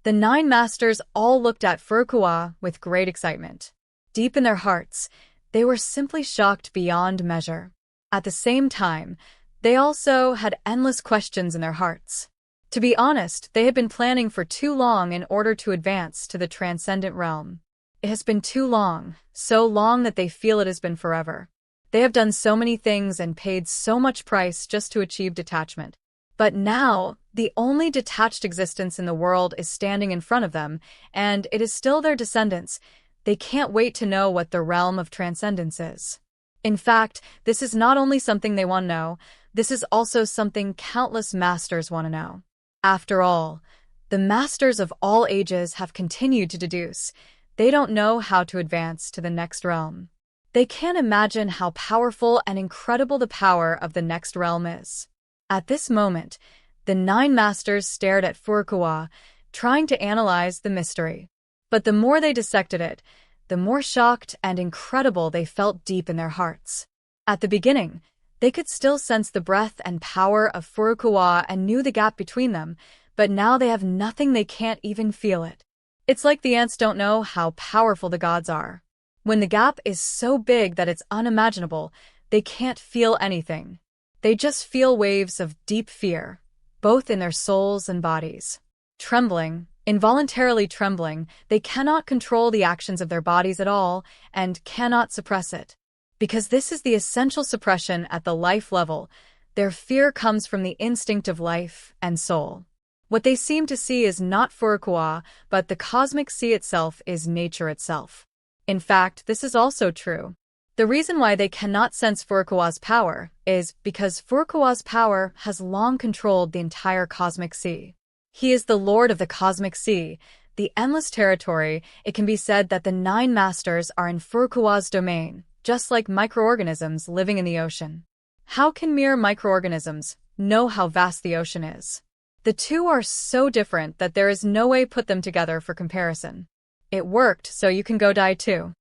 Speaker 1: The 9 masters all looked at Furukawa with great excitement. Deep in their hearts, they were simply shocked beyond measure. At the same time, they also had endless questions in their hearts. To be honest, they had been planning for too long in order to advance to the transcendent realm. It has been too long, so long that they feel it has been forever. They have done so many things and paid so much price just to achieve detachment. But now, the only detached existence in the world is standing in front of them, and it is still their descendants. They can't wait to know what the realm of transcendence is. In fact, this is not only something they want to know, this is also something countless masters want to know. After all, the masters of all ages have continued to deduce. They don't know how to advance to the next realm. They can't imagine how powerful and incredible the power of the next realm is. At this moment, the 9 masters stared at Furukawa, trying to analyze the mystery. But the more they dissected it, the more shocked and incredible they felt deep in their hearts. At the beginning, they could still sense the breath and power of Furukawa and knew the gap between them, but now they have nothing, they can't even feel it. It's like the ants don't know how powerful the gods are. When the gap is so big that it's unimaginable, they can't feel anything. They just feel waves of deep fear, both in their souls and bodies. Trembling, involuntarily trembling, they cannot control the actions of their bodies at all and cannot suppress it. Because this is the essential suppression at the life level, their fear comes from the instinct of life and soul. What they seem to see is not Furukawa, but the cosmic sea itself is nature itself. In fact, this is also true. The reason why they cannot sense Furukawa's power is because Furukawa's power has long controlled the entire cosmic sea. He is the lord of the cosmic sea, the endless territory. It can be said that the 9 masters are in Furukawa's domain, just like microorganisms living in the ocean. How can mere microorganisms know how vast the ocean is? The two are so different that there is no way to put them together for comparison. It worked, so you can go die too.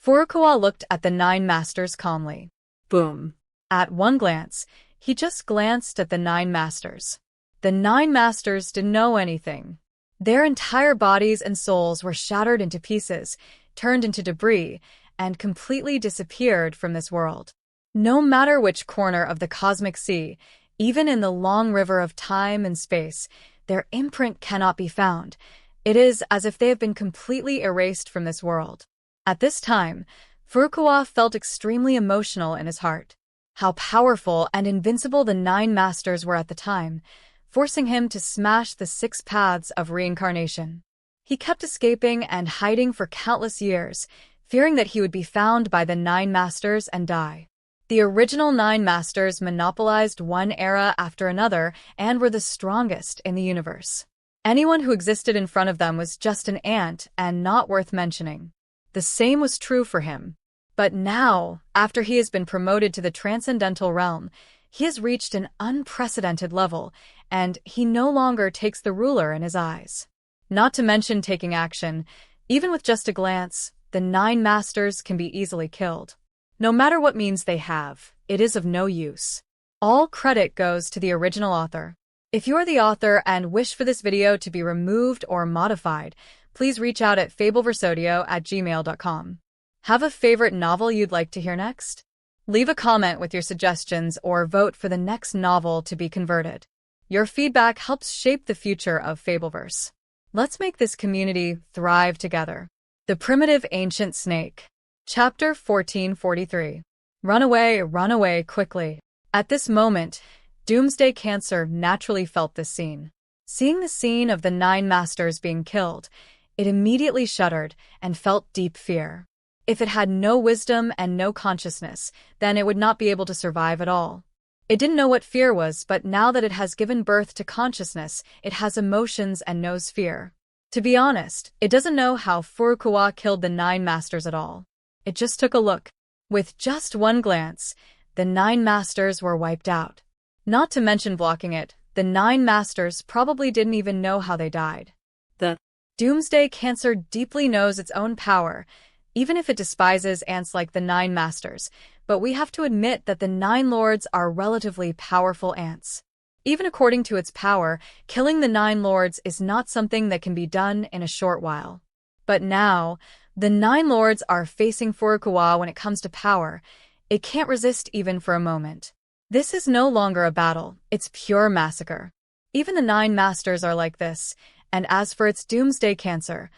Speaker 1: Furukawa looked at the 9 masters calmly.
Speaker 2: Boom.
Speaker 1: At one glance, he just glanced at the 9 masters. The 9 masters didn't know anything. Their entire bodies and souls were shattered into pieces, turned into debris, and completely disappeared from this world. No matter which corner of the cosmic sea, even in the long river of time and space, their imprint cannot be found. It is as if they have been completely erased from this world. At this time, Furukawa felt extremely emotional in his heart. How powerful and invincible the 9 masters were at the time, forcing him to smash the 6 paths of reincarnation. He kept escaping and hiding for countless years, fearing that he would be found by the 9 masters and die. The original 9 masters monopolized one era after another and were the strongest in the universe. Anyone who existed in front of them was just an ant and not worth mentioning. The same was true for him. But now, after he has been promoted to the transcendental realm, he has reached an unprecedented level, and he no longer takes the ruler in his eyes. Not to mention taking action, even with just a glance, the 9 masters can be easily killed. No matter what means they have, it is of no use. All credit goes to the original author. If you are the author and wish for this video to be removed or modified, please reach out at fabelversodio@gmail.com. Have a favorite novel you'd like to hear next? Leave a comment with your suggestions or vote for the next novel to be converted. Your feedback helps shape the future of Fabelverse. Let's make this community thrive together. The Primitive Ancient Snake. Chapter 1443. Run away quickly. At this moment, Doomsday Cancer naturally felt this scene. Seeing the scene of the 9 masters being killed, it immediately shuddered and felt deep fear. If it had no wisdom and no consciousness, then it would not be able to survive at all. It didn't know what fear was, but now that it has given birth to consciousness, it has emotions and knows fear. To be honest, it doesn't know how Furukawa killed the 9 masters at all. It just took a look. With just one glance, the 9 masters were wiped out. Not to mention blocking it, the 9 masters probably didn't even know how they died. The Doomsday Cancer deeply knows its own power, even if it despises ants like the 9 masters, but we have to admit that the 9 lords are relatively powerful ants. Even according to its power, killing the 9 lords is not something that can be done in a short while. But now, the 9 lords are facing Furukawa when it comes to power. It can't resist even for a moment. This is no longer a battle, it's pure massacre. Even the 9 masters are like this, and as for its Doomsday Cancer,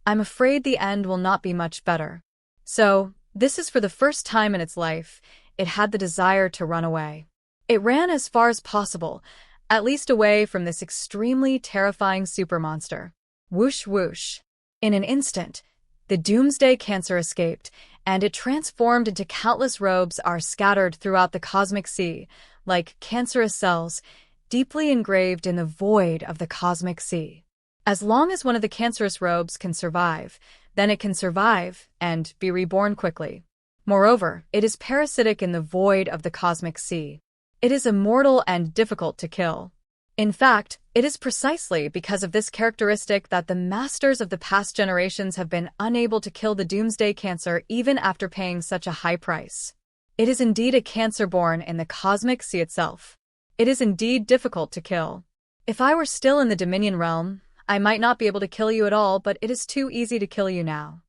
Speaker 1: I'm afraid the end will not be much better. So, this is for the first time in its life, it had the desire to run away. It ran as far as possible, at least away from this extremely terrifying super monster. Whoosh whoosh. In an instant, the Doomsday Cancer escaped, and it transformed into countless robes are scattered throughout the cosmic sea, like cancerous cells, deeply engraved in the void of the cosmic sea. As long as one of the cancerous robes can survive, then it can survive and be reborn quickly. Moreover, it is parasitic in the void of the cosmic sea. It is immortal and difficult to kill. In fact, it is precisely because of this characteristic that the masters of the past generations have been unable to kill the Doomsday Cancer even after paying such a high price. It is indeed a cancer born in the cosmic sea itself. It is indeed difficult to kill. If I were still in the Dominion realm, I might not be able to kill you at all, but it is too easy to kill you now.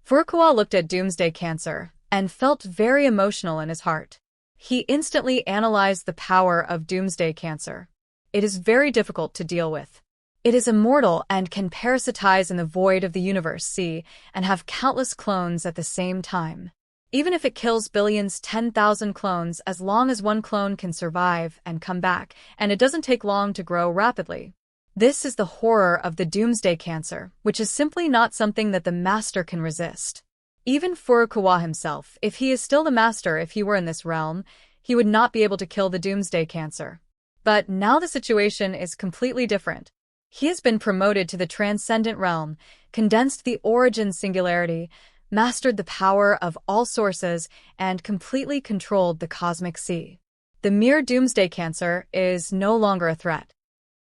Speaker 1: Furukawa looked at Doomsday Cancer and felt very emotional in his heart. He instantly analyzed the power of Doomsday Cancer. It is very difficult to deal with. It is immortal and can parasitize in the void of the universe sea and have countless clones at the same time. Even if it kills billions 10,000 clones, as long as one clone can survive and come back, and it doesn't take long to grow rapidly. This is the horror of the Doomsday Cancer, which is simply not something that the master can resist. Even Furukawa himself, if he is still the master, if he were in this realm, he would not be able to kill the Doomsday Cancer. But now the situation is completely different. He has been promoted to the Transcendent Realm, condensed the Origin Singularity, mastered the power of all sources, and completely controlled the cosmic sea. The mere Doomsday Cancer is no longer a threat.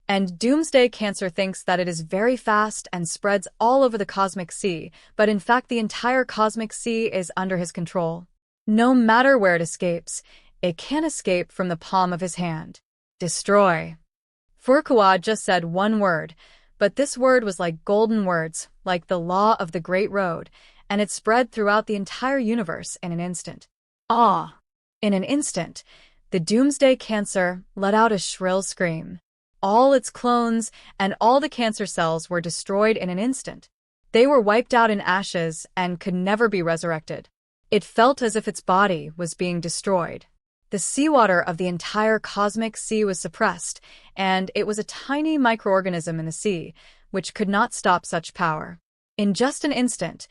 Speaker 1: And Doomsday Cancer thinks that it is very fast and spreads all over the cosmic sea, but in fact the entire cosmic sea is under his control. No matter where it escapes, it can escape from the palm of his hand. Destroy. Furukawa just said one word, But this word was like golden words, like the law of the Great Road, and it spread throughout the entire universe in an instant.
Speaker 2: Ah!
Speaker 1: In an instant, the Doomsday Cancer let out a shrill scream. All its clones and all the cancer cells were destroyed in an instant. They were wiped out in ashes and could never be resurrected. It felt as if its body was being destroyed. The seawater of the entire cosmic sea was suppressed, and it was a tiny microorganism in the sea, which could not stop such power. In just an instant,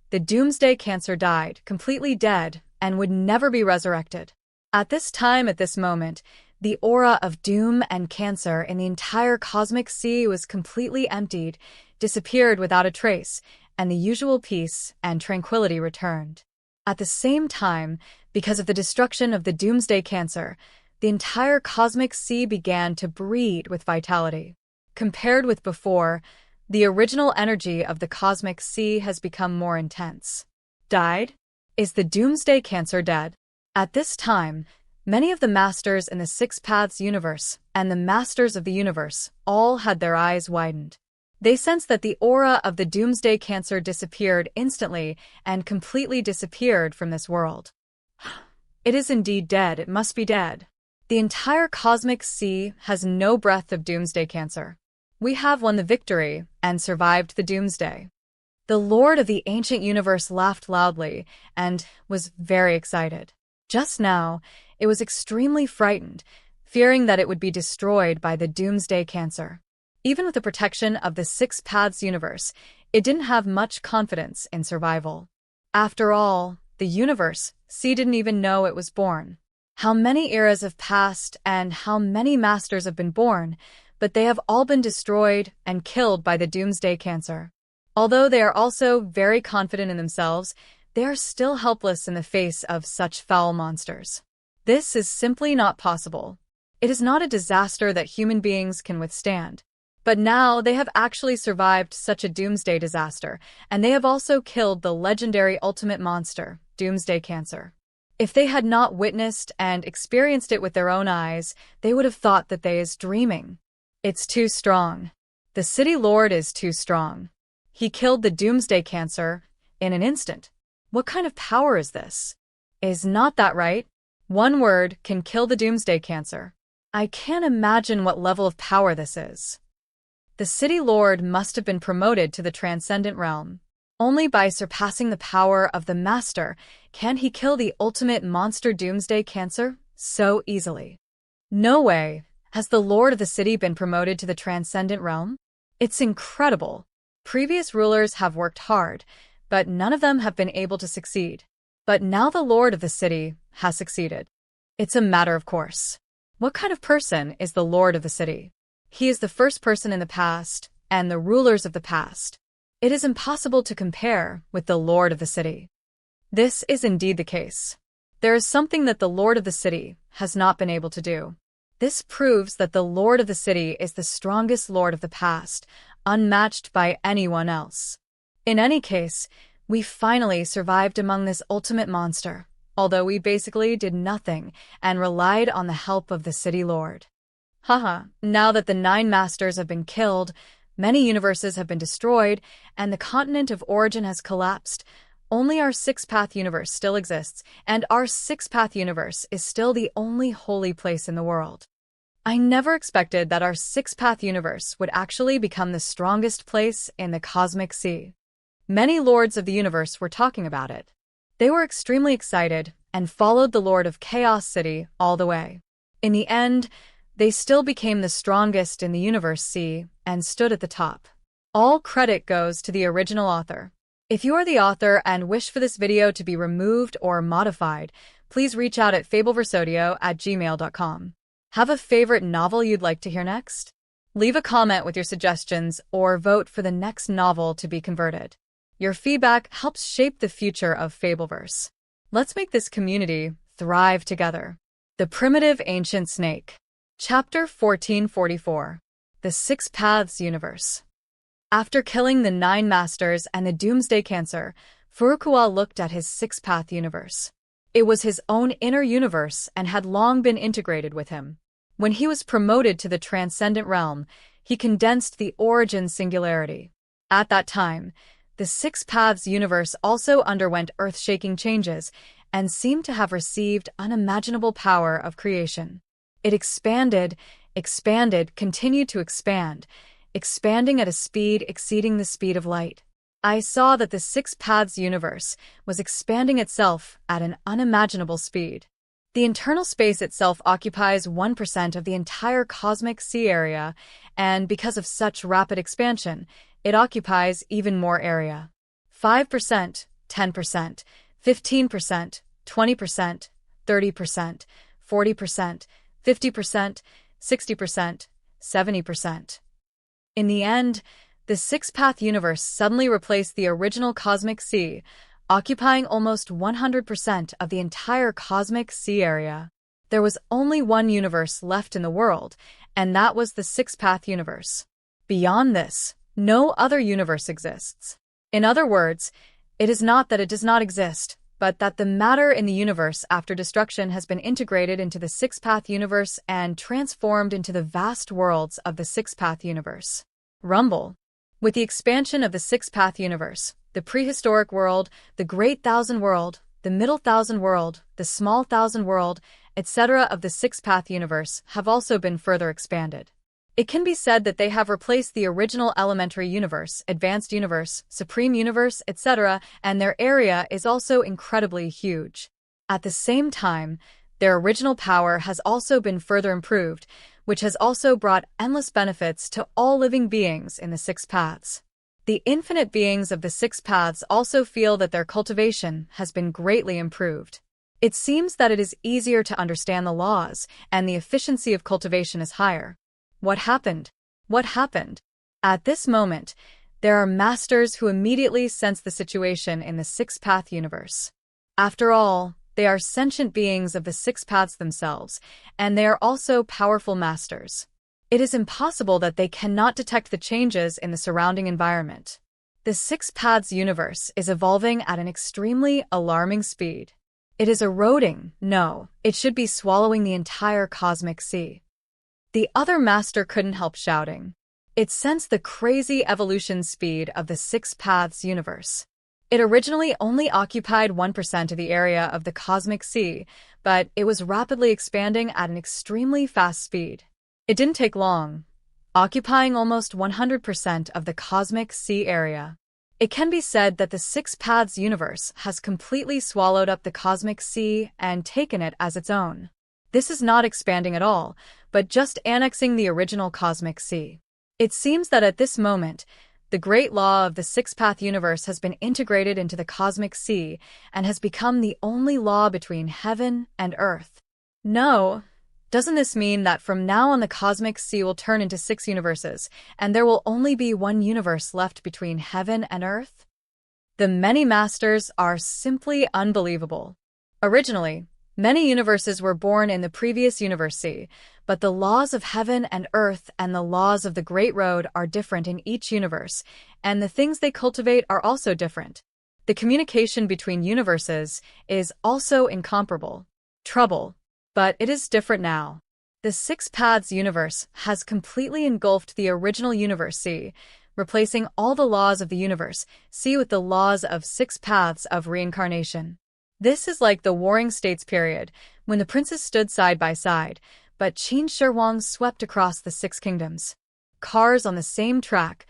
Speaker 1: the Doomsday Cancer died, completely dead, and would never be resurrected. At this moment, the aura of doom and cancer in the entire cosmic sea was completely emptied, disappeared without a trace, and the usual peace and tranquility returned. At the same time, because of the destruction of the Doomsday Cancer, the entire cosmic sea began to breathe with vitality. Compared with before, the original energy of the cosmic sea has become more intense. Died? Is the Doomsday Cancer dead? At this time, many of the Masters in the Six Paths universe and the Masters of the universe all had their eyes widened. They sensed that the aura of the Doomsday Cancer disappeared instantly and completely disappeared from this world. It is indeed dead. It must be dead. The entire cosmic sea has no breath of Doomsday Cancer. We have won the victory and survived the Doomsday. The Lord of the ancient universe laughed loudly and was very excited. Just now, it was extremely frightened, fearing that it would be destroyed by the Doomsday Cancer. Even with the protection of the Six Paths universe, it didn't have much confidence in survival. After all, the universe, sea didn't even know it was born. How many eras have passed and how many masters have been born, but they have all been destroyed and killed by the Doomsday Cancer. Although they are also very confident in themselves, they are still helpless in the face of such foul monsters. This is simply not possible. It is not a disaster that human beings can withstand. But now they have actually survived such a doomsday disaster, and they have also killed the legendary ultimate monster, Doomsday Cancer. If they had not witnessed and experienced it with their own eyes, they would have thought that they is dreaming. It's too strong. The City Lord is too strong. He killed the Doomsday Cancer in an instant. What kind of power is this? Is not that right? One word can kill the Doomsday Cancer. I can't imagine what level of power this is. The City Lord must have been promoted to the Transcendent Realm. Only by surpassing the power of the Master can he kill the ultimate monster Doomsday Cancer so easily. No way. Has the Lord of the City been promoted to the Transcendent Realm? It's incredible. Previous rulers have worked hard, but none of them have been able to succeed. But now the Lord of the City has succeeded. It's a matter of course. What kind of person is the Lord of the City? He is the first person in the past and the rulers of the past. It is impossible to compare with the Lord of the City. This is indeed the case. There is something that the Lord of the City has not been able to do. This proves that the Lord of the City is the strongest Lord of the past, unmatched by anyone else. In any case, we finally survived among this ultimate monster, although we basically did nothing and relied on the help of the City Lord. Haha, now that the 9 Masters have been killed, many universes have been destroyed, and the continent of origin has collapsed, only our Six-Path universe still exists, and our Six-Path universe is still the only holy place in the world. I never expected that our Six-Path universe would actually become the strongest place in the cosmic sea. Many lords of the universe were talking about it. They were extremely excited and followed the Lord of Chaos City all the way. In the end, they still became the strongest in the universe sea and stood at the top. All credit goes to the original author. If you are the author and wish for this video to be removed or modified, please reach out at fabelversodio@gmail.com. Have a favorite novel you'd like to hear next? Leave a comment with your suggestions or vote for the next novel to be converted. Your feedback helps shape the future of Fabelverse. Let's make this community thrive together. The Primitive Ancient Snake. Chapter 1444. The Six Paths Universe. After killing the 9 Masters and the Doomsday Cancer, Furukawa looked at his Six-Path universe. It was his own inner universe and had long been integrated with him. When he was promoted to the Transcendent Realm, He condensed the origin singularity. At that time, the Six Paths universe also underwent earth-shaking changes and seemed to have received unimaginable power of creation. It expanded, continued to expand, expanding at a speed exceeding the speed of light. I saw that the Six Paths universe was expanding itself at an unimaginable speed. The internal space itself occupies 1% of the entire cosmic sea area, and because of such rapid expansion, it occupies even more area. 5%, 10%, 15%, 20%, 30%, 40%, 50%, 60%, 70%. In the end, the six-path universe suddenly replaced the original cosmic sea, occupying almost 100% of the entire cosmic sea area. There was only one universe left in the world, and that was the six-path universe. Beyond this, no other universe exists. In other words, it is not that it does not exist, but that the matter in the universe after destruction has been integrated into the six-path universe and transformed into the vast worlds of the six-path universe. Rumble. With the expansion of the six-path universe, the prehistoric world, the great thousand world, the middle thousand world, the small thousand world, etc. of the six-path universe have also been further expanded. It can be said that they have replaced the original elementary universe, advanced universe, supreme universe, etc., and their area is also incredibly huge. At the same time, their original power has also been further improved, which has also brought endless benefits to all living beings in the six paths. The infinite beings of the six paths also feel that their cultivation has been greatly improved. It seems that it is easier to understand the laws, and the efficiency of cultivation is higher. What happened? What happened? At this moment, there are masters who immediately sense the situation in the six-path universe. After all, they are sentient beings of the six paths themselves, and they are also powerful masters. It is impossible that they cannot detect the changes in the surrounding environment. The six paths universe is evolving at an extremely alarming speed. It is eroding, no, it should be swallowing the entire cosmic sea. The other master couldn't help shouting. It sensed the crazy evolution speed of the six paths universe. It originally only occupied 1% of the area of the cosmic sea, but it was rapidly expanding at an extremely fast speed. It didn't take long, occupying almost 100% of the cosmic sea area. It can be said that the six paths universe has completely swallowed up the cosmic sea and taken it as its own. This is not expanding at all, but just annexing the original cosmic sea. It seems that at this moment, the great law of the six-path universe has been integrated into the cosmic sea and has become the only law between heaven and earth. No, doesn't this mean that from now on the cosmic sea will turn into six universes, and there will only be one universe left between heaven and earth? The many masters are simply unbelievable. Originally, many universes were born in the previous universe sea, but the laws of heaven and earth and the laws of the Great Road are different in each universe, and the things they cultivate are also different. The communication between universes is also incomparable. Trouble. But it is different now. The six paths universe has completely engulfed the original universe sea, replacing all the laws of the universe sea with the laws of six paths of reincarnation. This is like the Warring States period, when the princes stood side by side, but Qin Shi Huang swept across the six kingdoms. Cars on the same track,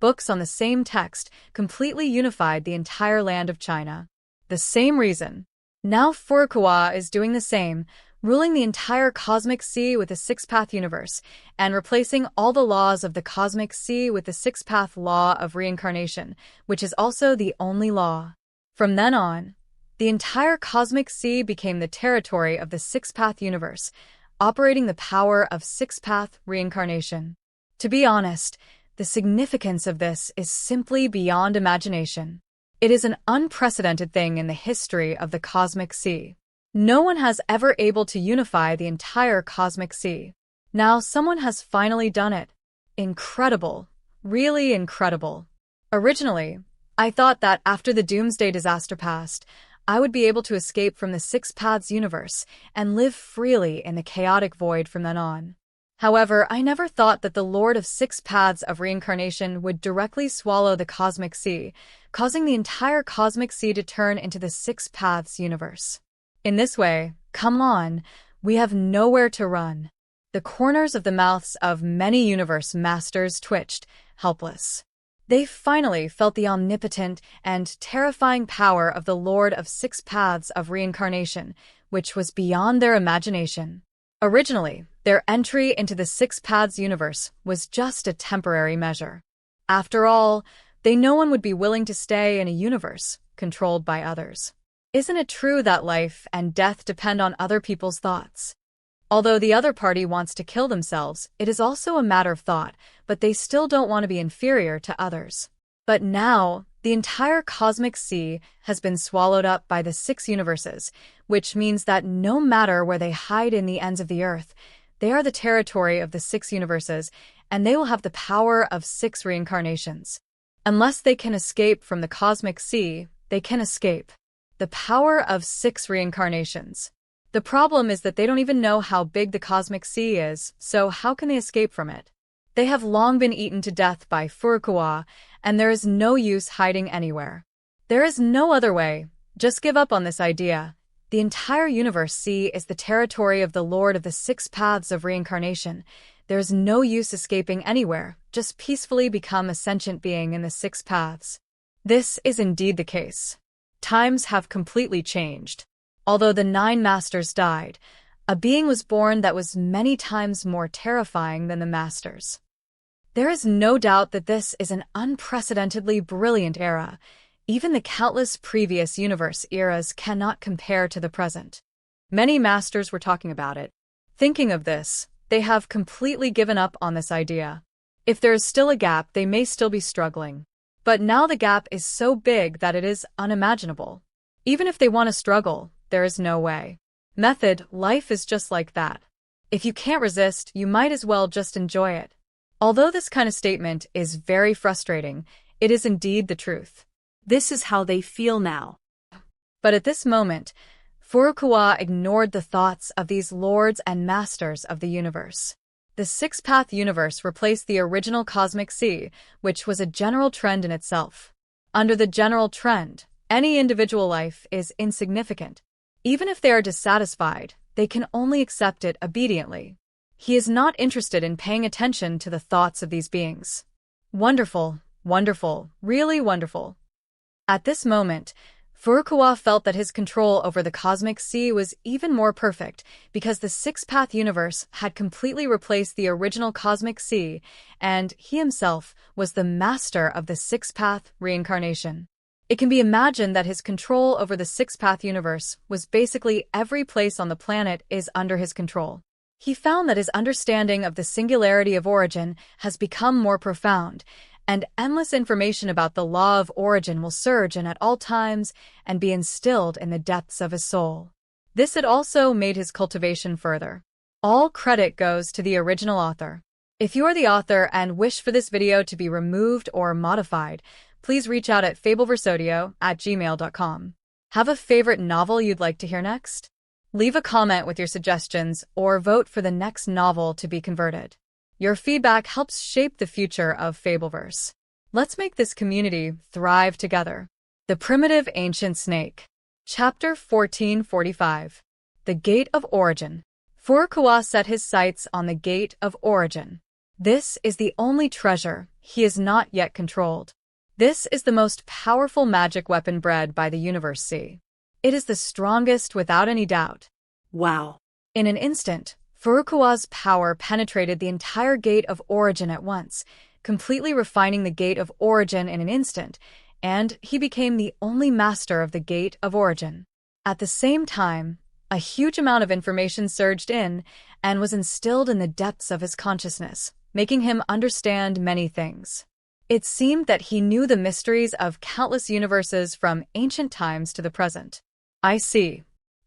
Speaker 1: books on the same text, completely unified the entire land of China. The same reason. Now Furukawa is doing the same, ruling the entire cosmic sea with the six-path universe, and replacing all the laws of the cosmic sea with the six-path law of reincarnation, which is also the only law. From then on, the entire cosmic sea became the territory of the six-path universe, operating the power of six-path reincarnation. To be honest, the significance of this is simply beyond imagination. It is an unprecedented thing in the history of the cosmic sea. No one has ever able to unify the entire cosmic sea. Now someone has finally done it. Incredible. Really incredible. Originally, I thought that after the doomsday disaster passed, I would be able to escape from the six paths universe and live freely in the chaotic void from then on. However, I never thought that the Lord of Six Paths of Reincarnation would directly swallow the Cosmic Sea, causing the entire Cosmic Sea to turn into the Six Paths universe. In this way, come on, we have nowhere to run. The corners of the mouths of many universe masters twitched, helpless. They finally felt the omnipotent and terrifying power of the Lord of Six Paths of Reincarnation, which was beyond their imagination. Originally, their entry into the Six Paths universe was just a temporary measure. After all, they no one would be willing to stay in a universe controlled by others. Isn't it true that life and death depend on other people's thoughts? Although the other party wants to kill themselves, it is also a matter of thought, but they still don't want to be inferior to others. But now, the entire Cosmic Sea has been swallowed up by the six universes, which means that no matter where they hide in the ends of the earth, they are the territory of the six universes, and they will have the power of six reincarnations. Unless they can escape from the Cosmic Sea, they can escape. The power of six reincarnations. The problem is that they don't even know how big the Cosmic Sea is, so how can they escape from it? They have long been eaten to death by Furukawa, and there is no use hiding anywhere. There is no other way. Just give up on this idea. The entire universe sea is the territory of the Lord of the Six Paths of Reincarnation. There is no use escaping anywhere. Just peacefully become a sentient being in the Six Paths. This is indeed the case. Times have completely changed. Although the 9 masters died, a being was born that was many times more terrifying than the masters. There is no doubt that this is an unprecedentedly brilliant era. Even the countless previous universe eras cannot compare to the present. Many masters were talking about it. Thinking of this, they have completely given up on this idea. If there is still a gap, they may still be struggling. But now the gap is so big that it is unimaginable. Even if they want to struggle, there is no way. Method, life is just like that. If you can't resist, you might as well just enjoy it. Although this kind of statement is very frustrating, it is indeed the truth.
Speaker 2: This is how they feel now.
Speaker 1: But at this moment, Furukawa ignored the thoughts of these lords and masters of the universe. The six-path universe replaced the original Cosmic Sea, which was a general trend in itself. Under the general trend, any individual life is insignificant. Even if they are dissatisfied, they can only accept it obediently. He is not interested in paying attention to the thoughts of these beings. Wonderful, wonderful, really wonderful. At this moment, Furukawa felt that his control over the Cosmic Sea was even more perfect because the six-path universe had completely replaced the original Cosmic Sea, and he himself was the master of the six-path reincarnation. It can be imagined that his control over the six-path universe was basically every place on the planet is under his control. He found that his understanding of the singularity of origin has become more profound, and endless information about the law of origin will surge in at all times and be instilled in the depths of his soul. This had also made his cultivation further. All credit goes to the original author. If you are the author and wish for this video to be removed or modified, please reach out at fabelversodio@gmail.com. Have a favorite novel you'd like to hear next? Leave a comment with your suggestions or vote for the next novel to be converted. Your feedback helps shape the future of Fabelverse. Let's make this community thrive together. The Primitive Ancient Snake. Chapter 1445. The Gate of Origin. Furukawa set his sights on the Gate of Origin. This is the only treasure he has not yet controlled. This is the most powerful magic weapon bred by the Universe Sea. It is the strongest without any doubt.
Speaker 2: Wow.
Speaker 1: In an instant, Furukawa's power penetrated the entire Gate of Origin at once, completely refining the Gate of Origin in an instant, and he became the only master of the Gate of Origin. At the same time, a huge amount of information surged in and was instilled in the depths of his consciousness, making him understand many things. It seemed that he knew the mysteries of countless universes from ancient times to the present. I see.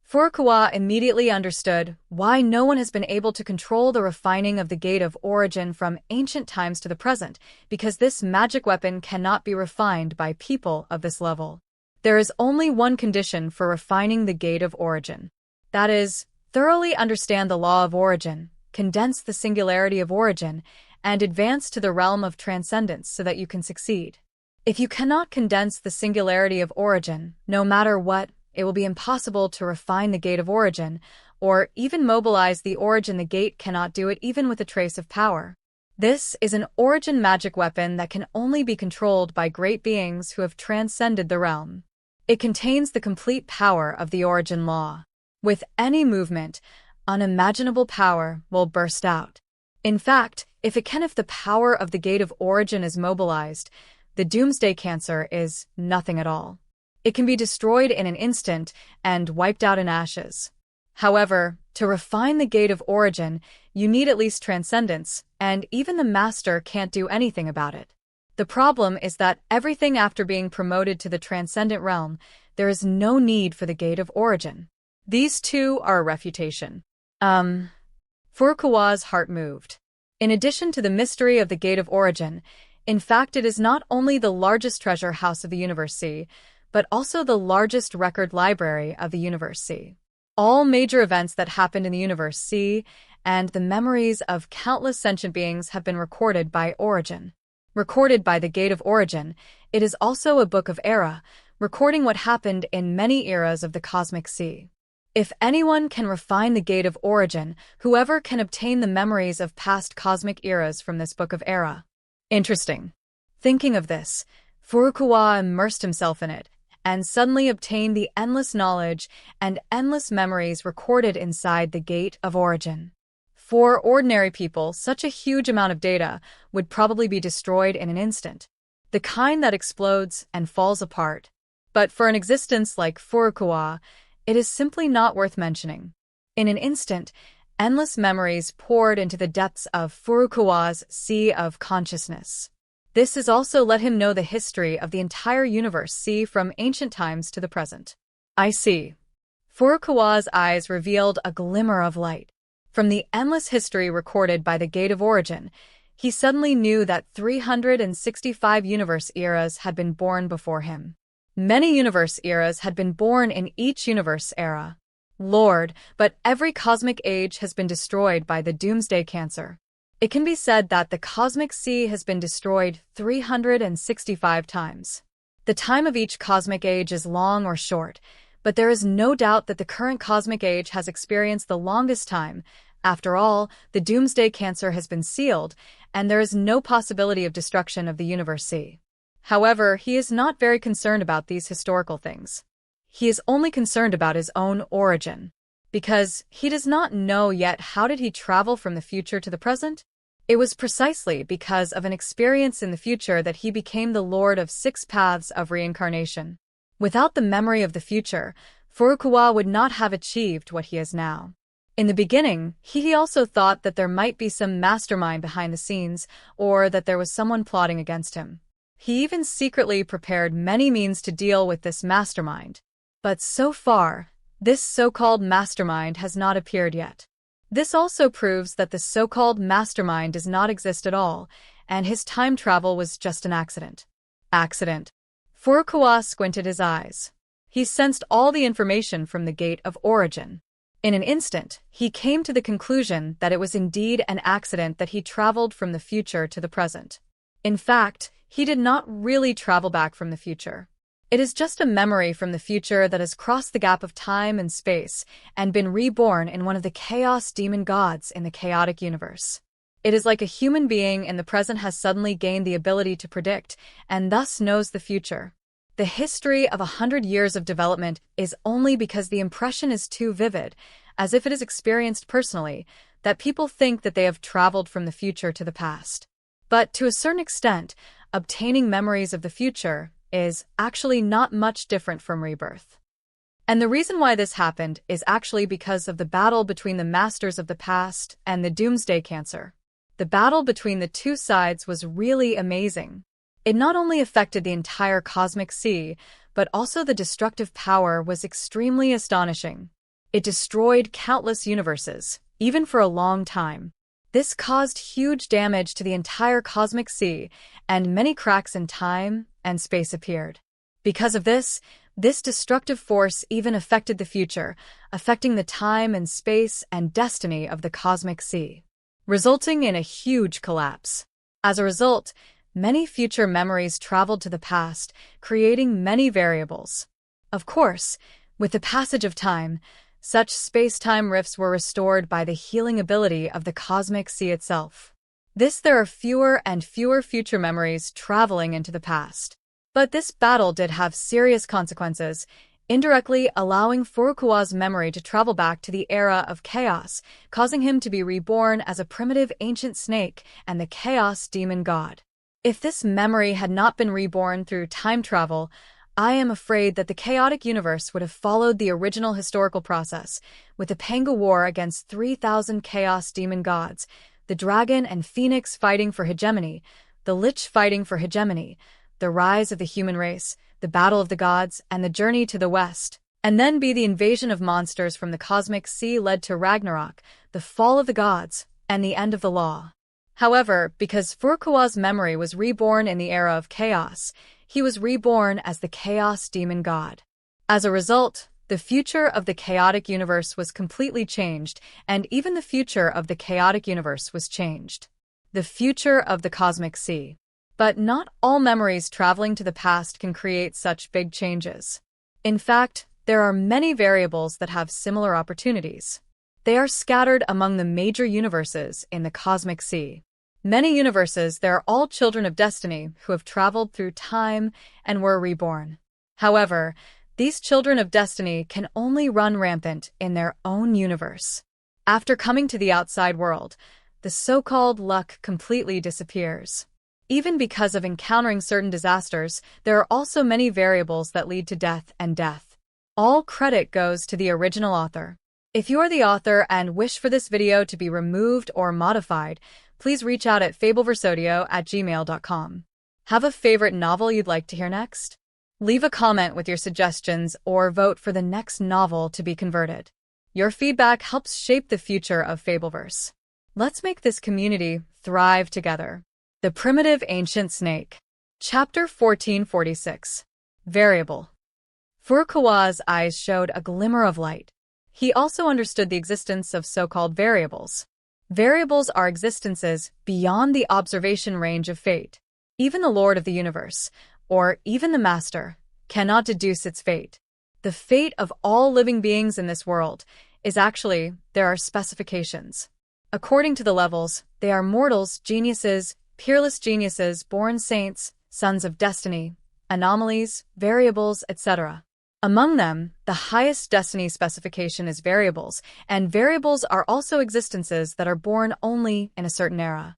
Speaker 1: Furukawa immediately understood why no one has been able to control the refining of the Gate of Origin from ancient times to the present, because this magic weapon cannot be refined by people of this level. There is only one condition for refining the Gate of Origin. That is, thoroughly understand the law of origin, condense the singularity of origin, and advance to the realm of transcendence so that you can succeed. If you cannot condense the singularity of origin, no matter what, it will be impossible to refine the gate of origin, or even mobilize the origin. The gate cannot do it even with a trace of power. This is an origin magic weapon that can only be controlled by great beings who have transcended the realm. It contains the complete power of the origin law. With any movement, unimaginable power will burst out. In fact, if the power of the gate of origin is mobilized, the doomsday cancer is nothing at all. It can be destroyed in an instant and wiped out in ashes. However, to refine the gate of origin, you need at least transcendence, and even the master can't do anything about it. The problem is that everything after being promoted to the transcendent realm, there is no need for the gate of origin. These two are a refutation. Furukawa's heart moved. In addition to the mystery of the gate of origin, in fact it is not only the largest treasure house of the Universe C, but also the largest record library of the Universe C. All major events that happened in the Universe C and the memories of countless sentient beings have been recorded by origin. Recorded by the gate of origin, it is also a book of era, recording what happened in many eras of the cosmic sea. If anyone can refine the gate of origin, whoever can obtain the memories of past cosmic eras from this book of era. Interesting. Thinking of this, Furukawa immersed himself in it, and suddenly obtained the endless knowledge and endless memories recorded inside the gate of origin. For ordinary people, such a huge amount of data would probably be destroyed in an instant, the kind that explodes and falls apart. But for an existence like Furukawa, it is simply not worth mentioning. In an instant, endless memories poured into the depths of Furukawa's sea of consciousness. This has also let him know the history of the entire Universe C from ancient times to the present. I see. Furukawa's eyes revealed a glimmer of light. From the endless history recorded by the Gate of Origin, he suddenly knew that 365 universe eras had been born before him. Many universe eras had been born in each universe era. Lord, but every cosmic age has been destroyed by the doomsday cancer. It can be said that the cosmic sea has been destroyed 365 times. The time of each cosmic age is long or short, but there is no doubt that the current cosmic age has experienced the longest time. After all, the doomsday cancer has been sealed, and there is no possibility of destruction of the universe sea. However, he is not very concerned about these historical things. He is only concerned about his own origin. Because he does not know yet how did he travel from the future to the present? It was precisely because of an experience in the future that he became the Lord of 6 paths of reincarnation. Without the memory of the future, Furukawa would not have achieved what he is now. In the beginning, he also thought that there might be some mastermind behind the scenes, or that there was someone plotting against him. He even secretly prepared many means to deal with this mastermind. But so far, this so-called mastermind has not appeared yet. This also proves that the so-called mastermind does not exist at all, and his time travel was just an accident. Accident. Furukawa squinted his eyes. He sensed all the information from the Gate of Origin. In an instant, he came to the conclusion that it was indeed an accident that he traveled from the future to the present. In fact, he did not really travel back from the future. It is just a memory from the future that has crossed the gap of time and space and been reborn in one of the chaos demon gods in the chaotic universe. It is like a human being in the present has suddenly gained the ability to predict and thus knows the future. The history of 100 years of development is only because the impression is too vivid, as if it is experienced personally, that people think that they have traveled from the future to the past. But to a certain extent, obtaining memories of the future is actually not much different from rebirth. And the reason why this happened is actually because of the battle between the masters of the past and the doomsday cancer. The battle between the two sides was really amazing. It not only affected the entire cosmic sea, but also the destructive power was extremely astonishing. It destroyed countless universes, even for a long time. This caused huge damage to the entire cosmic sea, and many cracks in time and space appeared. Because of this destructive force even affected the future, affecting the time and space and destiny of the cosmic sea. resulting in a huge collapse. As a result, many future memories traveled to the past, creating many variables. Of course, with the passage of time, such space-time rifts were restored by the healing ability of the cosmic sea itself. There are fewer and fewer future memories traveling into the past. But this battle did have serious consequences, indirectly allowing Furukawa's memory to travel back to the era of chaos, causing him to be reborn as a primitive ancient snake and the chaos demon god. If this memory had not been reborn through time travel, I am afraid that the chaotic universe would have followed the original historical process, with the Panga War against 3,000 chaos demon gods, the dragon and phoenix fighting for hegemony, the lich fighting for hegemony, the rise of the human race, the battle of the gods, and the journey to the west, and then be the invasion of monsters from the cosmic sea led to Ragnarok, the fall of the gods, and the end of the law. However, because Furukawa's memory was reborn in the era of chaos, he was reborn as the chaos demon god. As a result, the future of the chaotic universe was completely changed, and even the future of the chaotic universe was changed. The future of the cosmic sea. But not all memories traveling to the past can create such big changes. In fact, there are many variables that have similar opportunities. They are scattered among the major universes in the cosmic sea. Many universes, they are all children of destiny who have traveled through time and were reborn. However, these children of destiny can only run rampant in their own universe. After coming to the outside world, the so-called luck completely disappears. Even because of encountering certain disasters, there are also many variables that lead to death and death. All credit goes to the original author. If you are the author and wish for this video to be removed or modified, please reach out at fabelversodio@gmail.com. Have a favorite novel you'd like to hear next? Leave a comment with your suggestions or vote for the next novel to be converted. Your feedback helps shape the future of Fabelverse. Let's make this community thrive together. The Primitive Ancient Snake. Chapter 1446. Variable. Furukawa's eyes showed a glimmer of light. He also understood the existence of so-called variables. Variables are existences beyond the observation range of fate. Even the Lord of the Universe, or even the Master, cannot deduce its fate. The fate of all living beings in this world is actually, there are specifications. According to the levels, they are mortals, geniuses, peerless geniuses, born saints, sons of destiny, anomalies, variables, etc. Among them, the highest destiny specification is variables, and variables are also existences that are born only in a certain era.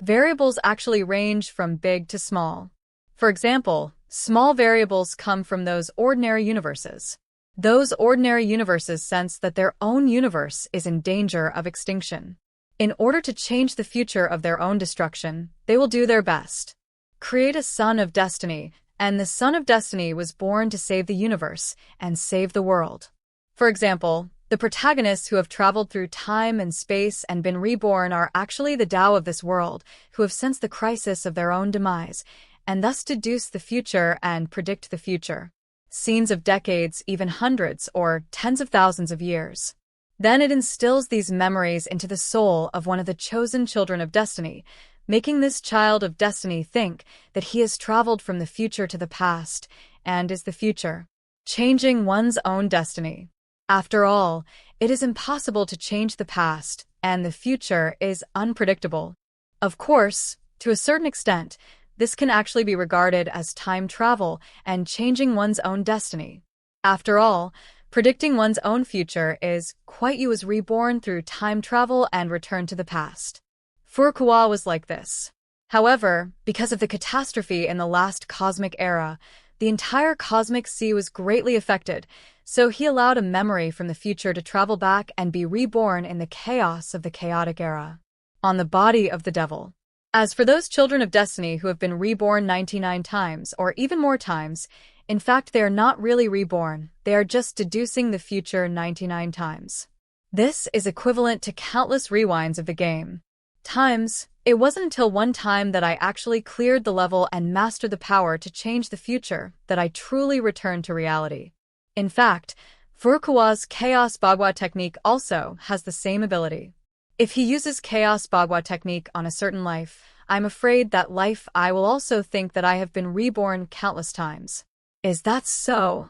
Speaker 1: Variables actually range from big to small. For example, small variables come from those ordinary universes. Those ordinary universes sense that their own universe is in danger of extinction. In order to change the future of their own destruction, they will do their best. Create a son of destiny, and the son of destiny was born to save the universe and save the world. For example, the protagonists who have traveled through time and space and been reborn are actually the Tao of this world, who have sensed the crisis of their own demise, and thus deduce the future and predict the future. Scenes of decades, even hundreds or tens of thousands of years. Then it instills these memories into the soul of one of the chosen children of destiny, making this child of destiny think that he has traveled from the future to the past and is the future, changing one's own destiny. After all, it is impossible to change the past, and the future is unpredictable. Of course, to a certain extent, this can actually be regarded as time travel and changing one's own destiny. After all, predicting one's own future is quite you as reborn through time travel and return to the past. Furukawa was like this. However, because of the catastrophe in the last cosmic era, the entire cosmic sea was greatly affected, so he allowed a memory from the future to travel back and be reborn in the chaos of the chaotic era. On the body of the devil. As for those children of destiny who have been reborn 99 times or even more times, in fact, they are not really reborn, they are just deducing the future 99 times. This is equivalent to countless rewinds of the game. It wasn't until one time that I actually cleared the level and mastered the power to change the future that I truly returned to reality. In fact, Furukawa's Chaos Bagua technique also has the same ability. If he uses Chaos Bagua technique on a certain life, I'm afraid that life I will also think that I have been reborn countless times. Is that so?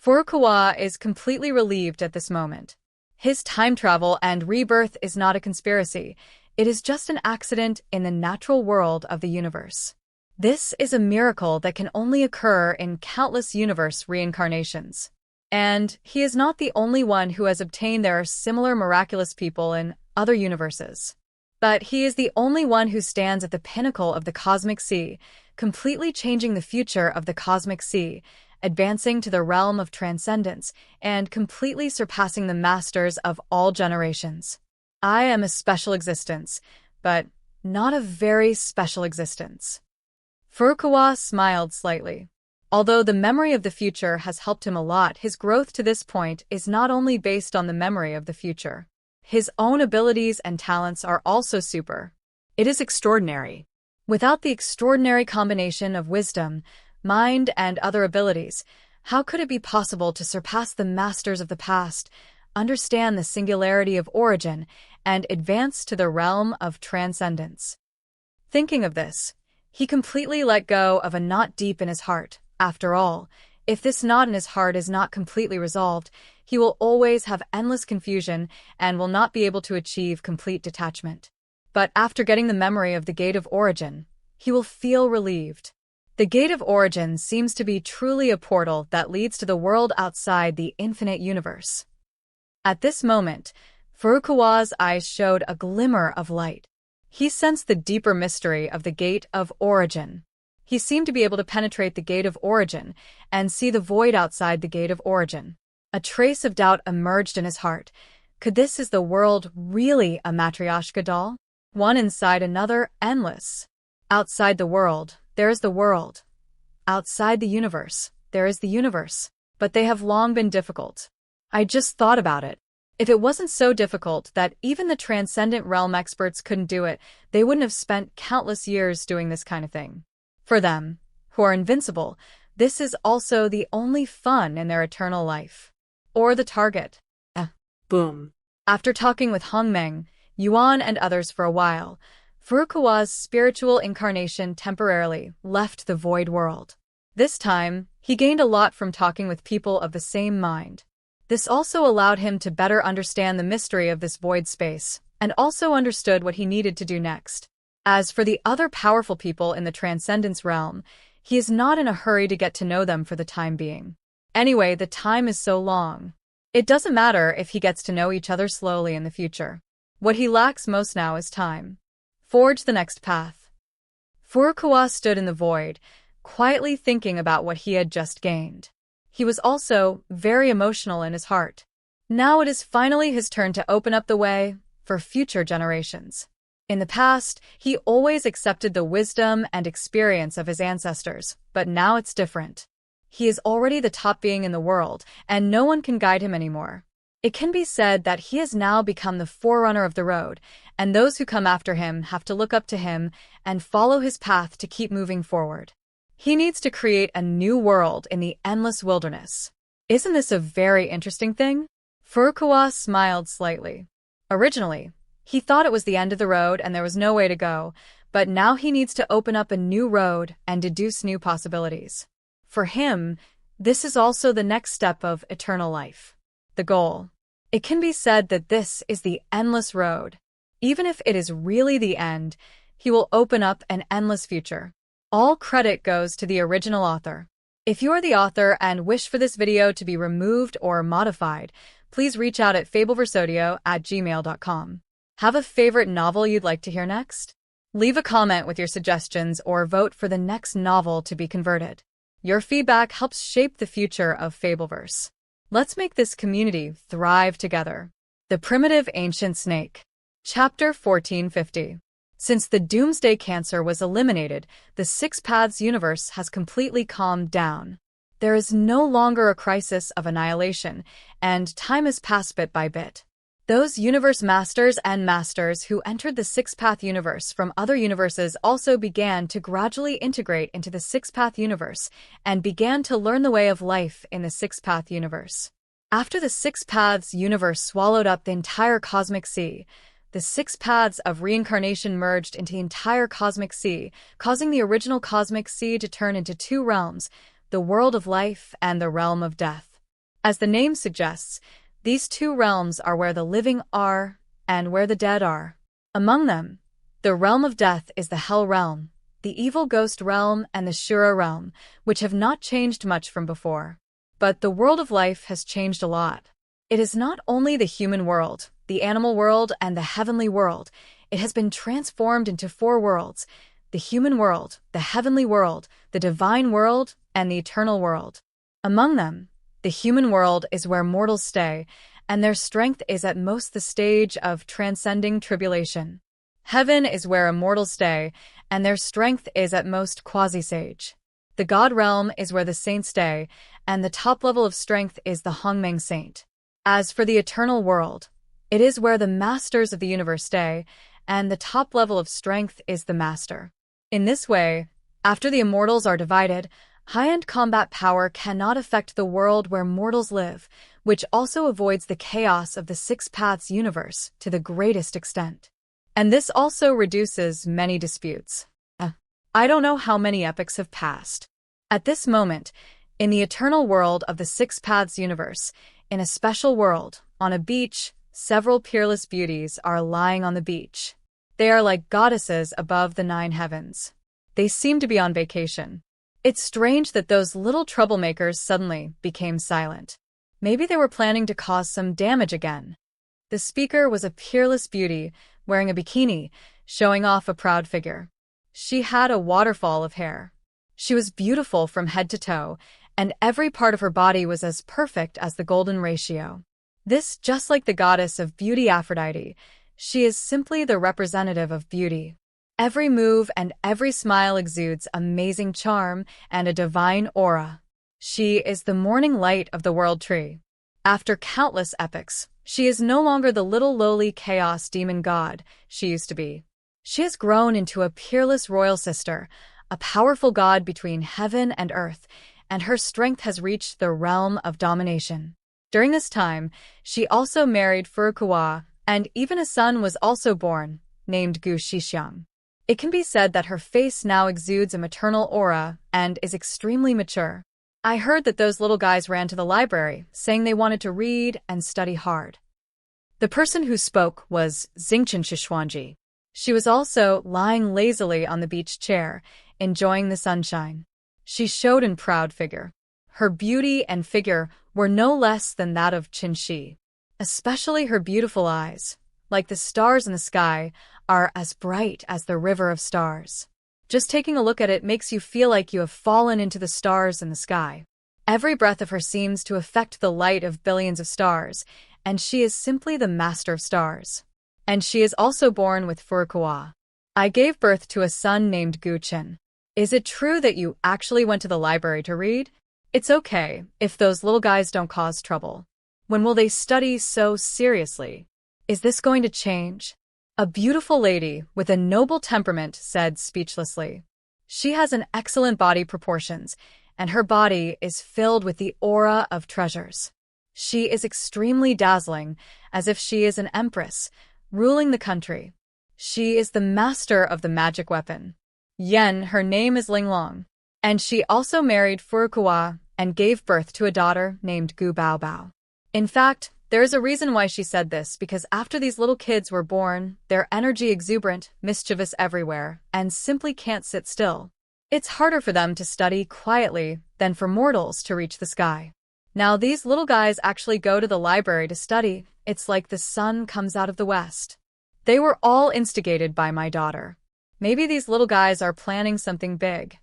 Speaker 1: Furukawa is completely relieved at this moment. His time travel and rebirth is not a conspiracy. It is just an accident in the natural world of the universe. This is a miracle that can only occur in countless universe reincarnations. And he is not the only one who has obtained there are similar miraculous people in other universes. But he is the only one who stands at the pinnacle of the cosmic sea, completely changing the future of the cosmic sea, advancing to the realm of transcendence, and completely surpassing the masters of all generations. I am a special existence, but not a very special existence. Furukawa smiled slightly. Although the memory of the future has helped him a lot, his growth to this point is not only based on the memory of the future. His own abilities and talents are also super. It is extraordinary. Without the extraordinary combination of wisdom, mind, and other abilities, how could it be possible to surpass the masters of the past, understand the singularity of origin, and advance to the realm of transcendence? Thinking of this, he completely let go of a knot deep in his heart. After all, if this knot in his heart is not completely resolved, he will always have endless confusion and will not be able to achieve complete detachment. But after getting the memory of the Gate of Origin, he will feel relieved. The Gate of Origin seems to be truly a portal that leads to the world outside the infinite universe. At this moment, Furukawa's eyes showed a glimmer of light. He sensed the deeper mystery of the Gate of Origin. He seemed to be able to penetrate the Gate of Origin and see the void outside the Gate of Origin. A trace of doubt emerged in his heart. Could this is the world really a Matryoshka doll? One inside another, endless. Outside the world, there is the world. Outside the universe, there is the universe. But they have long been difficult. I just thought about it. If it wasn't so difficult that even the transcendent realm experts couldn't do it, they wouldn't have spent countless years doing this kind of thing. For them, who are invincible, this is also the only fun in their eternal life. Or the target.
Speaker 2: Boom.
Speaker 1: After talking with Hongmeng, Yuan, and others for a while, Furukawa's spiritual incarnation temporarily left the void world. This time, he gained a lot from talking with people of the same mind. This also allowed him to better understand the mystery of this void space, and also understood what he needed to do next. As for the other powerful people in the Transcendence realm, he is not in a hurry to get to know them for the time being. Anyway, the time is so long. It doesn't matter if he gets to know each other slowly in the future. What he lacks most now is time. Forge the next path. Furukawa stood in the void, quietly thinking about what he had just gained. He was also very emotional in his heart. Now it is finally his turn to open up the way for future generations. In the past, he always accepted the wisdom and experience of his ancestors, but now it's different. He is already the top being in the world, and no one can guide him anymore. It can be said that he has now become the forerunner of the road, and those who come after him have to look up to him and follow his path to keep moving forward. He needs to create a new world in the endless wilderness. Isn't this a very interesting thing? Furukawa smiled slightly. Originally, he thought it was the end of the road and there was no way to go, but now he needs to open up a new road and deduce new possibilities. For him, this is also the next step of eternal life. The goal. It can be said that this is the endless road. Even if it is really the end, he will open up an endless future. All credit goes to the original author. If you are the author and wish for this video to be removed or modified, please reach out at fabelversodio@gmail.com. Have a favorite novel you'd like to hear next? Leave a comment with your suggestions or vote for the next novel to be converted. Your feedback helps shape the future of Fabelverse. Let's make this community thrive together. The Primitive Ancient Snake. Chapter 1450. Since the Doomsday Cancer was eliminated, the Six Paths universe has completely calmed down. There is no longer a crisis of annihilation, and time has passed bit by bit. Those universe masters and masters who entered the Six-Path universe from other universes also began to gradually integrate into the Six-Path universe and began to learn the way of life in the Six-Path universe. After the Six Paths universe swallowed up the entire cosmic sea, the 6 paths of reincarnation merged into the entire cosmic sea, causing the original cosmic sea to turn into 2 realms, the world of life and the realm of death. As the name suggests, these 2 realms are where the living are and where the dead are. Among them, the realm of death is the Hell realm, the evil ghost realm, and the Shura realm, which have not changed much from before. But the world of life has changed a lot. It is not only the human world, the animal world, and the heavenly world. It has been transformed into 4 worlds: the human world, the heavenly world, the divine world, and the eternal world. Among them, the human world is where mortals stay, and their strength is at most the stage of transcending tribulation. Heaven is where immortals stay, and their strength is at most quasi-sage. The God realm is where the saints stay, and the top level of strength is the Hongmeng saint. As for the eternal world, it is where the masters of the universe stay, and the top level of strength is the master. In this way, after the immortals are divided, high-end combat power cannot affect the world where mortals live, which also avoids the chaos of the 6 paths universe to the greatest extent. And this also reduces many disputes. I don't know how many epochs have passed. At this moment, in the eternal world of the 6 paths universe, in a special world, on a beach, several peerless beauties are lying on the beach. They are like goddesses above the 9 heavens. They seem to be on vacation. It's strange that those little troublemakers suddenly became silent. Maybe they were planning to cause some damage again. The speaker was a peerless beauty, wearing a bikini, showing off a proud figure. She had a waterfall of hair. She was beautiful from head to toe, and every part of her body was as perfect as the golden ratio. This, just like the goddess of beauty Aphrodite, she is simply the representative of beauty. Every move and every smile exudes amazing charm and a divine aura. She is the morning light of the world tree. After countless epochs, she is no longer the little lowly chaos demon god she used to be. She has grown into a peerless royal sister, a powerful god between heaven and earth, and her strength has reached the realm of domination. During this time, she also married Furukawa, and even a son was also born, named Gu Shixiang. It can be said that her face now exudes a maternal aura and is extremely mature. I heard that those little guys ran to the library, saying they wanted to read and study hard. The person who spoke was Xianxia. She was also lying lazily on the beach chair, enjoying the sunshine. She showed a proud figure. Her beauty and figure were no less than that of Xianxia. Especially her beautiful eyes, like the stars in the sky, are as bright as the river of stars. Just taking a look at it makes you feel like you have fallen into the stars in the sky. Every breath of her seems to affect the light of billions of stars, and she is simply the master of stars. And she is also born with Furukawa. I gave birth to a son named Guchen. Is it true that you actually went to the library to read? It's okay if those little guys don't cause trouble. When will they study so seriously? Is this going to change? A beautiful lady with a noble temperament said speechlessly. She has an excellent body proportions, and her body is filled with the aura of treasures. She is extremely dazzling, as if she is an empress, ruling the country. She is the master of the magic weapon. Yen, her name is Linglong, and she also married Furukawa and gave birth to a daughter named Gu Baobao. In fact, there is a reason why she said this, because after these little kids were born, their energy exuberant, mischievous everywhere, and simply can't sit still. It's harder for them to study quietly than for mortals to reach the sky. Now these little guys actually go to the library to study. It's like the sun comes out of the west. They were all instigated by my daughter. Maybe these little guys are planning something big.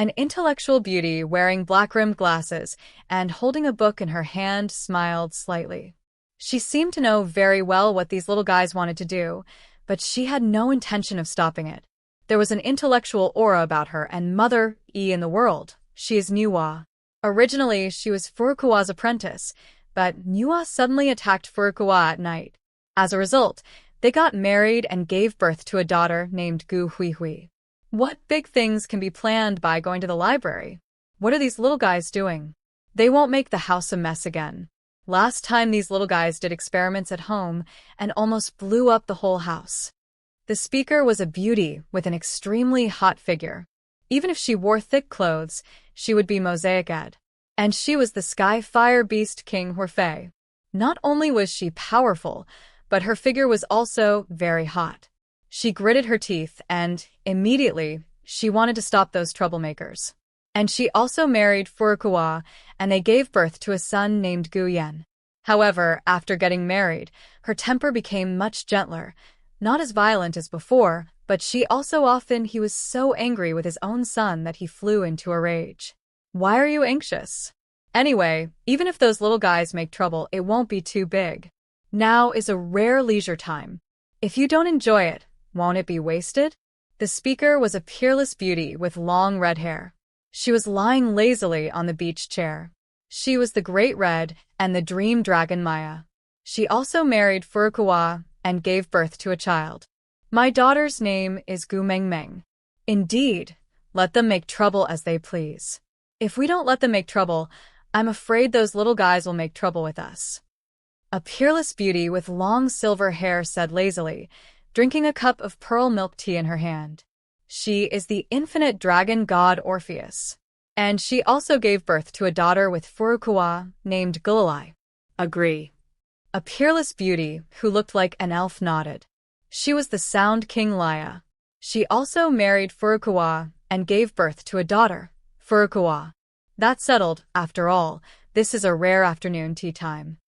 Speaker 1: An intellectual beauty wearing black-rimmed glasses and holding a book in her hand smiled slightly. She seemed to know very well what these little guys wanted to do, but she had no intention of stopping it. There was an intellectual aura about her, and Mother E in the world. She is Nuwa. Originally, she was Furukawa's apprentice, but Nuwa suddenly attacked Furukawa at night. As a result, they got married and gave birth to a daughter named Gu Huihui. What big things can be planned by going to the library? What are these little guys doing? They won't make the house a mess again. Last time these little guys did experiments at home and almost blew up the whole house. The speaker was a beauty with an extremely hot figure. Even if she wore thick clothes, she would be mosaic-ed. And she was the Sky Fire Beast King Horfei. Not only was she powerful, but her figure was also very hot. She gritted her teeth and, immediately, she wanted to stop those troublemakers. And she also married Furukawa, and they gave birth to a son named Guyen. However, after getting married, her temper became much gentler, not as violent as before, but he was so angry with his own son that he flew into a rage. Why are you anxious? Anyway, even if those little guys make trouble, it won't be too big. Now is a rare leisure time. If you don't enjoy it, won't it be wasted? The speaker was a peerless beauty with long red hair. She was lying lazily on the beach chair. She was the Great Red and the Dream Dragon Maya. She also married Furukawa and gave birth to a child. My daughter's name is Gumengmeng. Indeed, let them make trouble as they please. If we don't let them make trouble, I'm afraid those little guys will make trouble with us. A peerless beauty with long silver hair said lazily, drinking a cup of pearl milk tea in her hand. She is the infinite dragon god Orpheus. And she also gave birth to a daughter with Furukawa named Gulalai.
Speaker 2: Agree.
Speaker 1: A peerless beauty who looked like an elf nodded. She was the Sound King Laya. She also married Furukawa and gave birth to a daughter, Furukawa. That settled, after all, this is a rare afternoon tea time.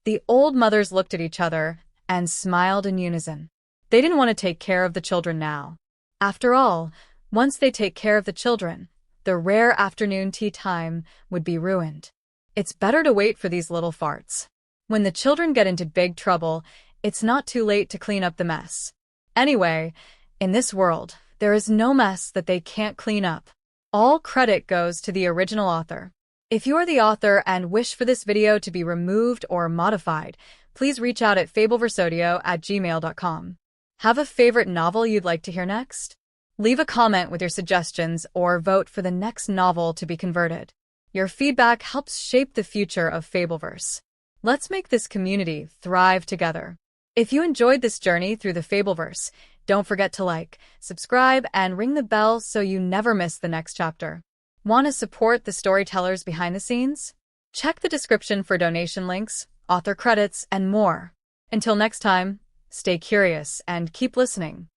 Speaker 1: The old mothers looked at each other and smiled in unison. They didn't want to take care of the children now. After all, once they take care of the children, the rare afternoon tea time would be ruined. It's better to wait for these little farts. When the children get into big trouble, it's not too late to clean up the mess. Anyway, in this world, there is no mess that they can't clean up. All credit goes to the original author. If you are the author and wish for this video to be removed or modified, please reach out at fabelversodio@gmail.com. Have a favorite novel you'd like to hear next? Leave a comment with your suggestions or vote for the next novel to be converted. Your feedback helps shape the future of Fabelverse. Let's make this community thrive together. If you enjoyed this journey through the Fabelverse, don't forget to like, subscribe, and ring the bell so you never miss the next chapter. Want to support the storytellers behind the scenes? Check the description for donation links, author credits, and more. Until next time, stay curious and keep listening.